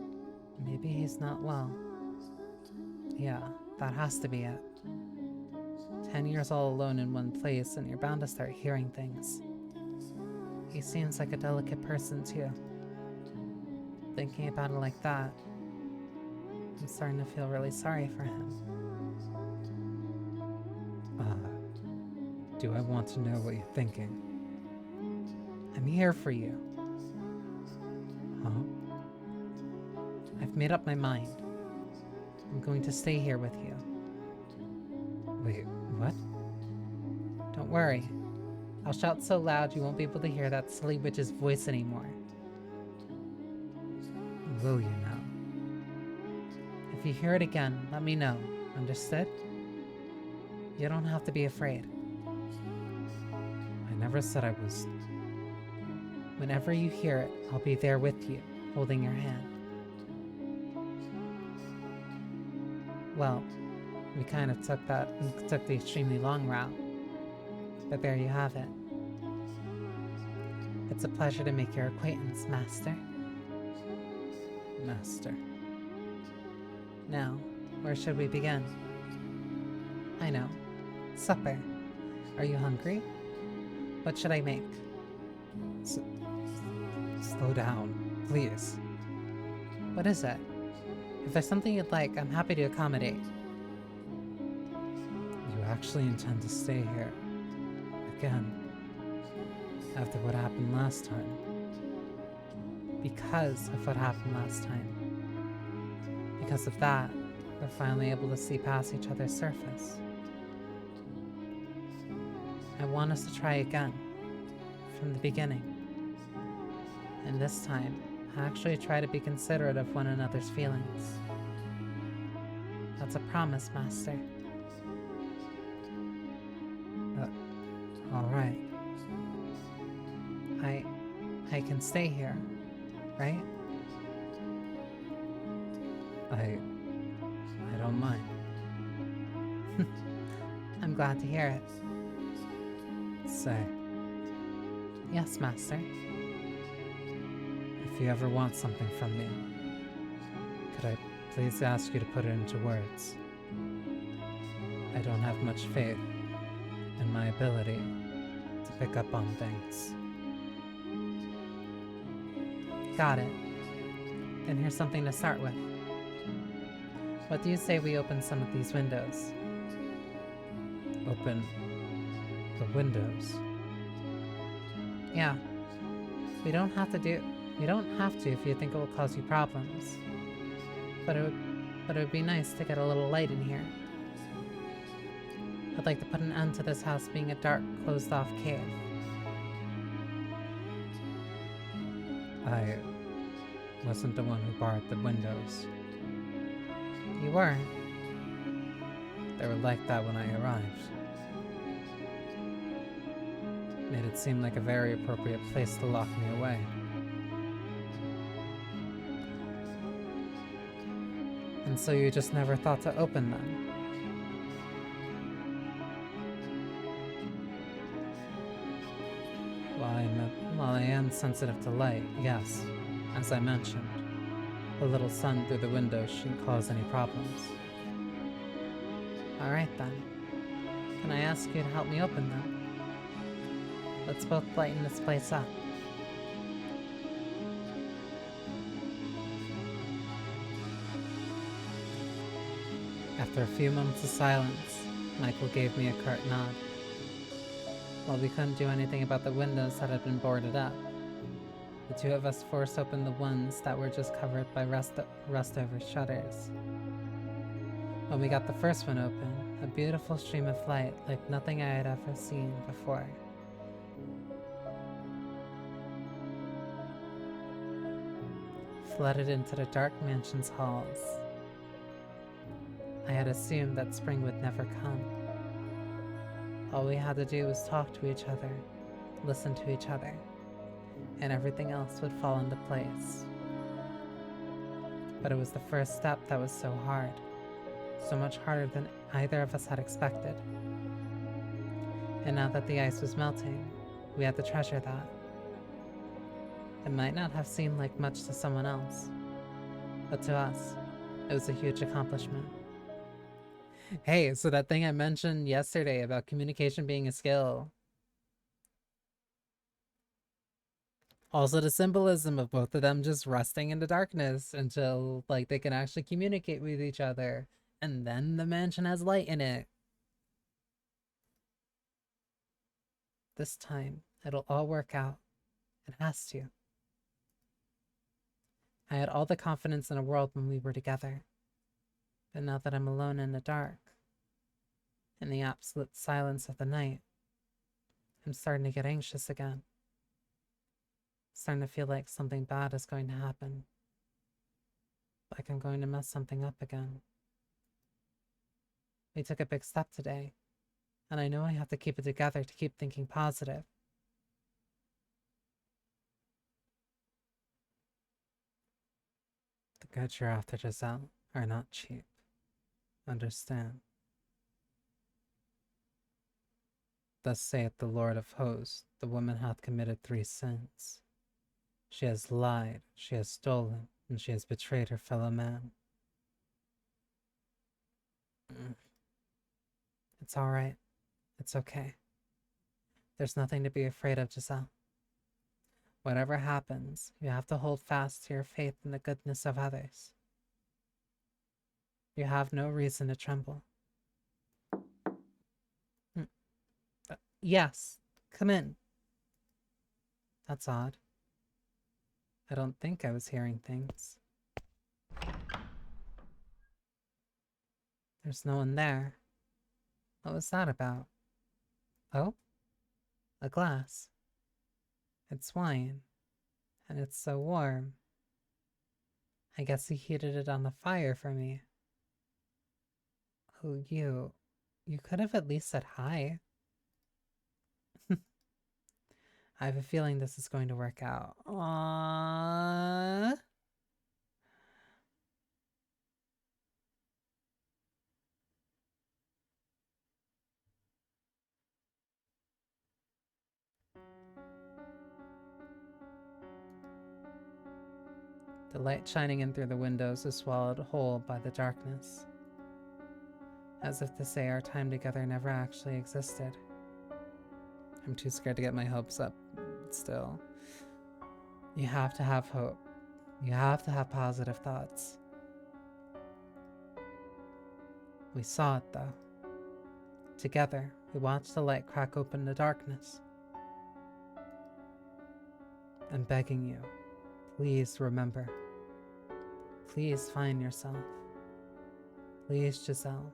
he's not well. Yeah, that has to be it. 10 years all alone in one place, and you're bound to start hearing things. He seems like a delicate person, too. Thinking about it like that, I'm starting to feel really sorry for him. Do I want to know what you're thinking? I'm here for you. Huh? I've made up my mind. I'm going to stay here with you. Wait, what? Don't worry. I'll shout so loud you won't be able to hear that silly witch's voice anymore. Will you now? If you hear it again, let me know. Understood? You don't have to be afraid. I never said I was. Whenever you hear it, I'll be there with you, holding your hand. Well, we kind of took the extremely long route. But there you have it. It's a pleasure to make your acquaintance, Master. Master. Now, where should we begin? I know. Supper. Are you hungry? What should I make? Slow down, please. What is it? If there's something you'd like, I'm happy to accommodate. You actually intend to stay here? Again? After what happened last time? Because of what happened last time. Because of that, we're finally able to see past each other's surface. I want us to try again, from the beginning. And this time, I actually try to be considerate of one another's feelings. That's a promise, Master. All right. I can stay here, right? I don't mind. I'm glad to hear it. Say, Yes, Master. if you ever want something from me, could I please ask you to put it into words? I don't have much faith in my ability to pick up on things. Got it. Then here's something to start with. What do you say we open some of these windows? Open the windows. Yeah. We don't have to if you think it will cause you problems. But it would be nice to get a little light in here. I'd like to put an end to this house being a dark, closed-off cave. I wasn't the one who barred the windows. You were. They were like that when I arrived. Made it seem like a very appropriate place to lock me away. And so you just never thought to open them? While I am sensitive to light, yes, as I mentioned, a little sun through the window shouldn't cause any problems. Alright then. Can I ask you to help me open them? Let's both lighten this place up. After a few moments of silence, Michael gave me a curt nod. While we couldn't do anything about the windows that had been boarded up, the two of us forced open the ones that were just covered by rust-over shutters. When we got the first one open, a beautiful stream of light like nothing I had ever seen before. Flooded into the dark mansion's halls. I had assumed that spring would never come. All we had to do was talk to each other, listen to each other, and everything else would fall into place. But it was the first step that was so hard, so much harder than either of us had expected. And now that the ice was melting, we had to treasure that. It might not have seemed like much to someone else, but to us, it was a huge accomplishment. Hey, so that thing I mentioned yesterday about communication being a skill. Also the symbolism of both of them just resting in the darkness until like they can actually communicate with each other. And then the mansion has light in it. This time, it'll all work out. It has to. I had all the confidence in the world when we were together. But now that I'm alone in the dark, in the absolute silence of the night, I'm starting to get anxious again. Starting to feel like something bad is going to happen. Like I'm going to mess something up again. We took a big step today, and I know I have to keep it together to keep thinking positive. The goods you're after, Giselle, are not cheap. Understand? Thus saith the Lord of hosts, the woman hath committed 3 sins. She has lied, she has stolen, and she has betrayed her fellow man. It's all right. It's okay. There's nothing to be afraid of, Giselle. Whatever happens, you have to hold fast to your faith in the goodness of others. You have no reason to tremble. Yes, come in. That's odd. I don't think I was hearing things. There's no one there. What was that about? Oh? A glass. It's wine. And it's so warm. I guess he heated it on the fire for me. Oh, you. You could have at least said hi. I have a feeling this is going to work out. Aww. The light shining in through the windows is swallowed whole by the darkness, as if to say our time together never actually existed. I'm too scared to get my hopes up still. You have to have hope. You have to have positive thoughts. We saw it though. Together, we watched the light crack open the darkness. I'm begging you, please remember. Please find yourself. Please, Giselle,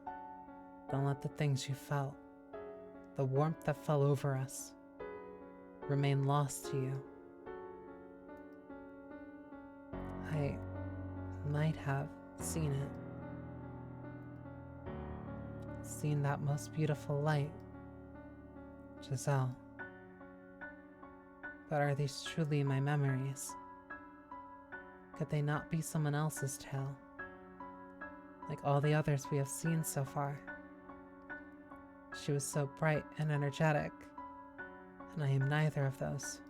don't let the things you felt, the warmth that fell over us, remain lost to you. I might have seen it. Seen that most beautiful light, Giselle. But are these truly my memories? Could they not be someone else's tale? Like all the others we have seen so far. She was so bright and energetic, and I am neither of those.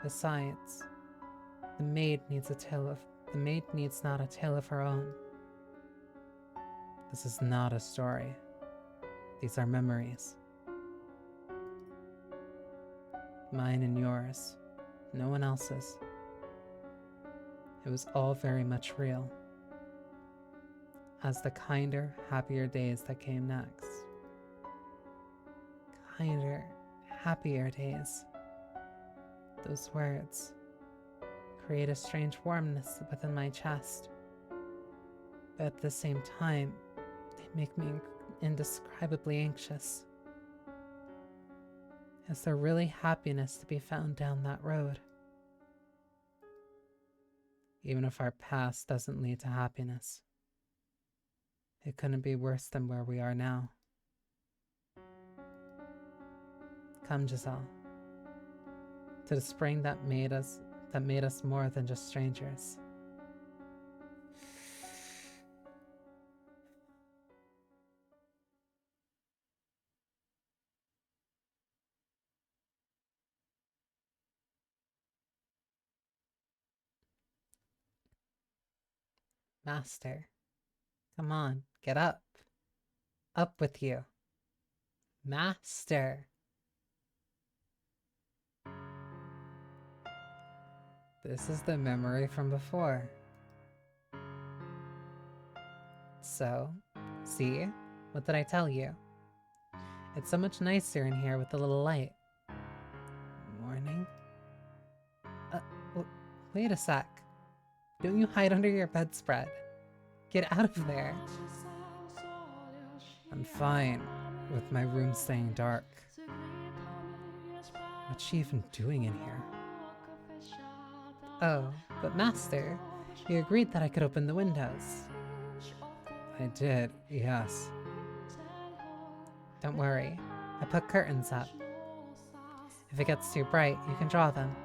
Besides, the maid needs not a tale of her own. This is not a story. These are memories. Mine and yours. No one else's. It was all very much real. As the kinder, happier days that came next. Kinder, happier days. Those words create a strange warmness within my chest. But at the same time, they make me indescribably anxious. Is there really happiness to be found down that road? Even if our past doesn't lead to happiness, It couldn't be worse than where we are now. Come, Giselle. To the spring that made us more than just strangers. Master, come on, get up. Up with you. Master. This is the memory from before. So, see? What did I tell you? It's so much nicer in here with the little light. Morning? Wait a sec. Don't you hide under your bedspread. Get out of there. I'm fine with my room staying dark. What's she even doing in here? Oh, but Master, you agreed that I could open the windows. I did, yes. Don't worry, I put curtains up. If it gets too bright, you can draw them.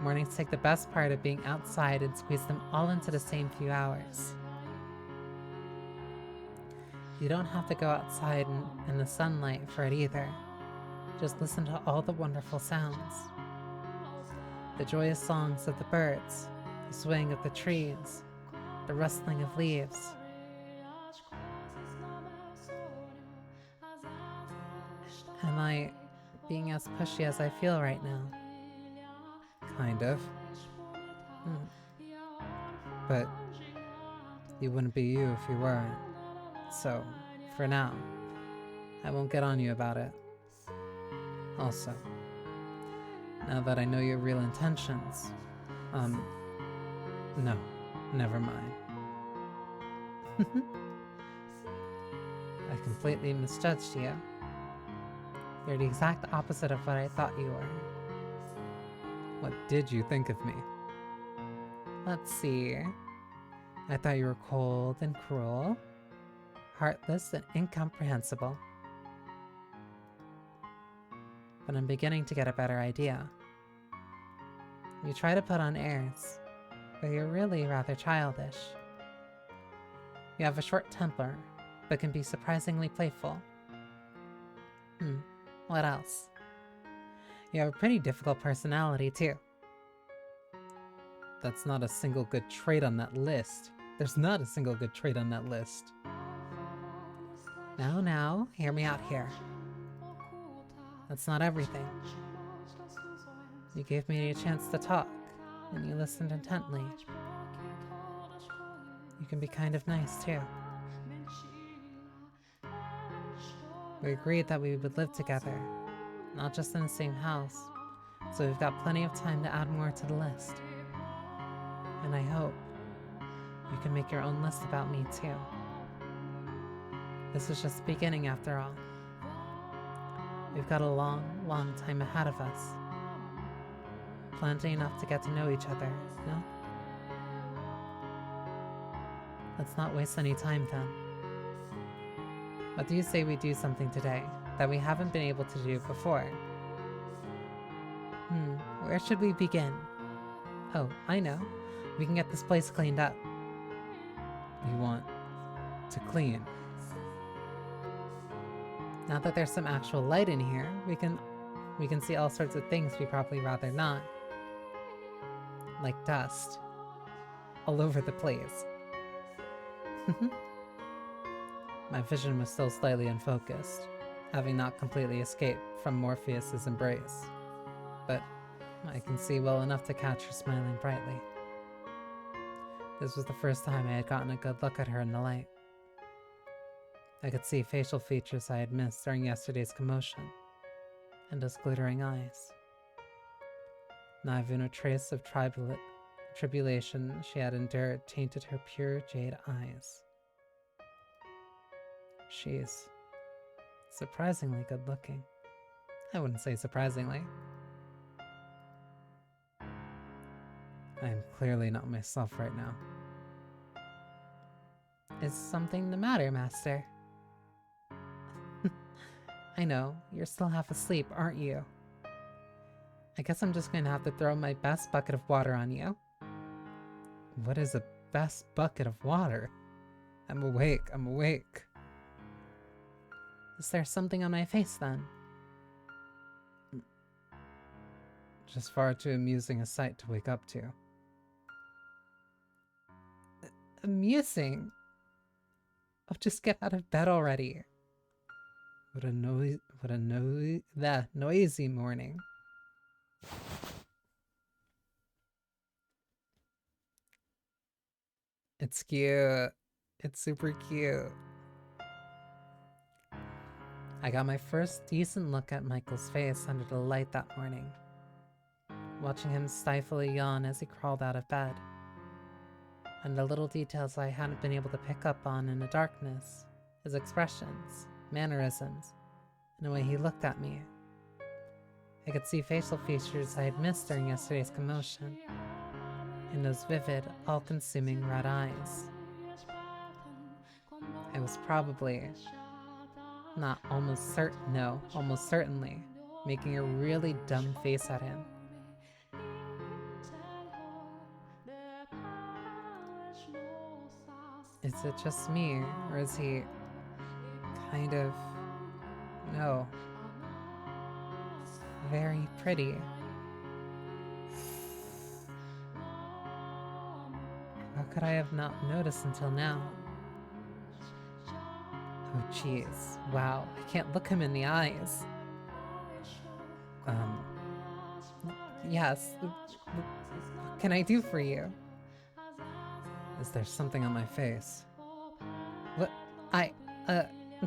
Mornings take the best part of being outside and squeeze them all into the same few hours. You don't have to go outside in the sunlight for it either. Just listen to all the wonderful sounds. The joyous songs of the birds, the swaying of the trees, the rustling of leaves. Am I being as pushy as I feel right now? Kind of. But you wouldn't be you if you weren't. So, for now, I won't get on you about it. Also, now that I know your real intentions, no, never mind. I completely misjudged you. You're the exact opposite of what I thought you were. What did you think of me? Let's see. I thought you were cold and cruel, heartless and incomprehensible. But I'm beginning to get a better idea. You try to put on airs, but you're really rather childish. You have a short temper, but can be surprisingly playful. What else? You have a pretty difficult personality, too. That's not a single good trait on that list. There's not a single good trait on that list. Now, hear me out here. That's not everything. You gave me a chance to talk, and you listened intently. You can be kind of nice, too. We agreed that we would live together, not just in the same house, so we've got plenty of time to add more to the list. And I hope you can make your own list about me, too. This is just the beginning, after all. We've got a long, long time ahead of us. Plenty enough to get to know each other, no? Let's not waste any time, then. What do you say we do something today that we haven't been able to do before? Where should we begin? Oh, I know. We can get this place cleaned up. You want to clean? Now that there's some actual light in here, we can see all sorts of things we probably rather not. Like dust. All over the place. My vision was still slightly unfocused, having not completely escaped from Morpheus's embrace. But I can see well enough to catch her smiling brightly. This was the first time I had gotten a good look at her in the light. I could see facial features I had missed during yesterday's commotion, and those glittering eyes. Not even a trace of tribulation she had endured tainted her pure jade eyes. She's surprisingly good looking. I wouldn't say surprisingly. I am clearly not myself right now. Is something the matter, Master? I know, you're still half asleep, aren't you? I guess I'm just gonna have to throw my best bucket of water on you. What is a best bucket of water? I'm awake. Is there something on my face then? Just far too amusing a sight to wake up to. Amusing? Oh, just get out of bed already. What a noisy morning. It's cute. It's super cute. I got my first decent look at Michael's face under the light that morning, watching him stifle a yawn as he crawled out of bed. And the little details I hadn't been able to pick up on in the darkness, his expressions, mannerisms, and the way he looked at me. I could see facial features I had missed during yesterday's commotion, in those vivid, all-consuming red eyes. I was probably, almost certainly, making a really dumb face at him. Is it just me, or is he kind of, no, very pretty? How could I have not noticed until now? Oh jeez, wow, I can't look him in the eyes. Yes, what can I do for you? Is there something on my face? What?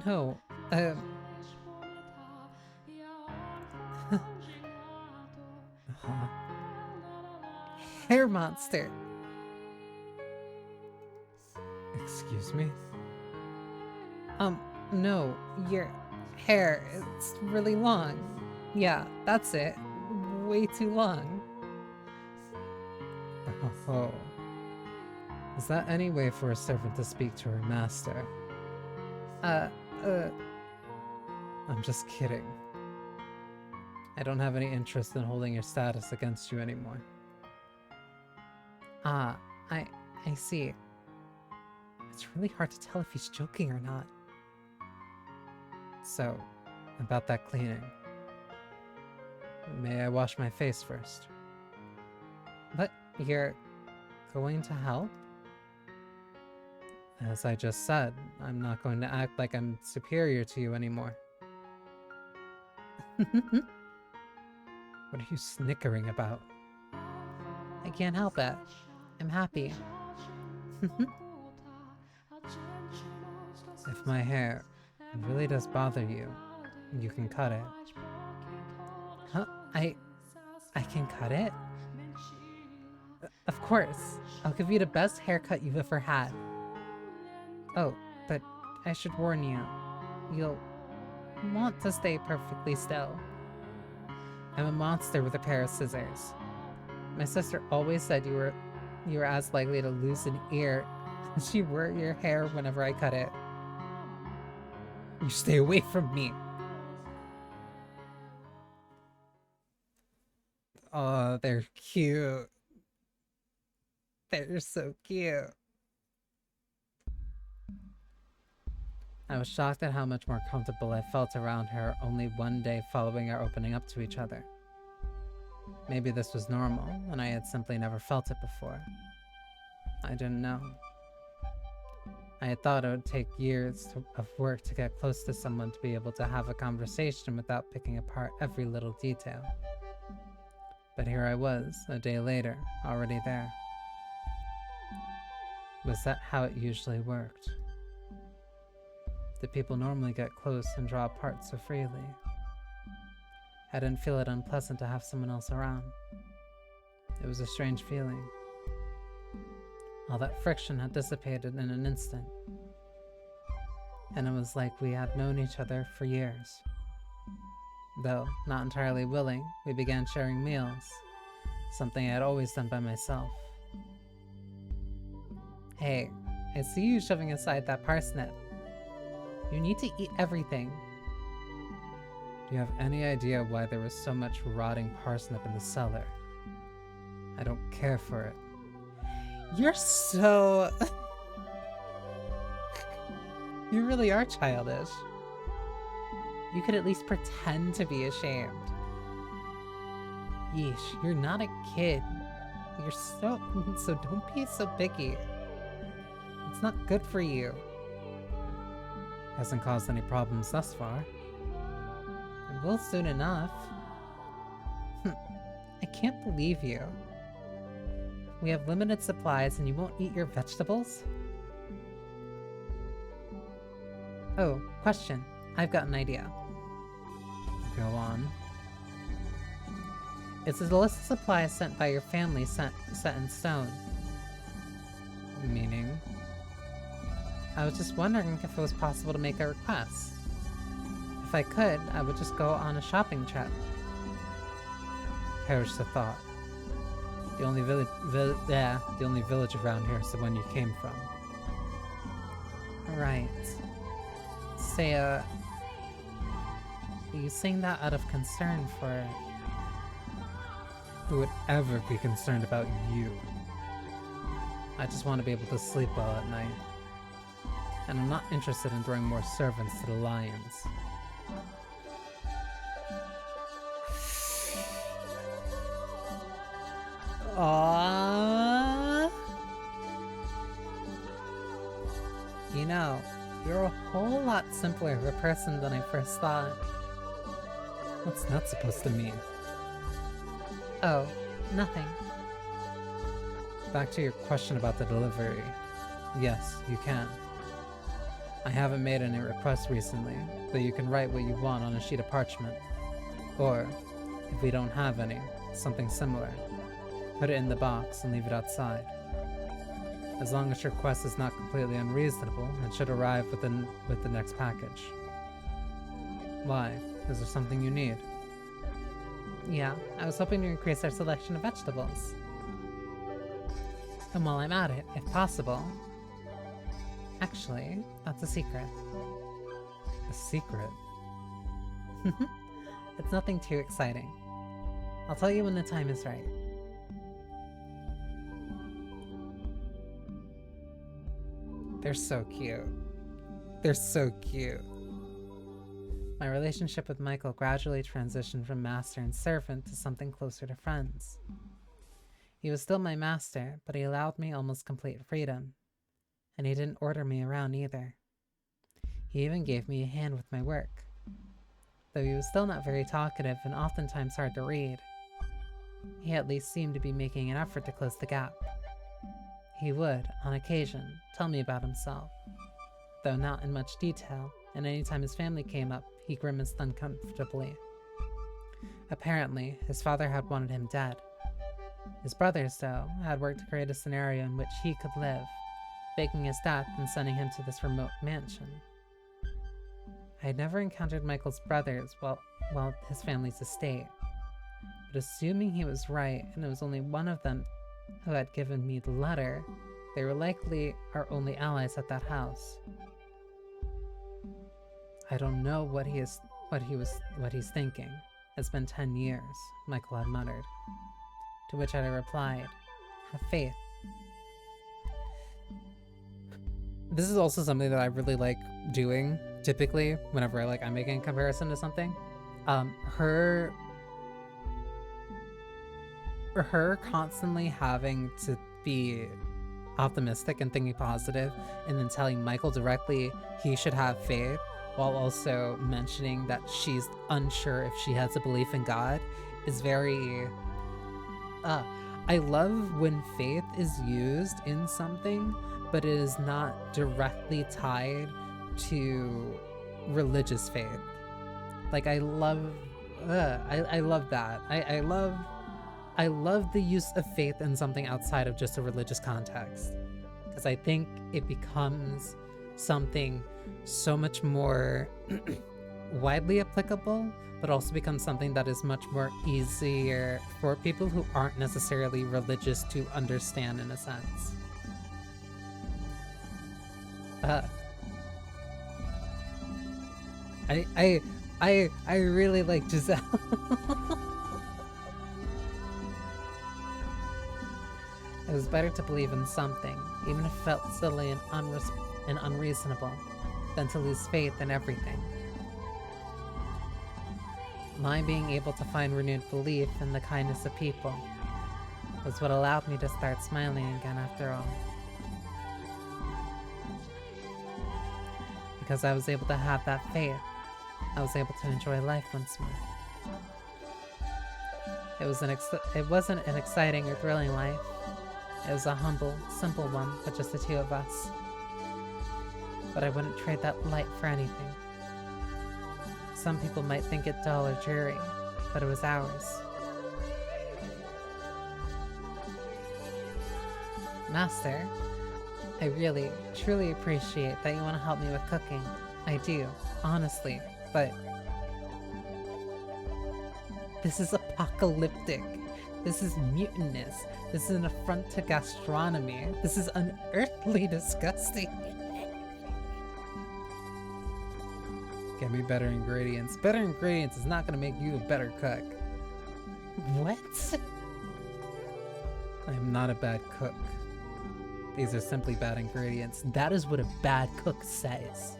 No, hair monster. Excuse me? No, your hair, it's really long. Yeah, that's it. Way too long. Oh. Is that any way for a servant to speak to her master? I'm just kidding. I don't have any interest in holding your status against you anymore. I see. It's really hard to tell if he's joking or not. So, about that cleaning. May I wash my face first? But you're going to help? As I just said, I'm not going to act like I'm superior to you anymore. What are you snickering about? I can't help it. I'm happy. If my hair really does bother you, you can cut it. Huh? I can cut it? Of course. I'll give you the best haircut you've ever had. Oh, but I should warn you. You'll want to stay perfectly still. I'm a monster with a pair of scissors. My sister always said you were as likely to lose an ear as you were your hair whenever I cut it. You stay away from me. Oh, they're cute. They're so cute. I was shocked at how much more comfortable I felt around her only one day following our opening up to each other. Maybe this was normal, and I had simply never felt it before. I didn't know. I had thought it would take years of work to get close to someone to be able to have a conversation without picking apart every little detail. But here I was, a day later, already there. Was that how it usually worked? Did people normally get close and draw apart so freely? I didn't feel it unpleasant to have someone else around. It was a strange feeling. All that friction had dissipated in an instant. And it was like we had known each other for years. Though not entirely willing, we began sharing meals, something I had always done by myself. Hey, I see you shoving aside that parsnip. You need to eat everything. Do you have any idea why there was so much rotting parsnip in the cellar? I don't care for it. You're so... You really are childish. You could at least pretend to be ashamed. Yeesh, you're not a kid. You're so... So don't be so picky. It's not good for you. Hasn't caused any problems thus far. It will soon enough. I can't believe you. We have limited supplies and you won't eat your vegetables? Oh, question. I've got an idea. Go on. Is the list of supplies sent by your family set in stone? Meaning? I was just wondering if it was possible to make a request. If I could, I would just go on a shopping trip. Perish the thought. The only village around here is the one you came from. Right. Say, are you saying that out of concern for... Who would ever be concerned about you? I just want to be able to sleep well at night. And I'm not interested in throwing more servants to the lions. Aww. You know, you're a whole lot simpler of a person than I first thought. What's that supposed to mean? Oh, nothing. Back to your question about the delivery. Yes, you can. I haven't made any requests recently, but you can write what you want on a sheet of parchment. Or, if we don't have any, something similar. Put it in the box and leave it outside. As long as your request is not completely unreasonable, it should arrive with the next package. Why? Is there something you need? Yeah, I was hoping to increase our selection of vegetables. And while I'm at it, if possible... Actually, that's a secret. A secret? It's nothing too exciting. I'll tell you when the time is right. They're so cute. They're so cute. My relationship with Michael gradually transitioned from master and servant to something closer to friends. He was still my master, but he allowed me almost complete freedom. And he didn't order me around either. He even gave me a hand with my work. Though he was still not very talkative and oftentimes hard to read, he at least seemed to be making an effort to close the gap. He would, on occasion, tell me about himself, though not in much detail, and anytime his family came up, he grimaced uncomfortably. Apparently, his father had wanted him dead. His brothers, though, had worked to create a scenario in which he could live, faking his death and sending him to this remote mansion. I had never encountered Michael's brothers while his family's estate, but assuming he was right and it was only one of them who had given me the letter, they were likely our only allies at that house. I don't know what he's thinking. It's been 10 years, Michael had muttered. To which I replied, have faith. This is also something that I really like doing, typically, whenever I'm making a comparison to something. Her constantly having to be optimistic and thinking positive, and then telling Michael directly he should have faith, while also mentioning that she's unsure if she has a belief in God, is very... I love when faith is used in something, but it is not directly tied to religious faith. I love that. I love the use of faith in something outside of just a religious context, because I think it becomes something so much more widely applicable, but also becomes something that is much more easier for people who aren't necessarily religious to understand in a sense. Uh, I, I, I really like Giselle. It was better to believe in something, even if it felt silly and, and unreasonable, than to lose faith in everything. My being able to find renewed belief in the kindness of people was what allowed me to start smiling again after all. Because I was able to have that faith, I was able to enjoy life once more. It wasn't an exciting or thrilling life. It was a humble, simple one with just the two of us. But I wouldn't trade that light for anything. Some people might think it dull or dreary, but it was ours. Master, I really, truly appreciate that you want to help me with cooking. I do, honestly, but this is apocalyptic. This is mutinous. This is an affront to gastronomy. This is unearthly disgusting. Get me better ingredients. Better ingredients is not gonna make you a better cook. What? I am not a bad cook. These are simply bad ingredients. That is what a bad cook says.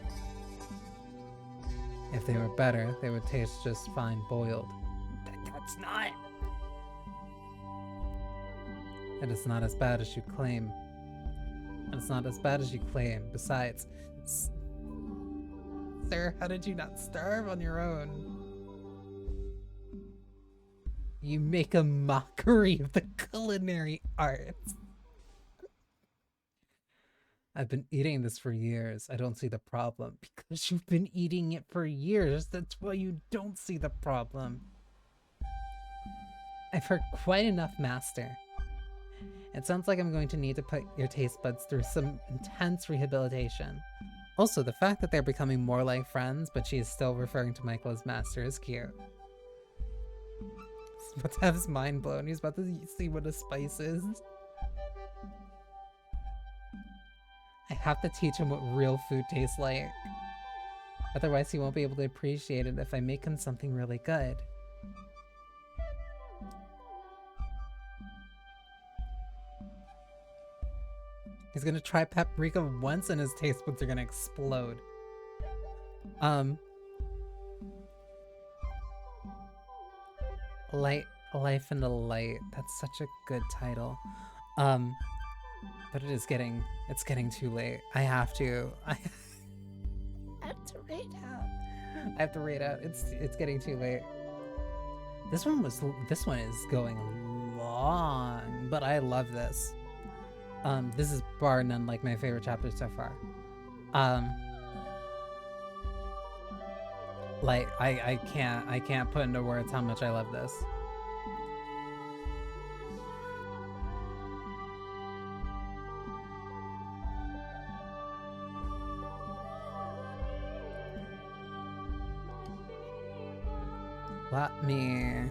If they were better, they would taste just fine boiled. That's not. It is not as bad as you claim. It's not as bad as you claim. Besides, sir, how did you not starve on your own? You make a mockery of the culinary arts. I've been eating this for years. I don't see the problem. Because you've been eating it for years, that's why you don't see the problem. I've heard quite enough, Master. It sounds like I'm going to need to put your taste buds through some intense rehabilitation. Also, the fact that they're becoming more like friends, but she is still referring to Michael as Master is cute. He's about to have his mind blown. He's about to see what a spice is. I have to teach him what real food tastes like. Otherwise, he won't be able to appreciate it if I make him something really good. He's gonna try paprika once and his taste buds are gonna explode. Life in the Light. That's such a good title. But it's getting too late. I have to read out. I have to read out. It's getting too late. This one is going long, but I love this. This is bar none like my favorite chapter so far. Like I can't put into words how much I love this. Let me.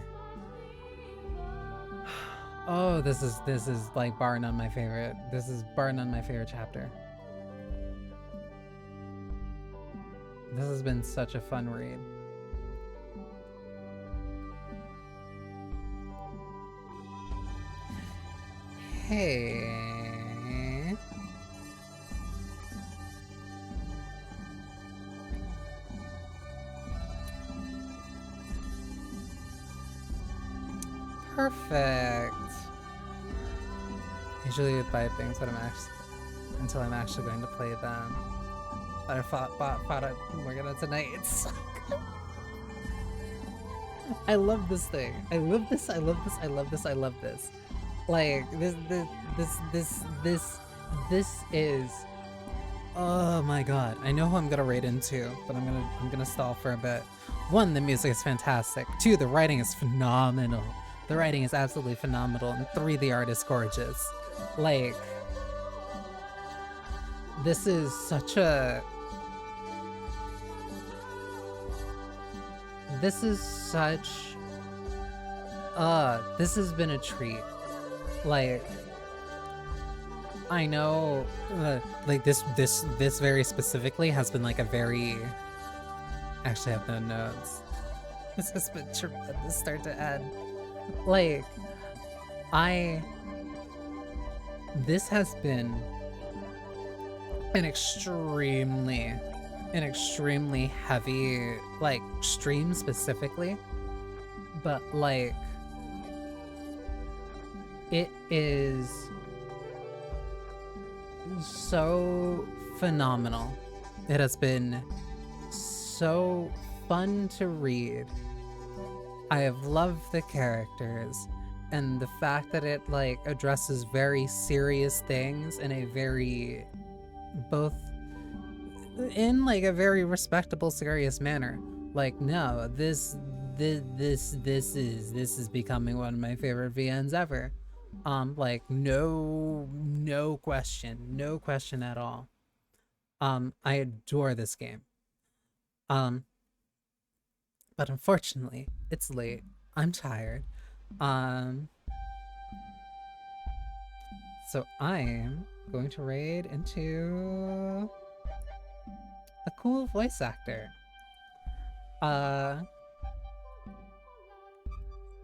Oh, this is like bar none my favorite. This is bar none my favorite chapter. This has been such a fun read. Hey. Perfect. Usually I buy things but until I'm actually going to play them. But I bought Fata Morgana tonight. It's so good. I love this thing. I love this. I love this. I love this. I love this. Like this is. Oh my god. I know who I'm gonna rate into, but I'm gonna stall for a bit. 1, the music is fantastic. 2, the writing is phenomenal. The writing is absolutely phenomenal. And 3, the art is gorgeous. Like, this is such a... This is such... this has been a treat. Like, I know, like this very specifically has been like a very. Actually, I have no notes. This has been tremendous start to end. Like, I. This has been an extremely heavy, like, stream specifically. But, like, it is so phenomenal. It has been so fun to read. I have loved the characters, and the fact that it like addresses very serious things in a very both in like a very respectable serious manner. Like no, this is becoming one of my favorite VNs ever. Like no question at all. I adore this game. Um, but unfortunately, it's late. I'm tired. Um, so I'm going to raid into a cool voice actor.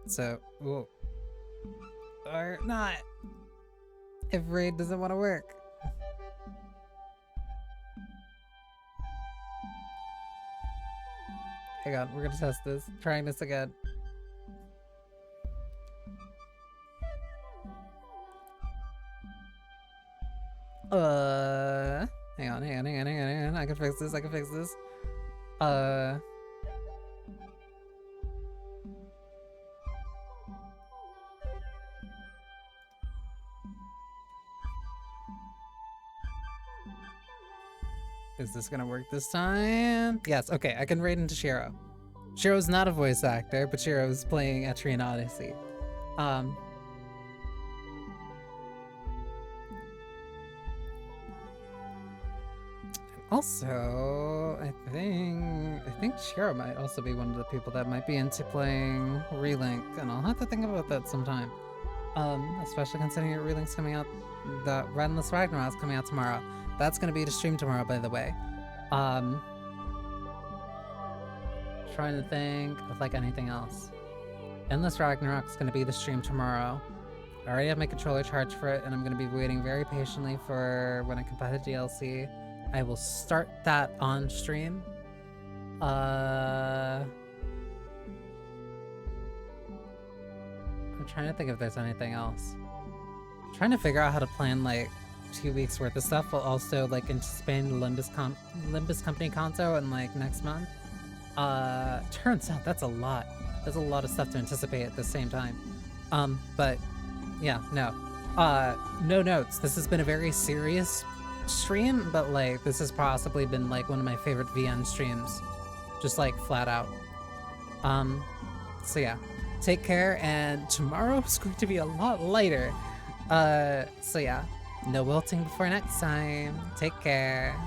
So, whoa. Or not. If raid doesn't want to work. Hang on, we're gonna test this. Trying this again. Hang on. I can fix this. Is this gonna work this time? Yes, okay, I can raid into Shiro. Shiro's not a voice actor, but Shiro's playing Etrian Odyssey. Also, I think Shiro might also be one of the people that might be into playing Relink, and I'll have to think about that sometime. Especially considering that Relink's coming out, the Endless Ragnarok's coming out tomorrow. That's gonna be the stream tomorrow, by the way. Trying to think of like anything else. Endless Ragnarok's gonna be the stream tomorrow. I already have my controller charged for it, and I'm gonna be waiting very patiently for when I can buy the DLC. I will start that on stream. I'm trying to think if there's anything else. I'm trying to figure out how to plan like 2 weeks worth of stuff while also like anticipating the Limbus Company Kanto in like next month. Turns out that's a lot. There's a lot of stuff to anticipate at the same time. But yeah, no. No notes. This has been a very serious stream, but like this has possibly been like one of my favorite VN streams. Just like flat out. So yeah. Take care, and tomorrow is going to be a lot lighter. So yeah. No wilting before next time. Take care.